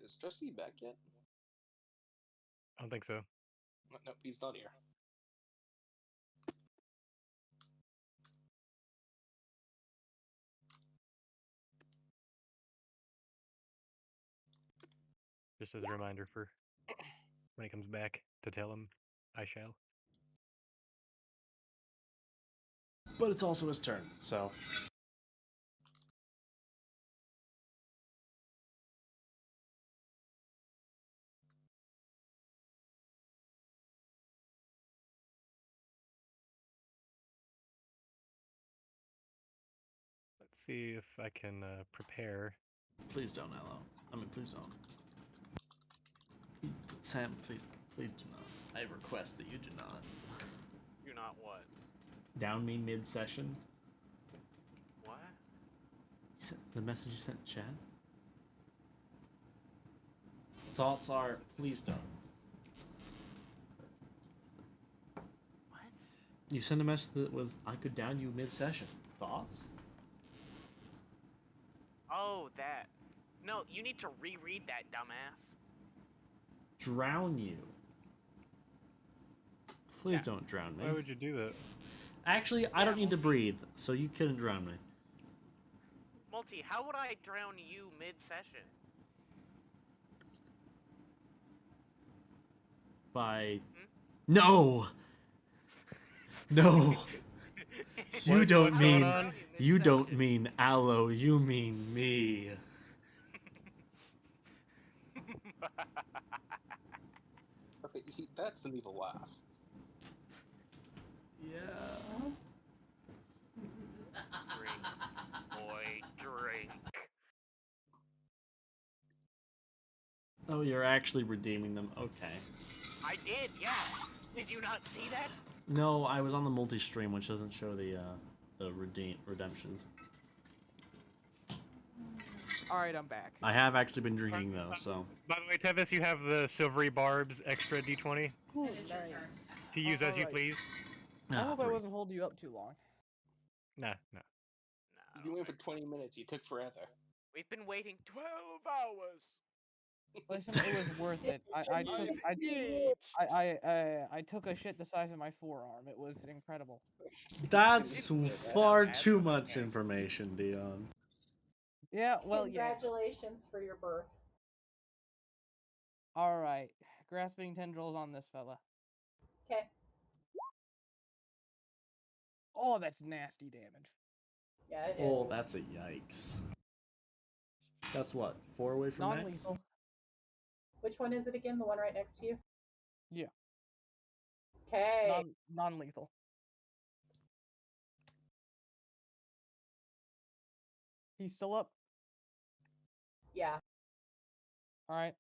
Speaker 6: Is Trusty back yet?
Speaker 2: I don't think so.
Speaker 6: No, he's not here.
Speaker 2: Just as a reminder for when he comes back to tell him, I shall.
Speaker 5: But it's also his turn, so
Speaker 2: Let's see if I can prepare.
Speaker 5: please don't, Aloe. I mean, please don't. Sam, please do not. I request that you do not.
Speaker 3: You're not what?
Speaker 5: Down me mid-session.
Speaker 3: What?
Speaker 5: You sent the message you sent in chat? Thoughts are, please don't.
Speaker 3: What?
Speaker 5: You sent a message that was, I could down you mid-session. Thoughts?
Speaker 3: Oh, that. No, you need to reread that, dumbass.
Speaker 5: Drown you. Please
Speaker 3: Yeah.
Speaker 5: don't drown me.
Speaker 2: Why would you do that?
Speaker 5: Actually, I don't need to breathe, so you couldn't drown me.
Speaker 3: Multi, how would I drown you mid-session?
Speaker 5: By...
Speaker 3: Hmm?
Speaker 5: No! No! You
Speaker 2: What-
Speaker 5: don't
Speaker 2: what's going
Speaker 5: mean...
Speaker 2: on?
Speaker 5: You don't mean Aloe, you mean me.
Speaker 6: Okay, you see, that's an evil laugh.
Speaker 5: Yeah.
Speaker 3: Drink, boy, drink.
Speaker 5: Oh, you're actually redeeming them. Okay.
Speaker 3: I did, yeah. Did you not see that?
Speaker 5: No, I was on the multi-stream, which doesn't show the redemptions.
Speaker 4: Alright, I'm back.
Speaker 5: I have actually been drinking though, so
Speaker 2: By the way, Tevis, you have the silvery barbs extra d20
Speaker 4: Ooh,
Speaker 8: And it's your turn.
Speaker 4: nice.
Speaker 2: to use as you
Speaker 4: Alright.
Speaker 2: please.
Speaker 4: I
Speaker 5: Ah,
Speaker 4: hope I
Speaker 5: great.
Speaker 4: wasn't holding you up too long.
Speaker 2: Nah.
Speaker 6: You've been waiting for 20 minutes, you took forever.
Speaker 3: We've been waiting 12 hours.
Speaker 4: Listen, it was worth it. I took a shit the size of my forearm. It was incredible.
Speaker 5: That's far
Speaker 3: That's
Speaker 5: too much
Speaker 3: okay.
Speaker 5: information, Dion.
Speaker 4: Yeah, well, yeah.
Speaker 1: Congratulations for your birth.
Speaker 4: Alright. Grasping tendrils on this fella.
Speaker 1: Okay.
Speaker 4: Oh, that's nasty damage.
Speaker 1: Yeah, it is.
Speaker 5: Oh, that's a yikes. That's what? 4 away from max?
Speaker 4: Non-lethal.
Speaker 1: Which one is it again? The one right next to you?
Speaker 4: Yeah.
Speaker 1: Okay.
Speaker 4: Non-lethal. He's still up.
Speaker 1: Yeah.
Speaker 4: Alright.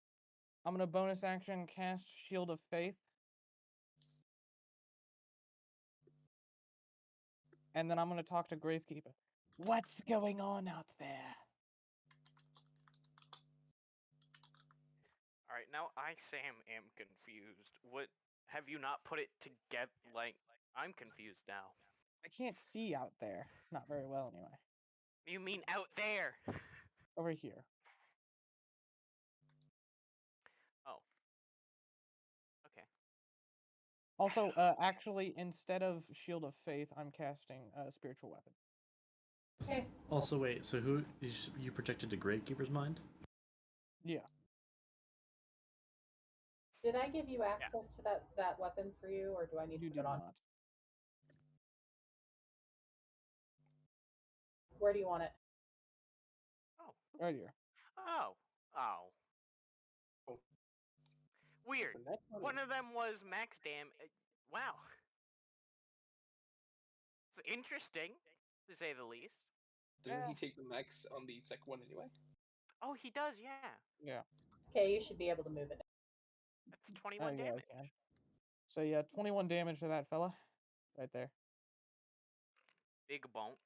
Speaker 4: I'm gonna bonus action cast Shield of Faith. And then I'm gonna talk to Gravekeeper. What's going on out there?
Speaker 3: Alright, now I, Sam, am confused. What, have you not put it together? Like, I'm confused now.
Speaker 4: I can't see out there. Not very well, anyway.
Speaker 3: You mean out there?
Speaker 4: Over here.
Speaker 3: Oh. Okay.
Speaker 4: Also, actually, instead of Shield of Faith, I'm casting Spiritual Weapon.
Speaker 1: Okay.
Speaker 5: Also, wait, so who is you projected to Gravekeeper's mind?
Speaker 4: Yeah.
Speaker 1: Did I give you access to that weapon for you, or do I need
Speaker 4: You
Speaker 1: to
Speaker 4: do
Speaker 1: put it on?
Speaker 4: not.
Speaker 1: Where do you want it?
Speaker 3: Oh.
Speaker 4: Right here.
Speaker 3: Oh. Oh.
Speaker 6: Oh.
Speaker 3: Weird.
Speaker 6: And that's not
Speaker 3: One of them was max dam. Wow. It's interesting, to say the least.
Speaker 6: Doesn't he take the max on the second one anyway?
Speaker 3: Oh, he does, yeah.
Speaker 4: Yeah.
Speaker 1: Okay, you should be able to move it.
Speaker 3: That's 21
Speaker 4: yeah,
Speaker 3: damage.
Speaker 4: I can. So yeah, 21 damage to that fella. Right there.
Speaker 3: Big bonk.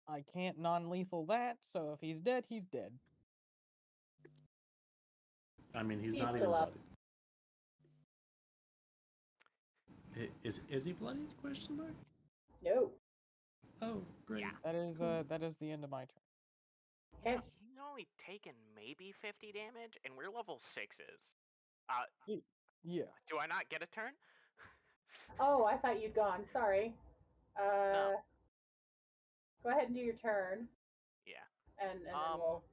Speaker 4: I can't non-lethal that, so if he's dead, he's dead.
Speaker 5: I mean, he's
Speaker 1: He's
Speaker 5: not even
Speaker 1: still up.
Speaker 5: bloodied. Is he bloodied? Question mark.
Speaker 1: No.
Speaker 5: Oh, great.
Speaker 3: Yeah.
Speaker 4: That is the end of my turn.
Speaker 1: Okay.
Speaker 3: He's only taken maybe 50 damage, and we're level 6s.
Speaker 4: Yeah.
Speaker 3: Do I not get a turn?
Speaker 1: Oh, I thought you'd gone. Sorry.
Speaker 3: No.
Speaker 1: Go ahead and do your turn,
Speaker 3: Yeah.
Speaker 1: and then we'll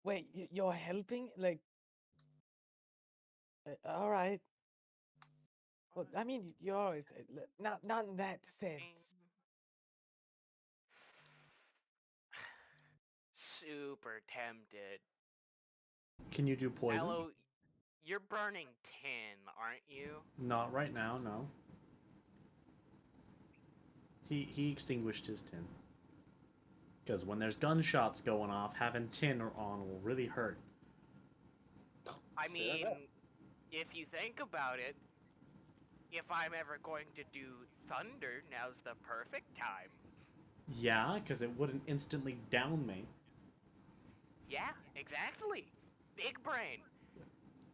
Speaker 4: Wait, you're helping? Like, all right. Well, I mean, you're always not in that sense.
Speaker 3: Super tempted.
Speaker 5: Can you do poison?
Speaker 3: Aloe, you're burning tin, aren't you?
Speaker 5: Not right now, no. He extinguished his tin. Because when there's gunshots going off, having tin on will really hurt.
Speaker 3: I
Speaker 6: Fair
Speaker 3: mean,
Speaker 6: enough.
Speaker 3: if you think about it, if I'm ever going to do thunder, now's the perfect time.
Speaker 5: Yeah, because it wouldn't instantly down me.
Speaker 3: Yeah, exactly. Big brain.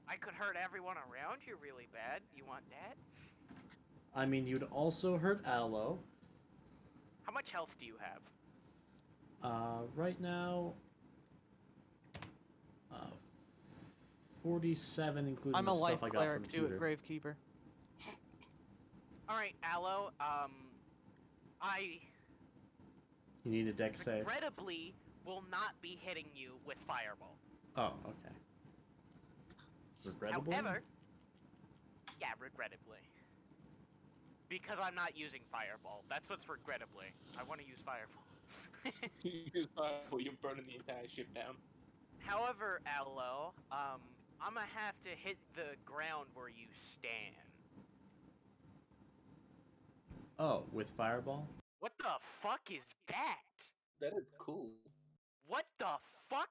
Speaker 3: I could hurt everyone around you really bad. You want that?
Speaker 5: I mean, you'd also hurt Aloe.
Speaker 3: How much health do you have?
Speaker 5: Right now, 47, including
Speaker 4: I'm a
Speaker 5: the
Speaker 4: life
Speaker 5: stuff I got from
Speaker 4: cleric. Do it,
Speaker 5: Tutor.
Speaker 4: Gravekeeper.
Speaker 3: All right, Aloe. I
Speaker 5: You need a dex save.
Speaker 3: regrettably will not be hitting you with fireball.
Speaker 5: Oh, okay. Regrettably?
Speaker 3: However, yeah, regrettably. Because I'm not using fireball. That's what's regrettably. I want to use fireball.
Speaker 6: You're burning the entire ship down.
Speaker 3: However, Aloe, I'm gonna have to hit the ground where you stand.
Speaker 5: Oh, with fireball?
Speaker 3: What the fuck is that?
Speaker 6: That is cool.
Speaker 3: What the fuck?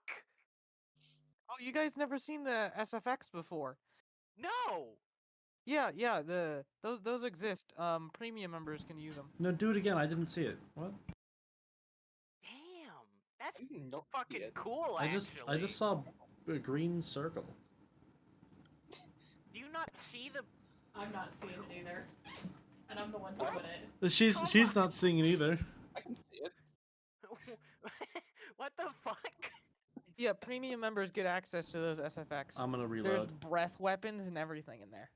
Speaker 4: Oh, you guys never seen the SFX before?
Speaker 3: No!
Speaker 4: Yeah, those exist. Premium members can use them.
Speaker 5: No, do it again. I didn't see it. What?
Speaker 3: Damn, that's
Speaker 6: I did not see
Speaker 3: fucking
Speaker 6: it.
Speaker 3: cool,
Speaker 5: I
Speaker 3: actually.
Speaker 5: just saw a green circle.
Speaker 3: Do you not see the...
Speaker 1: I'm not seeing it either. And I'm the one doing it.
Speaker 5: She's not seeing it either.
Speaker 6: I can see it.
Speaker 3: What the fuck?
Speaker 4: Yeah, premium members get access to those SFX.
Speaker 5: I'm gonna
Speaker 4: There's
Speaker 5: reload.
Speaker 4: breath weapons and everything in there.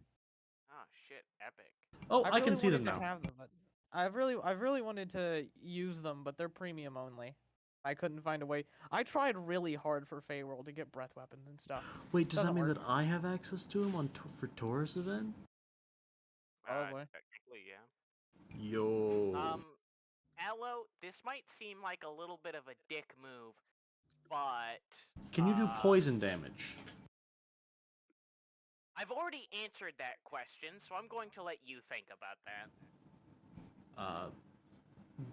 Speaker 3: Oh shit, epic.
Speaker 5: Oh,
Speaker 4: I
Speaker 5: I can
Speaker 4: really
Speaker 5: see them
Speaker 4: wanted to
Speaker 5: now.
Speaker 4: have them, but I've really wanted to use them, but they're premium only. I couldn't find a way. I tried really hard for Feyworld to get breath weapons and stuff.
Speaker 5: Wait, does that
Speaker 4: Doesn't
Speaker 5: mean
Speaker 4: work.
Speaker 5: that I have access to them on for Taurus then?
Speaker 4: Probably.
Speaker 3: Technically, yeah.
Speaker 5: Yo.
Speaker 3: Aloe, this might seem like a little bit of a dick move, but...
Speaker 5: Can you do poison damage?
Speaker 3: I've already answered that question, so I'm going to let you think about that.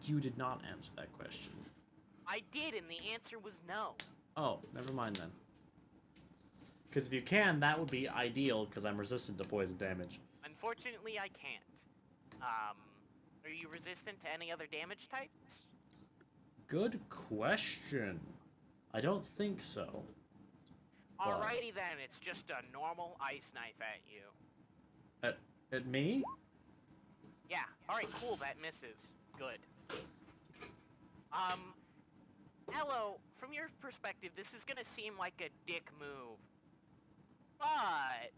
Speaker 5: You did not answer that question.
Speaker 3: I did, and the answer was no.
Speaker 5: Oh, never mind then. Because if you can, that would be ideal, because I'm resistant to poison damage.
Speaker 3: Unfortunately, I can't. Are you resistant to any other damage types?
Speaker 5: Good question. I don't think so.
Speaker 3: Alrighty then, it's just a normal ice knife at you.
Speaker 5: At me?
Speaker 3: Yeah, alright, cool, that misses. Good. Aloe, from your perspective, this is gonna seem like a dick move. But...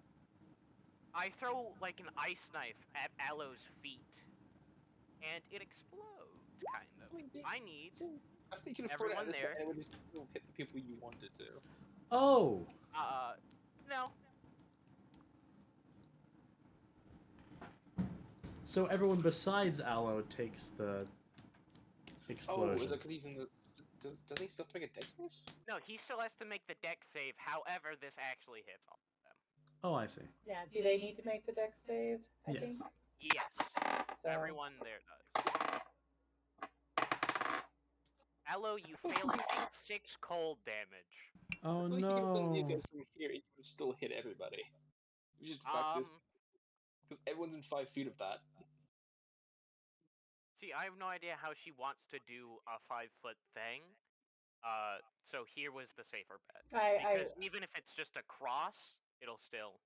Speaker 3: I throw, like, an ice knife at Aloe's feet. And it explodes, kind of. I need
Speaker 6: I think you can afford it
Speaker 3: everyone
Speaker 6: at this
Speaker 3: there.
Speaker 6: and it would just still hit the people you wanted to.
Speaker 5: Oh!
Speaker 3: No.
Speaker 5: So everyone besides Aloe takes the explosion.
Speaker 6: Oh, is it because he's in the... Does he still have to make a dex save?
Speaker 3: No, he still has to make the dex save, however, this actually hits all of them.
Speaker 5: Oh, I see.
Speaker 1: Yeah, do they need to make the dex save? I
Speaker 5: Yes.
Speaker 1: think.
Speaker 3: Yes.
Speaker 1: So
Speaker 3: Everyone there does. Aloe, you fail and take 6 cold damage.
Speaker 5: Oh
Speaker 6: Well, he could have done these
Speaker 5: no.
Speaker 6: guys from here, he would have still hit everybody. You just back this, because everyone's in 5 feet of that.
Speaker 3: See, I have no idea how she wants to do a 5-foot thing. So here was the safer bet. Because even if it's just a cross, it'll still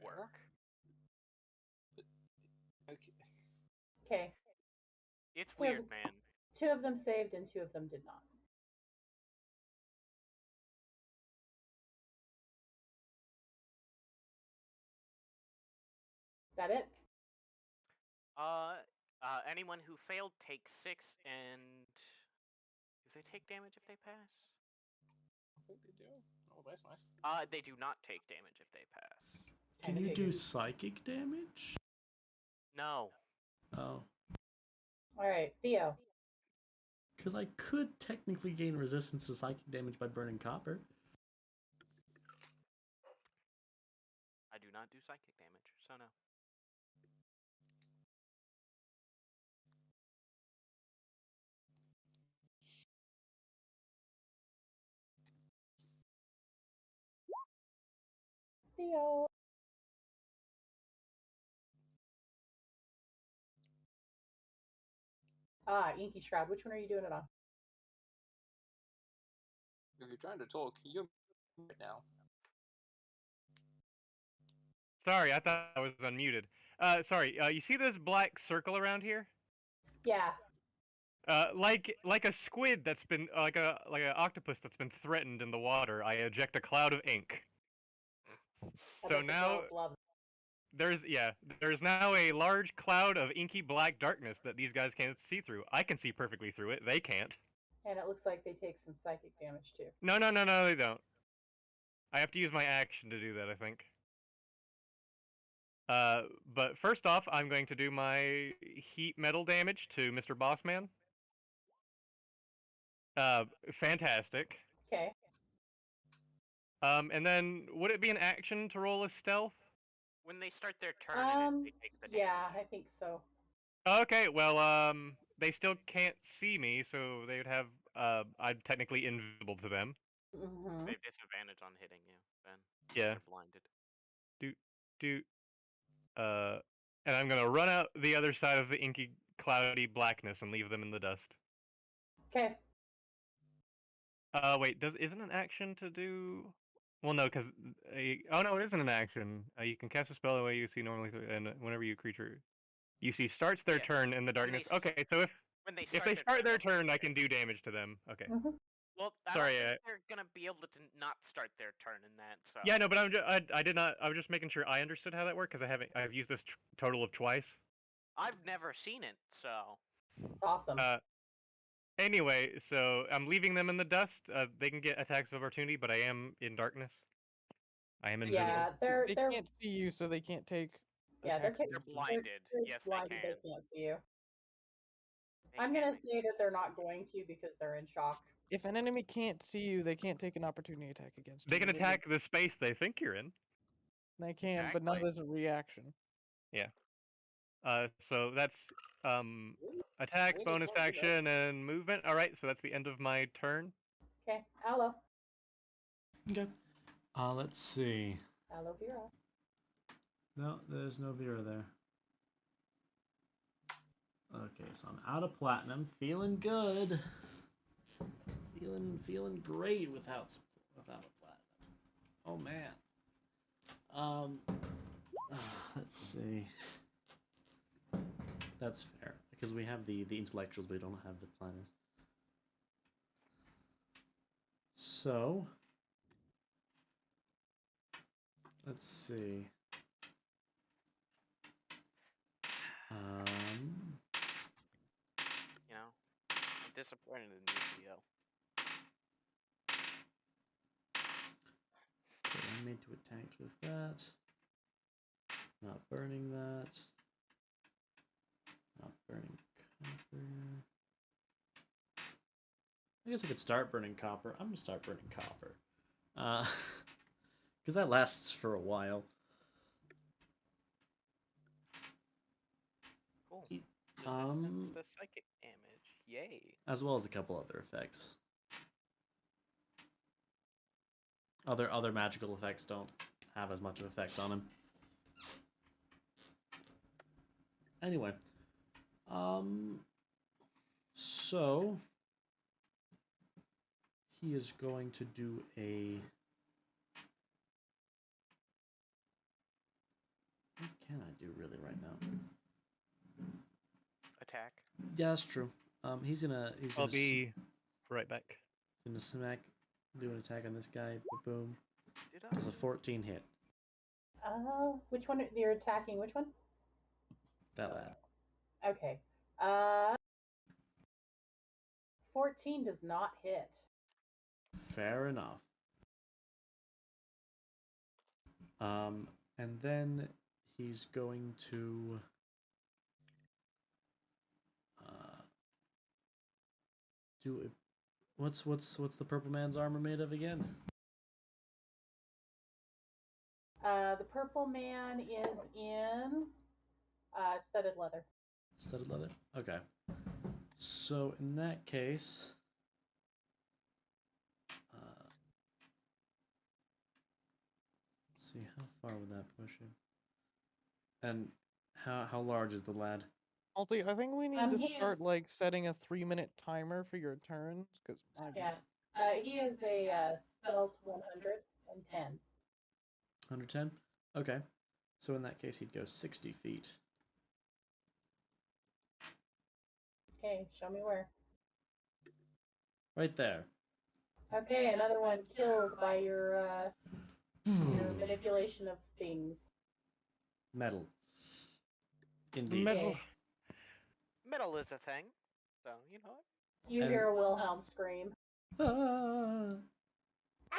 Speaker 3: work.
Speaker 1: okay.
Speaker 3: It's
Speaker 1: So
Speaker 3: weird, man.
Speaker 1: 2 of them saved and 2 of them did not. Is that it?
Speaker 3: Anyone who failed takes 6, and... Do they take damage if they pass?
Speaker 6: think they do. Oh, that's nice.
Speaker 3: They do not take damage if they pass.
Speaker 5: Can
Speaker 1: Kinda
Speaker 5: you do
Speaker 1: figured.
Speaker 5: psychic damage?
Speaker 3: No.
Speaker 5: Oh.
Speaker 1: Alright, Theo.
Speaker 5: Because I could technically gain resistance to psychic damage by burning copper.
Speaker 3: I do not do psychic damage, so no.
Speaker 1: Theo. Inky Shroud. Which one are you doing it on?
Speaker 6: If you're trying to talk, you're right now.
Speaker 2: Sorry, I thought I was unmuted. Sorry. You see this black circle around here?
Speaker 1: Yeah.
Speaker 2: Like a squid that's been like a octopus that's been threatened in the water. I eject a cloud of ink.
Speaker 1: I
Speaker 2: So
Speaker 1: bet the
Speaker 2: now
Speaker 1: girls love
Speaker 2: there's now a large cloud of inky black darkness that these guys can't see through. I can see perfectly through it. They can't.
Speaker 1: it. And it looks like they take some psychic damage too.
Speaker 2: No, they don't. I have to use my action to do that, I think. But first off, I'm going to do my heat metal damage to Mr. Bossman. Fantastic.
Speaker 1: Okay.
Speaker 2: And then would it be an action to roll a stealth?
Speaker 3: When they start their turn, they take the damage.
Speaker 1: Yeah, I think so.
Speaker 2: Okay, well, they still can't see me, so they would have, I'm technically invisible to them.
Speaker 1: Mm-hmm.
Speaker 3: They have disadvantage on hitting you, then.
Speaker 2: Yeah.
Speaker 3: They're blinded.
Speaker 2: And I'm gonna run out the other side of the inky, cloudy blackness and leave them in the dust.
Speaker 1: Okay.
Speaker 2: Wait, isn't an action to do? Well, no, because oh no, it isn't an action. You can cast a spell the way you see normally, and whenever you creature you see starts their
Speaker 3: Yeah,
Speaker 2: turn in the darkness. Okay, so
Speaker 3: when they
Speaker 2: if they start their turn, I can do damage to them. Okay.
Speaker 1: Mm-hmm.
Speaker 3: Well, I
Speaker 2: Sorry,
Speaker 3: don't think they're gonna be able to not start their turn in that. So.
Speaker 2: Yeah, no, but I did not. I was just making sure I understood how that worked because I've used this total of twice.
Speaker 3: I've never seen it, so.
Speaker 1: It's awesome.
Speaker 2: Anyway, so I'm leaving them in the dust. They can get attacks of opportunity, but I am in darkness. I am invisible.
Speaker 1: Yeah,
Speaker 4: They
Speaker 1: they're
Speaker 4: can't see you, so they can't take
Speaker 1: Yeah, they're
Speaker 4: attacks.
Speaker 1: ca-
Speaker 3: They're
Speaker 4: against you.
Speaker 3: blinded.
Speaker 1: they're
Speaker 3: Yes,
Speaker 1: blinded.
Speaker 3: they can.
Speaker 1: They can't see you.
Speaker 3: They
Speaker 1: I'm
Speaker 3: can,
Speaker 1: gonna
Speaker 3: they
Speaker 1: say that they're not going to because they're in shock.
Speaker 4: If an enemy can't see you, they can't take an opportunity attack against you.
Speaker 2: They can attack the space they think you're in.
Speaker 4: They can, but not
Speaker 3: Exactly.
Speaker 4: as a reaction.
Speaker 2: Yeah. So that's attack,
Speaker 6: Really
Speaker 2: bonus
Speaker 6: don't do that.
Speaker 2: action, and movement. All right, so that's the end of my turn.
Speaker 1: Okay, aloe,
Speaker 5: Okay. Let's see.
Speaker 1: aloe vera.
Speaker 5: No, there's no Vera there. Okay, so I'm out of platinum. Feeling good. Feeling great without a platinum. Oh man. Let's see. That's fair because we have the intellectuals, but we don't have the planners. So let's see.
Speaker 3: You know, I'm disappointed in you, Theo.
Speaker 5: Okay, I made 2 attacks with that. Not burning that. Not burning copper. I guess I could start burning copper. I'm gonna start burning copper. Because that lasts for a while.
Speaker 3: Cool.
Speaker 5: E-
Speaker 3: Resistance to psychic damage. Yay.
Speaker 5: As well as a couple other effects. Other magical effects don't have as much of effect on him. Anyway. So he is going to do a... What can I do really right now?
Speaker 3: Attack.
Speaker 5: Yeah, that's true. He's gonna
Speaker 2: I'll be right back.
Speaker 5: gonna smack, do an attack on this guy. Boom.
Speaker 3: Did I?
Speaker 5: Does a 14 hit?
Speaker 1: Which one? You're attacking which one?
Speaker 5: That lad.
Speaker 1: Okay. 14 does not hit.
Speaker 5: Fair enough. And then he's going to do it. What's the purple man's armor made of again?
Speaker 1: The purple man is in studded leather.
Speaker 5: Studded leather? Okay. So in that case, let's see, how far would that push him? And how large is the lad?
Speaker 4: Alti, I think we need to
Speaker 1: He
Speaker 4: start
Speaker 1: is-
Speaker 4: like setting a 3-minute timer for your turns, because
Speaker 1: Yeah. He is a spell to 110.
Speaker 5: 110? Okay. So in that case, he'd go 60 feet.
Speaker 1: Okay, show me where.
Speaker 5: Right there.
Speaker 1: Okay, another one killed by your manipulation of things.
Speaker 5: Metal. Indeed.
Speaker 2: Metal.
Speaker 1: Yes.
Speaker 3: Metal is a thing, so you know what?
Speaker 1: You
Speaker 5: And-
Speaker 1: hear a Wilhelm scream.
Speaker 5: Ah!
Speaker 1: Ah!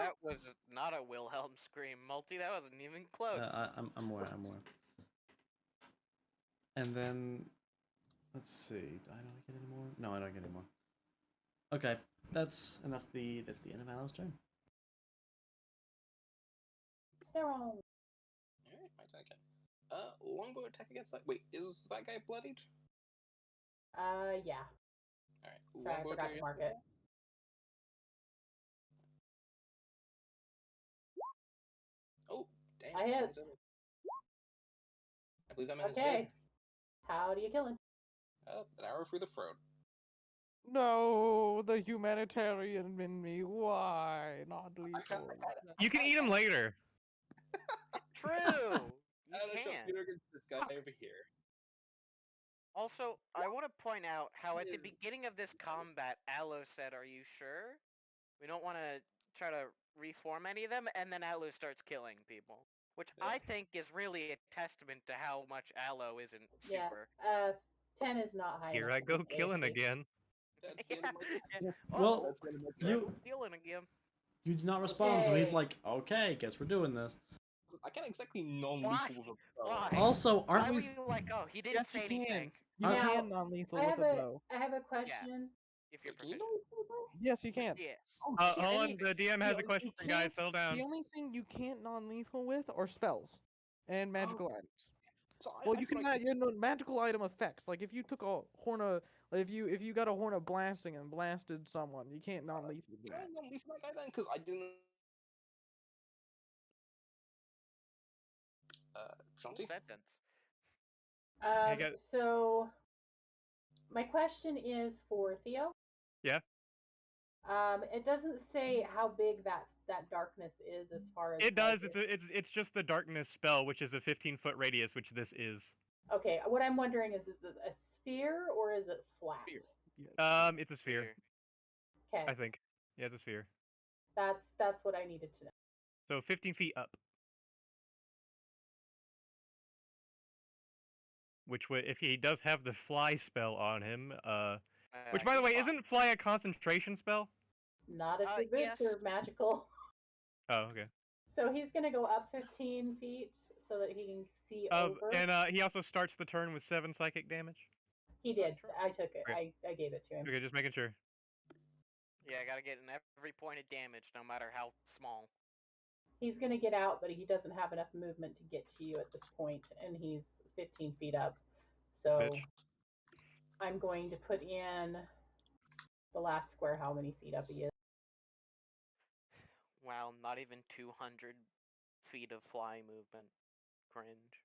Speaker 3: That was not a Wilhelm scream, Multi. That wasn't even close.
Speaker 5: I'm aware. And then, let's see. Do I don't get any more? No, I don't get any more. Okay, that's the end of Alo's turn.
Speaker 1: They're all.
Speaker 6: Alright, my turn again. Longbow attack against that. Wait, is that guy bloodied?
Speaker 1: Yeah.
Speaker 6: Alright,
Speaker 1: Sorry, I
Speaker 6: longbow
Speaker 1: forgot
Speaker 6: attack
Speaker 1: to mark
Speaker 6: against
Speaker 1: it.
Speaker 6: that. Oh, damn.
Speaker 1: I hit.
Speaker 6: nice. I believe that man is
Speaker 1: Okay.
Speaker 6: dead.
Speaker 1: How do you kill him?
Speaker 6: An arrow through the throat.
Speaker 4: no, the humanitarian in me. Why not lethal?
Speaker 2: You can eat him later.
Speaker 3: True. You
Speaker 6: I'm gonna show
Speaker 3: can.
Speaker 6: Peter against this guy over here.
Speaker 3: Also, I want to point out how at the
Speaker 6: Yeah.
Speaker 3: beginning of this combat, Aloe said, "Are you sure? We don't want to try to reform any of them," and then Aloe starts killing people, which
Speaker 6: Yeah.
Speaker 3: I think is really a testament to how much Aloe isn't
Speaker 1: Yeah.
Speaker 3: super.
Speaker 1: 10 is not high
Speaker 2: Here
Speaker 1: enough.
Speaker 2: I
Speaker 1: for
Speaker 2: go
Speaker 1: me,
Speaker 2: killing
Speaker 1: AOC.
Speaker 2: again.
Speaker 6: That's the end of my turn.
Speaker 5: Well,
Speaker 6: That's the end of my turn.
Speaker 5: you
Speaker 3: Killing again.
Speaker 5: you did not respond, so he's
Speaker 1: Okay.
Speaker 5: like, okay, guess we're doing this.
Speaker 6: I can't exactly non-lethal with a bow.
Speaker 3: Why?
Speaker 5: Also,
Speaker 3: Why
Speaker 5: aren't
Speaker 3: were
Speaker 5: we?
Speaker 3: you like, oh, he didn't
Speaker 4: Yes,
Speaker 3: say
Speaker 4: you can.
Speaker 3: anything?
Speaker 4: You
Speaker 5: Now,
Speaker 4: can non-lethal
Speaker 1: I
Speaker 4: with
Speaker 1: have
Speaker 4: a
Speaker 1: a
Speaker 4: bow.
Speaker 1: I have a question.
Speaker 3: If you're
Speaker 6: Wait, can you
Speaker 3: proficient.
Speaker 6: know with a bow?
Speaker 4: Yes, you can.
Speaker 3: Yes.
Speaker 6: Oh, shit.
Speaker 2: Hold
Speaker 4: any-
Speaker 2: on, the DM has a
Speaker 4: You
Speaker 2: question, guys.
Speaker 4: can't-
Speaker 2: Settle down.
Speaker 4: The only thing you can't non-lethal with are spells and magical items.
Speaker 6: So
Speaker 4: Well,
Speaker 6: I
Speaker 4: you
Speaker 6: feel
Speaker 4: can
Speaker 6: like
Speaker 4: magical item effects. Like if you took a horn of, if you got a horn of blasting and blasted someone, you can't non-lethal do
Speaker 6: can I
Speaker 4: that.
Speaker 6: non-lethal that guy then? Because I didn't.
Speaker 3: Full
Speaker 6: Shanti?
Speaker 3: sentence.
Speaker 2: guys.
Speaker 1: So my question is for Theo.
Speaker 2: Yeah.
Speaker 1: It doesn't say how big that darkness is as far as
Speaker 2: It does.
Speaker 1: like,
Speaker 2: It's just the darkness spell, which is a 15-foot radius, which this is.
Speaker 1: Okay, what I'm wondering is it a sphere or is it flat?
Speaker 6: Sphere.
Speaker 2: It's a sphere.
Speaker 1: Okay,
Speaker 2: I think. Yeah, it's a sphere.
Speaker 1: that's what I needed to know.
Speaker 2: So 15 feet up. Which would, if he does have the fly spell on him, which by the way,
Speaker 3: He's fine.
Speaker 2: isn't fly a concentration spell?
Speaker 1: Not if the boots
Speaker 3: Yes.
Speaker 1: are magical.
Speaker 2: Oh, okay.
Speaker 1: So he's gonna go up 15 feet so that he can see over.
Speaker 2: And he also starts the turn with 7 psychic damage.
Speaker 1: He did.
Speaker 3: That's true.
Speaker 1: I took it.
Speaker 2: Okay.
Speaker 1: I gave it to him.
Speaker 2: Okay, just making sure.
Speaker 3: Yeah, I gotta get in every point of damage, no matter how small.
Speaker 1: He's gonna get out, but he doesn't have enough movement to get to you at this point, and he's 15 feet up. So
Speaker 2: Bitch.
Speaker 1: I'm going to put in the last square how many feet up he is.
Speaker 3: Wow, not even 200 feet of fly movement. Cringe.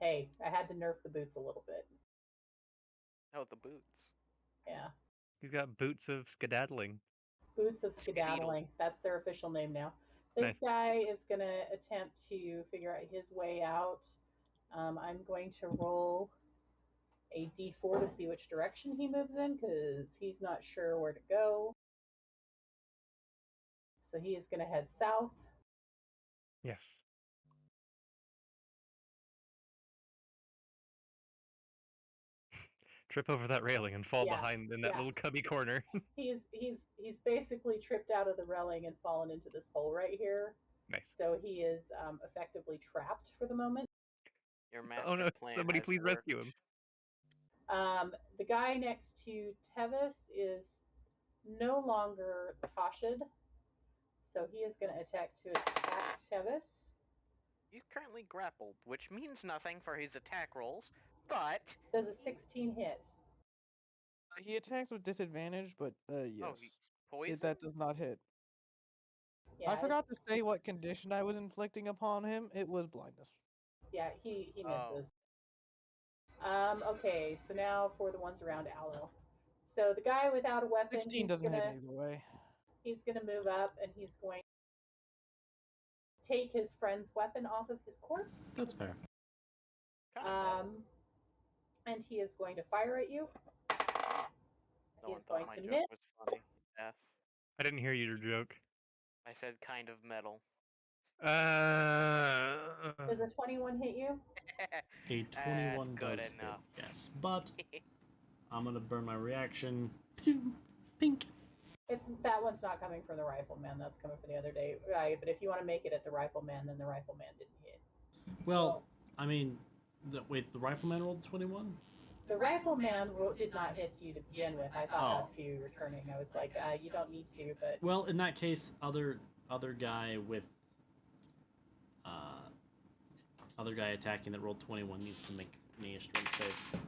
Speaker 1: Hey, I had to nerf the boots a little bit.
Speaker 3: Oh, the boots.
Speaker 1: Yeah.
Speaker 2: He's got boots of skedaddling.
Speaker 1: Boots of
Speaker 3: Skedaddle.
Speaker 1: skedaddling. That's their official name now. This
Speaker 2: Nice.
Speaker 1: guy is going to attempt to figure out his way out. I'm going to roll a d4 to see which direction he moves in because he's not sure where to go. So he is going to head south.
Speaker 2: Yes. Trip over that railing and fall
Speaker 1: Yeah,
Speaker 2: behind in that
Speaker 1: yeah.
Speaker 2: little cubby corner.
Speaker 1: He's basically tripped out of the railing and fallen into this hole right here.
Speaker 2: Nice.
Speaker 1: So he is effectively trapped for the moment.
Speaker 3: Your
Speaker 2: Oh
Speaker 3: master
Speaker 2: no!
Speaker 3: plan
Speaker 2: Somebody
Speaker 3: has
Speaker 2: please
Speaker 3: worked.
Speaker 2: rescue him.
Speaker 1: The guy next to Tevis is no longer Toshid, so he is going to attack Tevis.
Speaker 3: He's currently grappled, which means nothing for his attack rolls, but
Speaker 1: Does a 16 hit?
Speaker 4: He attacks with disadvantage, but
Speaker 3: oh,
Speaker 4: yes,
Speaker 3: he's poisoned.
Speaker 4: that does not hit.
Speaker 1: Yeah,
Speaker 4: I forgot to say what condition I was inflicting upon him. It was blindness.
Speaker 1: Yeah, he
Speaker 3: Oh.
Speaker 1: misses. Okay, so now for the ones around Aloe. So the guy without a weapon,
Speaker 4: 16 doesn't hit either way.
Speaker 1: he's gonna move up and he's going to take his friend's weapon off of his corpse.
Speaker 5: That's fair.
Speaker 3: Kind of metal.
Speaker 1: And he is going to fire at you.
Speaker 3: No
Speaker 1: He
Speaker 3: one
Speaker 1: is
Speaker 3: thought
Speaker 1: going
Speaker 3: my
Speaker 1: to
Speaker 3: joke
Speaker 1: miss.
Speaker 3: was funny. F.
Speaker 2: I didn't hear your joke.
Speaker 3: I said kind of metal.
Speaker 1: Does a 21 hit you?
Speaker 5: A 21
Speaker 3: good
Speaker 5: does
Speaker 3: enough.
Speaker 5: hit, yes. But I'm gonna burn my reaction. Pink.
Speaker 1: That one's not coming from the rifleman. That's coming from the other day. Right, but if you want to make it at the rifleman, then the rifleman didn't hit.
Speaker 5: Well, I mean, wait, the rifleman rolled 21?
Speaker 1: The rifleman did not hit you to begin with. I thought that's who you were turning. I was like, you don't need to, but
Speaker 5: Well, in that case, other guy with other guy attacking that rolled 21 needs to make me a strength save.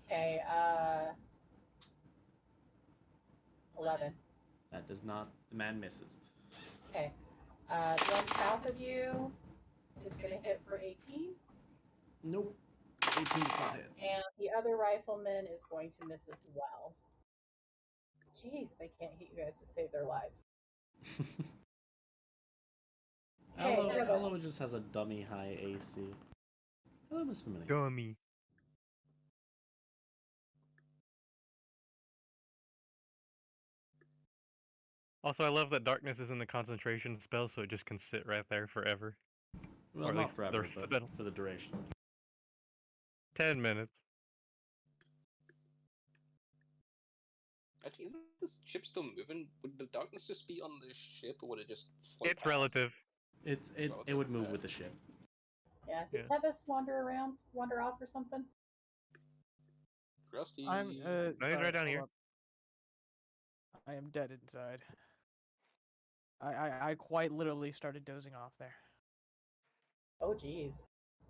Speaker 1: okay. 11.
Speaker 5: That does not. The man misses.
Speaker 1: Okay. The one south of you is going to hit for 18,
Speaker 5: Nope. 18 does not hit.
Speaker 1: and the other rifleman is going to miss as well. Jeez, they can't hit you guys to save their lives. Hey, Tevis.
Speaker 5: Aloe just has a dummy high AC. Oh, that was familiar.
Speaker 2: Dummy. Also, I love that darkness isn't a concentration spell, so it just can sit right there forever.
Speaker 5: Well,
Speaker 2: Or
Speaker 5: not
Speaker 2: like the
Speaker 5: forever,
Speaker 2: rest of
Speaker 5: but
Speaker 2: the battle.
Speaker 5: for the duration.
Speaker 2: 10 minutes.
Speaker 6: Actually, isn't this ship still moving? Would the darkness just be on the ship, or would it just float
Speaker 2: It's
Speaker 6: past?
Speaker 2: relative.
Speaker 5: It would move with the ship.
Speaker 1: Yeah, did
Speaker 2: Yeah.
Speaker 1: Tevis wander off or something?
Speaker 6: Rusty.
Speaker 4: I'm
Speaker 2: No, he's
Speaker 4: sorry,
Speaker 2: right down
Speaker 4: hold
Speaker 2: here.
Speaker 4: up. I am dead inside. I quite literally started dozing off there.
Speaker 1: Oh, geez.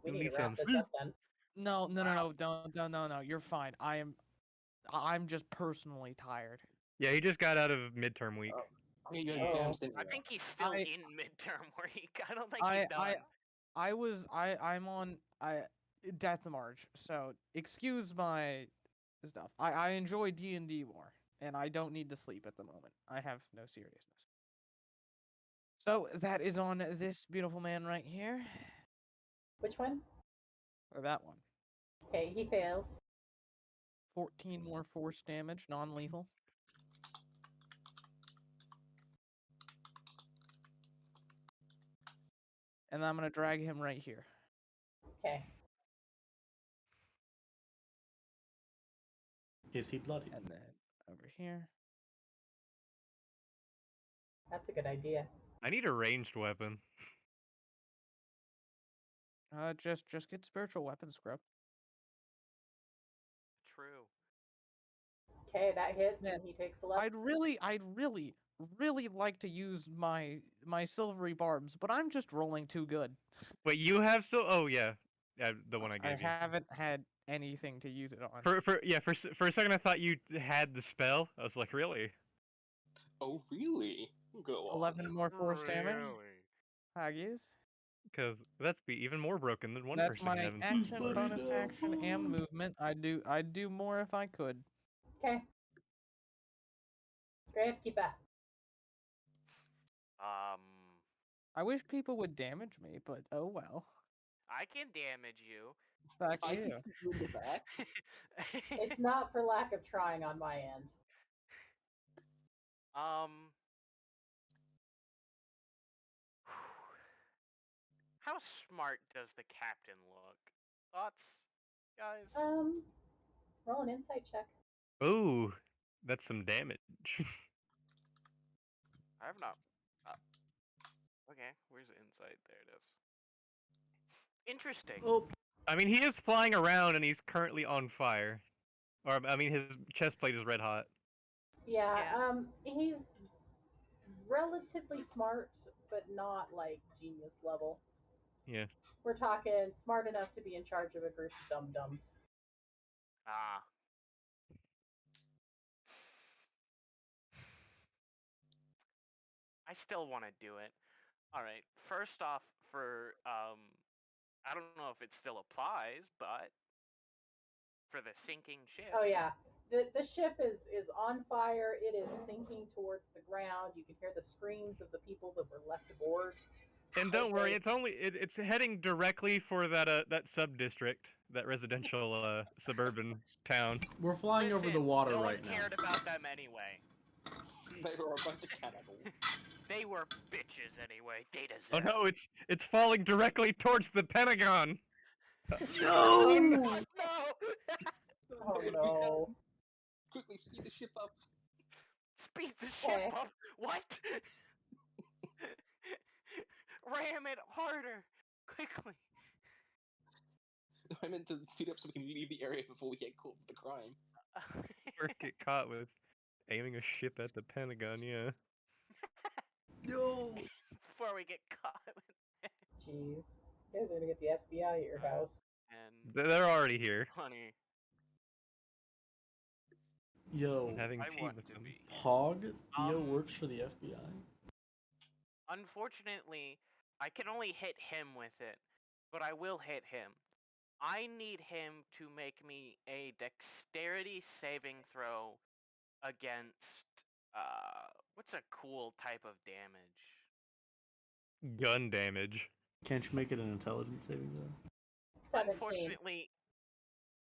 Speaker 1: We
Speaker 2: Give
Speaker 1: need
Speaker 2: me
Speaker 1: to wrap
Speaker 2: some
Speaker 1: this up then.
Speaker 4: No, don't. You're fine. I'm just personally tired.
Speaker 2: Yeah, he just got out of midterm week.
Speaker 6: Yeah, your
Speaker 1: Oh.
Speaker 6: exams didn't
Speaker 3: I think he's still
Speaker 4: I-
Speaker 3: in midterm week. I don't think he's done.
Speaker 4: I'm on Death March, so excuse my stuff. I enjoy D&D more, and I don't need to sleep at the moment. I have no seriousness. So that is on this beautiful man right here,
Speaker 1: Which one?
Speaker 4: or that one.
Speaker 1: Okay, he fails.
Speaker 4: 14 more force damage, non-lethal. And I'm gonna drag him right here.
Speaker 1: Okay.
Speaker 5: Is he bloody?
Speaker 4: And then over here.
Speaker 1: That's a good idea.
Speaker 2: I need a ranged weapon.
Speaker 4: Just get spiritual weapon scrub.
Speaker 3: True.
Speaker 1: Okay, that hits,
Speaker 4: Man,
Speaker 1: and he takes 11.
Speaker 4: I'd really like to use my silvery barbs, but I'm just rolling too good.
Speaker 2: Wait, you have so? Oh yeah, the one I
Speaker 4: I
Speaker 2: gave you.
Speaker 4: haven't had anything to use it on.
Speaker 2: For a second I thought you had the spell. I was like, really?
Speaker 6: Oh, really? Go on.
Speaker 4: 11 more force damage. Haggis.
Speaker 2: Because that's be even more broken than one
Speaker 4: That's
Speaker 2: person
Speaker 4: my
Speaker 2: having.
Speaker 4: action,
Speaker 5: bloody
Speaker 4: bonus
Speaker 5: now.
Speaker 4: action, and movement. I'd do more if I could.
Speaker 1: Okay. Great, keep up.
Speaker 4: I wish people would damage me, but oh well.
Speaker 3: I can damage you.
Speaker 4: Fuck
Speaker 6: I
Speaker 4: you.
Speaker 6: can you in the back.
Speaker 1: It's not for lack of trying on my end.
Speaker 3: How smart does the captain look? Thoughts, guys?
Speaker 1: Roll an insight check.
Speaker 2: Ooh, that's some damage.
Speaker 3: I have not. Okay, where's insight? There it is. Interesting.
Speaker 5: Oh,
Speaker 2: I mean, he is flying around and he's currently on fire. Or, I mean, his chest plate is red hot.
Speaker 1: Yeah,
Speaker 3: Yeah.
Speaker 1: he's relatively smart, but not like genius level.
Speaker 2: Yeah.
Speaker 1: We're talking smart enough to be in charge of a group of dum dums.
Speaker 3: Ah. I still want to do it. All right. First off, for I don't know if it still applies, but for the sinking ship.
Speaker 1: Oh yeah, the ship is on fire. It is sinking towards the ground. You can hear the screams of the people that were left aboard.
Speaker 2: And don't worry, it's heading directly for that sub district, that residential suburban town.
Speaker 5: we're flying over the
Speaker 3: Listen,
Speaker 5: water
Speaker 3: no
Speaker 5: right
Speaker 3: one
Speaker 5: now.
Speaker 3: cared about them anyway.
Speaker 6: They were a bunch of cannibals.
Speaker 3: They were bitches anyway. They
Speaker 2: Oh
Speaker 3: deserve.
Speaker 2: no, it's falling directly towards the Pentagon.
Speaker 3: Oh
Speaker 5: No!
Speaker 3: god, no!
Speaker 1: Oh no.
Speaker 6: Quickly speed the ship up.
Speaker 3: Speed the ship
Speaker 1: Okay.
Speaker 3: up. What? Ram it harder, quickly.
Speaker 6: I meant to speed up so we can leave the area before we get caught with the crime.
Speaker 2: Or get caught with aiming a ship at the Pentagon, yeah.
Speaker 5: No!
Speaker 3: Before we get caught.
Speaker 1: Jeez, you guys are gonna get the FBI at your house.
Speaker 3: And
Speaker 2: They're already here.
Speaker 3: honey,
Speaker 5: Yo,
Speaker 2: Having
Speaker 3: I
Speaker 2: tea
Speaker 3: want
Speaker 2: with
Speaker 3: to
Speaker 2: them.
Speaker 3: be.
Speaker 5: Pog, Theo works for the FBI.
Speaker 3: Unfortunately, I can only hit him with it, but I will hit him. I need him to make me a dexterity saving throw against what's a cool type of damage?
Speaker 2: Gun damage.
Speaker 5: Can't you make it an intelligence saving throw?
Speaker 1: 17.
Speaker 3: Unfortunately,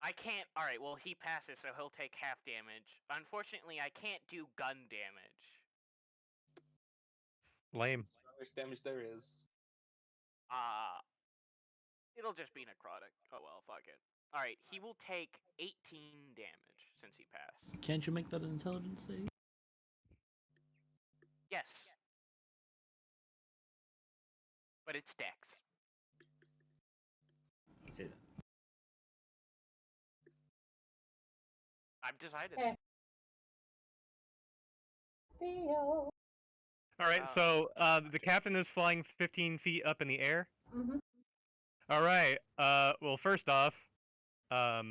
Speaker 3: I can't. All right, well he passes, so he'll take half damage. Unfortunately, I can't do gun damage.
Speaker 2: Lame.
Speaker 6: How much damage there is.
Speaker 3: It'll just be necrotic. Oh well, fuck it. All right, he will take 18 damage since he passed.
Speaker 5: Can't you make that an intelligence save?
Speaker 3: Yes, but it's dex.
Speaker 5: Okay then.
Speaker 3: I've decided.
Speaker 1: Okay. Theo.
Speaker 2: All right,
Speaker 3: Oh,
Speaker 2: so the captain is flying 15 feet up in the air.
Speaker 1: Mm-hmm.
Speaker 2: All right. Well, first off,
Speaker 3: I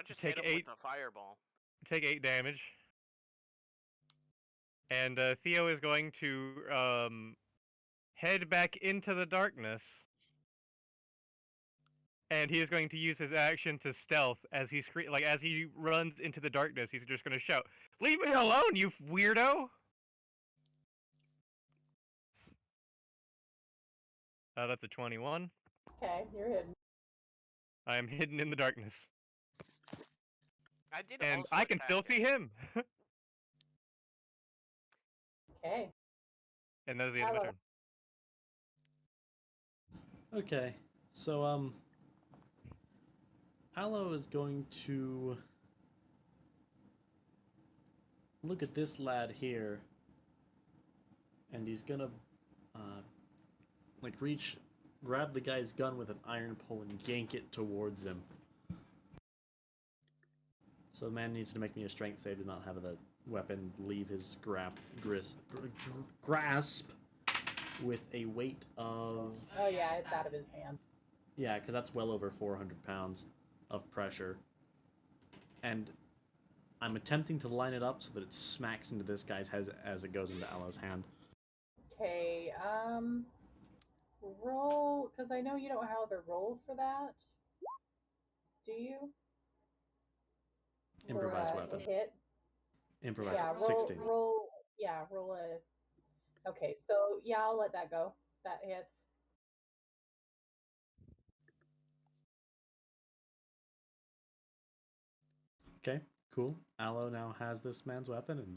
Speaker 3: just
Speaker 2: take
Speaker 3: hit him
Speaker 2: 8.
Speaker 3: with the fireball.
Speaker 2: Take 8 damage. And Theo is going to head back into the darkness. And he is going to use his action to stealth as he as he runs into the darkness. He's just going to shout, "Leave me alone, you weirdo!" That's a 21.
Speaker 1: Okay, you're hidden.
Speaker 2: I am hidden in the darkness,
Speaker 3: I did
Speaker 2: and
Speaker 3: also
Speaker 2: I can
Speaker 3: attack
Speaker 2: still
Speaker 3: him.
Speaker 2: see him.
Speaker 1: Okay.
Speaker 2: And that is the end of my
Speaker 1: Hello.
Speaker 2: turn.
Speaker 5: Okay, so Aloe is going to look at this lad here, and he's gonna grab the guy's gun with an iron pole and yank it towards him. So the man needs to make me a strength save to not have the weapon leave his grasp with a weight of...
Speaker 1: Oh yeah, it's out of his hand.
Speaker 5: Yeah, because that's well over 400 pounds of pressure. And I'm attempting to line it up so that it smacks into this guy's head as it goes into Aloe's hand.
Speaker 1: Okay, roll, because I know you don't have a roll for that. Do you?
Speaker 5: Improvised
Speaker 1: For,
Speaker 5: weapon.
Speaker 1: a hit?
Speaker 5: Improvised
Speaker 1: Yeah,
Speaker 5: weapon. 16.
Speaker 1: roll a... Okay, so yeah, I'll let that go. That hits.
Speaker 5: Okay, cool. Aloe now has this man's weapon, and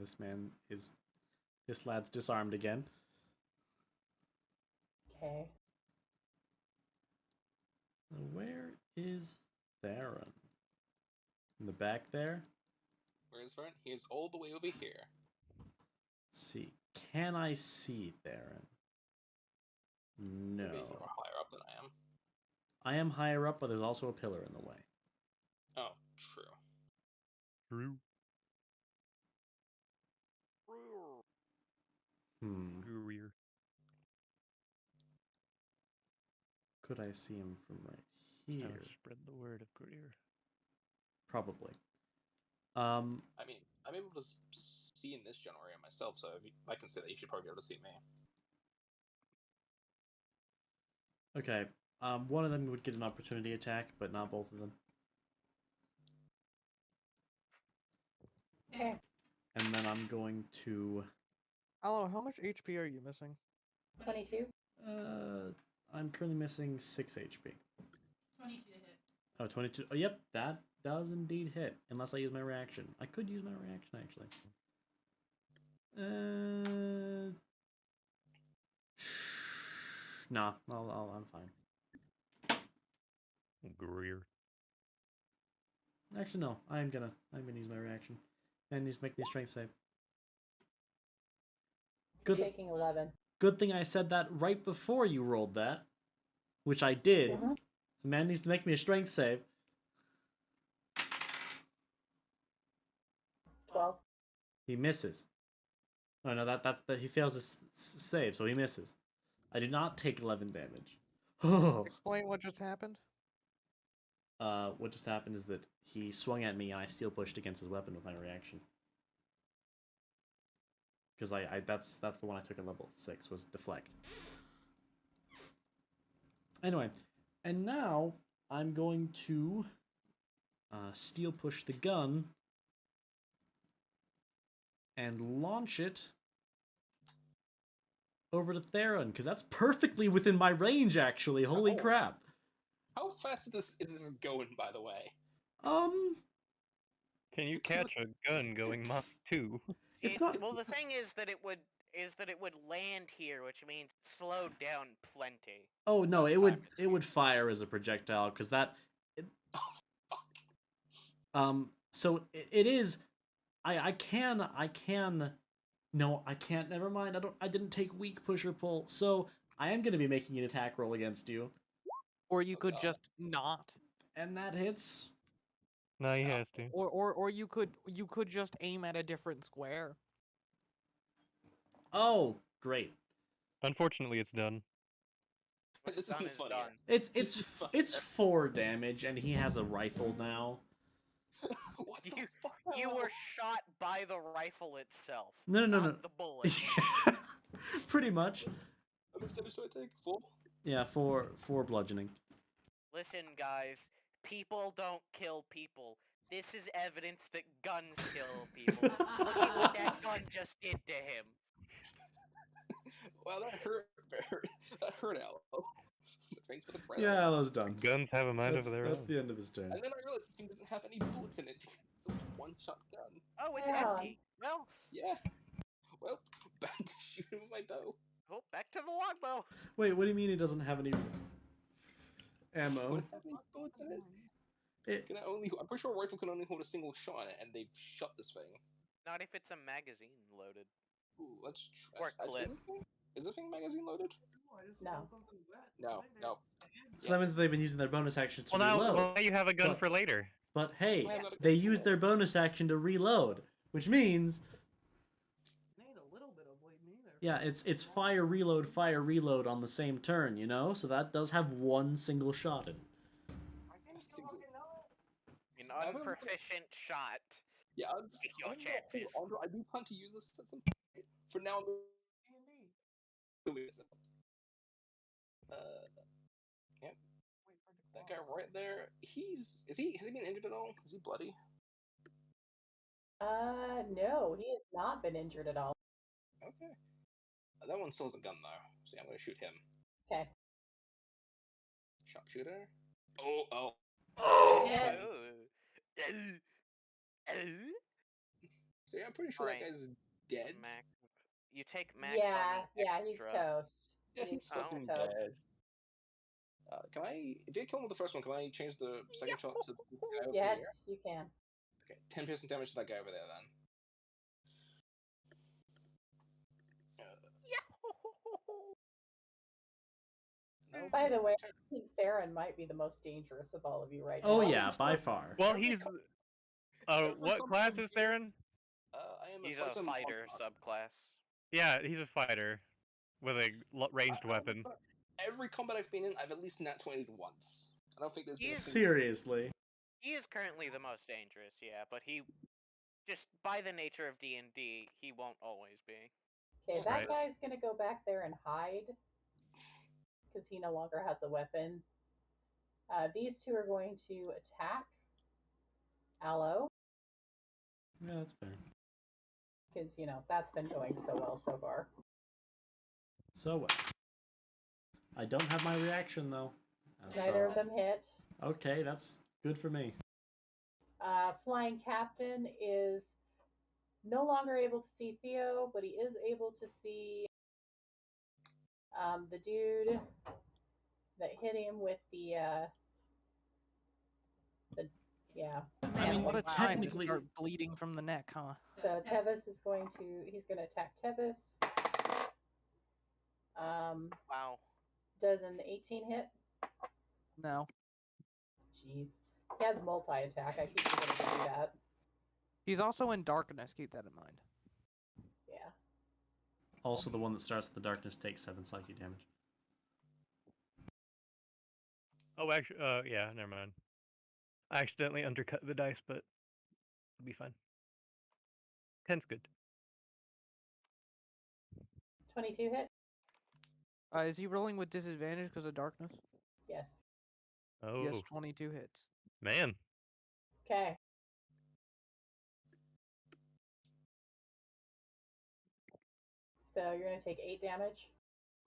Speaker 5: this lad's disarmed again.
Speaker 1: Okay.
Speaker 5: Where is Theron? In the back there?
Speaker 6: Where is Vern? He is all the way over here.
Speaker 5: Let's see. Can I see Theron? No.
Speaker 6: Maybe you're higher up than I am.
Speaker 5: I am higher up, but there's also a pillar in the way.
Speaker 6: Oh, true.
Speaker 2: True. Greer.
Speaker 5: Could I see him from right
Speaker 2: I'll
Speaker 5: here?
Speaker 2: spread the word of Greer.
Speaker 5: Probably.
Speaker 6: I mean, I'm able to see in this general area myself, so if I can say that you should probably be able to see me.
Speaker 5: Okay. One of them would get an opportunity attack, but not both of them.
Speaker 1: Okay.
Speaker 5: And then I'm going to.
Speaker 4: Hello, how much HP are you missing?
Speaker 1: 22.
Speaker 5: I'm currently missing 6 HP.
Speaker 9: 22 to hit.
Speaker 5: Oh, 22. Oh, yep, that does indeed hit. Unless I use my reaction. I could use my reaction, actually. Nah, I'm fine.
Speaker 2: Greer.
Speaker 5: Actually, no. I'm gonna use my reaction. And needs to make me a strength save.
Speaker 1: You're
Speaker 5: Good.
Speaker 1: taking 11.
Speaker 5: Good thing I said that right before you rolled that, which I did.
Speaker 1: Mhm.
Speaker 5: So man needs to make me a strength save.
Speaker 1: 12.
Speaker 5: He misses. Oh no, that's he fails his save, so he misses. I do not take 11 damage.
Speaker 4: Explain what just happened.
Speaker 5: What just happened is that he swung at me and I steel pushed against his weapon with my reaction. Because that's the one I took at level 6 was deflect. Anyway, and now I'm going to steel push the gun and launch it over to Theron, because that's perfectly within my range, actually. Holy crap.
Speaker 6: How fast is this going, by the way?
Speaker 2: Can you catch a gun going Mach 2?
Speaker 5: It's not.
Speaker 3: Well, the thing is that it would land here, which means slow down plenty.
Speaker 5: Oh no, it
Speaker 3: Time
Speaker 5: would
Speaker 3: to
Speaker 5: it would fire as a projectile, because that. So it is. I can. No, I can't. Never mind. I didn't take weak push or pull, so I am going to be making an attack roll against you,
Speaker 4: Or you could
Speaker 6: God.
Speaker 4: just not.
Speaker 5: and that hits.
Speaker 2: No, he has to.
Speaker 4: Or you could just aim at a different square.
Speaker 5: Oh, great!
Speaker 2: Unfortunately, it's done.
Speaker 6: This
Speaker 3: Done
Speaker 6: isn't
Speaker 3: is
Speaker 6: funny.
Speaker 3: done.
Speaker 5: It's 4 damage, and he has a rifle now.
Speaker 6: What the
Speaker 3: You,
Speaker 6: fuck?
Speaker 3: you were shot by the rifle itself.
Speaker 5: No.
Speaker 3: not the bullet.
Speaker 5: Pretty much.
Speaker 6: How much damage do I take? 4?
Speaker 5: Yeah, 4 bludgeoning.
Speaker 3: Listen, guys, people don't kill people. This is evidence that guns kill people. Look at what that gun just did to him.
Speaker 6: Wow, that hurt. That hurt, Aloe. Thanks for the prayers.
Speaker 5: Yeah, that was done.
Speaker 2: Guns have a mind of their
Speaker 5: That's
Speaker 2: own.
Speaker 5: the end of his turn.
Speaker 6: And then I realized this thing doesn't have any bullets in it because it's a one-shot gun.
Speaker 3: Oh, it's
Speaker 1: Yeah.
Speaker 3: empty. Well,
Speaker 6: Yeah. Well, back to shooting with my bow.
Speaker 3: oh, back to the longbow.
Speaker 5: Wait, what do you mean he doesn't have any ammo?
Speaker 6: Don't have any bullets in it. I'm pretty sure a rifle can only hold a single shot in it, and they've shot this thing.
Speaker 3: Not if it's a magazine loaded.
Speaker 6: Ooh, let's
Speaker 3: Or
Speaker 6: try.
Speaker 3: clip.
Speaker 6: Is the thing magazine loaded?
Speaker 1: No.
Speaker 6: No.
Speaker 5: So that means that they've been using their bonus action to
Speaker 2: Well,
Speaker 5: reload.
Speaker 2: now you have a gun
Speaker 5: But-
Speaker 2: for later.
Speaker 5: But hey,
Speaker 6: I have got a
Speaker 5: they
Speaker 6: gun.
Speaker 5: used their bonus action to reload, which means yeah, it's fire reload on the same turn, you know? So that does have one single shot in.
Speaker 3: An unproficient shot.
Speaker 6: Yeah,
Speaker 3: Take your
Speaker 6: I'm gonna
Speaker 3: chances.
Speaker 6: hold on. I do plan to use this at some point. For now, I'm doing it. Yep. That guy right there. Has he been injured at all? Is he bloody?
Speaker 1: No, he has not been injured at all.
Speaker 6: Okay. That one still has a gun though, so yeah, I'm gonna shoot him.
Speaker 1: Okay.
Speaker 6: Sharpshooter. Oh.
Speaker 1: Yeah.
Speaker 6: So yeah, I'm pretty sure
Speaker 3: Alright.
Speaker 6: that guy's dead.
Speaker 3: Mac. You take Max
Speaker 1: Yeah,
Speaker 3: on the
Speaker 1: he's
Speaker 3: extra.
Speaker 1: toast.
Speaker 6: Yeah, he's fucking dead. Can I? If you kill him with the first one, can I change the second shot to this guy over
Speaker 1: Yes,
Speaker 6: here?
Speaker 1: you can.
Speaker 6: Okay, 10 piercing damage to that guy over there then. I'll
Speaker 1: By the
Speaker 6: take
Speaker 1: way,
Speaker 6: my turn.
Speaker 1: I think Theron might be the most dangerous of all of you right
Speaker 5: Oh
Speaker 1: now.
Speaker 5: yeah, by far.
Speaker 2: Well,
Speaker 6: Every
Speaker 2: he's.
Speaker 6: com- every
Speaker 2: What
Speaker 6: combat
Speaker 2: class
Speaker 6: I've
Speaker 2: is
Speaker 6: been in,
Speaker 2: Theron?
Speaker 6: I am
Speaker 3: He's
Speaker 6: a
Speaker 3: a
Speaker 6: fighter
Speaker 3: fighter
Speaker 6: monarch.
Speaker 3: subclass.
Speaker 2: Yeah, he's a fighter with a ranged weapon.
Speaker 6: Every combat I've been in, I've at least nat 20'd once. I don't think there's been a single.
Speaker 5: Seriously.
Speaker 3: He is currently the most dangerous, yeah, but he just by the nature of D&D, he won't always be.
Speaker 1: Okay, that
Speaker 2: Right.
Speaker 1: guy's gonna go back there and hide because he no longer has a weapon. These two are going to attack Aloe
Speaker 5: Yeah, that's fair.
Speaker 1: because that's been going so well so far.
Speaker 5: So well. I don't have my reaction though.
Speaker 1: Neither of them hit.
Speaker 5: Okay, that's good for me.
Speaker 1: Flying Captain is no longer able to see Theo, but he is able to see the dude that hit him with the yeah.
Speaker 5: I mean,
Speaker 4: what a
Speaker 1: Wow.
Speaker 4: time to
Speaker 5: technically-
Speaker 4: start bleeding from the neck, huh?
Speaker 1: So Tevis is he's going to attack Tevis.
Speaker 3: Wow.
Speaker 1: Does an 18 hit?
Speaker 4: No.
Speaker 1: Jeez. He has multi-attack. I keep forgetting to do that.
Speaker 4: He's also in darkness, keep that in mind.
Speaker 1: Yeah.
Speaker 5: Also, the one that starts with the darkness takes 7 psychic damage.
Speaker 2: Oh, actually, yeah, never mind. I accidentally undercut the dice, but it'll be fine. 10's good.
Speaker 1: 22 hit?
Speaker 4: Is he rolling with disadvantage because of darkness?
Speaker 1: Yes.
Speaker 2: Oh,
Speaker 4: Yes, 22 hits.
Speaker 2: man.
Speaker 1: Okay. So you're going to take 8 damage.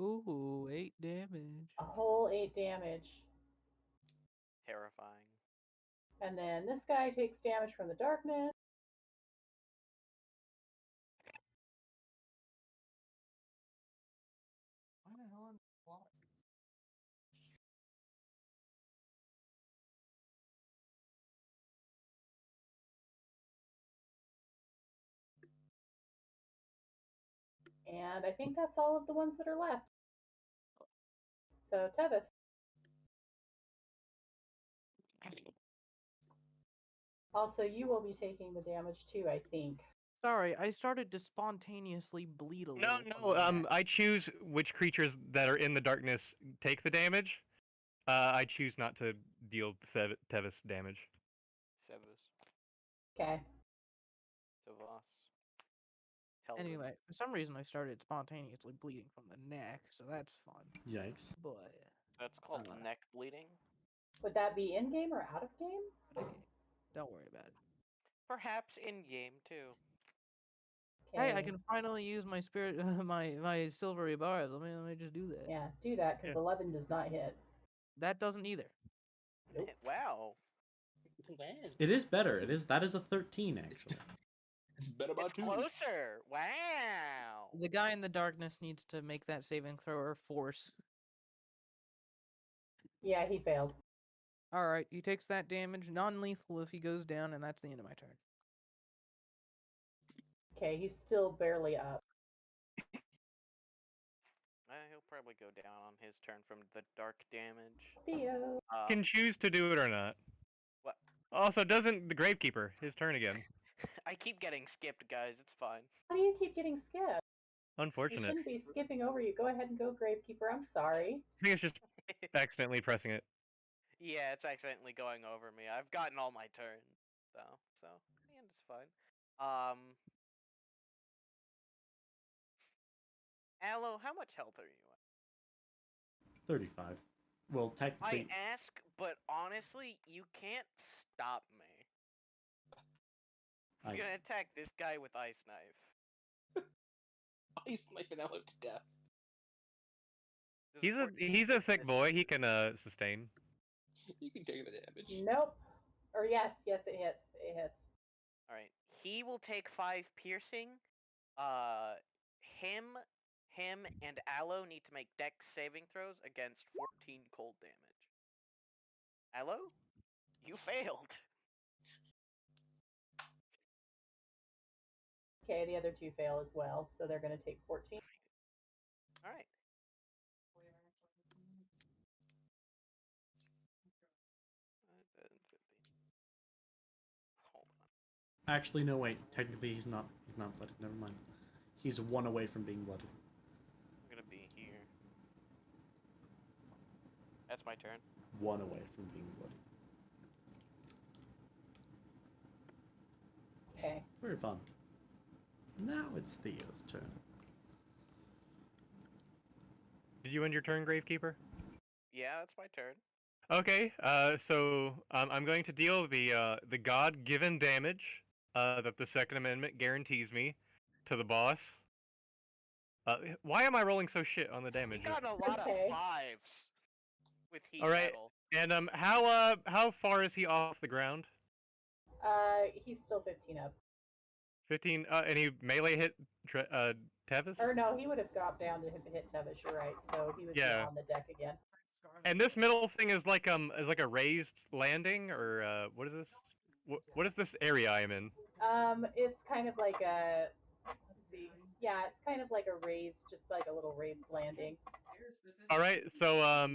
Speaker 4: Ooh, 8 damage.
Speaker 1: A whole 8 damage.
Speaker 3: Terrifying.
Speaker 1: And then this guy takes damage from the darkness.
Speaker 4: Why the hell am I lost?
Speaker 1: And I think that's all of the ones that are left. So Tevis. Also, you will be taking the damage too, I think.
Speaker 4: Sorry, I started to spontaneously bleed a little.
Speaker 2: No,
Speaker 4: from
Speaker 2: no.
Speaker 4: the neck.
Speaker 2: I choose which creatures that are in the darkness take the damage. I choose not to deal Tevis damage.
Speaker 3: Sevis.
Speaker 1: Okay.
Speaker 3: Sevas. Telvin.
Speaker 4: Anyway, for some reason I started spontaneously bleeding from the neck, so that's fun.
Speaker 5: Yikes.
Speaker 4: But
Speaker 3: That's called
Speaker 4: Uh,
Speaker 3: neck bleeding.
Speaker 1: Would that be in game or out of game?
Speaker 4: okay, don't worry about it.
Speaker 3: Perhaps in game too.
Speaker 1: Okay.
Speaker 4: Hey, I can finally use my spirit, my silvery bars. Let me just do that.
Speaker 1: Yeah, do that because
Speaker 2: Yeah.
Speaker 1: 11 does not hit.
Speaker 4: That doesn't either.
Speaker 1: Nope.
Speaker 3: Wow.
Speaker 6: Man,
Speaker 5: It is better. That is a 13 actually.
Speaker 6: it's better about
Speaker 3: It's
Speaker 6: two.
Speaker 3: closer. Wow.
Speaker 4: The guy in the darkness needs to make that saving throw or force.
Speaker 1: Yeah, he failed.
Speaker 4: All right, he takes that damage, non-lethal if he goes down, and that's the end of my turn.
Speaker 1: Okay, he's still barely up.
Speaker 3: He'll probably go down on his turn from the dark damage.
Speaker 1: Theo.
Speaker 2: Can choose to do it or not.
Speaker 3: What?
Speaker 2: Also, doesn't the Gravekeeper his turn again?
Speaker 3: I keep getting skipped, guys. It's fine.
Speaker 1: How do you keep getting skipped? You
Speaker 2: Unfortunate.
Speaker 1: shouldn't be skipping over you. Go ahead and go, Gravekeeper. I'm sorry.
Speaker 2: I think it's just accidentally pressing it.
Speaker 3: Yeah, it's accidentally going over me. I've gotten all my turns, though, so yeah, it's fine. Aloe, how much health are you at?
Speaker 5: 35. Well,
Speaker 3: I
Speaker 5: technically,
Speaker 3: ask, but honestly, you can't stop me. I'm
Speaker 5: I-
Speaker 3: gonna attack this guy with ice knife.
Speaker 6: Ice knifing out to death.
Speaker 3: Does
Speaker 2: He's a
Speaker 3: 14
Speaker 2: he's a
Speaker 3: hit
Speaker 2: thick
Speaker 3: this?
Speaker 2: boy. He can sustain.
Speaker 6: You can take the damage.
Speaker 1: Nope. Or yes, it hits. It hits.
Speaker 3: All right, he will take 5 piercing. Him, and Aloe need to make Dex saving throws against 14 cold damage. Aloe, you failed.
Speaker 1: Okay, the other two fail as well, so they're going to take 14.
Speaker 3: All right.
Speaker 5: Actually, no, wait. Technically, he's not. He's not blooded. Never mind. He's 1 away from being blooded.
Speaker 3: I'm gonna be here. That's my turn.
Speaker 5: 1 away from being blooded.
Speaker 1: Okay.
Speaker 5: Very fun. Now it's Theo's turn.
Speaker 2: Did you end your turn, Gravekeeper?
Speaker 3: Yeah, that's my turn.
Speaker 2: Okay. So I'm going to deal the God-given damage that the Second Amendment guarantees me to the boss. Why am I rolling so shit on the
Speaker 3: You
Speaker 2: damage?
Speaker 3: got a lot
Speaker 1: Okay.
Speaker 3: of 5s with heat
Speaker 2: All right.
Speaker 3: metal.
Speaker 2: And how far is he off the ground?
Speaker 1: He's still 15 up.
Speaker 2: 15. Any melee hit Tevis?
Speaker 1: Or no, he would have dropped down to hit Tevis. You're right. So he would
Speaker 2: Yeah.
Speaker 1: be on the deck again.
Speaker 2: And this middle thing is like a raised landing, or what is this? What is this area I'm in?
Speaker 1: It's kind of like a. Let's see. Yeah, it's kind of like a raised, just like a little raised landing.
Speaker 2: All right, so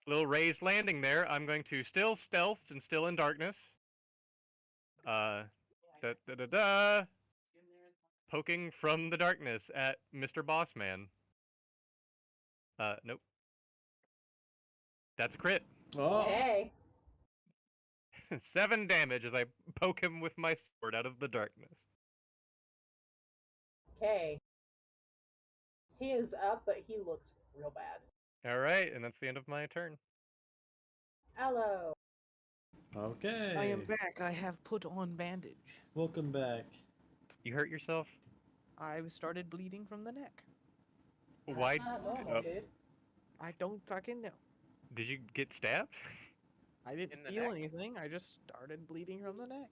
Speaker 2: little raised landing there. I'm going to still stealthed and still in darkness. Da da da da. Poking from the darkness at Mr. Bossman. Nope. That's a crit.
Speaker 5: Oh!
Speaker 1: Hey.
Speaker 2: 7 damage as I poke him with my sword out of the darkness.
Speaker 1: Okay. He is up, but he looks real bad.
Speaker 2: All right, and that's the end of my turn.
Speaker 1: Hello.
Speaker 5: Okay.
Speaker 4: I am back. I have put on bandage.
Speaker 5: Welcome back.
Speaker 2: You hurt yourself?
Speaker 4: I started bleeding from the neck.
Speaker 2: Why?
Speaker 1: Not normal, dude.
Speaker 4: I don't fucking know.
Speaker 2: Did you get stabbed?
Speaker 4: I didn't
Speaker 3: In the
Speaker 4: feel
Speaker 3: neck?
Speaker 4: anything. I just started bleeding from the neck.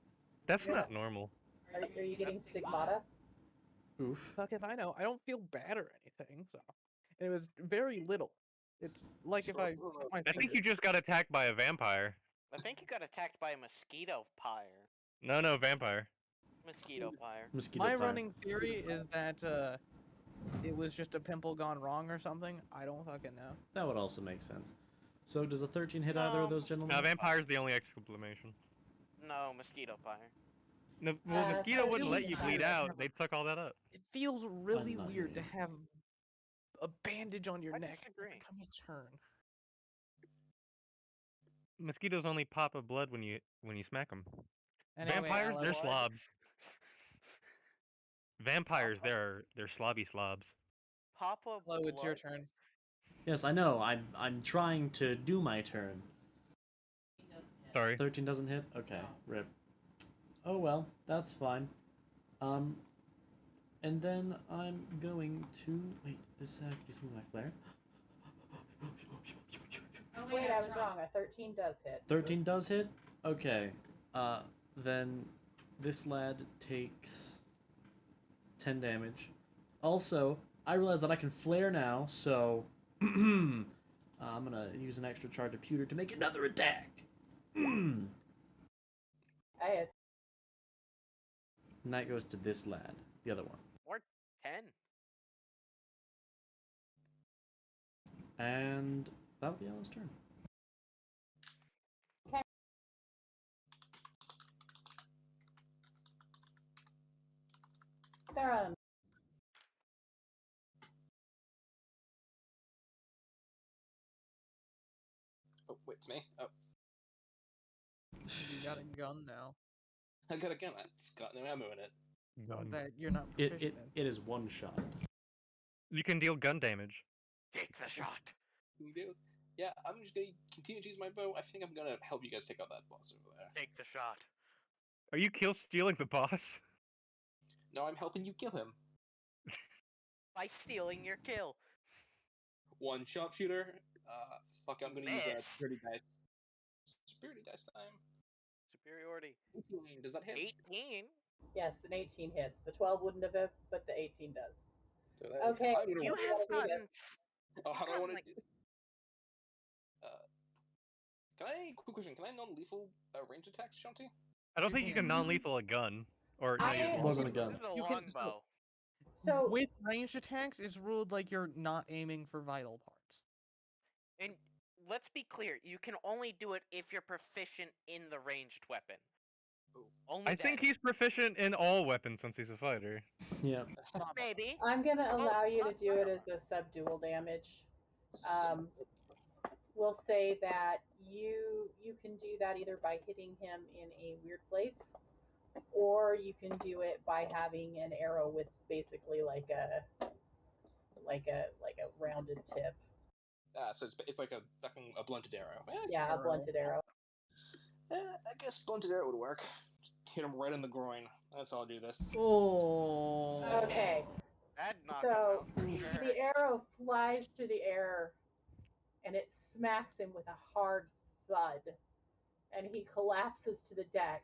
Speaker 2: That's
Speaker 1: Yeah.
Speaker 2: not normal.
Speaker 1: Are you getting stigmata?
Speaker 5: Oof.
Speaker 4: Fuck if I know. I don't feel bad or anything. So, and it was very little. It's like if I cut my
Speaker 2: I think
Speaker 4: finger.
Speaker 2: you just got attacked by a vampire.
Speaker 3: I think you got attacked by a mosquito pyre.
Speaker 2: No, vampire.
Speaker 3: Mosquito pyre.
Speaker 5: Mosquito
Speaker 4: My
Speaker 5: pyre.
Speaker 4: running theory is that it was just a pimple gone wrong or something. I don't fucking know.
Speaker 5: That would also make sense. So does a 13 hit either of
Speaker 3: No.
Speaker 5: those gentlemen?
Speaker 2: Vampire's the only exclamation.
Speaker 3: No, mosquito pyre.
Speaker 2: No, well, mosquito
Speaker 1: so
Speaker 2: wouldn't let you
Speaker 4: really
Speaker 2: bleed
Speaker 4: bad.
Speaker 2: out. They'd suck all that up.
Speaker 4: It feels really
Speaker 5: not
Speaker 4: weird to
Speaker 5: really.
Speaker 4: have a bandage on your
Speaker 3: I
Speaker 4: neck
Speaker 3: disagree.
Speaker 4: every time you turn.
Speaker 2: Mosquitoes only pop of blood when you smack them.
Speaker 4: Anyway,
Speaker 2: Vampires,
Speaker 4: Alex,
Speaker 2: they're
Speaker 3: What?
Speaker 2: slobs. Vampires, they're slobby slobs.
Speaker 3: Papa
Speaker 4: hello, it's your
Speaker 3: blood.
Speaker 4: turn.
Speaker 5: Yes, I know. I'm trying to do my turn.
Speaker 2: Sorry.
Speaker 5: 13 doesn't hit? Okay, rip. Oh well, that's fine. And then I'm going to wait. Is that using my flare?
Speaker 1: Wait, I was wrong. A 13 does hit.
Speaker 5: 13 does hit? Okay. Then this lad takes 10 damage. Also, I realize that I can flare now, so I'm gonna use an extra charge of pewter to make another attack. And
Speaker 1: I hit.
Speaker 5: that goes to this lad, the other one.
Speaker 3: Or 10.
Speaker 5: And that'll be Alan's turn.
Speaker 1: They're on.
Speaker 6: Oh, wait, it's me? Oh,
Speaker 4: You got a gun now
Speaker 6: I got a gun. It's got no ammo in it.
Speaker 2: Gun.
Speaker 4: that you're not
Speaker 5: It
Speaker 4: proficient
Speaker 5: it is one shot.
Speaker 2: You can deal gun damage.
Speaker 3: Take the shot.
Speaker 6: Yeah, I'm just gonna continue to use my bow. I think I'm gonna help you guys take out that boss over there.
Speaker 3: Take the shot.
Speaker 2: Are you kill stealing the boss?
Speaker 6: No, I'm helping you kill him.
Speaker 3: By stealing your kill.
Speaker 6: One sharpshooter. Fuck, I'm gonna use
Speaker 3: Miss.
Speaker 6: security dice. Security dice time.
Speaker 3: Superiority.
Speaker 6: 18. Does that hit?
Speaker 3: 18.
Speaker 1: Yes, an 18 hits. The 12 wouldn't have, but the 18 does.
Speaker 6: So that,
Speaker 1: Okay,
Speaker 6: I'm gonna
Speaker 3: You
Speaker 6: roll-
Speaker 3: have
Speaker 1: wanna do
Speaker 3: gotten.
Speaker 6: Oh, how do I
Speaker 3: gotten,
Speaker 6: want to?
Speaker 3: like-
Speaker 6: Can I? Quick question. Can I non-lethal range attacks, Shanti?
Speaker 2: I don't think you can non-lethal a gun. Or no,
Speaker 1: I-
Speaker 2: you
Speaker 5: More than a gun.
Speaker 3: This is a
Speaker 4: You can-
Speaker 3: longbow.
Speaker 1: So
Speaker 4: with ranged attacks. It's ruled like you're not aiming for vital parts.
Speaker 3: And let's be clear, you can only do it if you're proficient in the ranged weapon. Only
Speaker 2: I think
Speaker 3: then.
Speaker 2: he's proficient in all weapons since he's a fighter.
Speaker 5: Yeah.
Speaker 3: Maybe.
Speaker 1: I'm gonna
Speaker 3: How about
Speaker 1: allow you to
Speaker 3: not
Speaker 1: do it
Speaker 3: firearm?
Speaker 1: as a subdual damage.
Speaker 6: So,
Speaker 1: We'll say that you can do that either by hitting him in a weird place, or you can do it by having an arrow with basically like a rounded tip.
Speaker 6: so it's like a blunted arrow.
Speaker 1: Yeah, a blunted arrow.
Speaker 6: I guess blunted arrow would work. Hit him right in the groin. That's how I'll do this.
Speaker 5: Oh.
Speaker 1: Okay,
Speaker 3: That'd knock
Speaker 1: so
Speaker 3: him out for sure.
Speaker 1: the arrow flies through the air, and it smacks him with a hard thud, and he collapses to the deck,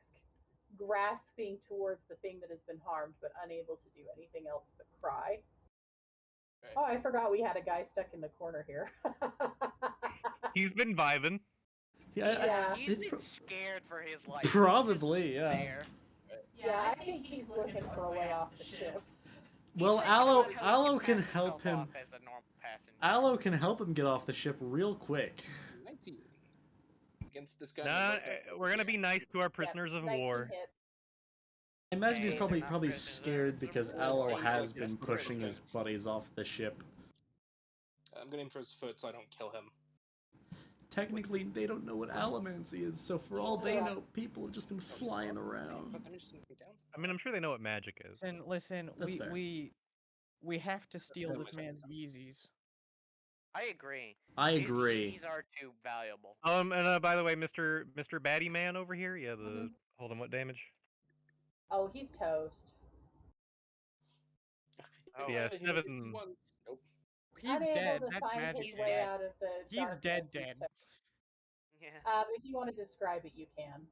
Speaker 1: grasping towards the thing that has been harmed, but unable to do anything else but cry.
Speaker 6: Right.
Speaker 1: Oh, I forgot we had a guy stuck in the corner here.
Speaker 2: He's been vibing.
Speaker 5: Yeah.
Speaker 1: Yeah.
Speaker 3: He's
Speaker 5: It's
Speaker 3: been scared for his life.
Speaker 5: Probably, yeah.
Speaker 3: There.
Speaker 1: Yeah, I think he's looking for a way off the ship.
Speaker 5: Well,
Speaker 3: He's
Speaker 5: Aloe,
Speaker 3: thinking about how he
Speaker 5: Aloe can
Speaker 3: pass
Speaker 5: help
Speaker 3: himself
Speaker 5: him.
Speaker 3: off as a normal passenger.
Speaker 5: Aloe can help him get off the ship real quick.
Speaker 6: 19 against this guy.
Speaker 2: Nah, we're gonna be nice to our prisoners of
Speaker 1: 19
Speaker 2: war.
Speaker 1: hits.
Speaker 5: I imagine he's
Speaker 3: Hey,
Speaker 5: probably
Speaker 3: they're not
Speaker 5: probably
Speaker 3: prisoners
Speaker 5: scared
Speaker 3: of
Speaker 5: because
Speaker 3: war.
Speaker 5: Aloe
Speaker 6: He's
Speaker 5: has
Speaker 6: like
Speaker 5: been
Speaker 6: this
Speaker 5: pushing
Speaker 6: person.
Speaker 5: his buddies off the ship.
Speaker 6: I'm gonna aim for his foot so I don't kill him.
Speaker 5: Technically, they don't know what allomancy is, so for all they know, people have just been flying around.
Speaker 6: But I'm just gonna go down.
Speaker 2: I mean, I'm sure they know what magic is.
Speaker 4: Listen,
Speaker 5: That's fair.
Speaker 4: we have to steal this
Speaker 6: Minimum.
Speaker 4: man's Yeezys.
Speaker 3: I agree.
Speaker 5: I
Speaker 3: His
Speaker 5: agree.
Speaker 3: Yeezys are too valuable.
Speaker 2: And by the way, Mr. Baddie Man over here, yeah, the
Speaker 1: Mhm.
Speaker 2: hold on, what damage?
Speaker 1: Oh, he's toast.
Speaker 3: Oh,
Speaker 2: Yeah,
Speaker 6: If he
Speaker 2: 7.
Speaker 6: wants- Nope.
Speaker 4: He's
Speaker 1: Unable
Speaker 4: dead.
Speaker 1: to
Speaker 4: That's
Speaker 1: find
Speaker 4: magic.
Speaker 1: his
Speaker 3: He's
Speaker 1: way
Speaker 3: dead.
Speaker 1: out of the
Speaker 4: He's
Speaker 1: darkness.
Speaker 4: dead,
Speaker 1: He's
Speaker 4: dead.
Speaker 1: toast.
Speaker 3: Yeah.
Speaker 1: If you want to describe it, you can.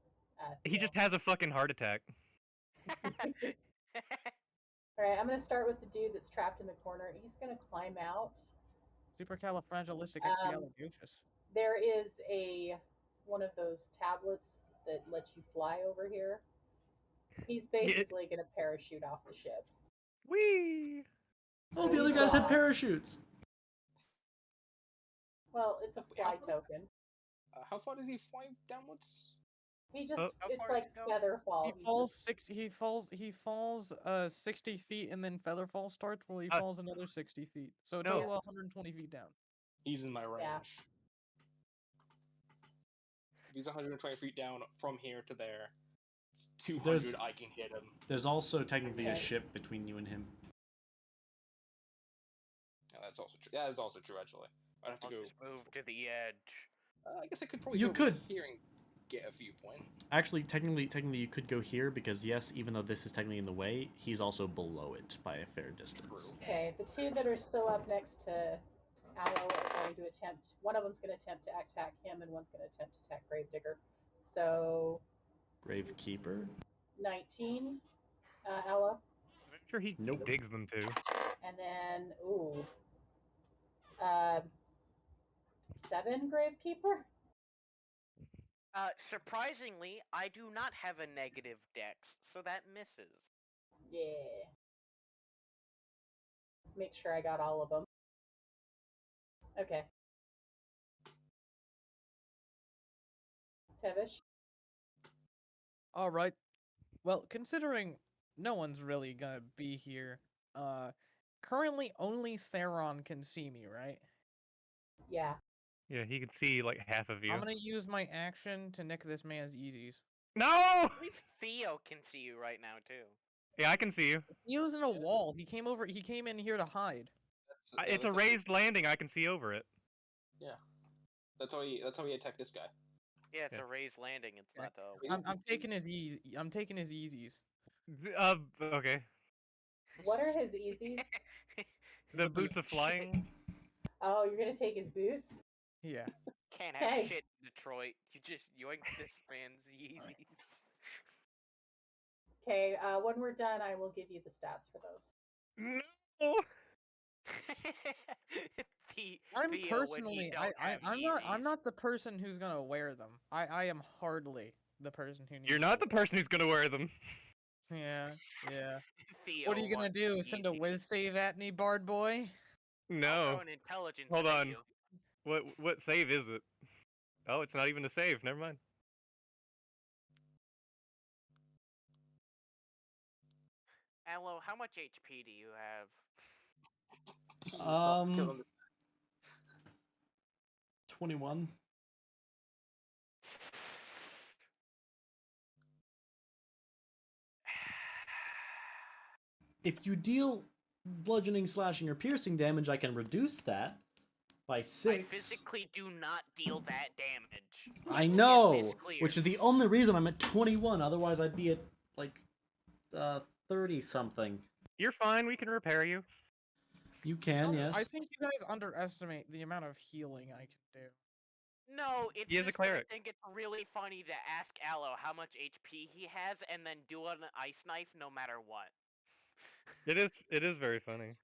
Speaker 2: He just has a fucking heart attack.
Speaker 1: All right, I'm gonna start with the dude that's trapped in the corner. He's gonna climb out.
Speaker 4: Supercalifragilisticexpialidocious.
Speaker 1: There is one of those tablets that lets you fly over here. He's basically gonna parachute off the ship.
Speaker 2: Whee!
Speaker 5: Oh, the other guys had parachutes.
Speaker 1: Well, it's a fly token.
Speaker 6: How far does he fly downwards?
Speaker 1: He just
Speaker 2: How
Speaker 1: it's
Speaker 3: far
Speaker 1: like
Speaker 3: does he go?
Speaker 1: feather fall.
Speaker 4: He
Speaker 1: He's
Speaker 4: falls
Speaker 1: just-
Speaker 4: 6. He falls 60 feet, and then Featherfall starts where he
Speaker 2: Uh,
Speaker 4: falls another 60 feet. So a
Speaker 2: no.
Speaker 4: total of 120 feet down.
Speaker 6: He's in my range.
Speaker 1: Yeah.
Speaker 6: If he's 120 feet down from here to there, it's 200. I can hit him.
Speaker 5: There's also technically a
Speaker 1: Okay.
Speaker 5: ship between you and him.
Speaker 6: Yeah, that's also true. Yeah, that's also true. Actually, I'd have to
Speaker 3: I'll
Speaker 6: go.
Speaker 3: just move to the edge.
Speaker 6: I guess I could probably.
Speaker 5: You
Speaker 6: go over
Speaker 5: could.
Speaker 6: here and get a viewpoint.
Speaker 5: Actually, technically, you could go here because yes, even though this is technically in the way, he's also below it by a fair distance.
Speaker 1: Okay, the two that are still up next to Aloe are going to attempt. One of them's going to attempt to attack him, and one's going to attempt to attack Gravedigger. So
Speaker 5: Gravekeeper.
Speaker 1: 19, Aloe,
Speaker 2: I'm sure he
Speaker 5: Nope.
Speaker 2: digs them too.
Speaker 1: and then 7, Gravekeeper.
Speaker 3: Surprisingly, I do not have a negative dex, so that misses.
Speaker 1: Yeah. Make sure I got all of them. Okay. Tevish.
Speaker 4: All right. Well, considering no one's really gonna be here, currently only Theron can see me, right?
Speaker 1: Yeah.
Speaker 2: Yeah, he could see like half of you.
Speaker 4: I'm gonna use my action to nick this man's Yeezys.
Speaker 2: No!
Speaker 3: I believe Theo can see you right now too.
Speaker 2: Yeah, I can see you.
Speaker 4: He was in a wall. He came in here to hide.
Speaker 2: It's a raised landing. I can see over it.
Speaker 6: That's how he attacked this guy.
Speaker 3: Yeah, it's
Speaker 2: Yeah.
Speaker 3: a raised landing. It's
Speaker 4: Okay.
Speaker 3: not
Speaker 4: I'm taking his Yeezys.
Speaker 2: Okay.
Speaker 1: What are his easies?
Speaker 2: The boots of flying.
Speaker 1: Oh, you're gonna take his boots?
Speaker 4: Yeah.
Speaker 3: Can't have
Speaker 1: Okay.
Speaker 3: shit in Detroit. You just yoink this man's Yeezys.
Speaker 1: Okay, when we're done, I will give you the stats for those.
Speaker 2: No.
Speaker 4: I'm
Speaker 3: Theo, when he
Speaker 4: personally,
Speaker 3: don't have
Speaker 4: I'm
Speaker 3: Yeezys.
Speaker 4: not the person who's gonna wear them. I am hardly the person who needs.
Speaker 2: You're not the person who's gonna wear them.
Speaker 4: Yeah.
Speaker 3: Theo
Speaker 4: What are you gonna
Speaker 3: wants
Speaker 4: do? Send a
Speaker 3: Yeezys.
Speaker 4: whiz save at me, Bard boy?
Speaker 3: I'll
Speaker 2: No.
Speaker 3: throw an intelligence
Speaker 2: Hold
Speaker 3: at
Speaker 2: on.
Speaker 3: you.
Speaker 2: What save is it? Oh, it's not even a save. Never mind.
Speaker 3: Aloe, how much HP do you have?
Speaker 6: Stop killing
Speaker 5: 21. If you deal bludgeoning, slashing, or piercing damage, I can reduce that by 6.
Speaker 3: I physically do not deal that damage.
Speaker 5: I
Speaker 3: Let's
Speaker 5: know,
Speaker 3: get this clear.
Speaker 5: which is the only reason I'm at 21. Otherwise, I'd be at like 30 something.
Speaker 2: You're fine. We can repair you.
Speaker 5: You can, yes.
Speaker 4: I think you guys underestimate the amount of healing I can do.
Speaker 3: No, it's
Speaker 2: He is a
Speaker 3: just that I
Speaker 2: cleric.
Speaker 3: think it's really funny to ask Aloe how much HP he has and then do an ice knife no matter what.
Speaker 2: It is very funny.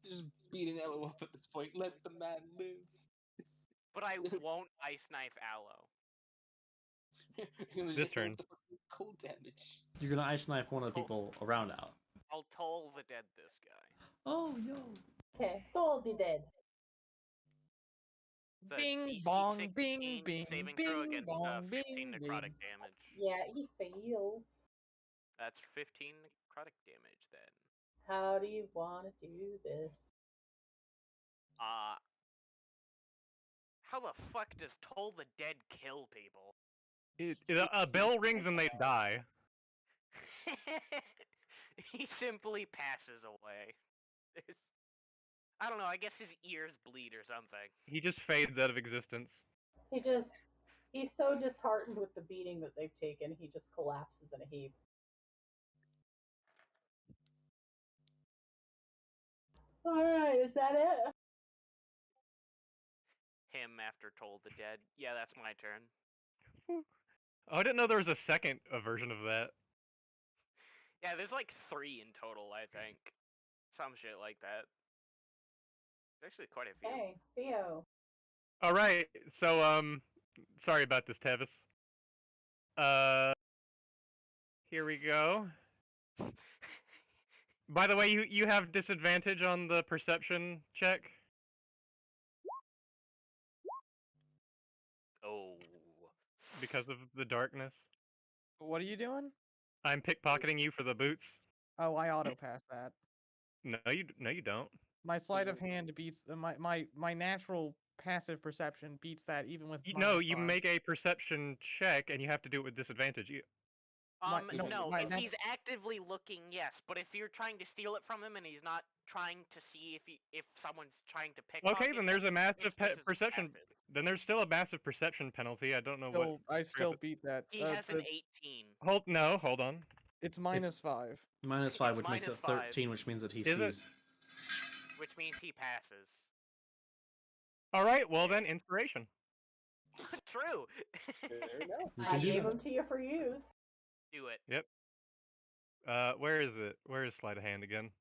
Speaker 6: Just beating Aloe up at this point. Let the man live.
Speaker 3: But I won't ice knife Aloe.
Speaker 2: This turn.
Speaker 6: The fucking cold damage.
Speaker 5: You're gonna ice knife one of the people around out.
Speaker 3: I'll toll the dead this guy.
Speaker 5: Oh, yo.
Speaker 8: Okay, Toll the dead.
Speaker 3: It's a
Speaker 4: Bing,
Speaker 3: DC
Speaker 4: bong,
Speaker 3: 16
Speaker 4: bing, bing,
Speaker 3: saving throw
Speaker 4: bing,
Speaker 3: against
Speaker 4: bong,
Speaker 3: 15
Speaker 4: bing,
Speaker 3: necrotic
Speaker 4: bing.
Speaker 3: damage.
Speaker 8: Yeah, he fails.
Speaker 3: That's 15 necrotic damage then.
Speaker 8: How do you want to do this?
Speaker 3: How the fuck does Toll the Dead kill people?
Speaker 2: A bell rings and they die.
Speaker 3: He simply passes away. I don't know, I guess his ears bleed or something.
Speaker 2: He just fades out of existence.
Speaker 1: He's so disheartened with the beating that they've taken, he just collapses in a heap. Alright, is that it?
Speaker 3: Him after Toll the Dead. Yeah, that's my turn.
Speaker 2: Oh, I didn't know there was a second version of that.
Speaker 3: Yeah, there's like 3 in total, I think. Some shit like that. There's actually quite a few.
Speaker 1: Okay, Theo.
Speaker 2: All right, so sorry about this, Tevis. Here we go. By the way, you have disadvantage on the perception check.
Speaker 3: Oh.
Speaker 2: Because of the darkness.
Speaker 4: What are you doing?
Speaker 2: I'm pickpocketing you for the boots.
Speaker 4: Oh, I auto pass that.
Speaker 2: No, you don't.
Speaker 4: My sleight of hand beats my natural passive perception beats that even with
Speaker 2: No, you
Speaker 4: -5.
Speaker 2: make a perception check and you have to do it with disadvantage.
Speaker 3: No,
Speaker 4: my
Speaker 3: if
Speaker 4: nat-
Speaker 3: he's actively looking, yes. But if you're trying to steal it from him and he's not trying to see if someone's trying to pickpocket
Speaker 2: Okay, then there's a massive
Speaker 3: it's versus
Speaker 2: perception.
Speaker 3: passive.
Speaker 2: Then there's still a massive perception penalty. I don't know what.
Speaker 4: I still beat that.
Speaker 3: He has an 18.
Speaker 2: Hold on.
Speaker 4: It's -5.
Speaker 5: -5, which makes
Speaker 3: minus
Speaker 5: it
Speaker 3: 5.
Speaker 5: 13, which means that he
Speaker 2: Is it?
Speaker 5: sees.
Speaker 3: Which means he passes.
Speaker 2: All right, well then, inspiration.
Speaker 3: True.
Speaker 6: Fair enough.
Speaker 5: You
Speaker 1: I
Speaker 5: can do
Speaker 1: gave
Speaker 5: that.
Speaker 1: them to you for use.
Speaker 3: Do it.
Speaker 2: Where is it? Where is sleight of hand again?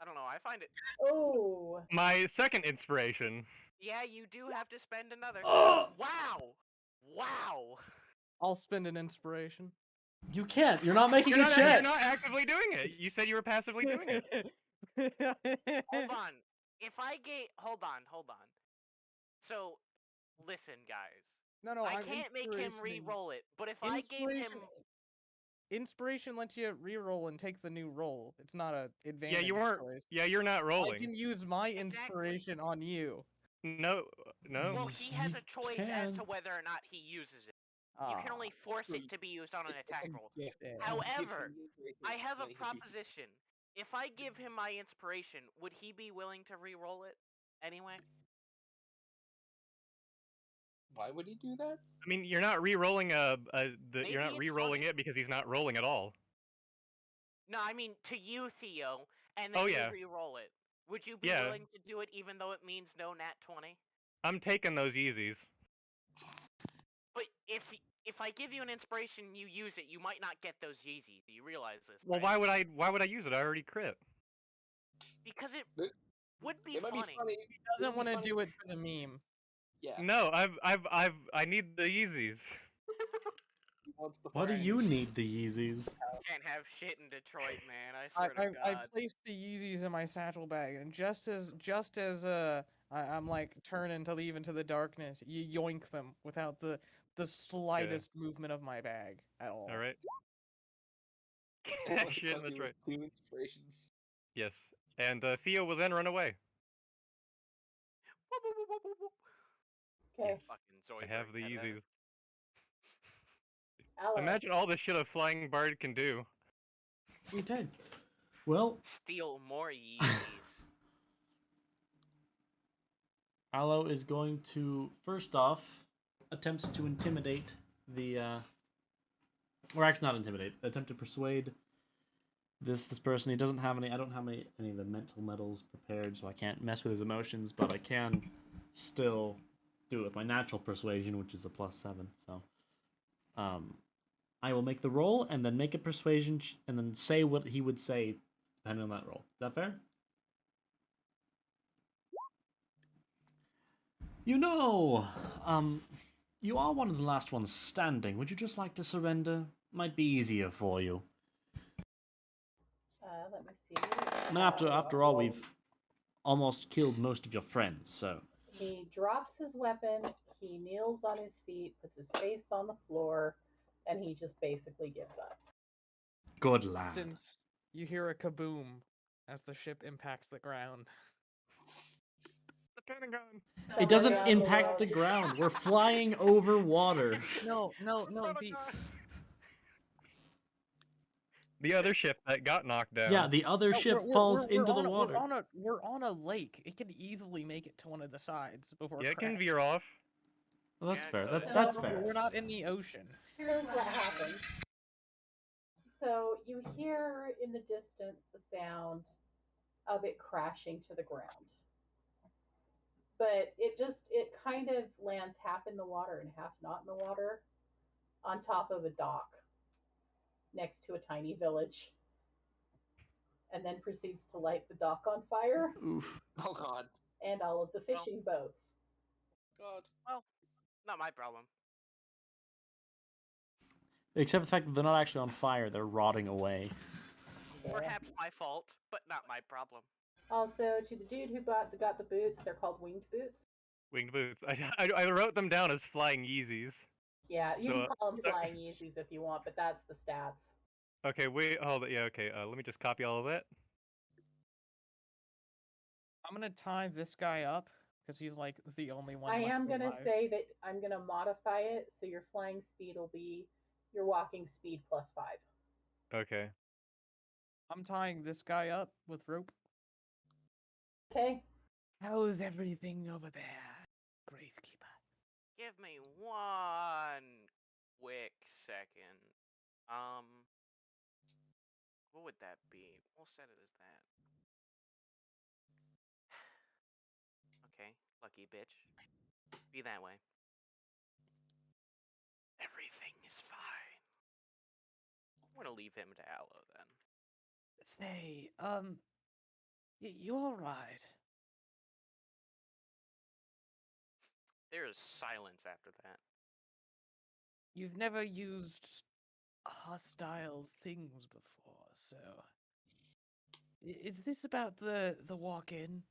Speaker 3: I don't know. I find it.
Speaker 1: Oh.
Speaker 2: My second inspiration.
Speaker 3: Yeah, you do have to spend another.
Speaker 5: Oh!
Speaker 3: Wow. Wow.
Speaker 4: I'll spend an inspiration.
Speaker 5: You can't. You're not making
Speaker 2: You're
Speaker 5: a
Speaker 2: not,
Speaker 5: check.
Speaker 2: you're not actively doing it. You said you were passively doing it.
Speaker 3: Hold on. If I get hold on. So, listen, guys.
Speaker 4: No,
Speaker 3: I
Speaker 4: I'm
Speaker 3: can't make him
Speaker 4: inspirationing-
Speaker 3: re-roll it, but if I gave him
Speaker 4: Inspiration lets you re-roll and take the new roll. It's not a advantage
Speaker 2: Yeah, you weren't.
Speaker 4: choice.
Speaker 2: Yeah, you're not
Speaker 4: I
Speaker 2: rolling.
Speaker 4: can use my
Speaker 3: Exactly.
Speaker 4: inspiration on you.
Speaker 2: No.
Speaker 3: well, he has a choice as to
Speaker 5: can.
Speaker 3: whether or not he uses it. You can only force it to be used on an attack roll.
Speaker 4: Yeah.
Speaker 3: However, I have a proposition. If I give him my inspiration, would he be willing to re-roll it anyway?
Speaker 6: Why would he do that?
Speaker 2: I mean, you're not re-rolling you're
Speaker 3: Maybe
Speaker 2: not
Speaker 3: it's
Speaker 2: re-rolling
Speaker 3: funny.
Speaker 2: it because he's not rolling at all.
Speaker 3: No, I mean to you, Theo, and
Speaker 2: Oh,
Speaker 3: then
Speaker 2: yeah.
Speaker 3: you re-roll it. Would you be
Speaker 2: Yeah.
Speaker 3: willing to do it even though it means no nat 20?
Speaker 2: I'm taking those Yeezys.
Speaker 3: But if I give you an inspiration and you use it, you might not get those Yeezys. Do you realize this?
Speaker 2: Well,
Speaker 3: right?
Speaker 2: why would I use it? I already crit.
Speaker 3: Because it
Speaker 6: But-
Speaker 3: would be
Speaker 6: It might
Speaker 3: funny.
Speaker 6: be funny.
Speaker 4: He doesn't want to do it for the meme.
Speaker 6: Yeah.
Speaker 2: No, I need the Yeezys.
Speaker 6: He wants the
Speaker 5: Why do
Speaker 6: brand.
Speaker 5: you need the Yeezys?
Speaker 3: Can't have shit in Detroit, man. I swear to
Speaker 4: I
Speaker 3: God.
Speaker 4: placed the Yeezys in my satchel bag, and just as I'm like turning to leave into the darkness, you yoink them without the slightest movement of my bag at all.
Speaker 2: All right. Shit,
Speaker 6: Because
Speaker 2: that's
Speaker 6: we were
Speaker 2: right.
Speaker 6: 2 inspirations.
Speaker 2: Yes. And Theo will then run away.
Speaker 3: Whoop, whoop, whoop, whoop, whoop, whoop.
Speaker 8: Okay.
Speaker 3: Fucking
Speaker 2: I
Speaker 3: Zoidberg
Speaker 2: have the
Speaker 3: had that.
Speaker 2: Yeezys.
Speaker 8: Aloe.
Speaker 2: Imagine all the shit a flying bird can do.
Speaker 5: We did. Well,
Speaker 3: Steal more Yeezys.
Speaker 5: Aloe is going to first off attempt to intimidate the or actually not intimidate, attempt to persuade this person. He doesn't have any. I don't have any of the mental metals prepared, so I can't mess with his emotions, but I can still do it with my natural persuasion, which is a +7. So I will make the roll and then make a persuasion and then say what he would say depending on that roll. Is that fair? You know, you are one of the last ones standing. Would you just like to surrender? Might be easier for you.
Speaker 8: Let me see.
Speaker 5: And after all, we've almost killed most of your friends, so.
Speaker 8: He drops his weapon, he kneels on his feet, puts his face on the floor, and he just basically gives up.
Speaker 5: Good lad.
Speaker 4: Since you hear a kaboom as the ship impacts the ground.
Speaker 2: The Pentagon.
Speaker 5: It doesn't
Speaker 8: Somebody on
Speaker 5: impact the
Speaker 8: road-
Speaker 5: ground. We're flying over water.
Speaker 4: No.
Speaker 2: The other ship that got knocked down.
Speaker 5: Yeah, the other ship falls into the water.
Speaker 4: We're on a lake. It can easily make it to one of the sides before.
Speaker 2: Yeah, it can
Speaker 4: crashing.
Speaker 2: veer off.
Speaker 5: Well, that's
Speaker 3: Yeah,
Speaker 5: fair.
Speaker 3: it
Speaker 5: That's
Speaker 8: does.
Speaker 5: fair.
Speaker 4: We're not in the ocean.
Speaker 8: Here's what happens. So you hear in the distance the sound of it crashing to the ground. But it kind of lands half in the water and half not in the water on top of a dock next to a tiny village. And then proceeds to light the dock on fire
Speaker 5: Oof.
Speaker 6: Oh god.
Speaker 8: and all of the fishing boats.
Speaker 6: God.
Speaker 3: Well, not my problem.
Speaker 5: Except for the fact that they're not actually on fire, they're rotting away.
Speaker 8: Yeah.
Speaker 3: Perhaps my fault, but not my problem.
Speaker 8: Also, to the dude who got the boots, they're called winged boots.
Speaker 2: Winged boots. I wrote them down as flying Yeezys.
Speaker 8: Yeah, you
Speaker 2: So,
Speaker 8: can call them flying Yeezys if you want, but that's the stats.
Speaker 2: Okay, wait, hold it. Yeah, okay. Let me just copy all of that.
Speaker 4: I'm gonna tie this guy up because he's like the only one.
Speaker 8: I
Speaker 4: left
Speaker 8: am gonna
Speaker 4: alive.
Speaker 8: say that I'm gonna modify it so your flying speed will be your walking speed +5.
Speaker 2: Okay.
Speaker 4: I'm tying this guy up with rope.
Speaker 8: Okay.
Speaker 4: How's everything over there, Gravekeeper?
Speaker 3: Give me one quick second. What would that be? We'll set it as that. Okay, lucky bitch. Be that way. Everything is fine. I'm gonna leave him to Aloe then.
Speaker 4: Say, you all right?
Speaker 3: There is silence after that.
Speaker 4: You've never used hostile things before, so is this about the walk-in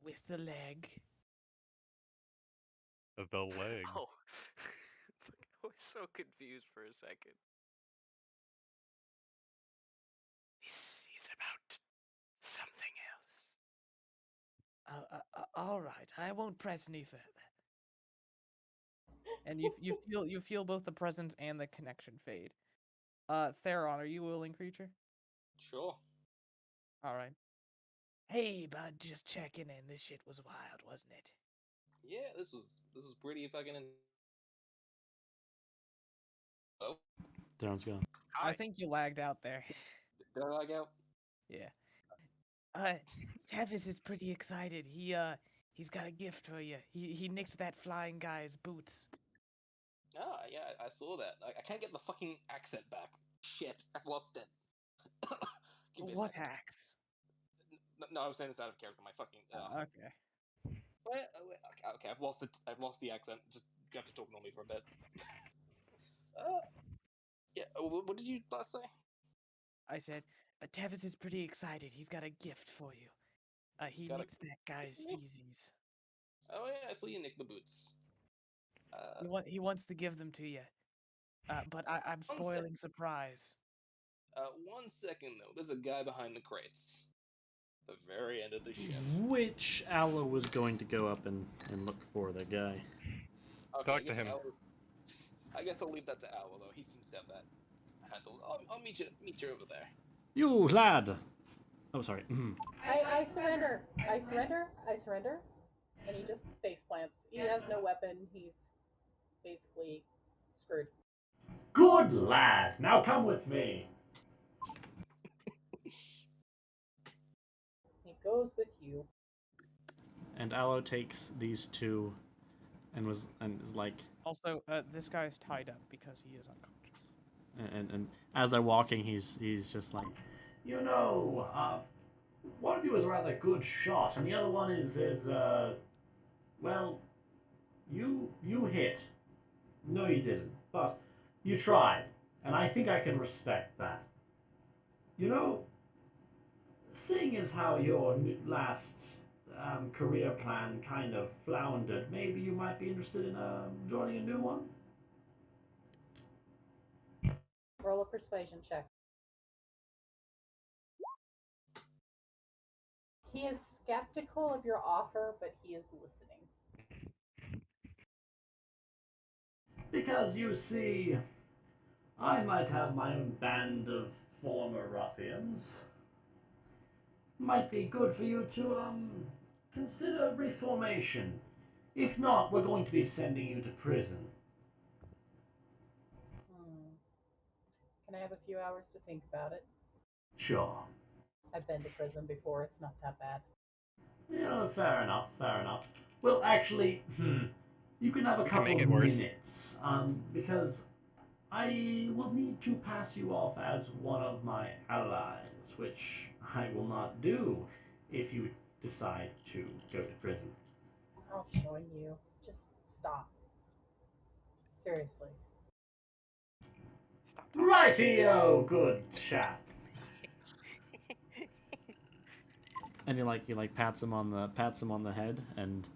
Speaker 4: with the leg?
Speaker 2: The leg.
Speaker 3: Oh, I was so confused for a second. This is about something else.
Speaker 4: All right, I won't press any further. And you feel both the presence and the connection fade. Theron, are you a willing creature?
Speaker 6: Sure.
Speaker 4: All right. Hey, bud, just checking in. This shit was wild, wasn't it?
Speaker 6: Yeah, this was pretty fucking. Oh,
Speaker 5: Theron's gone.
Speaker 3: Hi.
Speaker 4: I think you lagged out there.
Speaker 6: did I lag out?
Speaker 4: Yeah. Tevis is pretty excited. He's got a gift for you. He nicked that flying guy's boots.
Speaker 6: Ah, yeah, I saw that. I can't get the fucking accent back. Shit, I've lost it. Give me a
Speaker 4: What
Speaker 6: second.
Speaker 4: axe?
Speaker 6: No, I was saying this out of character. My fucking.
Speaker 4: Okay.
Speaker 6: Okay, I've lost it. I've lost the accent. Just you have to talk normally for a bit. Yeah. What did you last say?
Speaker 4: I said, Tevis is pretty excited. He's got a gift for you. He
Speaker 6: Got a
Speaker 4: nicked that guy's
Speaker 6: gift?
Speaker 4: Yeezys.
Speaker 6: Oh yeah, I saw you nick the boots.
Speaker 4: He wants to give them to you. But I'm
Speaker 6: One
Speaker 4: spoiling surprise.
Speaker 6: 1 second though. There's a guy behind the crates. The very end of the ship.
Speaker 5: Which Aloe was going to go up and look for the guy.
Speaker 6: Okay,
Speaker 2: Talk to him.
Speaker 6: I guess I'll leave that to Al, though. He seems to have that handled. I'll meet you over there.
Speaker 5: You lad! Oh, sorry.
Speaker 8: I surrender. I surrender. I surrender. And he just face plants. He has no weapon. He's basically screwed.
Speaker 5: Good lad! Now come with me!
Speaker 8: He goes with you.
Speaker 5: And Aloe takes these two and is like,
Speaker 4: Also, this guy is tied up because he is unconscious.
Speaker 5: and as they're walking, he's just like, you know, one of you is a rather good shot, and the other one is well, you hit. No, you didn't, but you tried, and I think I can respect that. You know, seeing as how your last career plan kind of floundered, maybe you might be interested in joining a new one?
Speaker 8: Roll a persuasion check. He is skeptical of your offer, but he is listening.
Speaker 5: Because you see, I might have my own band of former ruffians. Might be good for you to consider reformation. If not, we're going to be sending you to prison.
Speaker 8: Can I have a few hours to think about it?
Speaker 5: Sure.
Speaker 8: I've been to prison before. It's not that bad.
Speaker 5: Yeah, fair enough, fair enough. Well, actually, you can have a
Speaker 2: We can
Speaker 5: couple
Speaker 2: make
Speaker 5: of
Speaker 2: it worse.
Speaker 5: minutes, because I will need to pass you off as one of my allies, which I will not do if you decide to go to prison.
Speaker 8: I'll join you. Just stop. Seriously.
Speaker 3: Stop talking.
Speaker 5: Righty-o, good chap. And he pats him on the head and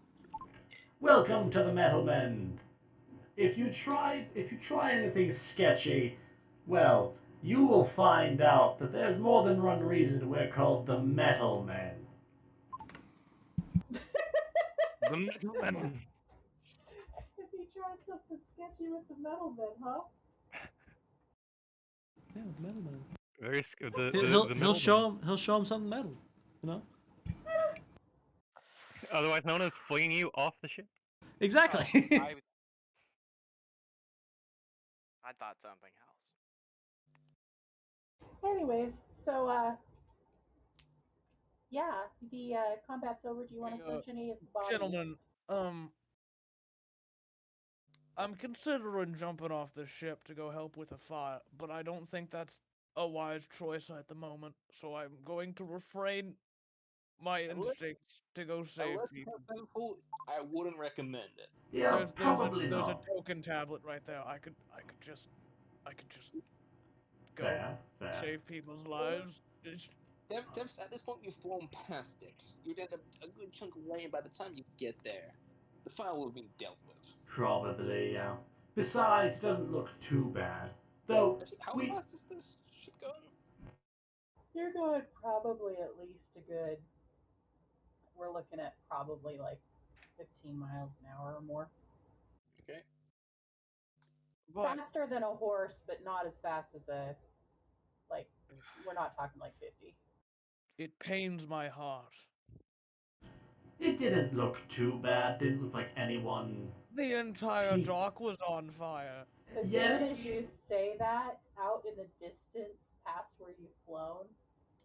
Speaker 5: welcome to the Metal Men. If you try anything sketchy, well, you will find out that there's more than one reason we're called the Metal Men.
Speaker 2: The middleman.
Speaker 8: If he tries something sketchy with the metal men, huh?
Speaker 5: Yeah, the Metal Men.
Speaker 2: Very the
Speaker 5: He'll
Speaker 2: middleman.
Speaker 5: show him something metal, you know.
Speaker 2: Otherwise known as flinging you off the ship.
Speaker 5: Exactly.
Speaker 3: I thought something else.
Speaker 8: Anyways, so yeah, the combat's over. Do you want to search any of the bodies?
Speaker 4: Gentlemen, I'm considering jumping off the ship to go help with a fire, but I don't think that's a wise choice at the moment, so I'm going to refrain my instincts to go save
Speaker 6: Unless
Speaker 4: people.
Speaker 6: you're thankful, I wouldn't recommend it.
Speaker 5: Yeah, probably
Speaker 4: There's
Speaker 5: not.
Speaker 4: a token tablet right there. I could just go
Speaker 5: Fair.
Speaker 4: save people's lives.
Speaker 6: Devs, at this point, you've flown past it. You'd end up a good chunk of way by the time you get there. The fire will have been dealt with.
Speaker 5: Probably, yeah. Besides, it doesn't look too bad. Though,
Speaker 6: Actually, how
Speaker 5: we...
Speaker 6: fast is this ship going?
Speaker 8: You're going probably at least a good. We're looking at probably like 15 miles an hour or more.
Speaker 6: Okay.
Speaker 4: But
Speaker 8: Faster than a horse, but not as fast as a. Like, we're not talking like 50.
Speaker 4: it pains my heart.
Speaker 5: It didn't look too bad. Didn't look like anyone...
Speaker 4: The entire
Speaker 5: He-
Speaker 4: dock was on fire.
Speaker 8: As
Speaker 5: Yes.
Speaker 8: soon as you say that, out in the distance, past where you've flown,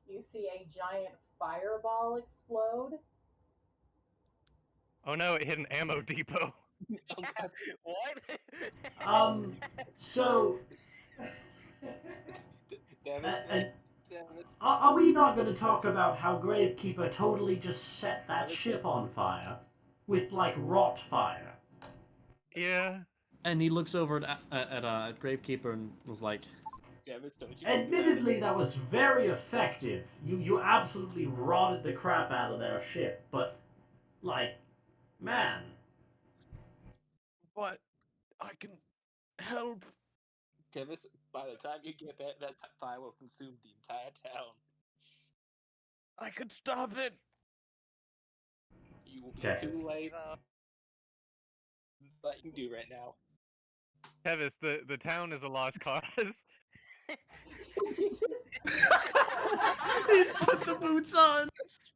Speaker 8: you see a giant fireball explode.
Speaker 2: Oh no, it hit an ammo depot.
Speaker 6: Oh, God.
Speaker 3: What?
Speaker 5: So...
Speaker 6: Damn it.
Speaker 5: and
Speaker 6: Damn it.
Speaker 5: are we not going to talk about how Gravekeeper totally just set that ship on fire? With, like, rot fire.
Speaker 2: Yeah.
Speaker 5: And he looks over at Gravekeeper and was like,
Speaker 6: Damn it, don't you?
Speaker 5: admittedly, that was very effective. You absolutely rotted the crap out of their ship, but, like, man.
Speaker 4: But I can help
Speaker 6: Tevis, by the time you get that, that fire will consume the entire town.
Speaker 4: I could stop it.
Speaker 6: You will be
Speaker 5: Tevis.
Speaker 6: too late. There's nothing you can do right now.
Speaker 2: Tevis, the town is a lost cause.
Speaker 5: He's put the boots on.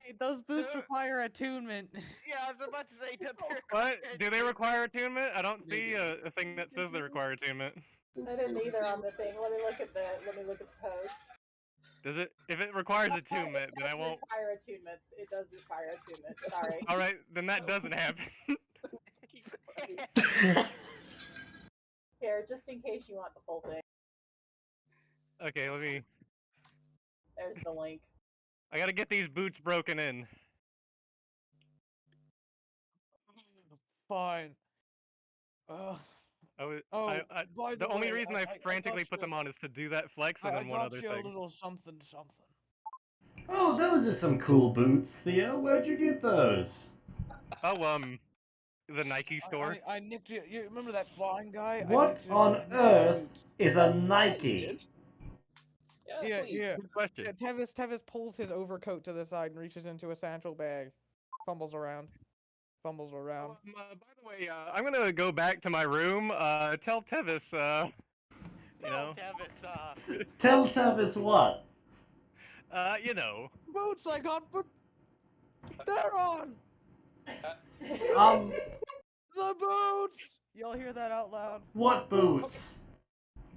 Speaker 4: Hey, those boots require attunement.
Speaker 3: Yeah, I was about to say, don't they
Speaker 2: What?
Speaker 3: require
Speaker 2: Do they require attunement? I don't
Speaker 6: They
Speaker 2: see
Speaker 6: do.
Speaker 2: a thing that says they require attunement.
Speaker 8: I didn't either on the thing. Let me look at the post.
Speaker 2: Does it? If it requires attunement,
Speaker 8: It
Speaker 2: then I
Speaker 8: does
Speaker 2: won't.
Speaker 8: require attunements. It does require attunement. Sorry.
Speaker 2: All right, then that doesn't happen.
Speaker 8: Here, just in case you want the full thing.
Speaker 2: Okay, let me.
Speaker 8: There's the link.
Speaker 2: I gotta get these boots broken in.
Speaker 4: Fine.
Speaker 2: I was,
Speaker 4: Oh,
Speaker 2: I,
Speaker 4: by
Speaker 2: the
Speaker 4: the
Speaker 2: only
Speaker 4: way,
Speaker 2: reason I frantically
Speaker 4: got
Speaker 2: put
Speaker 4: you-
Speaker 2: them on is to do that flex and
Speaker 4: I
Speaker 2: then one
Speaker 4: got
Speaker 2: other
Speaker 4: you a
Speaker 2: thing.
Speaker 4: little something.
Speaker 5: Oh, those are some cool boots, Theo. Where'd you get those?
Speaker 2: Oh, the Nike store.
Speaker 4: I nicked you. You remember that flying guy?
Speaker 5: What on earth is a Nike?
Speaker 6: Yeah,
Speaker 4: Yeah,
Speaker 6: actually,
Speaker 4: yeah.
Speaker 2: Good question.
Speaker 4: Yeah, Tevis pulls his overcoat to the side and reaches into a satchel bag. Fumbles around.
Speaker 2: By the way, I'm gonna go back to my room. Tell Tevis, you know,
Speaker 5: Tell Tavis what?
Speaker 2: you know.
Speaker 4: Boots I got, but they're on!
Speaker 5: Um,
Speaker 4: The boots! Y'all hear that out loud?
Speaker 5: what boots?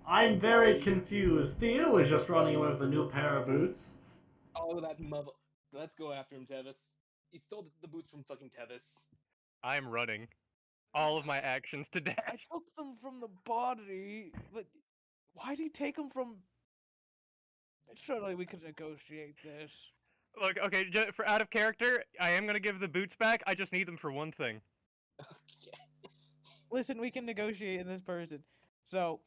Speaker 5: I'm very confused. Theo was just running away with a new pair of boots.
Speaker 6: oh, that mother. Let's go after him, Tevis. He stole the boots from fucking Tevis.
Speaker 2: I'm running. All of my actions to
Speaker 4: I
Speaker 2: dash.
Speaker 4: took them from the body, but why'd he take them from... Surely we could negotiate this.
Speaker 2: Look, okay, for out of character, I am gonna give the boots back. I just need them for one thing.
Speaker 4: Listen, we can negotiate in this person. So,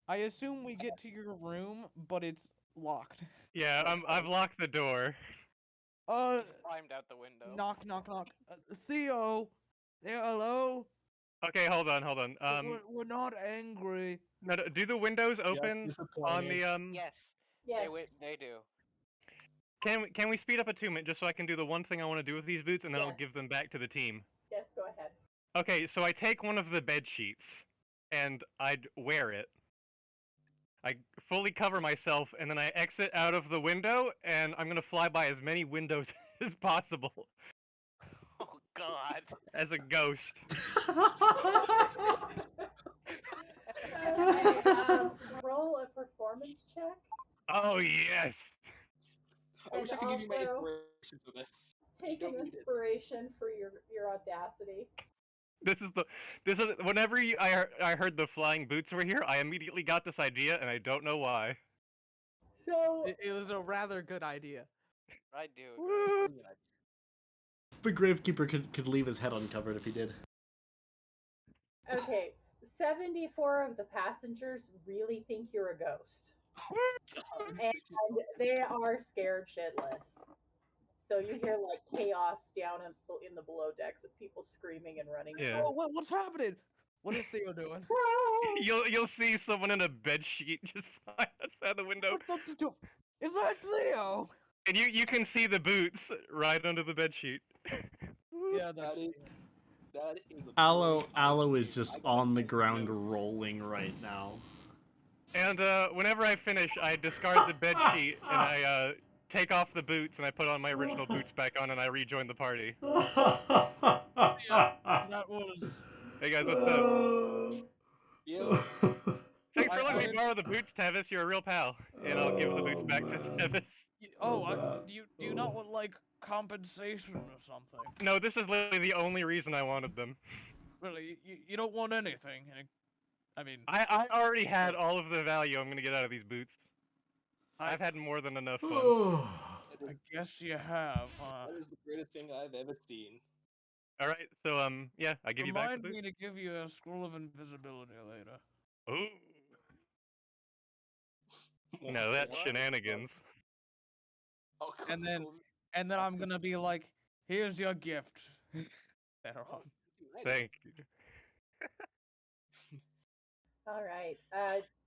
Speaker 4: I assume we get to your room, but it's locked.
Speaker 2: Yeah, I've locked the door.
Speaker 3: climbed out the window.
Speaker 4: Knock. Theo! Yeah, hello?
Speaker 2: Okay, hold on.
Speaker 4: We're not angry.
Speaker 2: No, do the windows open on the
Speaker 3: Yes,
Speaker 8: Yes.
Speaker 3: they do.
Speaker 2: Can we speed up attunement just so I can do the one thing I want to do with these boots and then I'll
Speaker 8: Yes.
Speaker 2: give them back to the team?
Speaker 8: Yes, go ahead.
Speaker 2: Okay, so I take one of the bed sheets and I'd wear it. I fully cover myself and then I exit out of the window and I'm gonna fly by as many windows as possible
Speaker 3: Oh God.
Speaker 2: as a ghost.
Speaker 8: Okay, roll a performance check.
Speaker 2: Oh yes.
Speaker 6: I wish I could give you my
Speaker 8: also-
Speaker 6: inspiration for this.
Speaker 8: Take an
Speaker 6: Don't need it.
Speaker 8: inspiration for your audacity.
Speaker 2: This is whenever I heard the flying boots were here, I immediately got this idea and I don't know why.
Speaker 8: So
Speaker 4: It was a rather good idea.
Speaker 3: I do.
Speaker 2: Woo!
Speaker 5: The Gravekeeper could leave his head uncovered if he did.
Speaker 8: okay, 74 of the passengers really think you're a ghost, and they are scared shitless. So you hear like chaos down in the below decks of people screaming and running.
Speaker 2: Yeah.
Speaker 4: Oh, what's happening? What is Theo doing?
Speaker 2: You'll see someone in a bed sheet just fly outside the window,
Speaker 4: Is that Theo?
Speaker 2: and you can see the boots right under the bed sheet.
Speaker 4: Yeah, that's
Speaker 6: That is a
Speaker 5: Aloe is just on the ground rolling right now.
Speaker 2: And whenever I finish, I discard the bed sheet and I take off the boots and I put on my original boots back on and I rejoin the party.
Speaker 4: that was.
Speaker 2: Hey guys, what's up?
Speaker 6: Yeah.
Speaker 2: Thanks for
Speaker 4: I
Speaker 2: letting me
Speaker 4: did-
Speaker 2: borrow the boots, Tevis. You're a real pal. And I'll give the boots back to Tevis.
Speaker 4: Do you not want like compensation or something?
Speaker 2: No, this is literally the only reason I wanted them.
Speaker 4: Really, you don't want anything. I mean,
Speaker 2: I already had all of the value I'm gonna get out of these boots. I've had more than enough fun.
Speaker 4: I guess you have, huh?
Speaker 6: That is the greatest thing I've ever seen.
Speaker 2: All right, so yeah, I give you back the
Speaker 4: Remind
Speaker 2: boots.
Speaker 4: me to give you a scroll of invisibility later.
Speaker 2: Ooh, no, that's shenanigans.
Speaker 6: Oh,
Speaker 4: And then-
Speaker 6: so-
Speaker 4: And then I'm gonna be like, "Here's your gift." Later on.
Speaker 2: Thank you.
Speaker 8: All right.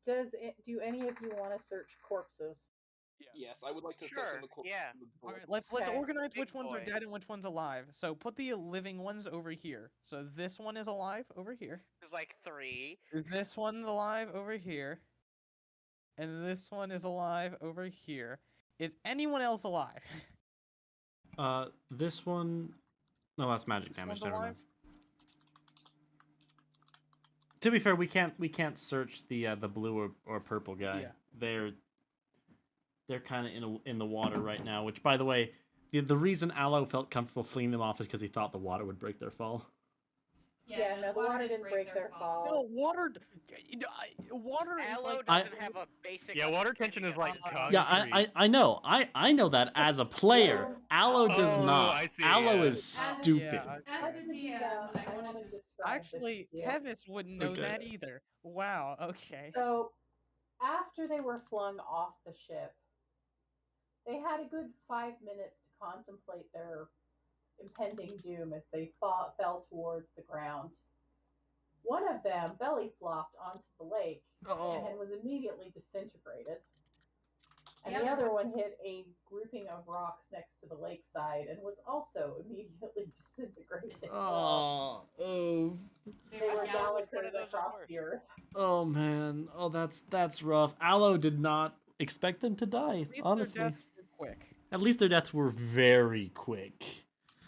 Speaker 8: Do any of you want to search corpses?
Speaker 6: Yes, I would like to search
Speaker 3: Sure.
Speaker 6: on the corpse.
Speaker 3: Yeah.
Speaker 4: All right, let's
Speaker 8: Okay.
Speaker 4: organize
Speaker 3: Big
Speaker 4: which ones are
Speaker 3: boy.
Speaker 4: dead and which ones alive. So put the living ones over here. So this one is alive over here.
Speaker 3: There's like 3.
Speaker 4: This one's alive over here. And this one is alive over here. Is anyone else alive?
Speaker 5: This one. No, that's magic
Speaker 4: This
Speaker 5: damage.
Speaker 4: one's
Speaker 5: Never mind.
Speaker 4: alive.
Speaker 5: To be fair, we can't search the blue or purple guy.
Speaker 4: Yeah.
Speaker 5: They're kind of in the water right now. Which, by the way, the reason Aloe felt comfortable fleeing them off is because he thought the water would break their fall.
Speaker 8: Yeah, no, the water didn't break their fall.
Speaker 4: No, water. Water is
Speaker 3: Aloe
Speaker 4: like.
Speaker 3: doesn't have a basic.
Speaker 2: Yeah, water tension is like
Speaker 3: understanding
Speaker 2: God.
Speaker 3: of-
Speaker 5: Yeah, I know. I know that as a player. Aloe does
Speaker 2: Oh,
Speaker 5: not.
Speaker 2: I see,
Speaker 5: Aloe
Speaker 2: yeah.
Speaker 5: is stupid.
Speaker 4: Yeah,
Speaker 9: As the DM, I want to just.
Speaker 4: actually, Tevis wouldn't know
Speaker 5: Okay.
Speaker 4: that either. Wow. Okay.
Speaker 8: So, after they were flung off the ship, they had a good 5 minutes to contemplate their impending doom as they fell towards the ground. One of them belly flopped onto the lake and was immediately disintegrated. And the other one hit a grouping of rocks next to the lakeside and was also immediately disintegrated.
Speaker 5: Oh,
Speaker 8: They were
Speaker 3: Yeah, which one
Speaker 8: gallopers
Speaker 3: of those is
Speaker 8: across
Speaker 3: worse?
Speaker 8: the earth.
Speaker 5: oh man. Oh, that's rough. Aloe did not expect them to die.
Speaker 4: At least
Speaker 5: Honestly,
Speaker 4: their deaths were quick.
Speaker 5: at least their deaths were very quick.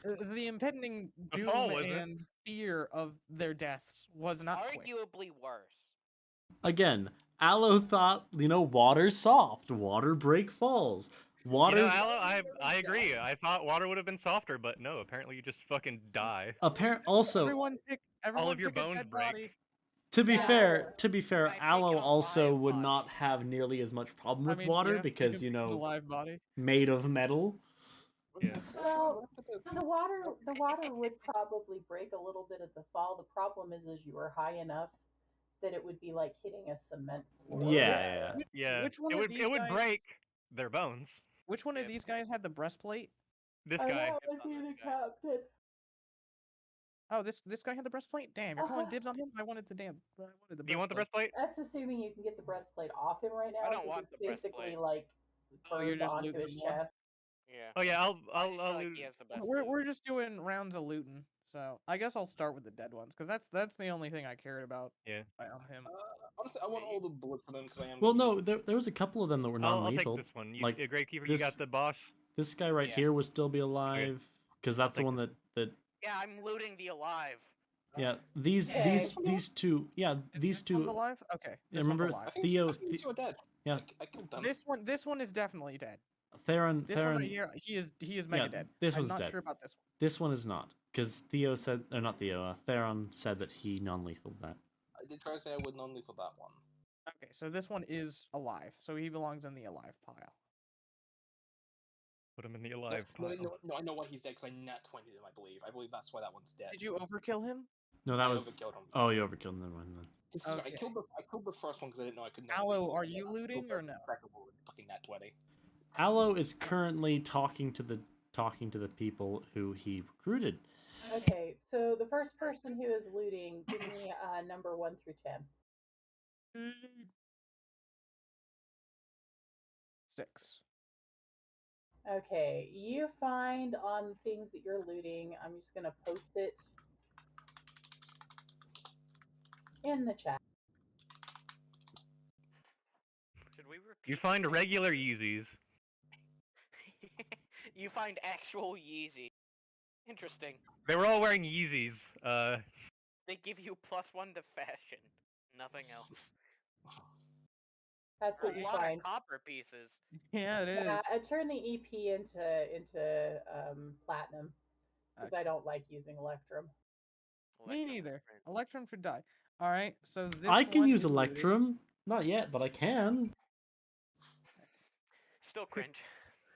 Speaker 4: The impending doom
Speaker 2: fall wasn't.
Speaker 4: and fear of their deaths was not quick.
Speaker 3: Arguably worse.
Speaker 5: Again, Aloe thought, water's soft. Water break falls. Water.
Speaker 2: Aloe, I agree. I thought water would have been softer, but no. Apparently, you just fucking die.
Speaker 5: Also,
Speaker 4: Everyone pick
Speaker 2: All of your
Speaker 4: pick a
Speaker 2: bones
Speaker 4: dead
Speaker 2: break.
Speaker 4: body.
Speaker 5: to be
Speaker 8: Yeah.
Speaker 5: fair,
Speaker 3: I pick
Speaker 5: Aloe
Speaker 3: an
Speaker 5: also
Speaker 3: alive
Speaker 5: would
Speaker 3: body.
Speaker 5: not have nearly as much problem
Speaker 4: I
Speaker 5: with
Speaker 4: mean,
Speaker 5: water
Speaker 4: yeah,
Speaker 5: because
Speaker 4: pick a live body.
Speaker 5: made of metal.
Speaker 2: Yeah.
Speaker 8: Well, the water would probably break a little bit at the fall. The problem is you were high enough that it would be like hitting a cement floor.
Speaker 5: Yeah.
Speaker 2: Yeah.
Speaker 4: Which one
Speaker 2: it
Speaker 4: of
Speaker 2: would
Speaker 4: these
Speaker 2: it would
Speaker 4: guys?
Speaker 2: break their bones.
Speaker 4: Which one of
Speaker 3: Yep.
Speaker 4: these guys had the breastplate?
Speaker 2: This
Speaker 8: Oh,
Speaker 2: guy.
Speaker 8: that would
Speaker 3: Dibs on
Speaker 8: be
Speaker 3: this
Speaker 8: the
Speaker 3: guy.
Speaker 8: captain.
Speaker 4: Oh, this guy had the breastplate. Damn, you're calling
Speaker 8: Uh-huh.
Speaker 4: dibs on him. I wanted the
Speaker 2: Do you want the
Speaker 4: breastplate.
Speaker 2: breastplate?
Speaker 8: That's assuming you can get the breastplate off him right now.
Speaker 3: I don't
Speaker 8: 'cause
Speaker 3: want
Speaker 8: it's
Speaker 3: the
Speaker 8: basically
Speaker 3: breastplate.
Speaker 8: like
Speaker 4: Oh, you're
Speaker 8: burned
Speaker 4: just
Speaker 8: onto
Speaker 4: looting
Speaker 8: his
Speaker 4: more?
Speaker 8: chest.
Speaker 3: Yeah.
Speaker 2: Oh yeah,
Speaker 3: I just
Speaker 2: I'll
Speaker 3: feel like
Speaker 2: loot-
Speaker 3: he has the best.
Speaker 4: We're just doing rounds of looting, so I guess I'll start with the dead ones because that's the only thing I cared about.
Speaker 2: Yeah.
Speaker 4: On him.
Speaker 6: Honestly, I want all the bullets for them because I am.
Speaker 5: Well,
Speaker 6: gonna
Speaker 5: no,
Speaker 6: use
Speaker 5: there was a couple of them that were
Speaker 2: I'll
Speaker 5: non-lethal.
Speaker 2: take this one. You,
Speaker 5: Like,
Speaker 2: Gravekeeper, you
Speaker 5: this-
Speaker 2: got the boss.
Speaker 5: This guy right
Speaker 3: Yeah.
Speaker 5: here would still be alive because that's the
Speaker 2: take
Speaker 5: one that
Speaker 3: Yeah, I'm looting the alive.
Speaker 5: yeah these
Speaker 8: Okay.
Speaker 5: these two
Speaker 4: This one's alive. Okay, this
Speaker 5: remember
Speaker 4: one's
Speaker 6: I
Speaker 4: alive.
Speaker 6: think,
Speaker 5: Theo
Speaker 6: I think these two are dead.
Speaker 5: yeah.
Speaker 6: I killed them.
Speaker 4: This one is definitely dead.
Speaker 5: Theron
Speaker 4: This one right
Speaker 5: Theron
Speaker 4: here, he is mega dead.
Speaker 5: this
Speaker 4: I'm
Speaker 5: one's
Speaker 4: not
Speaker 5: dead.
Speaker 4: sure about this one.
Speaker 5: This one is not because Theo said or not Theo Theron said that he non-lethal that.
Speaker 6: I did try to say I would only for that one.
Speaker 4: Okay, so this one is alive, so he belongs in the alive pile.
Speaker 2: Put him in the alive
Speaker 6: No,
Speaker 2: pile.
Speaker 6: no, I know why he's dead because I nat 20 him. I believe that's why that one's dead.
Speaker 4: Did you overkill him?
Speaker 5: No, that
Speaker 6: I
Speaker 5: was
Speaker 6: overkilled him.
Speaker 5: oh you overkilled him. Never mind then.
Speaker 6: I killed the first one because I didn't know I could.
Speaker 4: Aloe, are you looting or no?
Speaker 6: Fucking nat 20.
Speaker 5: Aloe is currently talking to the people who he recruited.
Speaker 8: Okay, so the first person who is looting, give me number 1 through 10.
Speaker 4: 6.
Speaker 8: Okay, you find on things that you're looting, I'm just gonna post it in the chat.
Speaker 3: Should we repeat?
Speaker 2: You find regular Yeezys.
Speaker 3: You find actual Yeezy. Interesting.
Speaker 2: They were all wearing Yeezys.
Speaker 3: They give you +1 to fashion. Nothing else.
Speaker 8: That's
Speaker 3: A
Speaker 8: what you
Speaker 3: lot
Speaker 8: find.
Speaker 3: of copper pieces.
Speaker 4: Yeah, it is.
Speaker 8: Yeah, I turn the EP into platinum because I don't like using Electrum.
Speaker 4: Me neither. Electrum should die. All right, so this
Speaker 5: I can
Speaker 4: one
Speaker 5: use
Speaker 4: is looted.
Speaker 5: Electrum. Not yet, but I can.
Speaker 3: Still cringe.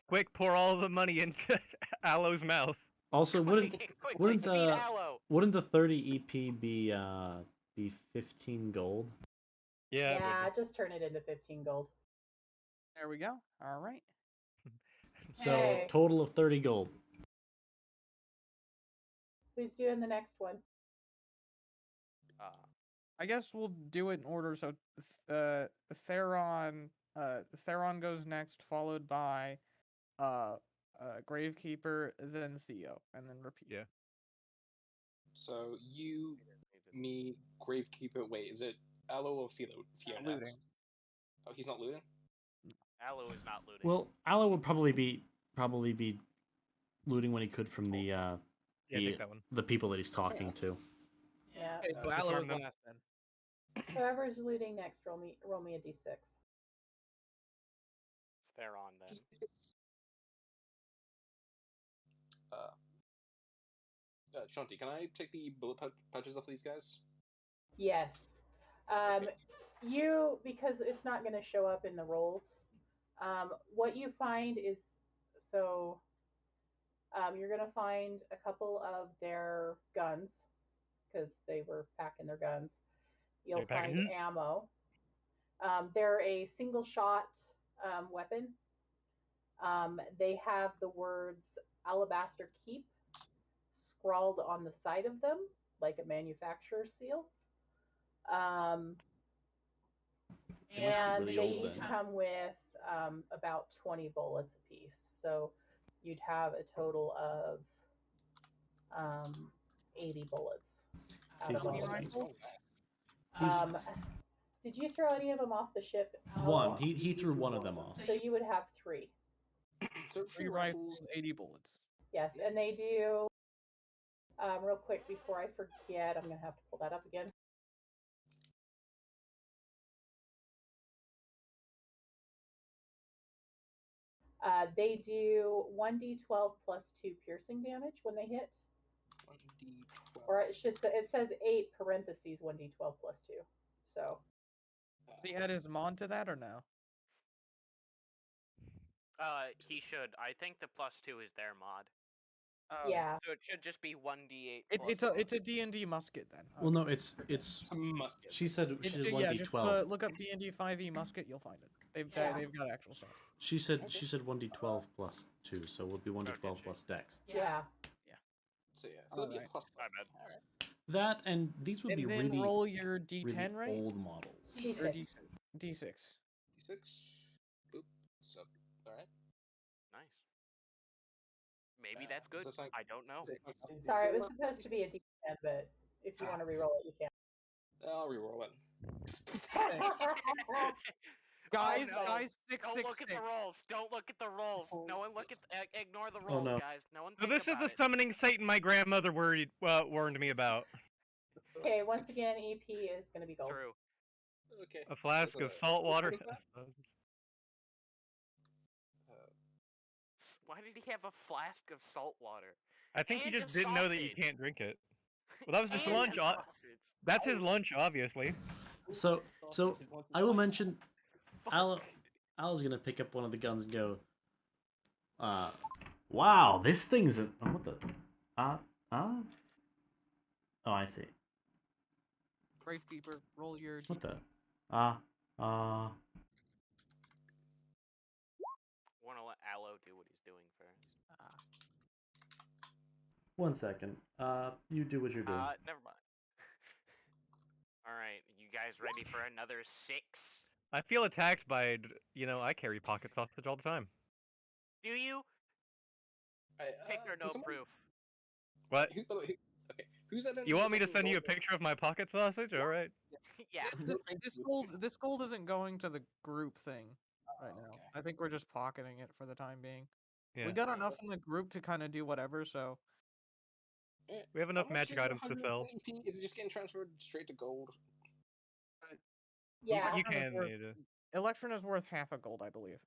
Speaker 2: Quick, pour all the money into Aloe's mouth.
Speaker 5: Also, wouldn't
Speaker 3: Quickly,
Speaker 5: wouldn't
Speaker 3: feed
Speaker 5: the
Speaker 3: Aloe.
Speaker 5: wouldn't the 30 EP be 15 gold?
Speaker 2: Yeah. it would
Speaker 8: Yeah,
Speaker 2: be.
Speaker 8: just turn it into 15 gold.
Speaker 4: There we go. All right.
Speaker 5: So
Speaker 8: Hey.
Speaker 5: total of 30 gold.
Speaker 8: Who's doing the next one?
Speaker 4: I guess we'll do it in order. So, Theron, Theron goes next, followed by, Gravekeeper, then Theo, and then repeat.
Speaker 2: Yeah.
Speaker 6: So you, me, Gravekeeper. Wait, is it Aloe or Theo
Speaker 4: Looting.
Speaker 6: next? Oh, he's not looting.
Speaker 3: Aloe is not looting.
Speaker 5: Well, Aloe would probably be looting when he could from the
Speaker 2: Yeah, take that one.
Speaker 5: the people that he's talking to.
Speaker 8: Yeah.
Speaker 4: Okay, so
Speaker 6: Uh,
Speaker 4: Aloe is
Speaker 2: Inferno.
Speaker 4: last then.
Speaker 8: Whoever's looting next, roll me a d6.
Speaker 3: It's Theron then.
Speaker 6: Shanti, can I take the bullet patches off these guys?
Speaker 8: Yes.
Speaker 6: Okay.
Speaker 8: You, because it's not going to show up in the rolls. What you find is, so you're going to find a couple of their guns because they were packing their guns. You'll
Speaker 2: They're packing-
Speaker 8: find ammo. They're a single shot weapon. They have the words Alabaster Keep scrawled on the side of them, like a manufacturer's seal.
Speaker 5: They must be
Speaker 8: And
Speaker 5: really
Speaker 8: they
Speaker 5: old
Speaker 8: each
Speaker 5: then.
Speaker 8: come with about 20 bullets apiece. So you'd have a total of 80 bullets out
Speaker 5: These
Speaker 8: of all
Speaker 5: things
Speaker 8: of them.
Speaker 4: rifles?
Speaker 8: Um, did you throw any of them off the ship?
Speaker 5: One. He threw one of them off.
Speaker 8: So you would have 3.
Speaker 6: So
Speaker 4: 3 rifles, 80 bullets.
Speaker 8: Yes, and they do. Real quick before I forget, I'm gonna have to pull that up again. They do 1d12 plus 2 piercing damage when they hit.
Speaker 6: 1d12.
Speaker 8: Or it says 8 parentheses 1d12 plus 2. So
Speaker 4: Did he add his mod to that or no?
Speaker 3: He should. I think the +2 is their mod.
Speaker 4: Oh.
Speaker 8: yeah,
Speaker 3: So it should just be 1d8.
Speaker 4: It's a D&D musket then.
Speaker 5: Well, no, it's
Speaker 6: It's a musket.
Speaker 5: she said
Speaker 4: It's,
Speaker 5: she said
Speaker 4: yeah,
Speaker 5: 1d12.
Speaker 4: just look up D&D 5e musket, you'll find it. They've got actual stats.
Speaker 5: She said 1d12 plus 2, so it would be 1d12 plus dex.
Speaker 8: yeah.
Speaker 6: So yeah, so it'll be a
Speaker 4: Alright.
Speaker 6: plus.
Speaker 3: My bad.
Speaker 6: Alright.
Speaker 5: That and these would be
Speaker 4: And then
Speaker 5: really
Speaker 4: roll your D10,
Speaker 5: really
Speaker 4: right?
Speaker 5: old models.
Speaker 4: Or
Speaker 8: D6.
Speaker 4: D6.
Speaker 6: D6. Boop. So, alright.
Speaker 3: Nice. Maybe that's good.
Speaker 6: Is this like-
Speaker 3: I don't know.
Speaker 8: Sorry, it was supposed to be a d10, but if you want to reroll it, you can.
Speaker 6: I'll reroll it.
Speaker 4: Guys,
Speaker 3: Oh, no.
Speaker 4: guys,
Speaker 3: Don't look at the
Speaker 4: 666.
Speaker 3: rolls. Don't look at the rolls. No one look at. Ignore the
Speaker 5: Oh,
Speaker 3: rolls,
Speaker 5: no.
Speaker 3: guys. No one
Speaker 2: So
Speaker 3: think
Speaker 2: this is
Speaker 3: about
Speaker 2: the
Speaker 3: it.
Speaker 2: summoning Satan my grandmother warned me about.
Speaker 8: Okay, once again, EP is going to be gold.
Speaker 3: True.
Speaker 6: Okay.
Speaker 2: A flask of
Speaker 6: So,
Speaker 2: salt water.
Speaker 6: what is that?
Speaker 3: Why did he have a flask of salt water?
Speaker 2: I think he
Speaker 3: And
Speaker 2: just
Speaker 3: a
Speaker 2: didn't know that you
Speaker 3: sausage.
Speaker 2: can't drink it. Well, that was his
Speaker 3: And
Speaker 2: lunch.
Speaker 3: a sausage.
Speaker 2: That's his lunch, obviously.
Speaker 5: So I will mention Al's gonna pick up one of the guns and go, wow, this thing's a what the oh, I see.
Speaker 4: Gravekeeper, roll your
Speaker 5: What
Speaker 4: D10.
Speaker 5: the
Speaker 3: Want to let Aloe do what he's doing first.
Speaker 5: 1 second. You do what you're doing.
Speaker 3: Never mind. All right, you guys ready for another 6?
Speaker 2: I feel attacked by, I carry pocket sausage all the time.
Speaker 3: Do you? Pick or no proof.
Speaker 2: What?
Speaker 6: Who, by the way, okay. Who's that?
Speaker 2: You want me to send you a picture of my pocket sausage? All right.
Speaker 3: Yeah.
Speaker 4: This gold isn't going to the group thing right now.
Speaker 6: okay.
Speaker 4: I think we're just pocketing it for the time being.
Speaker 2: Yeah.
Speaker 4: We got enough in the group to kind of do whatever, so
Speaker 2: We have enough
Speaker 6: How much
Speaker 2: magic
Speaker 6: is
Speaker 2: items to sell.
Speaker 6: 120 EP? Is it just getting transferred straight to gold?
Speaker 8: Yeah.
Speaker 2: You
Speaker 4: Electron is
Speaker 2: can.
Speaker 4: worth-
Speaker 2: Nita.
Speaker 4: Electron is worth half a gold, I believe.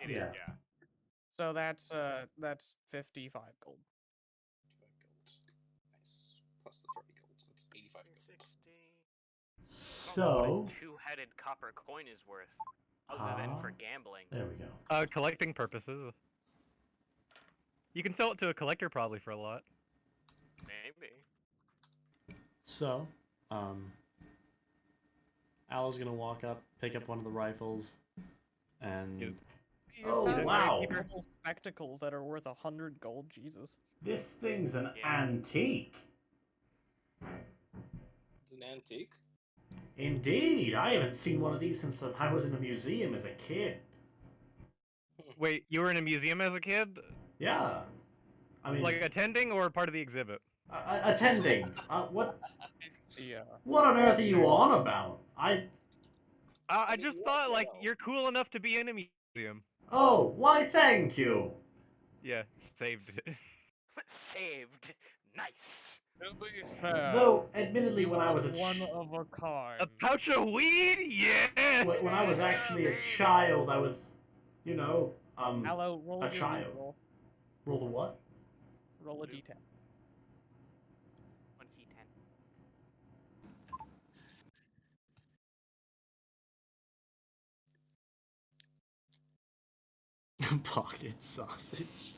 Speaker 3: It is,
Speaker 5: Yeah.
Speaker 3: yeah.
Speaker 4: So that's 55 gold.
Speaker 6: 55 gold. Nice. Plus the 30 gold, so that's 85 gold.
Speaker 3: 60.
Speaker 5: So
Speaker 3: Two-headed copper coin is worth, other than for
Speaker 5: Ah.
Speaker 3: gambling.
Speaker 5: there we go.
Speaker 2: Collecting purposes. You can sell it to a collector probably for a lot.
Speaker 3: Maybe.
Speaker 5: So, Al's gonna walk up, pick up one of the rifles, and
Speaker 2: Yep.
Speaker 5: Oh,
Speaker 4: You've got
Speaker 5: wow.
Speaker 4: purple spectacles that are worth 100 gold. Jesus.
Speaker 5: this thing's an
Speaker 3: Yeah.
Speaker 5: antique.
Speaker 6: It's an antique.
Speaker 5: Indeed, I haven't seen one of these since I was in a museum as a kid.
Speaker 2: Wait, you were in a museum as a kid?
Speaker 5: Yeah, I mean,
Speaker 2: Like attending or part of the exhibit?
Speaker 5: attending. What?
Speaker 4: Yeah.
Speaker 5: What on earth are you on about?
Speaker 2: I just thought like you're cool enough to be in a museum.
Speaker 5: Oh, why? Thank you.
Speaker 2: Yeah, saved it.
Speaker 3: Saved. Nice.
Speaker 4: To be fair,
Speaker 5: Though, admittedly, when I was a
Speaker 4: one of a kind.
Speaker 2: A pouch of weed? Yeah.
Speaker 5: when I was actually a child, I was, you know,
Speaker 4: Hello, roll
Speaker 5: a
Speaker 4: your
Speaker 5: child.
Speaker 4: loot roll.
Speaker 5: Roll the what?
Speaker 4: Roll a d10.
Speaker 3: 1d10.
Speaker 5: Pocket sausage.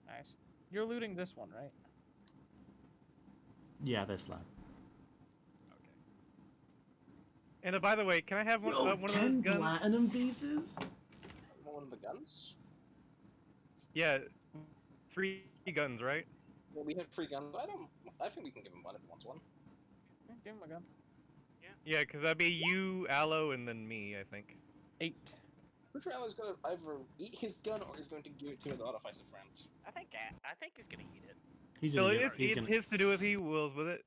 Speaker 4: Nice. You're looting this one, right?
Speaker 5: Yeah, this lad.
Speaker 2: And by the way, can I have one, one of those
Speaker 5: 10
Speaker 2: guns?
Speaker 5: platinum pieces?
Speaker 6: One of the guns?
Speaker 2: Yeah, 3 guns, right?
Speaker 6: Well, we have 3 guns. I think we can give him one if he wants one.
Speaker 4: Yeah, give him a gun.
Speaker 2: Yeah, because that'd be you, Aloe, and then me, I think.
Speaker 4: 8.
Speaker 6: Pretty sure Alan's gonna either eat his gun or he's going to give it to his artificer friend.
Speaker 3: I think he's gonna eat it.
Speaker 5: He's
Speaker 2: So
Speaker 5: gonna,
Speaker 2: it's
Speaker 5: he's gonna.
Speaker 2: his to do as he wills with it.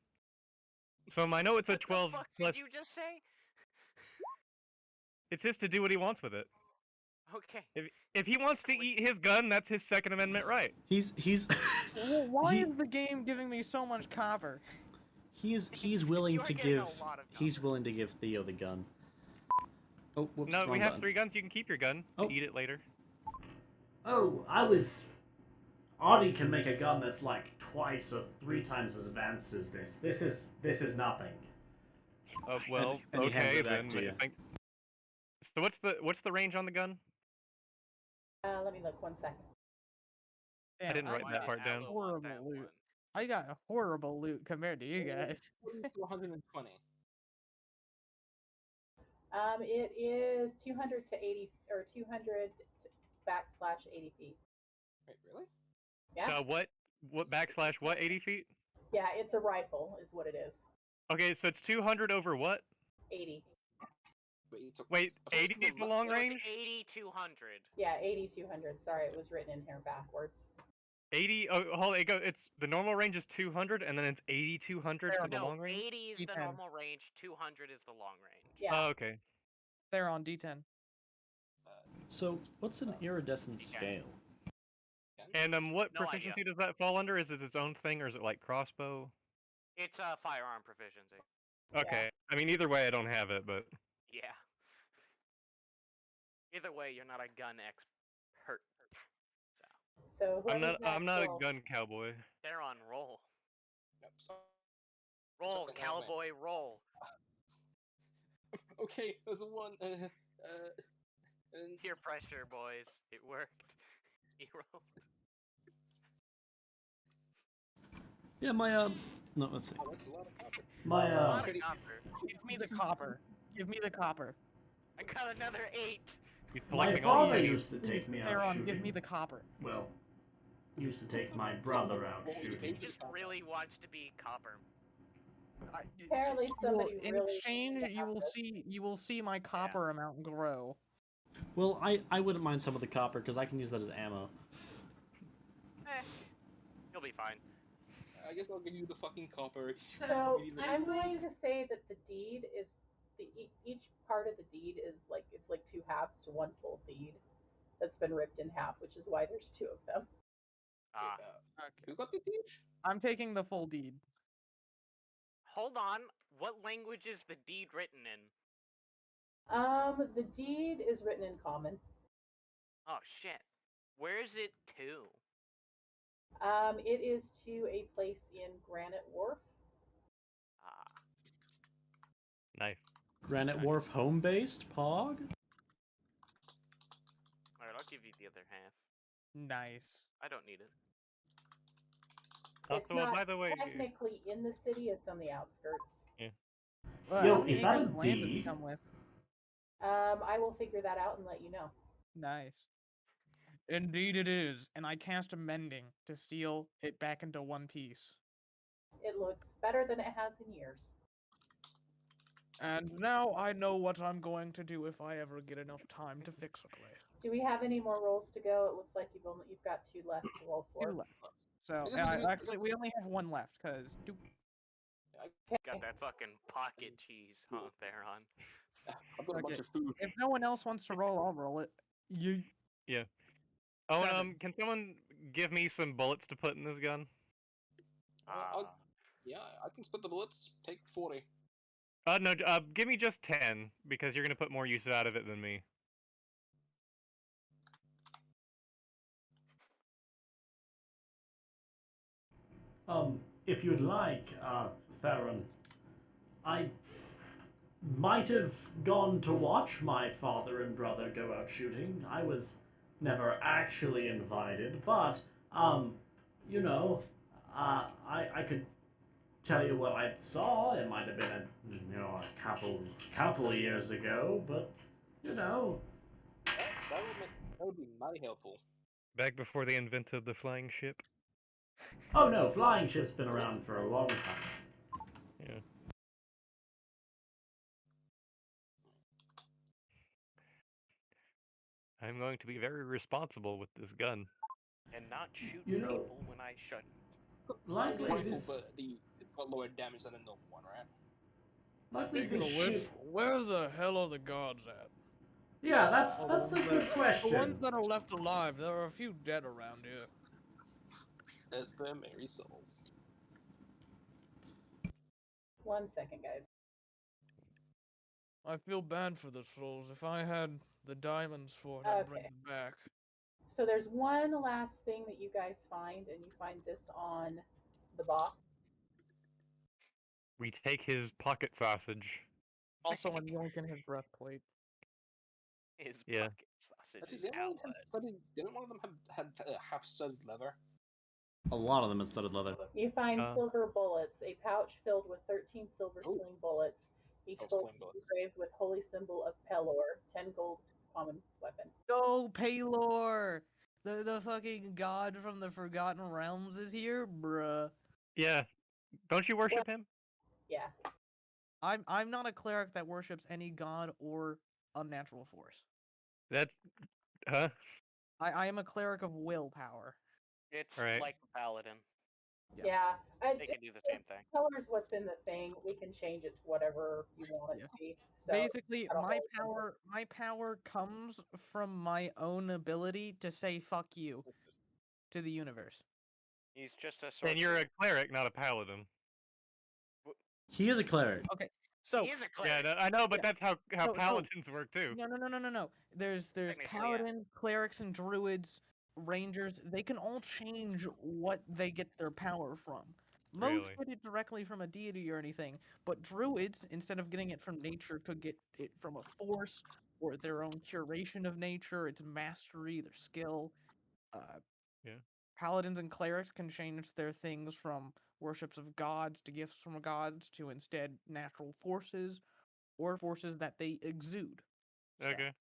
Speaker 2: So I know it's a
Speaker 3: What
Speaker 2: 12
Speaker 3: the fuck
Speaker 2: plus.
Speaker 3: did you just say?
Speaker 2: It's his to do what he wants with it.
Speaker 3: Okay.
Speaker 2: If he wants to eat his gun, that's his Second Amendment right.
Speaker 5: He's.
Speaker 4: Well, why is the game giving me so much copper?
Speaker 5: He's willing
Speaker 3: You are
Speaker 5: to
Speaker 3: getting a
Speaker 5: give.
Speaker 3: lot of
Speaker 5: He's willing to give Theo the gun. Oh, whoops.
Speaker 2: No,
Speaker 5: wrong
Speaker 2: we have
Speaker 5: button.
Speaker 2: 3 guns. You can keep your gun.
Speaker 5: Oh.
Speaker 2: Eat it later.
Speaker 5: Oh, I was. Audie can make a gun that's like twice or 3 times as advanced as this. This is nothing.
Speaker 2: Oh well,
Speaker 5: and he hands
Speaker 2: okay
Speaker 5: it back
Speaker 2: then.
Speaker 5: to you.
Speaker 2: So what's the range on the gun?
Speaker 8: Let me look 1 second.
Speaker 4: Damn,
Speaker 2: I didn't write
Speaker 3: Why
Speaker 2: that
Speaker 3: did
Speaker 2: part down.
Speaker 3: Aloe want
Speaker 4: Horrible
Speaker 3: that
Speaker 4: loot.
Speaker 3: one?
Speaker 4: I got horrible loot compared to you guys.
Speaker 6: 120.
Speaker 8: It is 200 to 80 or 200 backslash 80 feet.
Speaker 6: Wait, really?
Speaker 8: Yeah,
Speaker 2: What backslash what 80 feet?
Speaker 8: yeah, it's a rifle, is what it is.
Speaker 2: Okay, so it's 200 over what?
Speaker 8: 80.
Speaker 6: Wait, it's a,
Speaker 2: Wait,
Speaker 6: I thought
Speaker 2: 80
Speaker 6: it
Speaker 2: is
Speaker 6: was
Speaker 2: the
Speaker 6: a-
Speaker 2: long
Speaker 3: It was
Speaker 2: range?
Speaker 3: 8200.
Speaker 8: Yeah, 8200. Sorry, it was written in here backwards.
Speaker 2: 80. Oh, hold it. It's the normal range is 200, and then it's 8200 for the
Speaker 3: No,
Speaker 2: long range.
Speaker 3: 80 is the
Speaker 4: D10.
Speaker 3: normal range. 200 is the long range.
Speaker 8: Yeah.
Speaker 2: Oh, okay.
Speaker 4: They're on D10.
Speaker 5: So, what's an iridescent scale?
Speaker 2: And what
Speaker 3: No idea.
Speaker 2: proficiency does that fall under? Is it its own thing, or is it like crossbow?
Speaker 3: It's a firearm proficiency.
Speaker 2: Okay. I mean, either way, I don't have it, but
Speaker 3: Yeah. Either way, you're not a gun expert. So
Speaker 8: So
Speaker 2: I'm not a
Speaker 8: roll?
Speaker 2: gun cowboy.
Speaker 3: they're on roll.
Speaker 6: Yep, so-
Speaker 3: Roll,
Speaker 6: Something wrong with me.
Speaker 3: cowboy, roll.
Speaker 6: Okay, there's a 1. And
Speaker 3: Peer pressure, boys. It worked. He rolled.
Speaker 5: Yeah, my No, let's see.
Speaker 6: Oh, that's a lot of copper.
Speaker 5: My
Speaker 3: A lot of
Speaker 6: Pretty-
Speaker 3: copper.
Speaker 4: Give me the copper. Give me the copper.
Speaker 3: I got another 8.
Speaker 2: He's
Speaker 5: My
Speaker 2: collecting all the
Speaker 5: father
Speaker 2: pennies.
Speaker 5: used to take me out
Speaker 4: Theron,
Speaker 5: shooting.
Speaker 4: give me the copper.
Speaker 5: Well, used to take my brother out shooting.
Speaker 3: He just really wants to be copper.
Speaker 8: Apparently somebody
Speaker 4: in
Speaker 8: really
Speaker 4: exchange,
Speaker 8: needs to have this.
Speaker 4: you will see my copper amount grow.
Speaker 5: Well, I wouldn't mind some of the copper because I can use that as ammo.
Speaker 3: You'll be fine.
Speaker 6: I guess I'll give you the fucking copper.
Speaker 8: So
Speaker 6: You need the-
Speaker 8: I'm going to say that the deed is each part of the deed is like it's like 2 halves to 1 full deed that's been ripped in half, which is why there's 2 of them.
Speaker 3: Ah.
Speaker 6: Who got the deed?
Speaker 4: I'm taking the full deed.
Speaker 3: Hold on. What language is the deed written in?
Speaker 8: The deed is written in common.
Speaker 3: Oh shit. Where is it to?
Speaker 8: It is to a place in Granite Wharf.
Speaker 3: Ah.
Speaker 2: Nice.
Speaker 5: Granite Wharf home-based, Pog?
Speaker 3: Alright, I'll give you the other half.
Speaker 4: Nice.
Speaker 3: I don't need it.
Speaker 8: It's
Speaker 2: Also,
Speaker 8: not
Speaker 2: by the way,
Speaker 8: technically in the city; it's on the outskirts.
Speaker 5: Yo, is that a
Speaker 4: Land does it
Speaker 5: deed?
Speaker 4: come with?
Speaker 8: I will figure that out and let you know.
Speaker 4: Nice. Indeed it is, and I cast a mending to seal it back into one piece.
Speaker 8: It looks better than it has in years.
Speaker 4: And now I know what I'm going to do if I ever get enough time to fix a place.
Speaker 8: Do we have any more rolls to go? It looks like you've got 2 left to roll for.
Speaker 4: 2 left. So
Speaker 6: I guess we could do-
Speaker 4: actually, we only have 1 left because
Speaker 3: Got that fucking pocket cheese, huh, Theron?
Speaker 6: I've got a bunch
Speaker 4: Okay.
Speaker 6: of food.
Speaker 4: if no one else wants to roll, I'll roll it. You
Speaker 2: Yeah. Oh, and
Speaker 4: 7.
Speaker 2: can someone give me some bullets to put in this gun?
Speaker 6: Yeah, I can split the bullets. Take 40.
Speaker 2: No, give me just 10 because you're gonna put more use out of it than me.
Speaker 5: If you'd like, Theron, I might have gone to watch my father and brother go out shooting. I was never actually invited, but, you know, I could tell you what I saw. It might have been a couple of years ago, but, you know.
Speaker 6: That would be mighty helpful.
Speaker 2: Back before they invented the flying ship.
Speaker 5: Oh no, flying ship's been around for a long time.
Speaker 2: Yeah. I'm going to be very responsible with this gun.
Speaker 3: And not shoot
Speaker 5: You know-
Speaker 3: people when I shouldn't.
Speaker 5: Likely
Speaker 6: Rifle,
Speaker 5: this,
Speaker 6: but it's got lower damage than a normal one, right?
Speaker 5: likely
Speaker 4: Speaking
Speaker 5: this
Speaker 4: of which,
Speaker 5: ship.
Speaker 4: where the hell are the gods at?
Speaker 5: Yeah, that's a good
Speaker 4: The
Speaker 5: question.
Speaker 4: ones that are left alive, there are a few dead around here.
Speaker 6: As their merry souls.
Speaker 8: 1 second, guys.
Speaker 4: I feel bad for the souls. If I had the diamonds for it, I'd bring
Speaker 8: Okay.
Speaker 4: them back.
Speaker 8: So there's one last thing that you guys find, and you find this on the boss.
Speaker 2: We take his pocket sausage.
Speaker 4: Also, I'm yoinking his breastplate.
Speaker 3: His
Speaker 2: Yeah.
Speaker 3: pocket sausage
Speaker 6: Actually,
Speaker 3: is
Speaker 6: didn't one of them
Speaker 3: outlet.
Speaker 6: have studded? Didn't one of them have half-studded leather?
Speaker 5: A lot of them had studded leather.
Speaker 8: You find
Speaker 2: Uh.
Speaker 8: silver bullets, a pouch filled with 13 silver
Speaker 6: Ooh.
Speaker 8: sling bullets, each
Speaker 6: Oh,
Speaker 8: bullet
Speaker 6: sling bullets.
Speaker 8: engraved with holy symbol of Pelor, 10 gold common weapon.
Speaker 4: Go, Paylor! The fucking god from the Forgotten Realms is here, bruh.
Speaker 2: Yeah. Don't you worship him?
Speaker 8: Yeah.
Speaker 4: I'm not a cleric that worships any god or unnatural force.
Speaker 2: That's... Huh?
Speaker 4: I am a cleric of willpower.
Speaker 3: It's
Speaker 2: Right.
Speaker 3: like a paladin.
Speaker 8: Yeah.
Speaker 3: They can do the same thing.
Speaker 8: Pelor's what's in the thing. We can change it to whatever you want it
Speaker 4: Yeah.
Speaker 8: to be. So
Speaker 4: Basically,
Speaker 8: I don't
Speaker 4: my
Speaker 8: really care.
Speaker 4: my power comes from my own ability to say fuck you to the universe.
Speaker 3: He's just a sorcerer.
Speaker 2: Then you're a cleric, not a paladin.
Speaker 5: He is a cleric.
Speaker 4: Okay, so
Speaker 3: He is a
Speaker 2: Yeah,
Speaker 3: cleric.
Speaker 2: no, I know, but
Speaker 4: Yeah.
Speaker 2: that's how
Speaker 4: So-
Speaker 2: paladins work too.
Speaker 4: no. There's
Speaker 3: Technically, yeah.
Speaker 4: paladin, clerics, and druids, rangers. They can all change what they get their power from. Most
Speaker 2: Really?
Speaker 4: get it directly from a deity or anything, but druids, instead of getting it from nature, could get it from a force or their own curation of nature, its mastery, their skill.
Speaker 2: Yeah.
Speaker 4: Paladins and clerics can change their things from worships of gods to gifts from gods to instead natural forces or forces that they exude. So,
Speaker 2: Okay.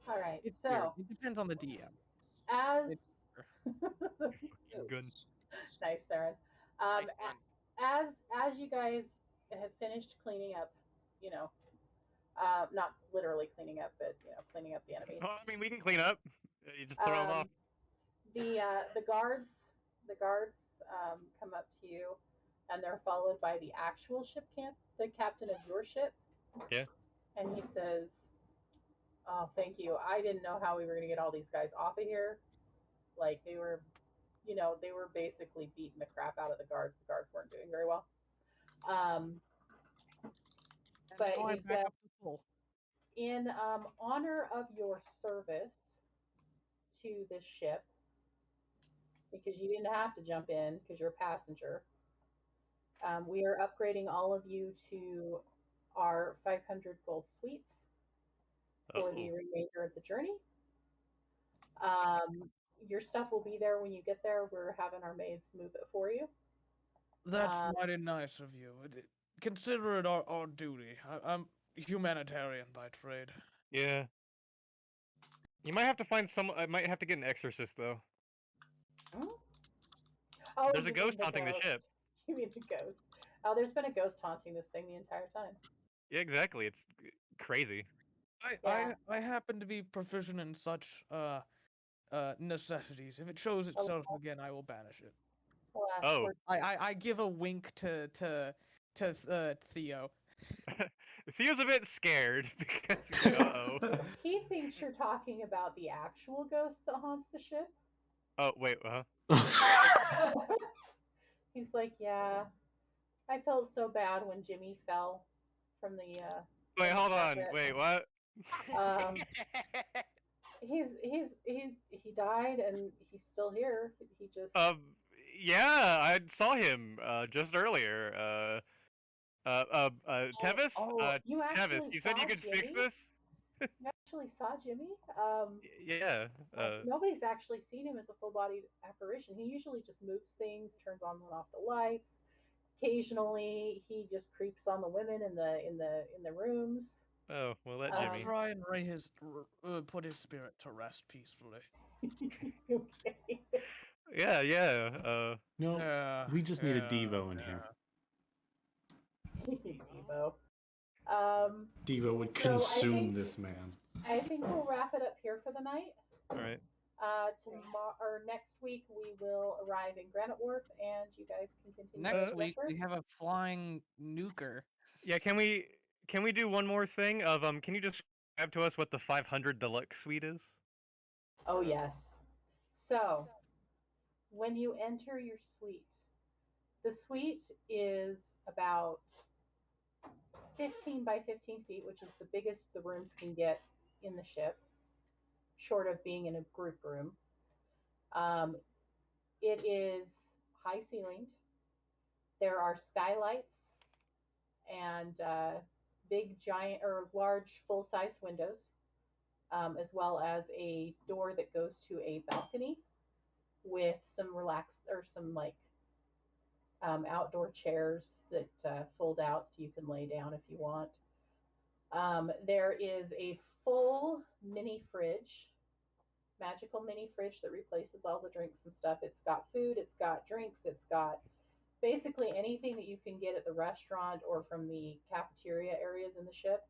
Speaker 8: All right.
Speaker 4: it's weird.
Speaker 8: So
Speaker 4: It depends on the DM.
Speaker 8: as
Speaker 2: Good.
Speaker 8: nice, Theron.
Speaker 3: Nice one.
Speaker 8: As you guys have finished cleaning up, you know, not literally cleaning up, but cleaning up the enemies.
Speaker 2: Well, I mean, we can clean up. You just throw them off.
Speaker 8: The guards come up to you, and they're followed by the actual ship the captain of your ship.
Speaker 2: Yeah.
Speaker 8: And he says, "Oh, thank you. I didn't know how we were gonna get all these guys off of here. Like they were, they were basically beating the crap out of the guards. The guards weren't doing very well. But
Speaker 4: Now
Speaker 8: he
Speaker 4: I'm back
Speaker 8: said,
Speaker 4: up to full.
Speaker 8: in honor of your service to this ship, because you didn't have to jump in because you're a passenger, we are upgrading all of you to our 500 gold suites for the remainder of the journey. Your stuff will be there when you get there. We're having our maids move it for you.
Speaker 4: That's mighty nice of you. Consider it our duty. I'm humanitarian by trade.
Speaker 2: Yeah. You might have to find I might have to get an exorcist though.
Speaker 8: Oh,
Speaker 2: There's a
Speaker 8: you
Speaker 2: ghost
Speaker 8: mean the
Speaker 2: haunting the
Speaker 8: ghost.
Speaker 2: ship.
Speaker 8: You mean the ghost? Oh, there's been a ghost haunting this thing the entire time.
Speaker 2: Yeah, exactly. It's crazy.
Speaker 8: Yeah.
Speaker 4: I happen to be proficient in such necessities. If it shows
Speaker 8: Oh,
Speaker 4: itself again, I will banish it.
Speaker 8: alas,
Speaker 2: Oh.
Speaker 8: poor
Speaker 4: I give a wink to Theo.
Speaker 2: Theo's a bit scared because he's like, uh-oh.
Speaker 8: He thinks you're talking about the actual ghost that haunts the ship.
Speaker 2: Oh, wait,
Speaker 8: He's like, yeah, I felt so bad when Jimmy fell from the.
Speaker 2: Wait,
Speaker 8: from the
Speaker 2: hold on.
Speaker 8: carpet.
Speaker 2: Wait, what?
Speaker 8: Um, he died and he's still here. He just.
Speaker 2: Yeah, I saw him just earlier. Tevis?
Speaker 8: You
Speaker 2: Tevis,
Speaker 8: actually
Speaker 2: you
Speaker 8: saw
Speaker 2: said you could fix
Speaker 8: Jimmy?
Speaker 2: this?
Speaker 8: You actually saw Jimmy?
Speaker 2: Yeah.
Speaker 8: Nobody's actually seen him as a full-bodied apparition. He usually just moves things, turns on and off the lights. Occasionally, he just creeps on the women in the rooms.
Speaker 2: Oh, well, that
Speaker 4: I'll
Speaker 2: Jimmy.
Speaker 4: try and put his spirit to rest peacefully.
Speaker 8: Okay.
Speaker 2: Yeah.
Speaker 5: No,
Speaker 4: Yeah,
Speaker 5: we just need a
Speaker 4: yeah,
Speaker 5: Devo in
Speaker 4: yeah.
Speaker 5: here.
Speaker 8: Devo. Um,
Speaker 5: Devo would
Speaker 8: So I
Speaker 5: consume
Speaker 8: think-
Speaker 5: this man.
Speaker 8: I think we'll wrap it up here for the night.
Speaker 2: All right.
Speaker 8: Tomorrow or next week we will arrive in Granite Wharf, and you guys can continue.
Speaker 4: Next
Speaker 8: your
Speaker 4: week
Speaker 8: adventure.
Speaker 4: we have a flying nuker.
Speaker 2: Yeah, can we do one more thing of can you describe to us what the 500 deluxe suite is?
Speaker 8: Oh yes. So when you enter your suite, the suite is about 15 by 15 feet, which is the biggest the rooms can get in the ship, short of being in a group room. It is high ceilinged. There are skylights and big, giant, or large, full size windows, as well as a door that goes to a balcony with some outdoor chairs that fold out so you can lay down if you want. There is a full mini fridge, magical mini fridge that replaces all the drinks and stuff. It's got food, it's got drinks, it's got basically anything that you can get at the restaurant or from the cafeteria areas in the ship.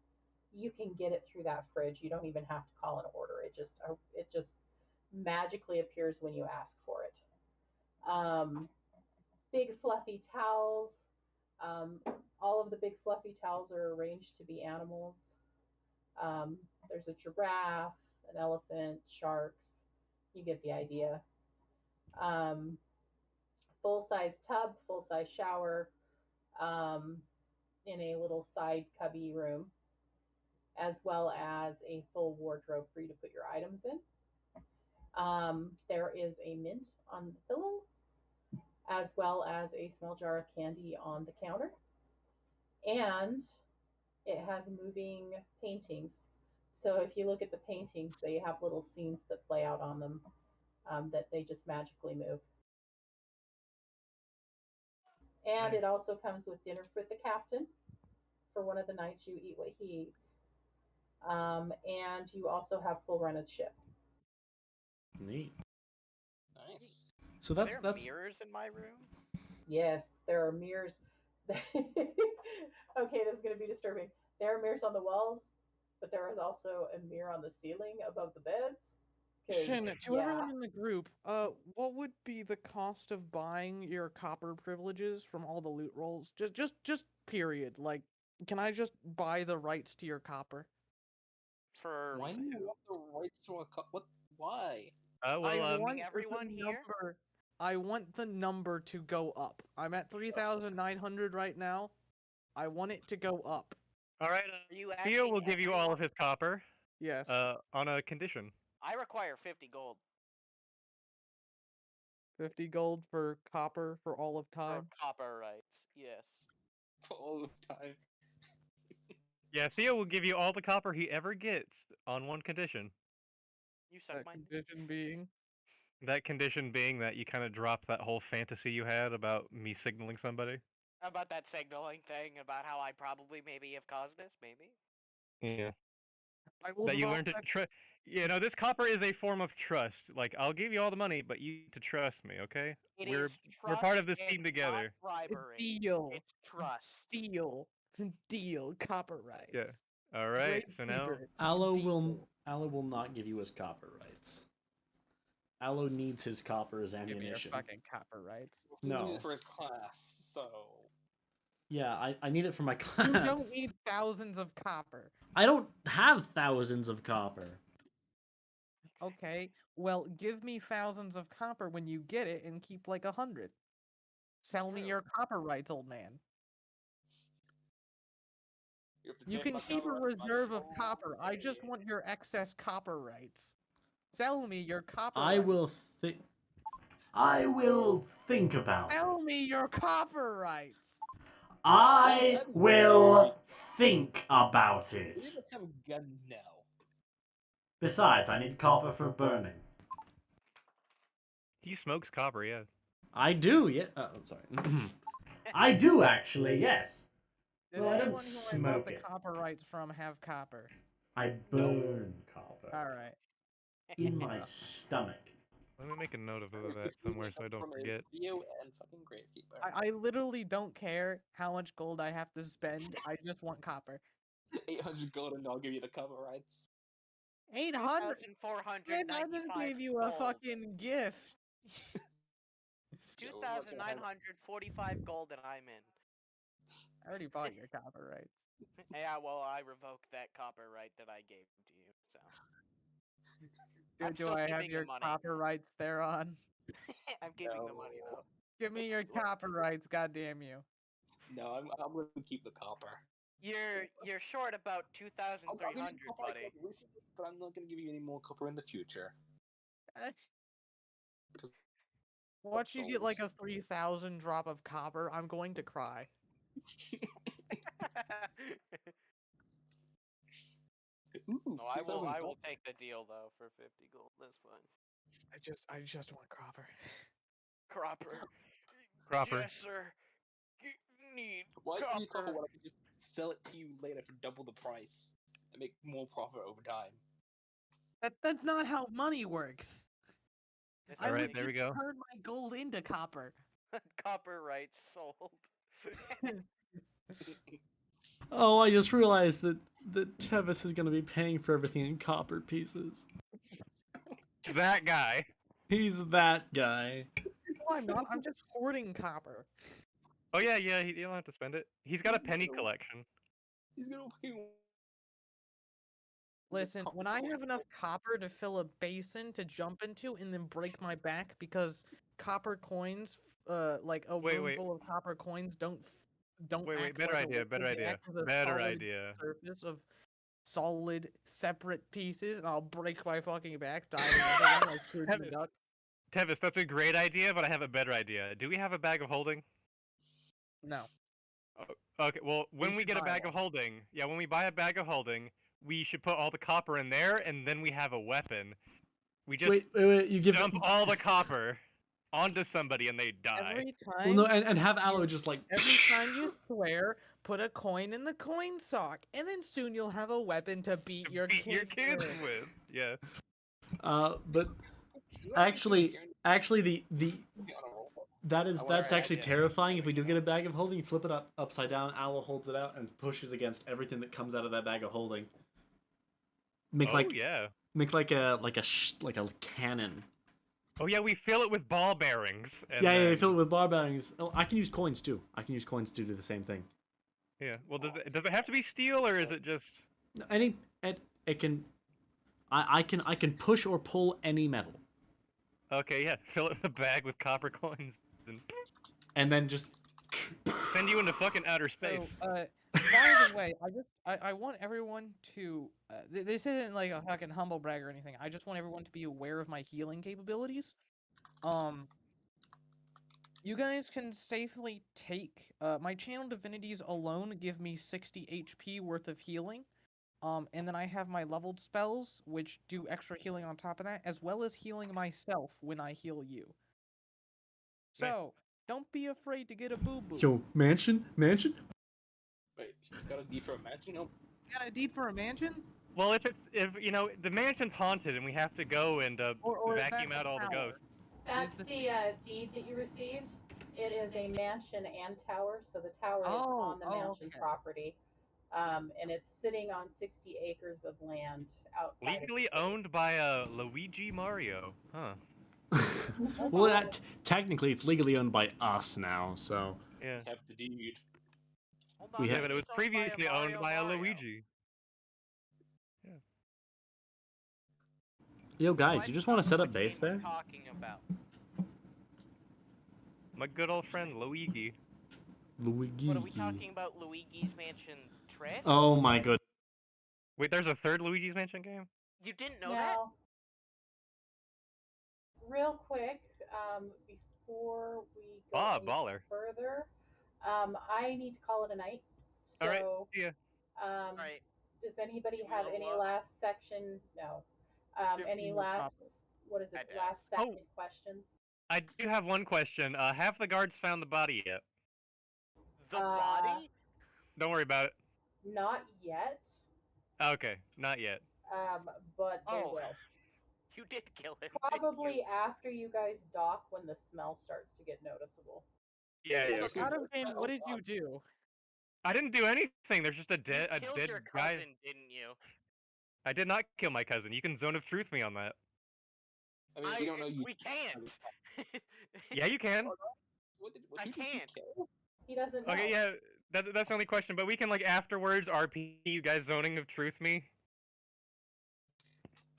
Speaker 8: You can get it through that fridge. You don't even have to call an order. It just magically appears when you ask for it. Big fluffy towels. Um, all of the big fluffy towels are arranged to be animals. There's a giraffe, an elephant, sharks. You get the idea. Um, Full size tub, full size shower, um, in a little side cubby room, as well as a full wardrobe for you to put your items in. There is a mint on the pillow, as well as a small jar of candy on the counter. And it has moving paintings. So if you look at the paintings, they have little scenes that play out on them, that they just magically move. And
Speaker 2: Nice.
Speaker 8: it also comes with dinner with the captain. For one of the nights, you eat what he eats. And you also have full run of the ship.
Speaker 5: Neat.
Speaker 6: Nice.
Speaker 5: So
Speaker 3: Are
Speaker 5: that's
Speaker 3: there mirrors in my room?
Speaker 8: Yes, there are mirrors. Okay, this is going to be disturbing. There are mirrors on the walls, but there is also a mirror on the ceiling above the beds.
Speaker 4: Shin, to everyone in the group, what would be the cost of buying your copper privileges from all the loot rolls? Just period. Like, can I just buy the rights to your copper?
Speaker 3: For
Speaker 6: Why do you want the rights to a what? Why?
Speaker 2: Well,
Speaker 3: want everyone here?
Speaker 4: I want the number to go up. I'm at 3,900 right now. I want it to go up.
Speaker 2: all right.
Speaker 3: Are you
Speaker 2: Theo
Speaker 3: asking
Speaker 2: will give you all of his copper.
Speaker 4: Yes.
Speaker 2: On a condition.
Speaker 3: I require 50 gold
Speaker 4: 50 gold for copper for all of
Speaker 3: for
Speaker 4: time.
Speaker 3: copper rights. Yes.
Speaker 6: For all the time.
Speaker 2: Yeah, Theo will give you all the copper he ever gets on one condition.
Speaker 3: You suck
Speaker 4: That
Speaker 3: my
Speaker 4: condition being.
Speaker 2: That condition being that you kind of drop that whole fantasy you had about me signaling somebody.
Speaker 3: about that signaling thing about how I probably maybe have caused this, maybe.
Speaker 2: Yeah.
Speaker 4: I will
Speaker 2: That you
Speaker 4: drop
Speaker 2: learned to
Speaker 4: that.
Speaker 2: You know, this copper is a form of trust. Like, I'll give you all the money, but you need to trust me, okay?
Speaker 3: It
Speaker 2: we're
Speaker 3: is
Speaker 2: we're part
Speaker 3: trust
Speaker 2: of this
Speaker 3: and
Speaker 2: team together.
Speaker 3: Not bribery.
Speaker 4: Deal.
Speaker 3: It's trust.
Speaker 4: Deal. Deal. Copper rights.
Speaker 2: Yeah. All right.
Speaker 4: Great
Speaker 2: So now,
Speaker 4: Keeper.
Speaker 5: Aloe
Speaker 4: Deal.
Speaker 5: will not give you his copper rights. Aloe needs his copper as
Speaker 4: Give me your
Speaker 5: ammunition.
Speaker 4: fucking copper rights.
Speaker 6: He
Speaker 5: No.
Speaker 6: needs it for his class, so
Speaker 5: Yeah, I need it for my class.
Speaker 4: You don't need thousands of copper.
Speaker 5: I don't have thousands of copper.
Speaker 4: Okay, well, give me thousands of copper when you get it and keep like 100. Sell me your copper rights, old man.
Speaker 6: have to
Speaker 4: You
Speaker 6: pay
Speaker 4: can
Speaker 6: my
Speaker 4: keep a
Speaker 6: copyright
Speaker 4: reserve of
Speaker 6: rights.
Speaker 4: copper. I just
Speaker 6: Okay.
Speaker 4: want your excess copper rights. Sell me your copper
Speaker 5: I
Speaker 4: rights.
Speaker 5: will think. I will think about it.
Speaker 4: Sell me your copper rights.
Speaker 5: I will think about
Speaker 6: We
Speaker 5: it.
Speaker 6: just have guns now.
Speaker 5: Besides, I need copper for burning.
Speaker 2: he smokes copper, yeah.
Speaker 5: I do, yeah. Oh, sorry. I do actually, yes.
Speaker 4: Did
Speaker 5: Well, I don't
Speaker 4: anyone who I
Speaker 5: smoke
Speaker 4: bought the
Speaker 5: it.
Speaker 4: copper rights from have copper?
Speaker 5: I burn copper
Speaker 4: Alright.
Speaker 5: in my stomach.
Speaker 2: Let me make a note of that somewhere so I don't
Speaker 6: From a
Speaker 2: forget.
Speaker 6: Theo and fucking Gravekeeper.
Speaker 4: I literally don't care how much gold I have to spend. I just want copper.
Speaker 6: 800 gold and I'll give you the cover rights.
Speaker 4: 800? Man, I just
Speaker 3: 2,495
Speaker 4: gave you a
Speaker 3: gold.
Speaker 4: fucking gift.
Speaker 3: 2,945 gold and I'm in.
Speaker 4: I already bought your copper rights.
Speaker 3: Yeah, well, I revoked that copyright that I gave to you, so. I'm
Speaker 4: Do
Speaker 3: still
Speaker 4: I have
Speaker 3: keeping the
Speaker 4: your
Speaker 3: money.
Speaker 4: copper rights thereon?
Speaker 3: I'm keeping the money, though.
Speaker 4: Give me your copper rights, goddamn you.
Speaker 6: No, I'm going to keep the copper.
Speaker 3: You're short about
Speaker 6: I'll give you
Speaker 3: 2,300,
Speaker 6: copper I
Speaker 3: buddy.
Speaker 6: got recently, but I'm not going to give you any more copper in the future.
Speaker 4: Once you get like a
Speaker 6: souls.
Speaker 4: 3,000 drop of copper, I'm going to cry.
Speaker 6: Ooh,
Speaker 3: No, I
Speaker 6: 3,000
Speaker 3: will
Speaker 6: gold.
Speaker 3: take the deal though for 50 gold. That's fine.
Speaker 4: I just want copper.
Speaker 3: Cropper.
Speaker 2: Cropper.
Speaker 3: Yes, sir. Need
Speaker 6: Why do you copper
Speaker 3: copper.
Speaker 6: when I can just sell it to you later for double the price and make more profit over time?
Speaker 4: That's not how money works.
Speaker 3: It's
Speaker 4: I
Speaker 2: Alright,
Speaker 4: would
Speaker 2: there we
Speaker 4: just
Speaker 2: go.
Speaker 4: turn my gold into copper.
Speaker 3: Copper rights sold.
Speaker 5: Oh, I just realized that Tevis is gonna be paying for everything in copper pieces.
Speaker 2: That guy.
Speaker 5: He's that guy.
Speaker 4: No, I'm not. I'm just hoarding copper.
Speaker 2: Oh yeah, you don't have to spend it. He's got a penny collection.
Speaker 6: He's gonna pay.
Speaker 4: Listen, when I have enough copper to fill a basin to jump into and then break my back because copper coins, like a room
Speaker 2: Wait.
Speaker 4: full of copper coins don't
Speaker 2: Wait,
Speaker 4: act
Speaker 2: better
Speaker 4: like a
Speaker 2: idea,
Speaker 4: liquid,
Speaker 2: better
Speaker 4: they
Speaker 2: idea.
Speaker 4: act as a
Speaker 2: Better
Speaker 4: solid
Speaker 2: idea.
Speaker 4: surface of solid separate pieces, and I'll break my fucking back diving into them like Scrooge
Speaker 2: Have it.
Speaker 4: McDuck.
Speaker 2: Tevis, that's a great idea, but I have a better idea. Do we have a bag of holding?
Speaker 4: No.
Speaker 2: Okay, well, when we
Speaker 4: should
Speaker 2: get a
Speaker 4: buy
Speaker 2: bag of holding, yeah, when we buy a bag of holding, we should put all the copper in there, and then we have a weapon. We just
Speaker 5: Wait, you give
Speaker 2: dump all the copper onto somebody and they die.
Speaker 4: Every time.
Speaker 5: Well, no, and have Aloe just like.
Speaker 4: Every time you swear, put a coin in the coin sock, and then soon you'll have a weapon to beat your
Speaker 2: Beat your
Speaker 4: kids
Speaker 2: kids with. Yeah.
Speaker 5: But actually, that's
Speaker 3: Alright,
Speaker 5: actually
Speaker 3: yeah.
Speaker 5: terrifying. If we do get a bag of holding, you flip it upside down. Aloe holds it out and pushes against everything that comes out of that bag of holding. Make
Speaker 2: Oh yeah.
Speaker 5: make like a cannon.
Speaker 2: Oh yeah, we fill it with ball bearings. And
Speaker 5: Yeah,
Speaker 2: then...
Speaker 5: you fill it with bar bearings. Oh, I can use coins too. I can use coins to do the same thing.
Speaker 2: Yeah. Well, does it have to be steel or is it just?
Speaker 5: It can. I can push or pull any metal,
Speaker 2: Okay, yeah. Fill it with a bag with copper coins
Speaker 5: and then just.
Speaker 2: send you into fucking outer space.
Speaker 4: So, by the way, I want everyone to. This isn't like a fucking humble brag or anything. I just want everyone to be aware of my healing capabilities. You guys can safely take my channel divinities alone give me 60 HP worth of healing. And then I have my leveled spells, which do extra healing on top of that, as well as healing myself when I heal you. So, don't be afraid to get a boo-boo.
Speaker 5: Yo, mansion.
Speaker 6: Wait, he's got a D for a mansion? No.
Speaker 4: You got a deed for a mansion?
Speaker 2: Well, if you know the mansion's haunted and we have to go and
Speaker 4: Or is that
Speaker 2: vacuum
Speaker 4: the
Speaker 2: out all the
Speaker 4: tower?
Speaker 2: ghosts.
Speaker 8: That's
Speaker 4: Is the-
Speaker 8: the deed that you received. It is a mansion and tower, so the tower is on the mansion
Speaker 4: okay.
Speaker 8: property, and it's sitting on 60 acres of land outside
Speaker 2: Legally
Speaker 8: of the city.
Speaker 2: owned by Luigi Mario, huh?
Speaker 5: Well, technically, it's legally owned by us now, so
Speaker 2: Yeah.
Speaker 6: We have the deed.
Speaker 3: Hold
Speaker 5: We
Speaker 3: on,
Speaker 5: ha-
Speaker 2: Yeah, but it was
Speaker 3: it's owned by a
Speaker 2: previously owned by a
Speaker 3: Mario.
Speaker 2: Luigi.
Speaker 5: yo, guys,
Speaker 3: What
Speaker 5: you just want to
Speaker 3: the
Speaker 5: set up
Speaker 3: fuck
Speaker 5: base
Speaker 3: are you
Speaker 5: there?
Speaker 3: Talking about.
Speaker 2: My good old friend Luigi.
Speaker 5: Luigi.
Speaker 3: What are we talking about? Luigi's Mansion Trick?
Speaker 5: Oh my god.
Speaker 2: Wait, there's a third Luigi's Mansion game?
Speaker 3: You didn't know that?
Speaker 8: Now, real quick, before we go
Speaker 2: Ah,
Speaker 8: any
Speaker 2: baller.
Speaker 8: further, I need to call it a night. So,
Speaker 2: All right, see ya.
Speaker 3: Right.
Speaker 8: does anybody
Speaker 3: We
Speaker 8: have
Speaker 3: will,
Speaker 8: any last section? No. Any
Speaker 4: More
Speaker 8: last,
Speaker 4: proper.
Speaker 8: what is it,
Speaker 3: Had to
Speaker 8: last
Speaker 3: ask.
Speaker 2: Oh.
Speaker 8: second questions?
Speaker 2: I do have one question. Have the guards found the body yet?
Speaker 3: The body?
Speaker 2: Don't worry about it.
Speaker 8: Not yet,
Speaker 2: Okay, not yet.
Speaker 8: but they
Speaker 3: Oh.
Speaker 8: will.
Speaker 3: You did kill him.
Speaker 8: Probably
Speaker 3: didn't you?
Speaker 8: after you guys dock when the smell starts to get noticeable.
Speaker 2: Yeah, yeah.
Speaker 6: Okay.
Speaker 4: Out of game, what did you do?
Speaker 2: I didn't do anything. There's just a dead
Speaker 3: You killed your
Speaker 2: guy.
Speaker 3: cousin, didn't you?
Speaker 2: I did not kill my cousin. You can zone of truth me on that.
Speaker 6: I mean, we don't know you.
Speaker 3: We can't.
Speaker 2: Yeah, you can.
Speaker 6: What
Speaker 3: I
Speaker 6: who did you
Speaker 3: can't.
Speaker 6: kill?
Speaker 8: He doesn't know.
Speaker 2: Okay, yeah. That's the only question. But we can like afterwards RP you guys zoning of truth me.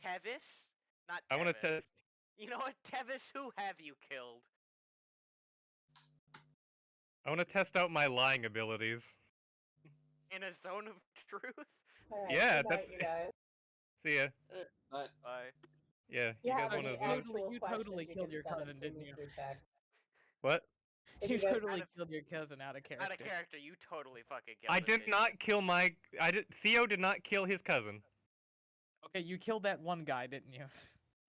Speaker 3: Tevis? Not Tevis.
Speaker 2: I want to test.
Speaker 3: You know what, Tevis? Who have you killed?
Speaker 2: I want to test out my lying abilities.
Speaker 3: In a zone of truth?
Speaker 8: All right,
Speaker 2: Yeah,
Speaker 8: good night,
Speaker 2: that's-
Speaker 8: you guys.
Speaker 2: See ya.
Speaker 6: But
Speaker 3: Bye.
Speaker 2: Yeah,
Speaker 8: You
Speaker 2: you
Speaker 8: have
Speaker 2: guys
Speaker 8: any
Speaker 2: want to?
Speaker 8: actual
Speaker 4: You
Speaker 8: questions,
Speaker 4: totally
Speaker 8: you
Speaker 4: killed
Speaker 8: can
Speaker 4: your
Speaker 8: send
Speaker 4: cousin,
Speaker 8: them to
Speaker 4: didn't
Speaker 8: me
Speaker 4: you?
Speaker 8: through text.
Speaker 2: What?
Speaker 8: If
Speaker 4: You
Speaker 8: you guys-
Speaker 4: totally
Speaker 3: Out of-
Speaker 4: killed your cousin out of character.
Speaker 3: Out of character, you totally fucking killed
Speaker 2: I
Speaker 3: him,
Speaker 2: did
Speaker 3: didn't
Speaker 2: not kill my. Theo did not kill his cousin.
Speaker 4: Okay, you killed that one guy, didn't you?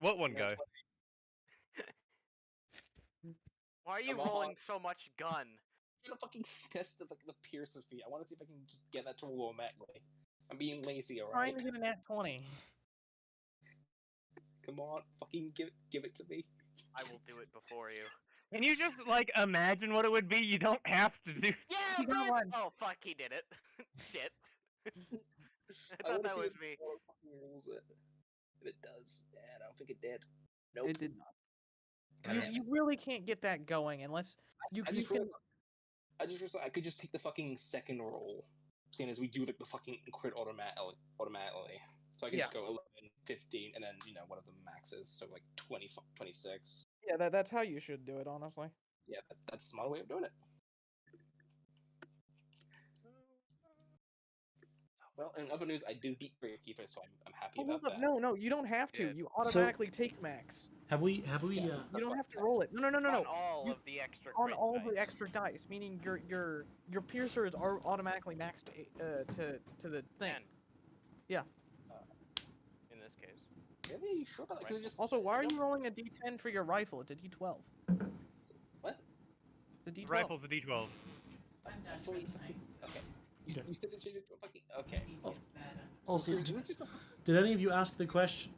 Speaker 2: What one guy?
Speaker 3: you? Why are you
Speaker 6: Come on.
Speaker 3: rolling so much gun?
Speaker 6: get a fucking test of like the Pearson feat. I want to see if I can just get that to roll automatically. I'm being lazy, alright?
Speaker 4: Trying to get an at 20.
Speaker 6: Come on, fucking give it to me.
Speaker 3: I will do it before you.
Speaker 2: Can you just like imagine what it would be? You don't have to do.
Speaker 3: Yeah,
Speaker 4: He got
Speaker 3: man!
Speaker 4: one.
Speaker 3: Oh, fuck, he did it. Shit. I
Speaker 6: wanna
Speaker 3: thought that
Speaker 6: see
Speaker 3: was
Speaker 6: if
Speaker 3: me.
Speaker 6: it fucking rolls it. If it does, yeah, I don't think it did. Nope.
Speaker 4: It did not.
Speaker 6: God
Speaker 4: You,
Speaker 6: damn it.
Speaker 4: you really can't get that going unless you,
Speaker 6: I
Speaker 4: you
Speaker 6: just
Speaker 4: can.
Speaker 6: realized, I could just take the fucking second roll, seeing as we do like the fucking crit automatically. So I can just go 11, 15, and then one of the maxes, so like 20, 26.
Speaker 4: Yeah, that's how you should do it, honestly.
Speaker 6: Yeah, that's a smart way of doing it. Well, in other news, I did beat Keeper, so I'm happy
Speaker 4: Oh,
Speaker 6: about
Speaker 4: hold up.
Speaker 6: that.
Speaker 4: No, you don't have to.
Speaker 3: Good.
Speaker 4: You automatically take max.
Speaker 5: Have we
Speaker 6: Yeah.
Speaker 4: You don't have to roll it. No.
Speaker 3: On all
Speaker 4: You-
Speaker 3: of the extra
Speaker 4: On
Speaker 3: crit
Speaker 4: all
Speaker 3: dice.
Speaker 4: the extra dice, meaning your piercer is automatically maxed to the thing.
Speaker 3: 10.
Speaker 4: Yeah.
Speaker 3: In this case.
Speaker 6: Really? Are you sure about that? 'Cause it just,
Speaker 4: Also, why are
Speaker 6: you
Speaker 4: you
Speaker 6: know-
Speaker 4: rolling a d10 for your rifle? It's a d12.
Speaker 6: What?
Speaker 4: The d12.
Speaker 2: Rifle's a D12.
Speaker 9: I'm done
Speaker 6: I
Speaker 9: for
Speaker 6: thought you
Speaker 9: the
Speaker 6: fucking.
Speaker 9: night.
Speaker 6: Okay. You said to change it to a fucking. Okay.
Speaker 9: I need to get to bed.
Speaker 5: Also,
Speaker 6: Is this just a
Speaker 5: did any of you ask the question?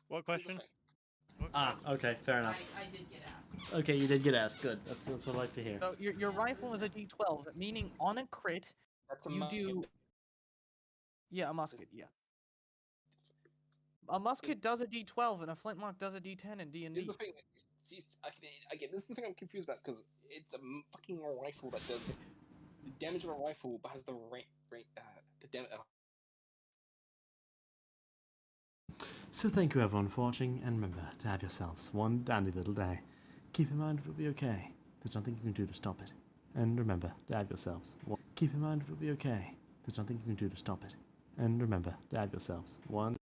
Speaker 2: What
Speaker 6: here's the
Speaker 2: question?
Speaker 6: thing.
Speaker 5: Ah, okay, fair enough.
Speaker 9: I did get asked.
Speaker 5: Okay, you did get asked. Good. That's what I like to hear.
Speaker 4: So your rifle is a d12, meaning on a crit,
Speaker 6: That's a
Speaker 4: you do. Yeah, a musket. Yeah. A musket does a d12, and a flintlock does a d10 in
Speaker 6: Here's
Speaker 4: D&D.
Speaker 6: the thing. See, again, this is the thing I'm confused about because it's a fucking rifle that does the damage of a rifle, but has the the damage.
Speaker 5: So thank you everyone for watching, and remember to have yourselves one dandy little day. Keep in mind it will be okay. There's nothing you can do to stop it. And remember to have yourselves one. Keep in mind it will be okay. There's nothing you can do to stop it. And remember to have yourselves one.